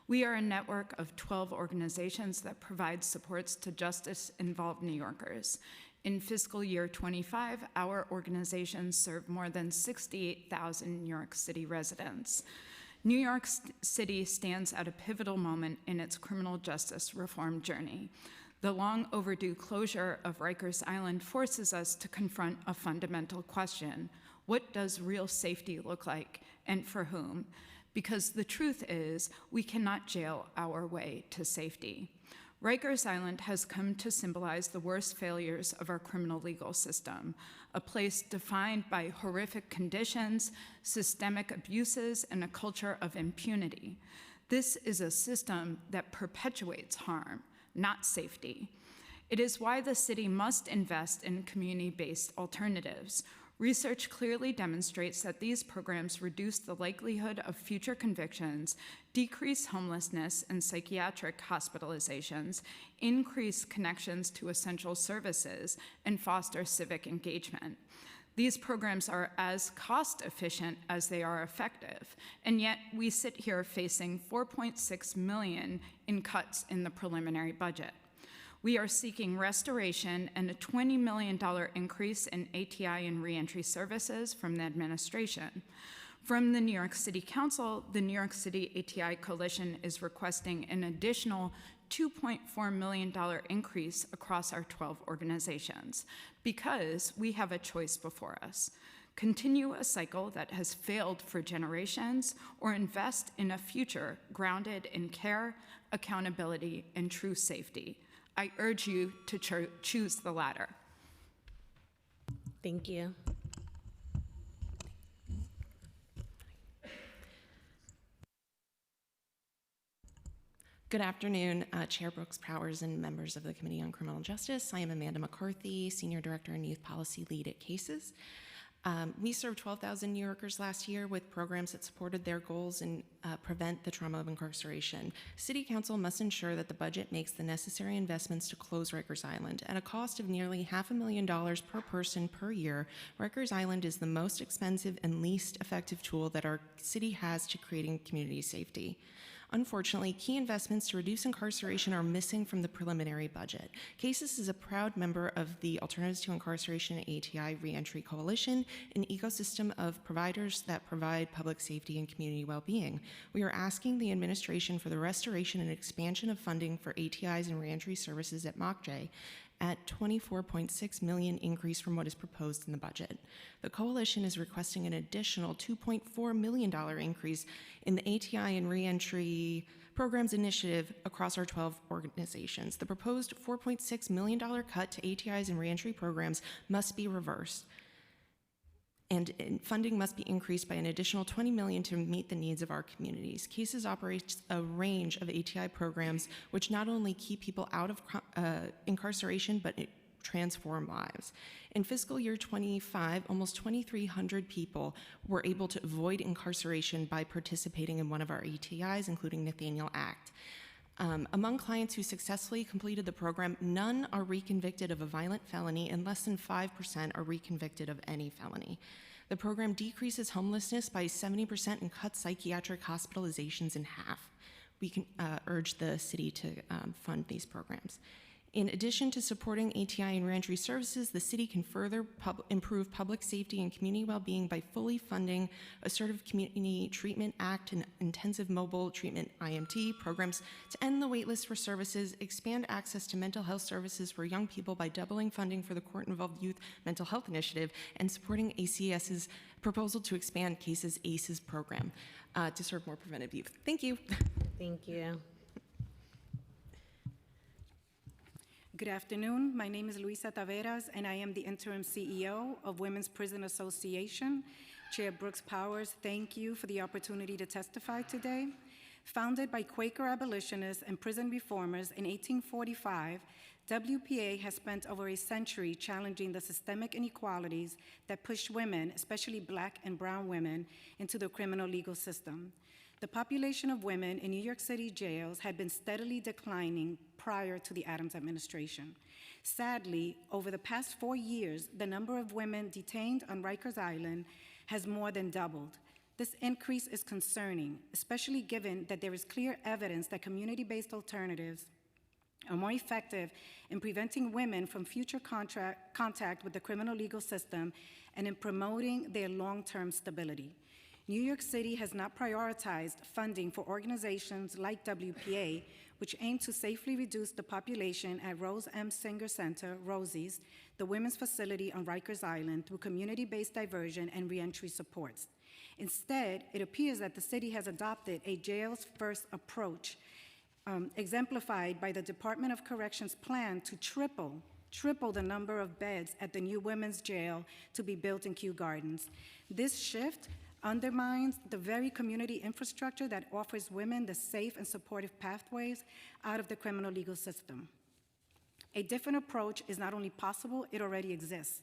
We are a network of 12 organizations that provide supports to justice-involved New Yorkers. In fiscal year 25, our organizations serve more than 68,000 New York City residents. New York City stands at a pivotal moment in its criminal justice reform journey. The long overdue closure of Rikers Island forces us to confront a fundamental question: what does real safety look like, and for whom? Because the truth is, we cannot jail our way to safety. Rikers Island has come to symbolize the worst failures of our criminal legal system, a place defined by horrific conditions, systemic abuses, and a culture of impunity. This is a system that perpetuates harm, not safety. It is why the city must invest in community-based alternatives. Research clearly demonstrates that these programs reduce the likelihood of future convictions, decrease homelessness and psychiatric hospitalizations, increase connections to essential services, and foster civic engagement. These programs are as cost-efficient as they are effective, and yet we sit here facing $4.6 million in cuts in the preliminary budget. We are seeking restoration and a $20 million increase in ATI and reentry services from the administration. From the New York City Council, the New York City ATI Coalition is requesting an additional $2.4 million increase across our 12 organizations because we have a choice before us. Continue a cycle that has failed for generations, or invest in a future grounded in care, accountability, and true safety. I urge you to choose the latter. Thank you. Good afternoon, Chair Brooks Powers and members of the Committee on Criminal Justice. I am Amanda McCarthy, Senior Director and Youth Policy Lead at CASES. We served 12,000 New Yorkers last year with programs that supported their goals and prevent the trauma of incarceration. City Council must ensure that the budget makes the necessary investments to close Rikers Island. At a cost of nearly $500,000 per person per year, Rikers Island is the most expensive and least effective tool that our city has to creating community safety. Unfortunately, key investments to reduce incarceration are missing from the preliminary budget. CASES is a proud member of the Alternatives to Incarceration ATI Reentry Coalition, an ecosystem of providers that provide public safety and community well-being. We are asking the administration for the restoration and expansion of funding for ATIs and reentry services at MOCJ at $24.6 million increase from what is proposed in the budget. The coalition is requesting an additional $2.4 million increase in the ATI and reentry programs initiative across our 12 organizations. The proposed $4.6 million cut to ATIs and reentry programs must be reversed. and funding must be increased by an additional $20 million to meet the needs of our communities. CASES operates a range of ATI programs which not only keep people out of incarceration, but it transform lives. In fiscal year 25, almost 2,300 people were able to avoid incarceration by participating in one of our ATIs, including Nathaniel Act. Among clients who successfully completed the program, none are reconvicted of a violent felony and less than 5% are reconvicted of any felony. The program decreases homelessness by 70% and cuts psychiatric hospitalizations in half. We can urge the city to fund these programs. In addition to supporting ATI and reentry services, the city can further improve public safety and community well-being by fully funding Assertive Community Treatment Act and Intensive Mobile Treatment IMT programs to end the waitlist for services, expand access to mental health services for young people by doubling funding for the Court-Involved Youth Mental Health Initiative, and supporting ACS's proposal to expand CASE's ACES program to serve more preventive youth. Thank you. Thank you. Good afternoon. My name is Luisa Taveras, and I am the interim CEO of Women's Prison Association. Chair Brooks Powers, thank you for the opportunity to testify today. Founded by Quaker abolitionists and prison reformers in 1845, WPA has spent over a century challenging the systemic inequalities that push women, especially Black and brown women, into the criminal legal system. The population of women in New York City jails had been steadily declining prior to the Adams administration. Sadly, over the past 4 years, the number of women detained on Rikers Island has more than doubled. This increase is concerning, especially given that there is clear evidence that community-based alternatives are more effective in preventing women from future contact with the criminal legal system and in promoting their long-term stability. New York City has not prioritized funding for organizations like WPA, which aim to safely reduce the population at Rose M. Singer Center, Rosie's, the women's facility on Rikers Island, through community-based diversion and reentry supports. Instead, it appears that the city has adopted a jails-first approach, exemplified by the Department of Corrections' plan to triple the number of beds at the new women's jail to be built in Kew Gardens. This shift undermines the very community infrastructure that offers women the safe and supportive pathways out of the criminal legal system. A different approach is not only possible, it already exists.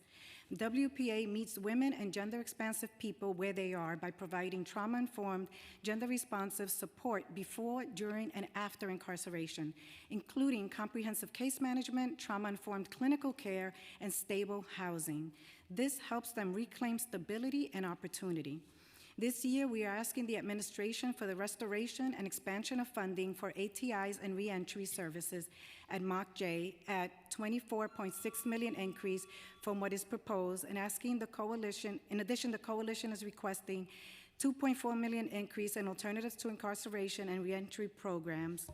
WPA meets women and gender-expansive people where they are by providing trauma-informed, gender-responsive support before, during, and after incarceration, including comprehensive case management, trauma-informed clinical care, and stable housing. This helps them reclaim stability and opportunity. This year, we are asking the administration for the restoration and expansion of funding for ATIs and reentry services at MOCJ at $24.6 million increase from what is proposed, and asking the coalition, in addition, the coalition is requesting $2.4 million increase in alternatives to incarceration and reentry programs.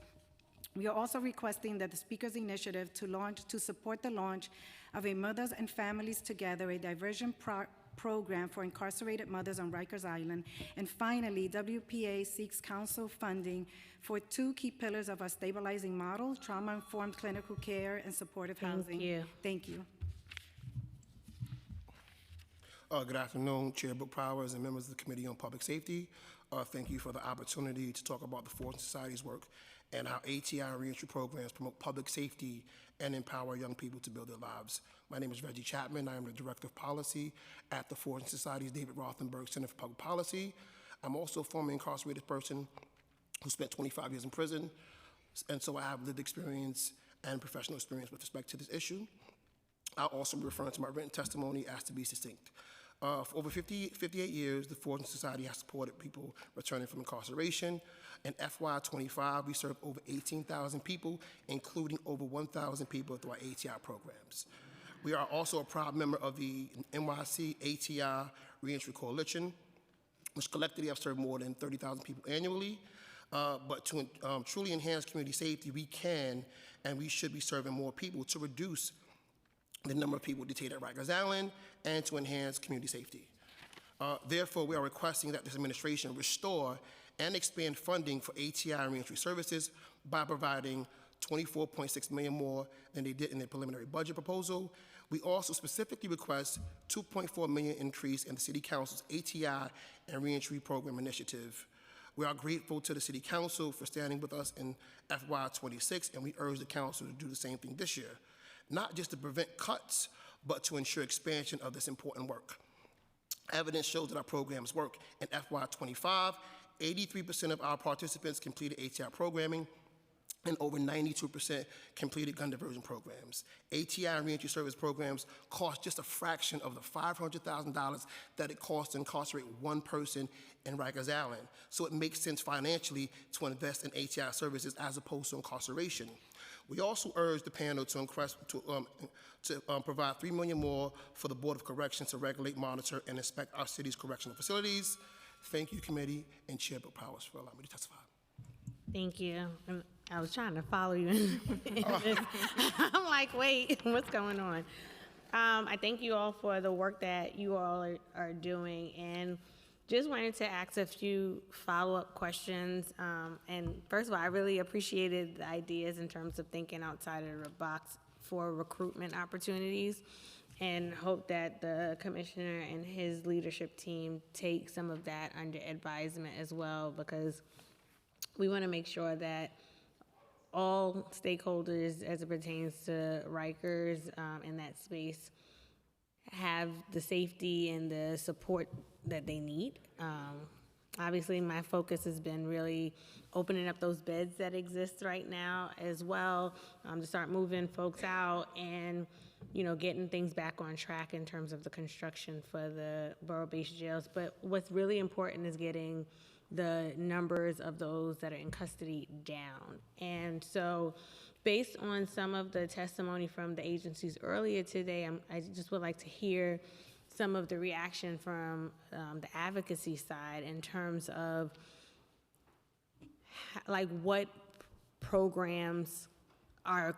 We are also requesting that the Speaker's initiative to support the launch of a Mothers and Families Together, a diversion program for incarcerated mothers on Rikers Island. And finally, WPA seeks council funding for 2 key pillars of our stabilizing model: trauma-informed clinical care and supportive housing. Thank you. Good afternoon, Chair Brooks Powers and members of the Committee on Public Safety. Thank you for the opportunity to talk about the Fortune Society's work and how ATI and reentry programs promote public safety and empower young people to build their lives. My name is Reggie Chapman. I am the Director of Policy at the Fortune Society's David Rothenberg Center for Public Policy. I'm also a former incarcerated person who spent 25 years in prison, and so I have lived experience and professional experience with respect to this issue. I'll also be referring to my written testimony as to be succinct. For over 58 years, the Fortune Society has supported people returning from incarceration. In FY25, we served over 18,000 people, including over 1,000 people through our ATI programs. We are also a proud member of the NYC ATI Reentry Coalition, which collectively have served more than 30,000 people annually. But to truly enhance community safety, we can and we should be serving more people to reduce the number of people detained at Rikers Island and to enhance community safety. Therefore, we are requesting that this administration restore and expand funding for ATI and reentry services by providing $24.6 million more than they did in their preliminary budget proposal. We also specifically request $2.4 million increase in the City Council's ATI and Reentry Program Initiative. We are grateful to the City Council for standing with us in FY26, and we urge the Council to do the same thing this year, not just to prevent cuts, but to ensure expansion of this important work. Evidence shows that our programs work. In FY25, 83% of our participants completed ATI programming, and over 92% completed gun diversion programs. ATI and reentry service programs cost just a fraction of the $500,000 that it costs to incarcerate one person in Rikers Island. So it makes sense financially to invest in ATI services as opposed to incarceration. We also urge the panel to provide $3 million more for the Board of Corrections to regulate, monitor, and inspect our city's correctional facilities. Thank you, committee, and Chair Brooke Powers for allowing me to testify. Thank you. I was trying to follow you. I'm like, wait, what's going on? I thank you all for the work that you all are doing, and just wanted to ask a few follow-up questions. And first of all, I really appreciated the ideas in terms of thinking outside of the box for recruitment opportunities, and hope that the commissioner and his leadership team take some of that under advisement as well, because we want to make sure that all stakeholders as it pertains to Rikers in that space have the safety and the support that they need. Obviously, my focus has been really opening up those beds that exist right now as well, to start moving folks out and, you know, getting things back on track in terms of the construction for the borough-based jails. But what's really important is getting the numbers of those that are in custody down. And so based on some of the testimony from the agencies earlier today, I just would like to hear some of the reaction from the advocacy side in terms of like what programs are,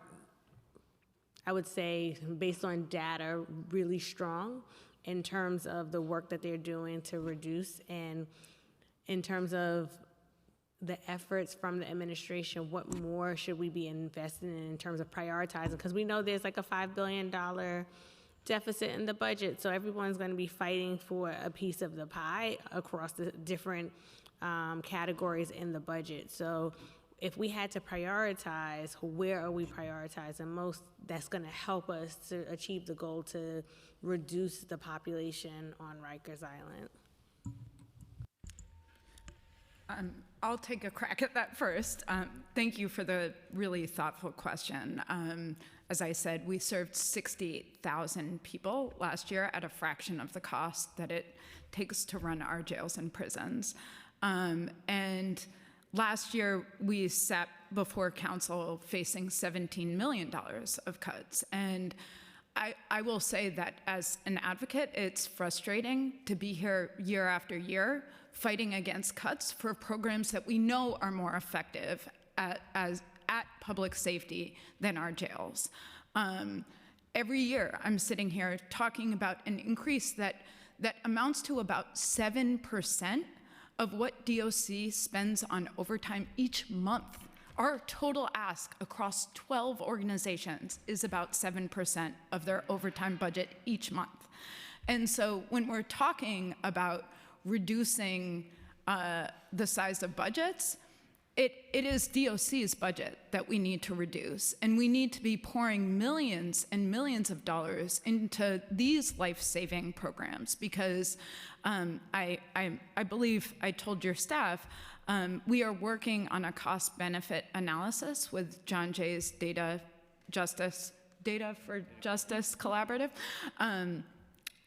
I would say, based on data, really strong in terms of the work that they're doing to reduce, and in terms of the efforts from the administration, what more should we be investing in terms of prioritizing? Because we know there's like a $5 billion deficit in the budget, so everyone's going to be fighting for a piece of the pie across the different categories in the budget. So if we had to prioritize, where are we prioritizing most? That's going to help us to achieve the goal to reduce the population on Rikers Island. I'll take a crack at that first. Thank you for the really thoughtful question. As I said, we served 68,000 people last year at a fraction of the cost that it takes to run our jails and prisons. And last year, we sat before council facing $17 million of cuts. And I will say that as an advocate, it's frustrating to be here year after year fighting against cuts for programs that we know are more effective at public safety than our jails. Every year, I'm sitting here talking about an increase that amounts to about 7% of what DOC spends on overtime each month. Our total ask across 12 organizations is about 7% of their overtime budget each month. And so when we're talking about reducing the size of budgets, it is DOC's budget that we need to reduce. And we need to be pouring millions and millions of dollars into these life-saving programs, because I believe I told your staff, we are working on a cost-benefit analysis with John Jay's Data for Justice Collaborative.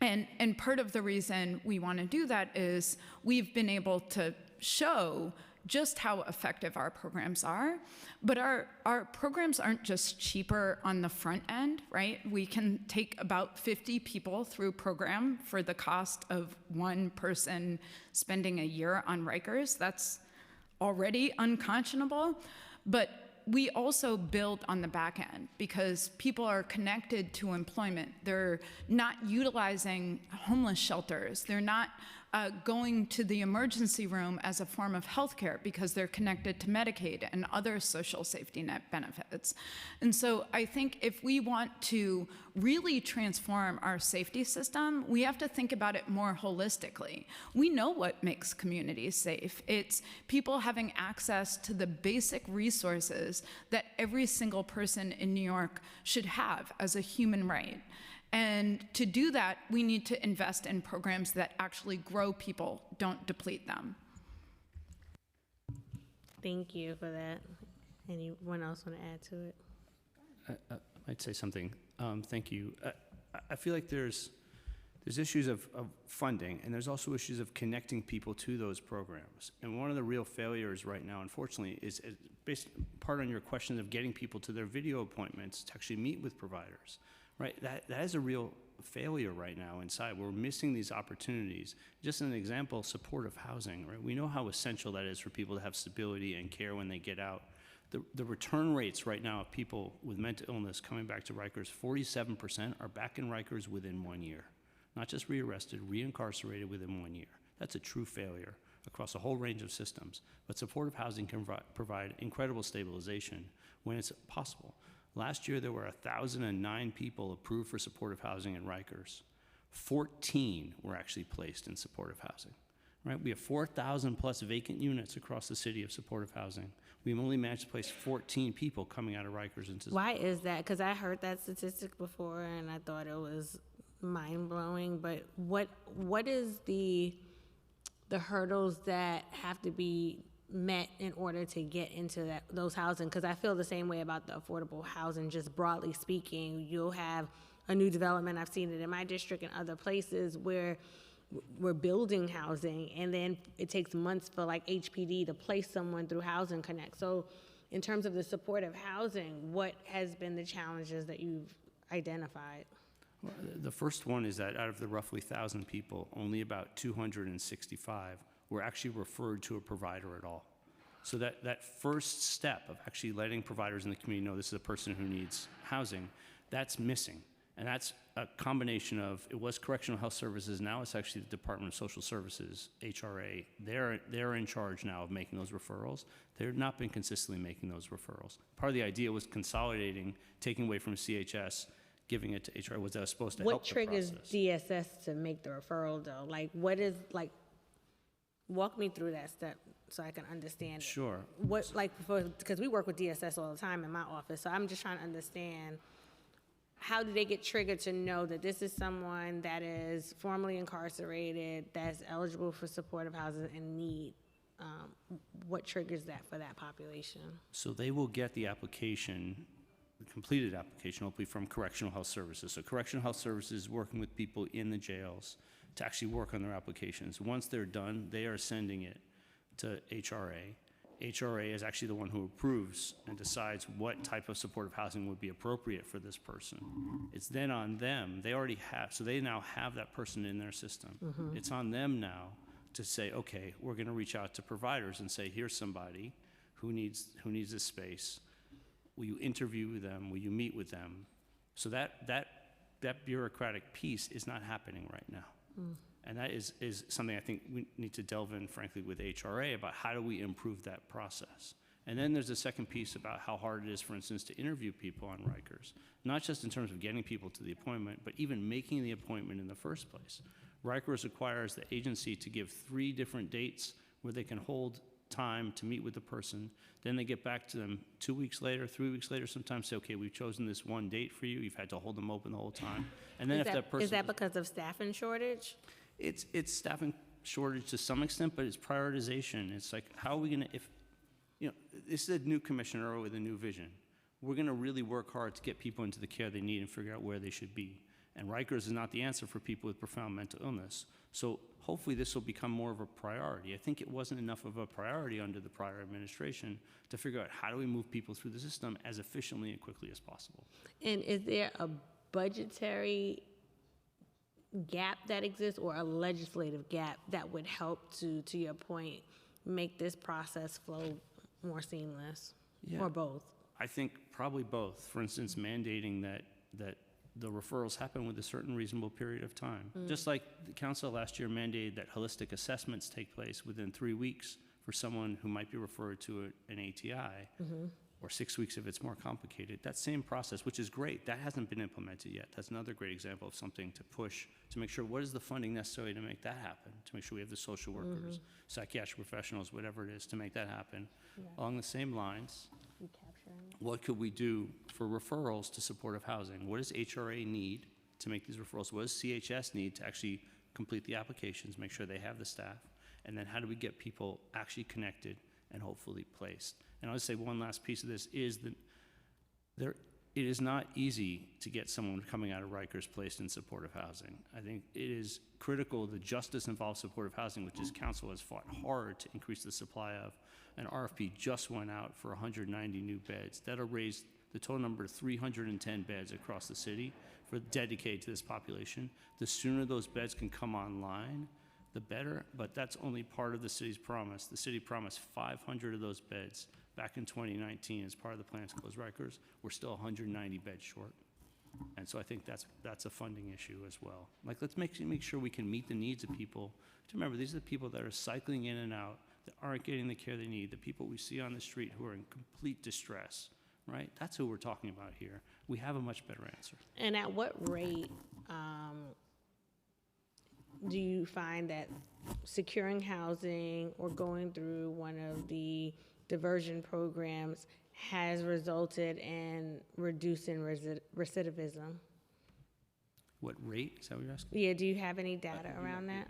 And part of the reason we want to do that is we've been able to show just how effective our programs are, but our programs aren't just cheaper on the front end, right? We can take about 50 people through program for the cost of one person spending a year on Rikers. That's already unconscionable, but we also build on the back end because people are connected to employment. They're not utilizing homeless shelters. They're not going to the emergency room as a form of healthcare because they're connected to Medicaid and other social safety net benefits. And so I think if we want to really transform our safety system, we have to think about it more holistically. We know what makes communities safe. It's people having access to the basic resources that every single person in New York should have as a human right. And to do that, we need to invest in programs that actually grow people, don't deplete them. Thank you for that. Anyone else want to add to it? I'd say something. Thank you. I feel like there's issues of funding, and there's also issues of connecting people to those programs. And one of the real failures right now, unfortunately, is based part on your question of getting people to their video appointments to actually meet with providers. Right, that is a real failure right now inside. We're missing these opportunities. Just an example, supportive housing, right? We know how essential that is for people to have stability and care when they get out. The return rates right now of people with mental illness coming back to Rikers, 47% are back in Rikers within 1 year. Not just rearrested, reincarcerated within 1 year. That's a true failure across a whole range of systems. But supportive housing can provide incredible stabilization when it's possible. Last year, there were 1,009 people approved for supportive housing in Rikers. 14 were actually placed in supportive housing. Right? We have 4,000 plus vacant units across the city of supportive housing. We've only managed to place 14 people coming out of Rikers into. Why is that? Because I heard that statistic before, and I thought it was mind-blowing. But what is the hurdles that have to be met in order to get into those housing? Because I feel the same way about the affordable housing, just broadly speaking. You'll have a new development, I've seen it in my district and other places, where we're building housing, and then it takes months for like HPD to place someone through Housing Connect. So in terms of the supportive housing, what has been the challenges that you've identified? Well, the first one is that out of the roughly 1,000 people, only about 265 were actually referred to a provider at all. So that first step of actually letting providers in the community know this is a person who needs housing, that's missing. And that's a combination of, it was Correctional Health Services, now it's actually the Department of Social Services, HRA. They're in charge now of making those referrals. They've not been consistently making those referrals. Part of the idea was consolidating, taking away from CHS, giving it to HRA, was that was supposed to help the process. What triggers DSS to make the referral though? Like walk me through that step so I can understand. Sure. What, because we work with DSS all the time in my office, so I'm just trying to understand, how do they get triggered to know that this is someone that is formerly incarcerated, that's eligible for supportive housing and need, what triggers that for that population? So they will get the application, the completed application, hopefully from Correctional Health Services. So Correctional Health Services is working with people in the jails to actually work on their applications. Once they're done, they are sending it to HRA. HRA is actually the one who approves and decides what type of supportive housing would be appropriate for this person. It's then on them, they already have, so they now have that person in their system. Mhm. It's on them now to say, okay, we're gonna reach out to providers and say, here's somebody who needs this space. Will you interview them? Will you meet with them? So that bureaucratic piece is not happening right now. Mm. And that is something I think we need to delve in, frankly, with HRA about how do we improve that process. And then there's a second piece about how hard it is, for instance, to interview people on Rikers, not just in terms of getting people to the appointment, but even making the appointment in the first place. Rikers requires the agency to give 3 different dates where they can hold time to meet with the person. Then they get back to them 2 weeks later, 3 weeks later, sometimes say, okay, we've chosen this one date for you. You've had to hold them open the whole time. And then Is that because of staffing shortage? It's staffing shortage to some extent, but it's prioritization. It's like, how are we gonna, this is a new commissioner with a new vision. We're gonna really work hard to get people into the care they need and figure out where they should be. And Rikers is not the answer for people with profound mental illness. So hopefully this will become more of a priority. I think it wasn't enough of a priority under the prior administration to figure out how do we move people through the system as efficiently and quickly as possible. And is there a budgetary gap that exists or a legislative gap that would help to your point, make this process flow more seamless? Yeah. Or both? I think probably both. For instance, mandating that the referrals happen with a certain reasonable period of time. Just like the council last year mandated that holistic assessments take place within 3 weeks for someone who might be referred to an ATI, or 6 weeks if it's more complicated. That same process, which is great, that hasn't been implemented yet. That's another great example of something to push to make sure what is the funding necessary to make that happen, to make sure we have the social workers, psychiatric professionals, whatever it is, to make that happen. Along the same lines, what could we do for referrals to supportive housing? What does HRA need to make these referrals? What does CHS need to actually complete the applications, make sure they have the staff? And then how do we get people actually connected and hopefully placed? And I'll just say one last piece of this is that it is not easy to get someone coming out of Rikers placed in supportive housing. I think it is critical the justice-involved supportive housing, which this council has fought hard to increase the supply of. An RFP just went out for 190 new beds. That'll raise the total number to 310 beds across the city for dedicated to this population. The sooner those beds can come online, the better, but that's only part of the city's promise. The city promised 500 of those beds back in 2019 as part of the plan to close Rikers. We're still 190 beds short. And so I think that's a funding issue as well. Like, let's make sure we can meet the needs of people. To remember, these are the people that are cycling in and out, that aren't getting the care they need, the people we see on the street who are in complete distress, right? That's who we're talking about here. We have a much better answer. And at what rate do you find that securing housing or going through one of the diversion programs has resulted in reducing recidivism? What rate? Is that what you're asking? Yeah, do you have any data around that?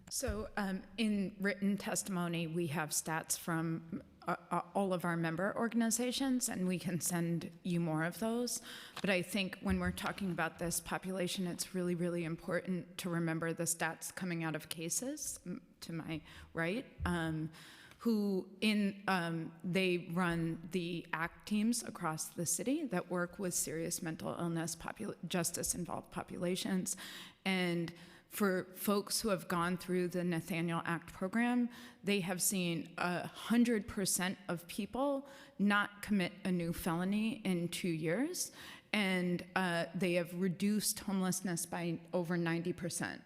So in written testimony, we have stats from all of our member organizations, and we can send you more of those. But I think when we're talking about this population, it's really, really important to remember the stats coming out of cases, to my right, they run the ACT teams across the city that work with serious mental illness, justice-involved populations. And for folks who have gone through the Nathaniel ACT program, they have seen 100% of people not commit a new felony in 2 years, and they have reduced homelessness by over 90%.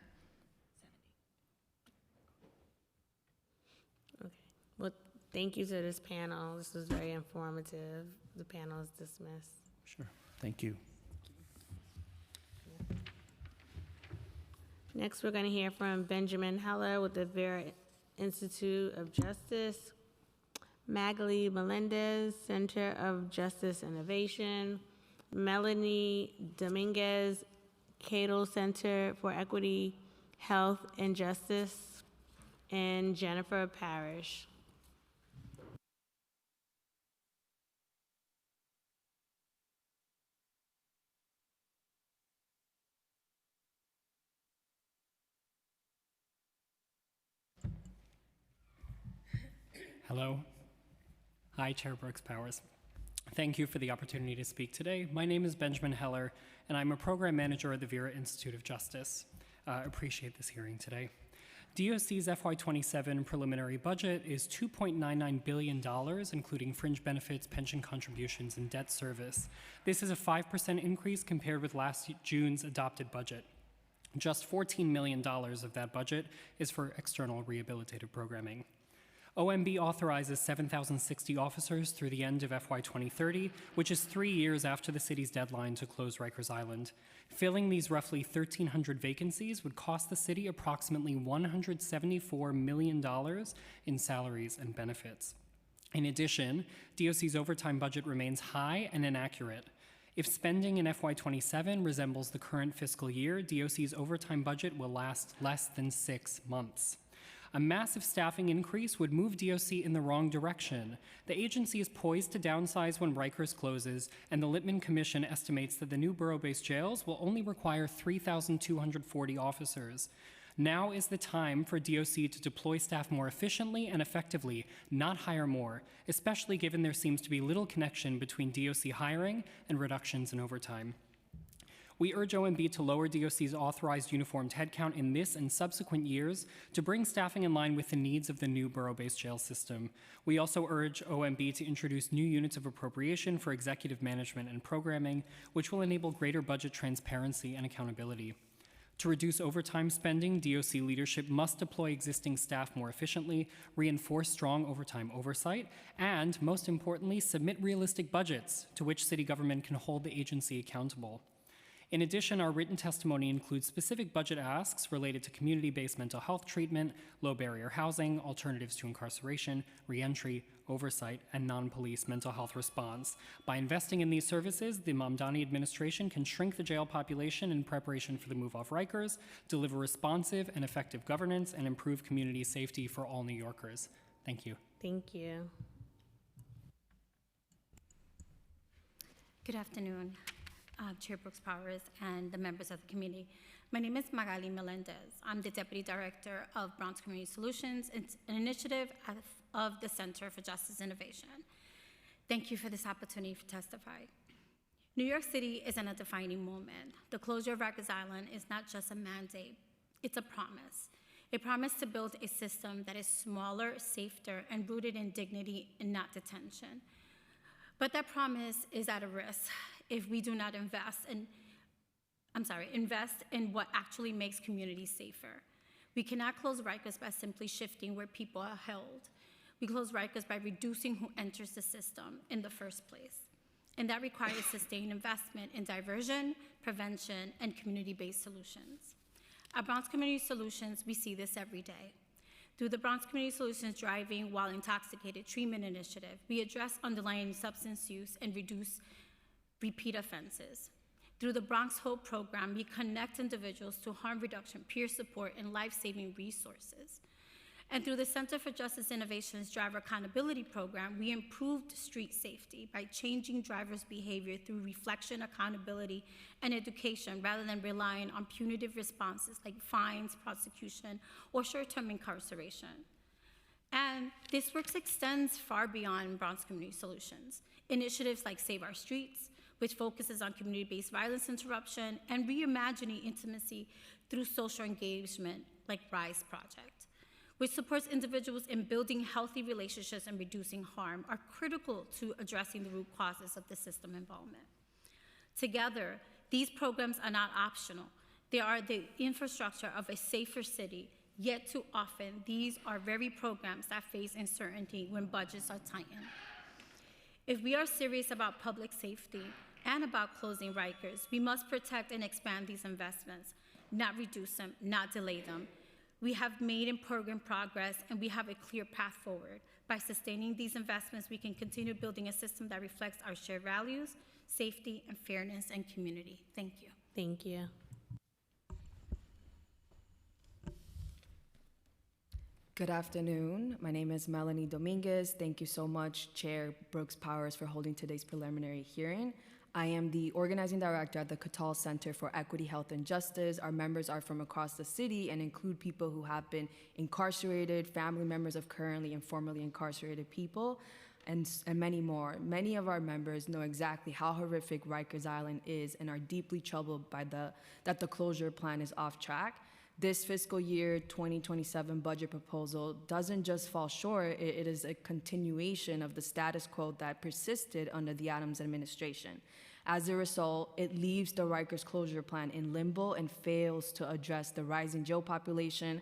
Okay. Well, thank you to this panel. This was very informative. The panel is dismissed. Sure. Thank you. Next, we're going to hear from Benjamin Heller with the Vera Institute of Justice, Magali Melendez, Center of Justice Innovation, Melanie Dominguez, Cato Center for Equity, Health, and Justice, and Jennifer Parrish. Hello. Hi, Chair Brooks Powers. Thank you for the opportunity to speak today. My name is Benjamin Heller, and I'm a program manager at the Vera Institute of Justice. Appreciate this hearing today. DOC's FY27 preliminary budget is $2.99 billion, including fringe benefits, pension contributions, and debt service. This is a 5% increase compared with last June's adopted budget. Just $14 million of that budget is for external rehabilitative programming. OMB authorizes 7,060 officers through the end of FY 2030, which is 3 years after the city's deadline to close Rikers Island. Filling these roughly 1,300 vacancies would cost the city approximately $174 million in salaries and benefits. In addition, DOC's overtime budget remains high and inaccurate. If spending in FY 27 resembles the current fiscal year, DOC's overtime budget will last less than 6 months. A massive staffing increase would move DOC in the wrong direction. The agency is poised to downsize when Rikers closes, and the Littman Commission estimates that the new borough-based jails will only require 3,240 officers. Now is the time for DOC to deploy staff more efficiently and effectively, not hire more, especially given there seems to be little connection between DOC hiring and reductions in overtime. We urge OMB to lower DOC's authorized uniformed headcount in this and subsequent years to bring staffing in line with the needs of the new borough-based jail system. We also urge OMB to introduce new units of appropriation for executive management and programming, which will enable greater budget transparency and accountability. To reduce overtime spending, DOC leadership must deploy existing staff more efficiently, reinforce strong overtime oversight, and, most importantly, submit realistic budgets to which city government can hold the agency accountable. In addition, our written testimony includes specific budget asks related to community-based mental health treatment, low-barrier housing, alternatives to incarceration, reentry, oversight, and non-police mental health response. By investing in these services, the Mamdani administration can shrink the jail population in preparation for the move off Rikers, deliver responsive and effective governance, and improve community safety for all New Yorkers. Thank you. Thank you. Good afternoon, Chair Brooks Powers and the members of the committee. My name is Magali Melendez. I'm the Deputy Director of Bronx Community Solutions. It's an initiative of the Center for Justice Innovation. Thank you for this opportunity to testify. New York City is in a defining moment. The closure of Rikers Island is not just a mandate, it's a promise. A promise to build a system that is smaller, safer, and rooted in dignity and not detention. But that promise is at a risk if we do not invest in what actually makes communities safer. We cannot close Rikers by simply shifting where people are held. We close Rikers by reducing who enters the system in the first place. And that requires sustained investment in diversion, prevention, and community-based solutions. At Bronx Community Solutions, we see this every day. Through the Bronx Community Solutions Driving While Intoxicated Treatment Initiative, we address underlying substance use and reduce repeat offenses. Through the Bronx Hope program, we connect individuals to harm reduction, peer support, and life-saving resources. And through the Center for Justice Innovation's Driver Accountability Program, we improved street safety by changing drivers' behavior through reflection, accountability, and education rather than relying on punitive responses like fines, prosecution, or short-term incarceration. And this work extends far beyond Bronx Community Solutions. Initiatives like Save Our Streets, which focuses on community-based violence interruption and reimagining intimacy through social engagement like RISE Project, which supports individuals in building healthy relationships and reducing harm, are critical to addressing the root causes of the system involvement. Together, these programs are not optional. They are the infrastructure of a safer city, yet too often, these are very programs that face uncertainty when budgets are tightened. If we are serious about public safety and about closing Rikers, we must protect and expand these investments, not reduce them, not delay them. We have made important progress, and we have a clear path forward. By sustaining these investments, we can continue building a system that reflects our shared values, safety, and fairness, and community. Thank you. Thank you. Good afternoon. My name is Melanie Dominguez. Thank you so much, Chair Brooks Powers, for holding today's preliminary hearing. I am the organizing director at the Cattell Center for Equity, Health, and Justice. Our members are from across the city and include people who have been incarcerated, family members of currently and formerly incarcerated people, and many more. Many of our members know exactly how horrific Rikers Island is and are deeply troubled by that the closure plan is off track. This fiscal year 2027 budget proposal doesn't just fall short, it is a continuation of the status quo that persisted under the Adams administration. As a result, it leaves the Rikers closure plan in limbo and fails to address the rising jail population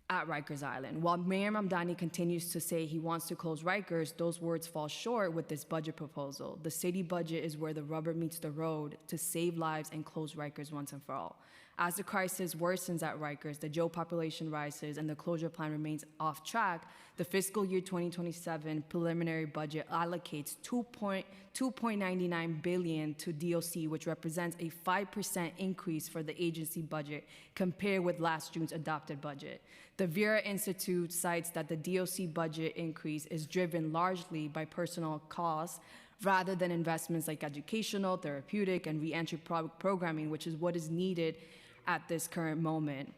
at Rikers Island. While Mayor Mamdani continues to say he wants to close Rikers, those words fall short with this budget proposal. The city budget is where the rubber meets the road to save lives and close Rikers once and for all. As the crisis worsens at Rikers, the jail population rises, and the closure plan remains off track, the fiscal year 2027 preliminary budget allocates $2.99 billion to DOC, which represents a 5% increase for the agency budget compared with last June's adopted budget. The Vera Institute cites that the DOC budget increase is driven largely by personnel costs rather than investments like educational, therapeutic, and reentry programming, which is what is needed at this current moment.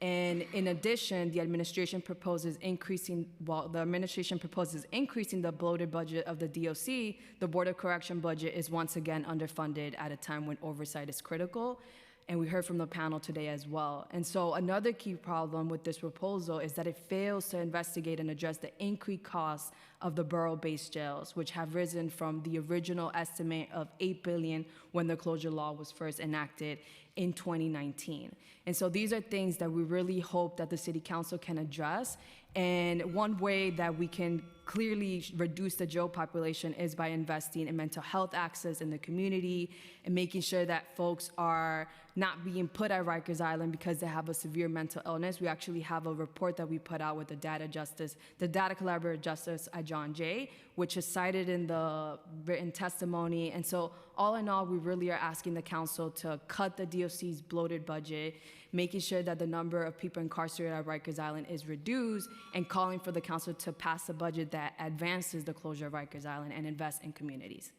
And in addition, the administration proposes increasing the bloated budget of the DOC. The Board of Correction budget is once again underfunded at a time when oversight is critical. And we heard from the panel today as well. And so another key problem with this proposal is that it fails to investigate and address the increased costs of the borough-based jails, which have risen from the original estimate of $8 billion when the closure law was first enacted in 2019. And so these are things that we really hope that the City Council can address. And one way that we can clearly reduce the jail population is by investing in mental health access in the community and making sure that folks are not being put at Rikers Island because they have a severe mental illness. We actually have a report that we put out with the Data Collaborative Justice at John Jay, which is cited in the written testimony. And so all in all, we really are asking the council to cut the DOC's bloated budget, making sure that the number of people incarcerated at Rikers Island is reduced, and calling for the council to pass a budget that advances the closure of Rikers Island and invest in communities.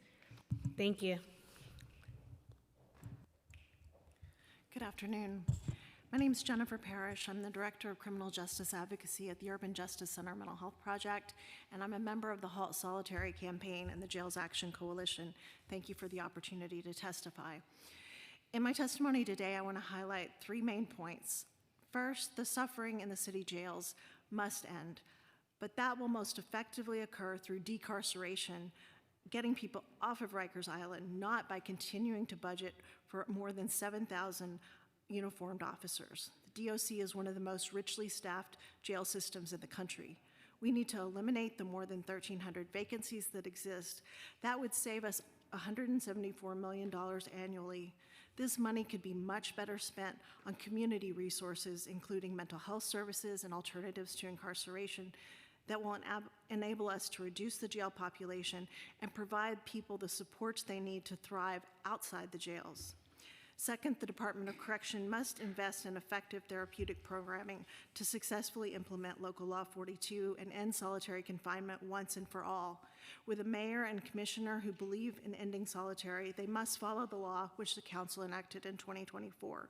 Thank you. Good afternoon. My name is Jennifer Parrish. I'm the Director of Criminal Justice Advocacy at the Urban Justice Center Mental Health Project, and I'm a member of the Halt Solitary Campaign and the Jails Action Coalition. Thank you for the opportunity to testify. In my testimony today, I want to highlight 3 main points. First, the suffering in the city jails must end, but that will most effectively occur through decarceration, getting people off of Rikers Island, not by continuing to budget for more than 7,000 uniformed officers. The DOC is one of the most richly staffed jail systems in the country. We need to eliminate the more than 1,300 vacancies that exist. That would save us $174 million annually. This money could be much better spent on community resources, including mental health services and alternatives to incarceration, that will enable us to reduce the jail population and provide people the supports they need to thrive outside the jails. Second, the Department of Correction must invest in effective therapeutic programming to successfully implement Local Law 42 and end solitary confinement once and for all. With a mayor and commissioner who believe in ending solitary, they must follow the law which the council enacted in 2024.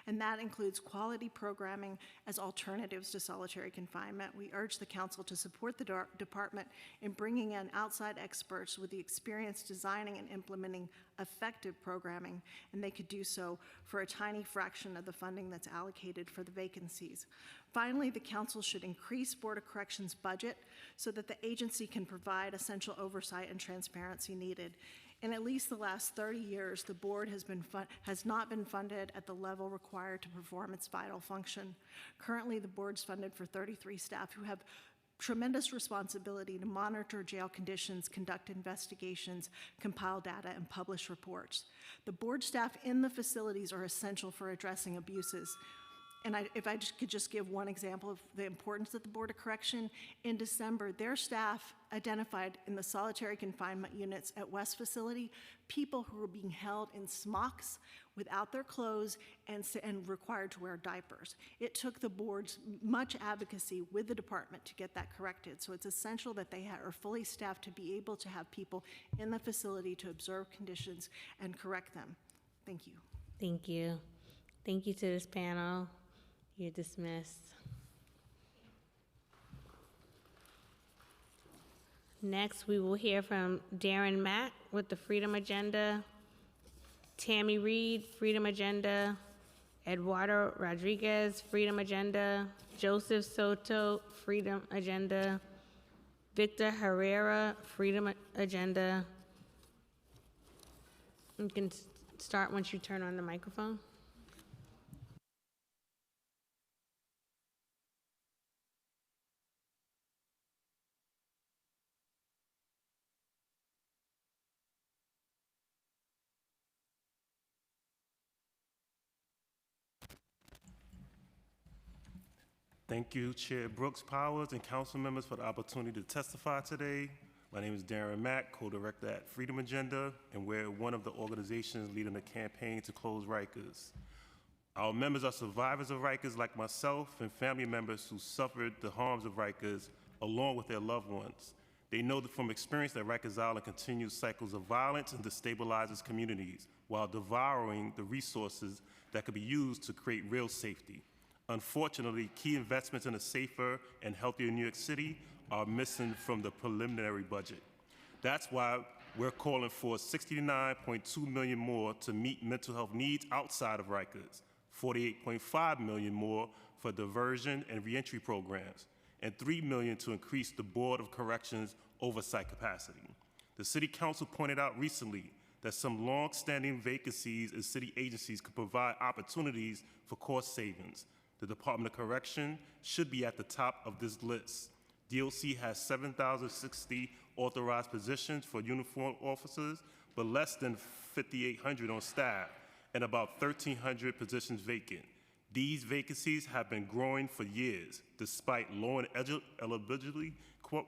And that includes quality programming as alternatives to solitary confinement. We urge the council to support the department in bringing in outside experts with the experience designing and implementing effective programming, and they could do so for a tiny fraction of the funding that's allocated for the vacancies. Finally, the council should increase Board of Corrections' budget so that the agency can provide essential oversight and transparency needed. In at least the last 30 years, the board has not been funded at the level required to perform its vital function. Currently, the board's funded for 33 staff who have tremendous responsibility to monitor jail conditions, conduct investigations, compile data, and publish reports. The board staff in the facilities are essential for addressing abuses. And if I could just give one example of the importance of the Board of Correction, in December, their staff identified in the solitary confinement units at West Facility people who were being held in smocks without their clothes and required to wear diapers. It took the board's much advocacy with the department to get that corrected. So it's essential that they are fully staffed to be able to have people in the facility to observe conditions and correct them. Thank you. Thank you. Thank you to this panel. You're dismissed. Next, we will hear from Darren Mack with the Freedom Agenda, Tammy Reed, Freedom Agenda, Eduardo Rodriguez, Freedom Agenda, Joseph Soto, Freedom Agenda, Victor Herrera, Freedom Agenda. You can start once you turn on the microphone. Thank you, Chair Brooks Powers and council members for the opportunity to testify today. My name is Darren Mack, co-director at Freedom Agenda, and we're one of the organizations leading the campaign to close Rikers. Our members are survivors of Rikers like myself and family members who suffered the harms of Rikers along with their loved ones. They know from experience that Rikers Island continues cycles of violence and destabilizes communities while devouring the resources that could be used to create real safety. Unfortunately, key investments in a safer and healthier New York City are missing from the preliminary budget. That's why we're calling for $69.2 million more to meet mental health needs outside of Rikers, $48.5 million more for diversion and reentry programs, and $3 million to increase the Board of Corrections oversight capacity. The City Council pointed out recently that some long-standing vacancies in city agencies could provide opportunities for cost savings. The Department of Correction should be at the top of this list. DOC has 7,060 authorized positions for uniformed officers, but less than 5,800 on staff, and about 1,300 positions vacant. These vacancies have been growing for years, despite lowering eligibility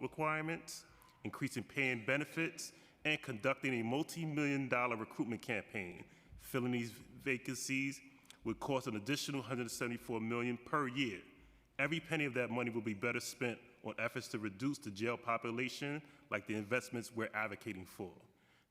requirements, increasing pay and benefits, and conducting a multi-million-dollar recruitment campaign. Filling these vacancies would cost an additional $174 million per year. Every penny of that money will be better spent on efforts to reduce the jail population, like the investments we're advocating for.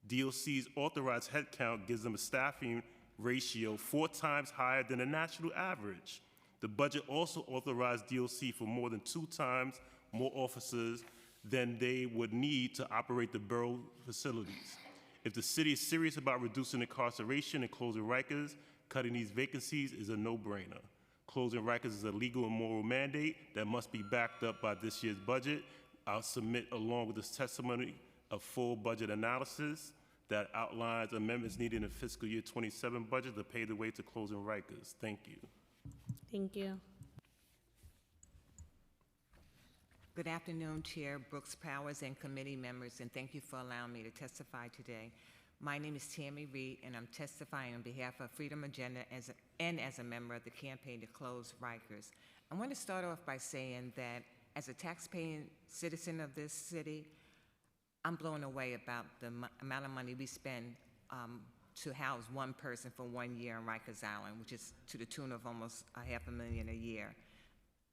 DOC's authorized headcount gives them a staffing ratio 4 times higher than the national average. The budget also authorized DOC for more than 2 times more officers than they would need to operate the borough facilities. If the city is serious about reducing incarceration and closing Rikers, cutting these vacancies is a no-brainer. Closing Rikers is a legal and moral mandate that must be backed up by this year's budget. I'll submit, along with this testimony, a full budget analysis that outlines amendments needed in the fiscal year 27 budget to pave the way to closing Rikers. Thank you. Thank you. Good afternoon, Chair Brooks Powers and committee members, and thank you for allowing me to testify today. My name is Tammy Reed, and I'm testifying on behalf of Freedom Agenda as a member of the campaign to close Rikers. I want to start off by saying that as a taxpaying citizen of this city, I'm blown away about the amount of money we spend to house one person for 1 year on Rikers Island, which is to the tune of almost $500,000 a year.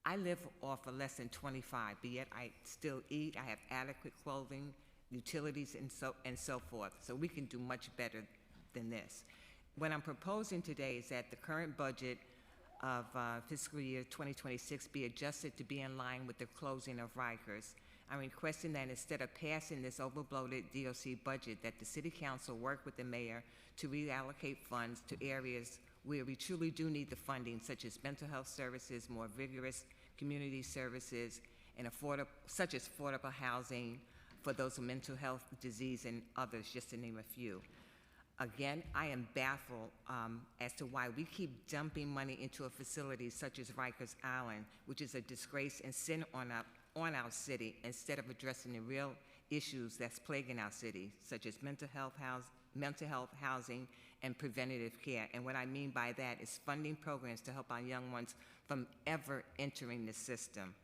I live off of less than 25, but yet I still eat. I have adequate clothing, utilities, and so forth. So we can do much better than this. What I'm proposing today is that the current budget of fiscal year 2026 be adjusted to be in line with the closing of Rikers. I'm requesting that instead of passing this overbloated DOC budget, that the City Council work with the mayor to reallocate funds to areas where we truly do need the funding, such as mental health services, more vigorous community services, and such as affordable housing for those with mental health disease and others, just to name a few. Again, I am baffled as to why we keep dumping money into a facility such as Rikers Island, which is a disgrace and sin on our city, instead of addressing the real issues that's plaguing our city, such as mental health housing, and preventative care. And what I mean by that is funding programs to help our young ones from ever entering the system.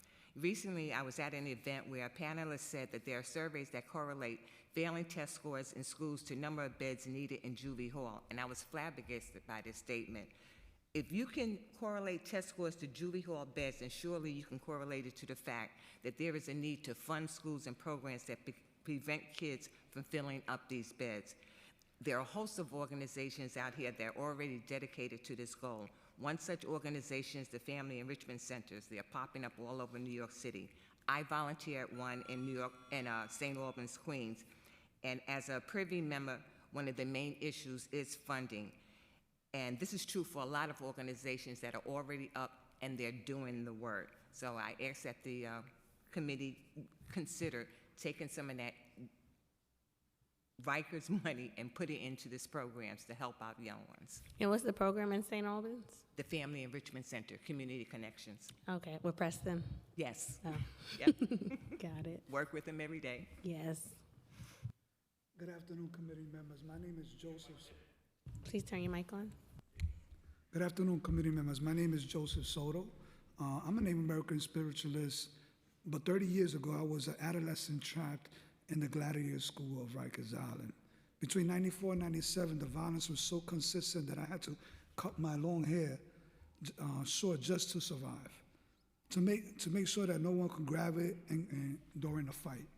Recently, I was at an event where a panelist said that there are surveys that correlate failing test scores in schools to number of beds needed in Julie Hall, and I was flabbergasted by this statement. If you can correlate test scores to Julie Hall beds, then surely you can correlate it to the fact that there is a need to fund schools and programs that prevent kids from filling up these beds. There are a host of organizations out here that are already dedicated to this goal. One such organization is the Family Enrichment Centers. They are popping up all over New York City. I volunteer at one in New York, in St. Albans, Queens. And as a Privy member, one of the main issues is funding. And this is true for a lot of organizations that are already up and they're doing the work. So I ask that the committee consider taking some of that Rikers money and put it into these programs to help out young ones. And what's the program in St. Albans? The Family Enrichment Center, Community Connections. Okay, with Preston? Yes. Oh. Yep. Got it. Work with them every day. Yes. Good afternoon, committee members. My name is Joseph. Please turn your mic on. Good afternoon, committee members. My name is Joseph Soto. I'm a Native American spiritualist, but 30 years ago, I was an adolescent trapped in the Gladiator School of Rikers Island. Between 94 and 97, the violence was so consistent that I had to cut my long hair short just to survive, to make sure that no one could grab it during a fight.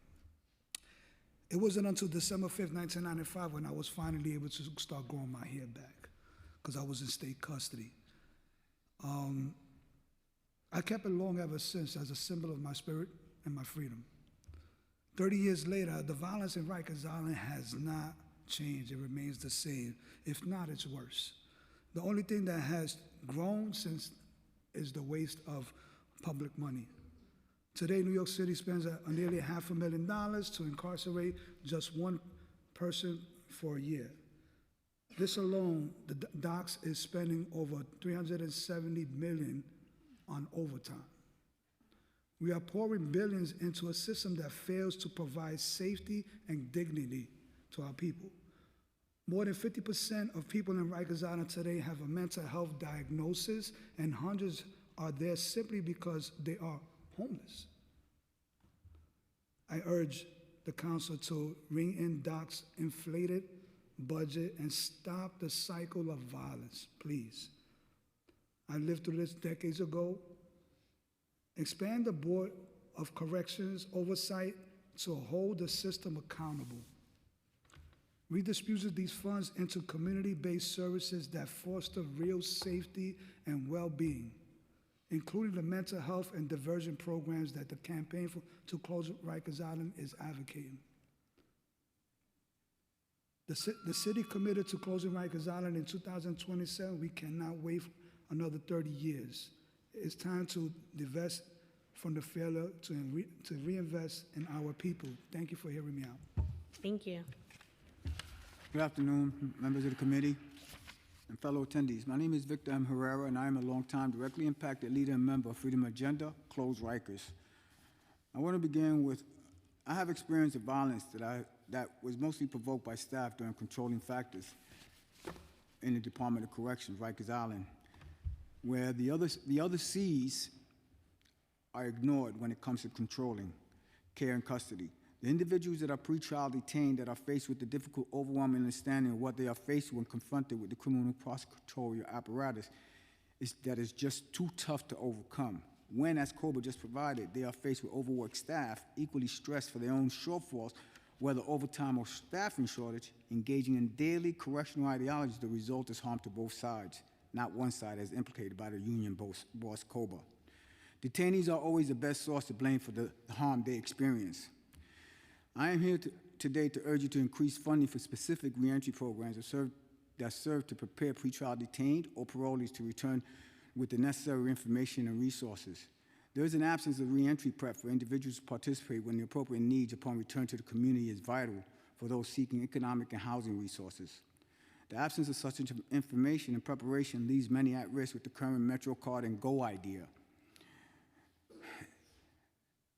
It wasn't until December 5th, 1995, when I was finally able to start growing my hair back, because I was in state custody. I kept it long ever since as a symbol of my spirit and my freedom. 30 years later, the violence in Rikers Island has not changed. It remains the same. If not, it's worse. The only thing that has grown since is the waste of public money. Today, New York City spends nearly $500,000 to incarcerate just one person for a year. This alone, the docks is spending over $370 million on overtime. We are pouring billions into a system that fails to provide safety and dignity to our people. More than 50% of people in Rikers Island today have a mental health diagnosis, and hundreds are there simply because they are homeless. I urge the council to ring in DOC's inflated budget and stop the cycle of violence, please. I lived through this decades ago. Expand the Board of Corrections oversight to hold the system accountable. Redistribute these funds into community-based services that foster real safety and well-being, including the mental health and diversion programs that the Campaign to Close Rikers Island is advocating. The city committed to closing Rikers Island in 2027. We cannot wait another 30 years. It's time to divest from the failure to reinvest in our people. Thank you for hearing me out. Thank you. Good afternoon, members of the committee and fellow attendees. My name is Victor M. Herrera, and I am a longtime directly impacted leader and member of Freedom Agenda, Close Rikers. I want to begin with, I have experienced the violence that was mostly provoked by staff during controlling factors in the Department of Corrections, Rikers Island, where the other C's are ignored when it comes to controlling care and custody. The individuals that are pretrial detained that are faced with the difficult, overwhelming understanding of what they are faced when confronted with the criminal prosecutorial apparatus is just too tough to overcome. When, as COBRA just provided, they are faced with overworked staff, equally stressed for their own shortfalls, whether overtime or staffing shortage, engaging in daily correctional ideologies, the result is harm to both sides, not one side as implicated by the union boss COBRA. Detainees are always the best source to blame for the harm they experience. I am here today to urge you to increase funding for specific reentry programs that serve to prepare pretrial detained or parolees to return with the necessary information and resources. There is an absence of reentry prep for individuals to participate when the appropriate needs upon return to the community is vital for those seeking economic and housing resources. The absence of such information and preparation leaves many at risk with the current MetroCard and Go idea.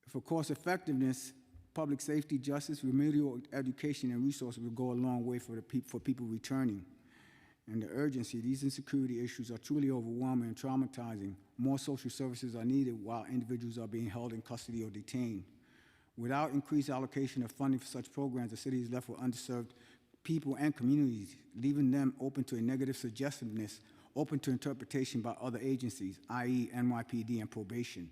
For cost effectiveness, public safety, justice, remedial education, and resources will go a long way for people returning. And the urgency, these insecurity issues are truly overwhelming and traumatizing. More social services are needed while individuals are being held in custody or detained. Without increased allocation of funding for such programs, the city is left with underserved people and communities, leaving them open to a negative suggestiveness, open to interpretation by other agencies, i.e. NYPD and probation.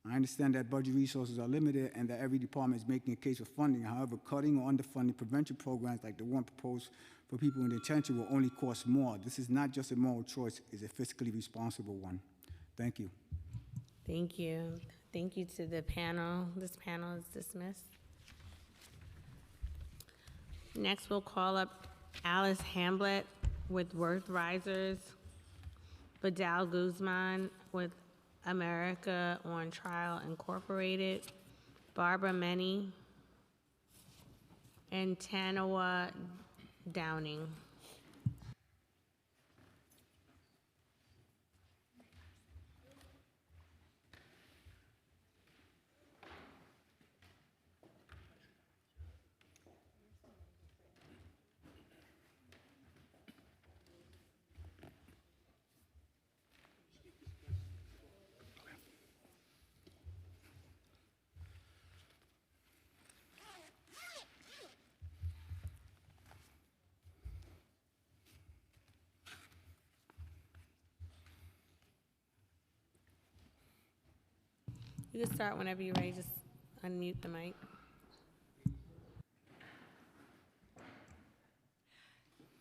I understand that budget resources are limited and that every department is making a case for funding. However, cutting or underfunding prevention programs like the one proposed for people in detention will only cost more. This is not just a moral choice, it's a fiscally responsible one. Thank you. Thank you. Thank you to the panel. This panel is dismissed. Next, we'll call up Alice Hamblett with Worth Risers, Vidal Guzman with America on Trial Incorporated, Barbara Meny, and Tanawa Downing. You can start whenever you're ready, just unmute the mic.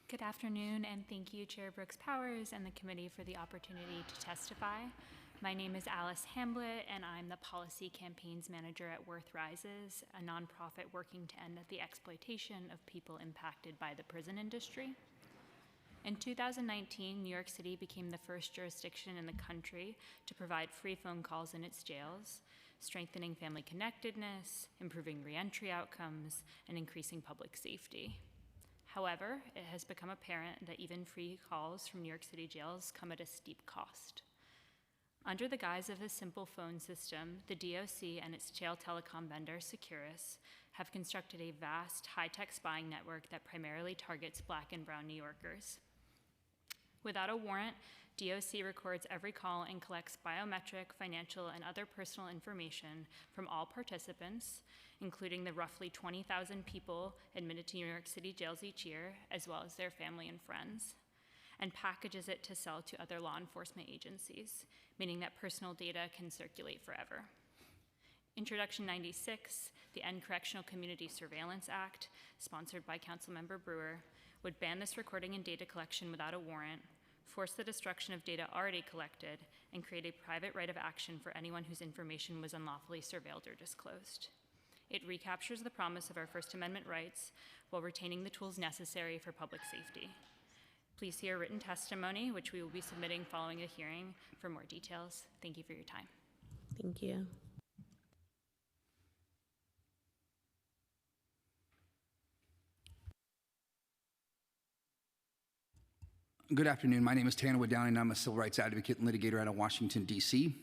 Good afternoon, and thank you, Chair Brooks Powers and the committee for the opportunity to testify. My name is Alice Hamblett, and I'm the Policy Campaigns Manager at Worth Rises, a nonprofit working to end the exploitation of people impacted by the prison industry. In 2019, New York City became the first jurisdiction in the country to provide free phone calls in its jails, strengthening family connectedness, improving reentry outcomes, and increasing public safety. However, it has become apparent that even free calls from New York City jails come at a steep cost. Under the guise of a simple phone system, the DOC and its jail telecom vendor, Securus, have constructed a vast, high-tech spying network that primarily targets Black and brown New Yorkers. Without a warrant, DOC records every call and collects biometric, financial, and other personal information from all participants, including the roughly 20,000 people admitted to New York City jails each year, as well as their family and friends, and packages it to sell to other law enforcement agencies, meaning that personal data can circulate forever. Introduction 96, the End Correctional Community Surveillance Act, sponsored by Councilmember Brewer, would ban this recording and data collection without a warrant, force the destruction of data already collected, and create a private right of action for anyone whose information was unlawfully surveilled or disclosed. It recaptures the promise of our First Amendment rights while retaining the tools necessary for public safety. Please see our written testimony, which we will be submitting following the hearing, for more details. Thank you for your time. Thank you. Good afternoon. My name is Tanner Downing, and I'm a civil rights advocate and litigator out of Washington, D.C.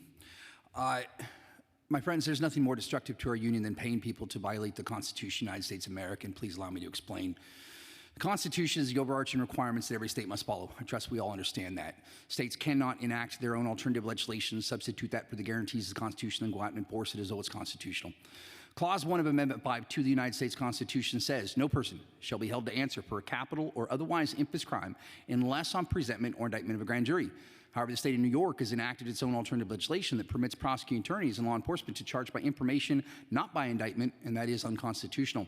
My friends, there's nothing more destructive to our union than paying people to violate the Constitution of the United States of America, and please allow me to explain. The Constitution is the overarching requirements that every state must follow. I trust we all understand that. States cannot enact their own alternative legislation, substitute that for the guarantees of the Constitution, and go out and enforce it as though it's constitutional. Clause 1 of Amendment 5 to the United States Constitution says, no person shall be held to answer for a capital or otherwise infamous crime unless on presentment or indictment of a grand jury. However, the state of New York has enacted its own alternative legislation that permits prosecuting attorneys and law enforcement to charge by information, not by indictment, and that is unconstitutional.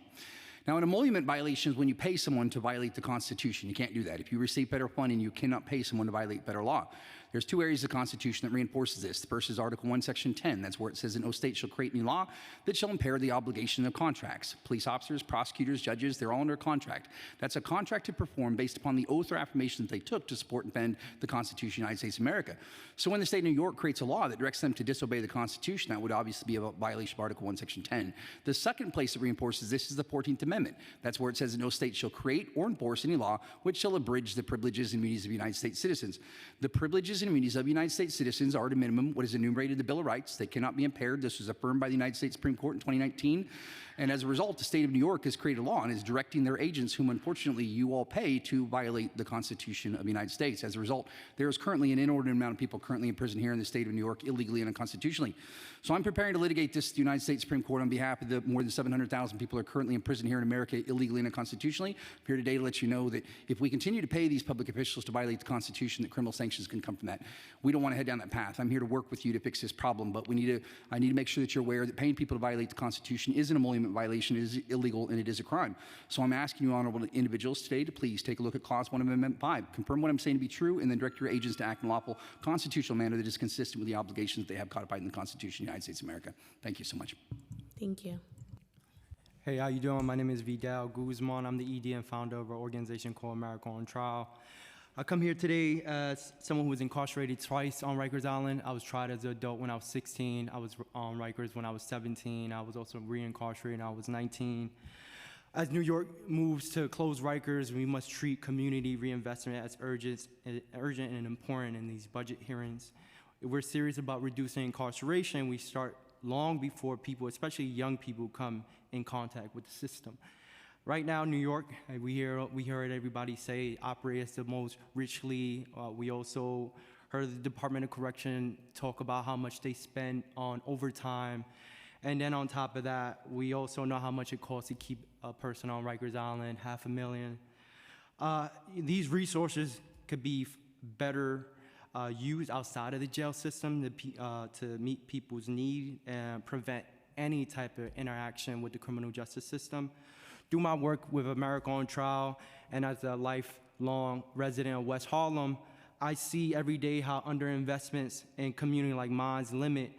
Now, an emolument violation is when you pay someone to violate the Constitution. You can't do that. If you receive federal funding, you cannot pay someone to violate federal law. There's two areas of the Constitution that reinforces this. The first is Article 1, Section 10. That's where it says that no state shall create any law that shall impair the obligation of contracts. Police officers, prosecutors, judges, they're all under a contract. That's a contract to perform based upon the oath or affirmation that they took to support and defend the Constitution of the United States of America. So when the state of New York creates a law that directs them to disobey the Constitution, that would obviously be a violation of Article 1, Section 10. The second place it reinforces this is the 14th Amendment. That's where it says that no state shall create or enforce any law which shall abridge the privileges and immunities of United States citizens. The privileges and immunities of United States citizens are at a minimum what is enumerated in the Bill of Rights. They cannot be impaired. This was affirmed by the United States Supreme Court in 2019. And as a result, the state of New York has created a law and is directing their agents, whom unfortunately you all pay, to violate the Constitution of the United States. As a result, there is currently an inordinate amount of people currently in prison here in the state of New York illegally and unconstitutionally. So I'm preparing to litigate this to the United States Supreme Court on behalf of the more than 700,000 people who are currently in prison here in America illegally and unconstitutionally. I'm here today to let you know that if we continue to pay these public officials to violate the Constitution, that criminal sanctions can come from that. We don't want to head down that path. I'm here to work with you to fix this problem, but I need to make sure that you're aware that paying people to violate the Constitution is an emolument violation, it is illegal, and it is a crime. So I'm asking you, honorable individuals, today to please take a look at Clause 1 of Amendment 5, confirm what I'm saying to be true, and then direct your agents to act in a lawful constitutional manner that is consistent with the obligations that they have codified in the Constitution of the United States of America. Thank you so much. Thank you. Hey, how you doing? My name is Vidal Guzman. I'm the ED and founder of an organization called America on Trial. I come here today as someone who was incarcerated twice on Rikers Island. I was tried as an adult when I was 16. I was on Rikers when I was 17. I was also reincarcerated when I was 19. As New York moves to close Rikers, we must treat community reinvestment as urgent and important in these budget hearings. If we're serious about reducing incarceration, we start long before people, especially young people, come in contact with the system. Right now, New York, we heard everybody say, operates the most richly. We also heard the Department of Correction talk about how much they spend on overtime. And then on top of that, we also know how much it costs to keep a person on Rikers Island, $500,000. These resources could be better used outside of the jail system to meet people's need and prevent any type of interaction with the criminal justice system. Through my work with America on Trial and as a lifelong resident of West Harlem, I see every day how underinvestments in community like mine's limit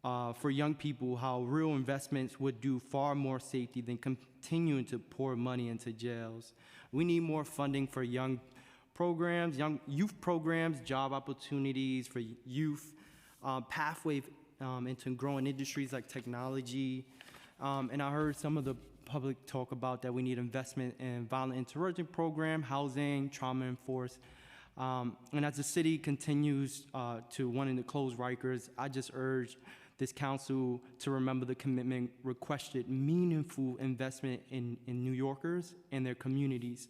for young people, how real investments would do far more safety than continuing to pour money into jails. We need more funding for young programs, young youth programs, job opportunities for youth, pathways into growing industries like technology. And I heard some of the public talk about that we need investment in violent intervention program, housing, trauma-enforced. And as the city continues to wanting to close Rikers, I just urge this council to remember the commitment requested meaningful investment in New Yorkers and their communities.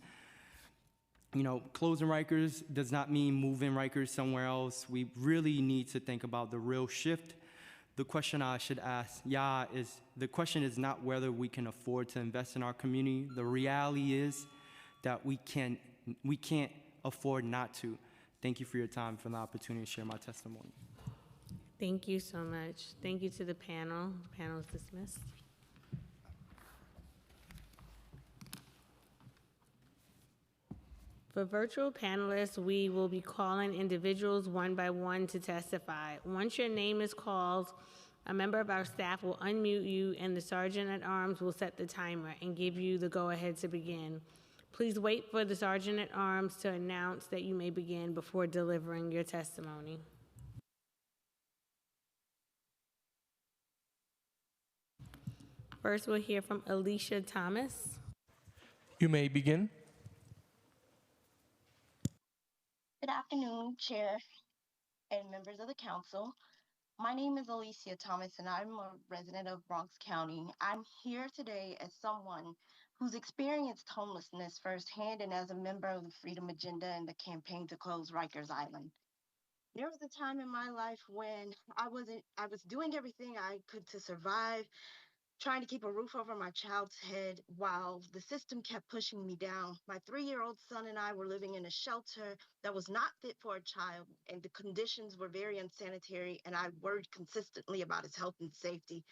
You know, closing Rikers does not mean moving Rikers somewhere else. We really need to think about the real shift. The question I should ask, is the question is not whether we can afford to invest in our community. The reality is that we can't afford not to. Thank you for your time, for the opportunity to share my testimony. Thank you so much. Thank you to the panel. The panel is dismissed. For virtual panelists, we will be calling individuals one by one to testify. Once your name is called, a member of our staff will unmute you and the Sergeant at Arms will set the timer and give you the go-ahead to begin. Please wait for the Sergeant at Arms to announce that you may begin before delivering your testimony. First, we'll hear from Alicia Thomas. You may begin. Good afternoon, Chair and members of the council. My name is Alicia Thomas, and I'm a resident of Bronx County. I'm here today as someone who's experienced homelessness firsthand and as a member of the Freedom Agenda and the campaign to close Rikers Island. There was a time in my life when I was doing everything I could to survive, trying to keep a roof over my child's head while the system kept pushing me down. My 3-year-old son and I were living in a shelter that was not fit for a child, and the conditions were very unsanitary, and I worried consistently about his health and safety.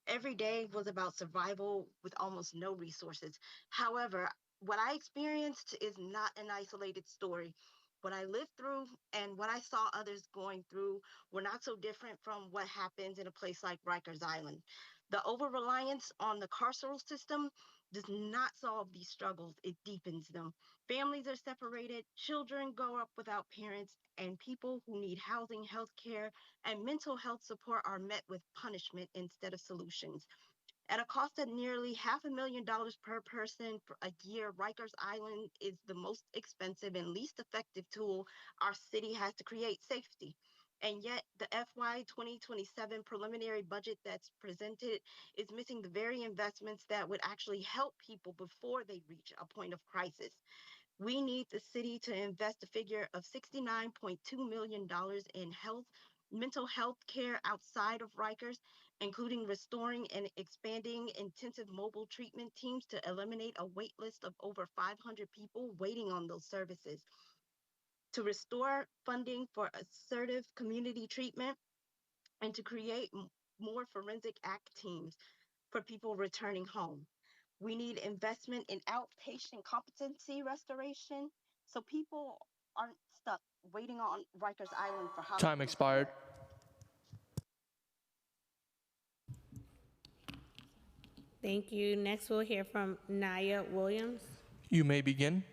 Every day was about survival with almost no resources. However, what I experienced is not an isolated story. What I lived through and what I saw others going through were not so different from what happens in a place like Rikers Island. The over-reliance on the carceral system does not solve these struggles, it deepens them. Families are separated, children grow up without parents, and people who need housing, health care, and mental health support are met with punishment instead of solutions. At a cost of nearly $500,000 per person for a year, Rikers Island is the most expensive and least effective tool our city has to create safety. And yet the FY 2027 preliminary budget that's presented is missing the very investments that would actually help people before they reach a point of crisis. We need the city to invest a figure of $69.2 million in mental health care outside of Rikers, including restoring and expanding intensive mobile treatment teams to eliminate a wait list of over 500 people waiting on those services, to restore funding for assertive community treatment, and to create more forensic act teams for people returning home. We need investment in outpatient competency restoration so people aren't stuck waiting on Rikers Island for hospital Time expired. care. Thank you. Next, we'll hear from Naya Williams. You may begin.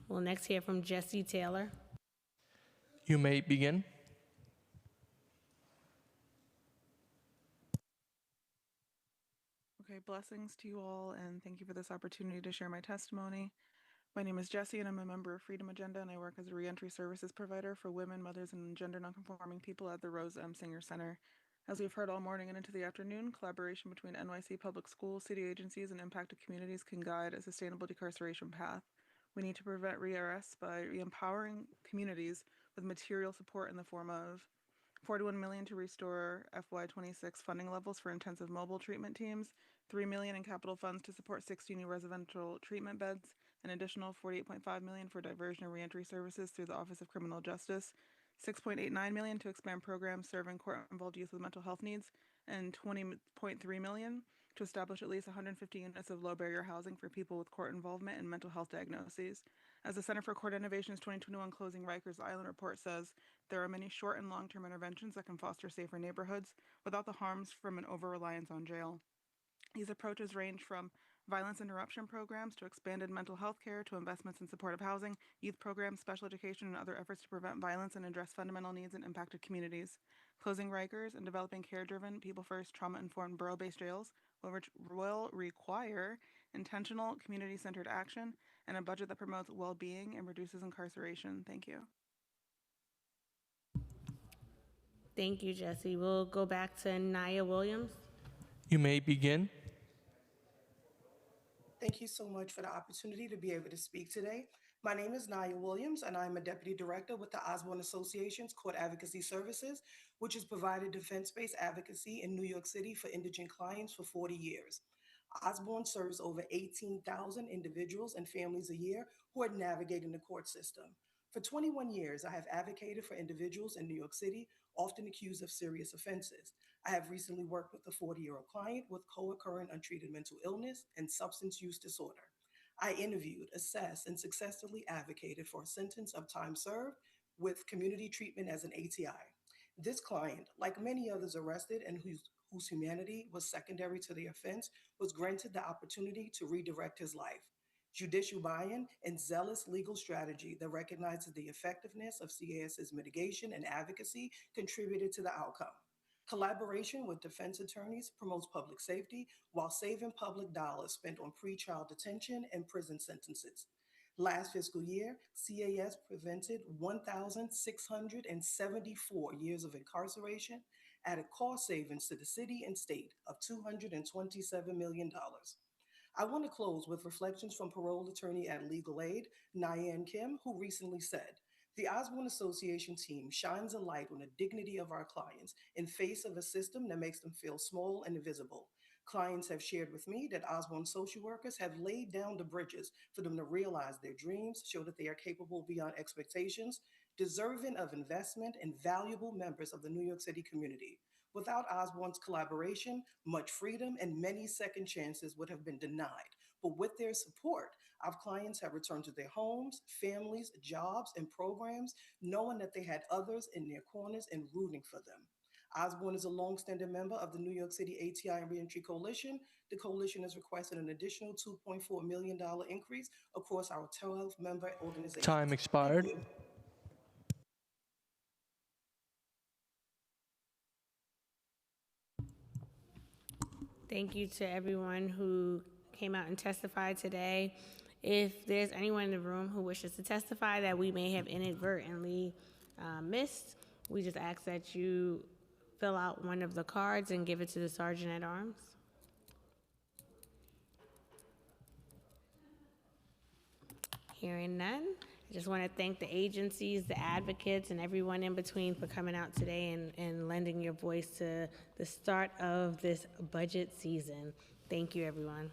We'll next hear from Jesse Taylor. You may begin. Okay, blessings to you all, and thank you for this opportunity to share my testimony. My name is Jessie, and I'm a member of Freedom Agenda, and I work as a reentry services provider for women, mothers, and gender nonconforming people at the Rose M. Singer Center As we've heard all morning and into the afternoon, collaboration between NYC public schools, city agencies, and impacted communities can guide a sustainable decarceration path. We need to prevent re-arrests by empowering communities with material support in the form of $41 million to restore FY26 funding levels for intensive mobile treatment teams, $3 million in capital funds to support 60 new residential treatment beds, an additional $48.5 million for diversion and reentry services through the Office of Criminal Justice, $6.89 million to expand programs serving court-involved youth with mental health needs, and $20.3 million to establish at least 150 units of low-barrier housing for people with court involvement and mental health diagnoses. As the Center for Court Innovation's 2021 Closing Rikers Island report says, there are many short and long-term interventions that can foster safer neighborhoods without the harms from an over-reliance on jail. These approaches range from violence interruption programs to expanded mental health care to investments in supportive housing, youth programs, special education, and other efforts to prevent violence and address fundamental needs in impacted communities. Closing Rikers and developing care-driven, people-first, trauma-informed borough-based jails will require intentional, community-centered action and a budget that promotes well-being and reduces incarceration. Thank you. Thank you, Jesse. We'll go back to Naya Williams. You may begin. Thank you so much for the opportunity to be able to speak today. My name is Naya Williams, and I'm a Deputy Director with the Osborne Association's Court Advocacy Services, which has provided defense-based advocacy in New York City for indigent clients for 40 years. Osborne serves over 18,000 individuals and families a year who are navigating the court system. For 21 years, I have advocated for individuals in New York City, often accused of serious offenses. I have recently worked with a 40-year-old client with co-occurring untreated mental illness and substance use disorder. I interviewed, assessed, and successfully advocated for a sentence of time served with community treatment as an ATI. This client, like many others arrested and whose humanity was secondary to the offense, was granted the opportunity to redirect his life. Judicial buy-in and zealous legal strategy that recognizes the effectiveness of CAS's mitigation and advocacy contributed to the outcome. Collaboration with defense attorneys promotes public safety while saving public dollars spent on pretrial detention and prison sentences. Last fiscal year, CAS prevented 1,674 years of incarceration, added cost savings to the city and state of $227 million. I want to close with reflections from parole attorney at Legal Aid, Nyan Kim, who recently said, "The Osborne Association team shines a light on the dignity of our clients in face of a system that makes them feel small and invisible. Clients have shared with me that Osborne social workers have laid down the bridges for them to realize their dreams, show that they are capable beyond expectations, deserving of investment, and valuable members of the New York City community. Without Osborne's collaboration, much freedom and many second chances would have been denied. But with their support, our clients have returned to their homes, families, jobs, and programs, knowing that they had others in their corners and rooting for them. Osborne is a longstanding member of the New York City ATI and Reentry Coalition. The coalition has requested an additional $2.4 million increase across our 12-member organization." Time expired. Thank you. Thank you to everyone who came out and testified today. If there's anyone in the room who wishes to testify that we may have inadvertently missed, we just ask that you fill out one of the cards and give it to the Sergeant at Arms. Hearing none, I just want to thank the agencies, the advocates, and everyone in between for coming out today and lending your voice to the start of this budget season. Thank you, everyone.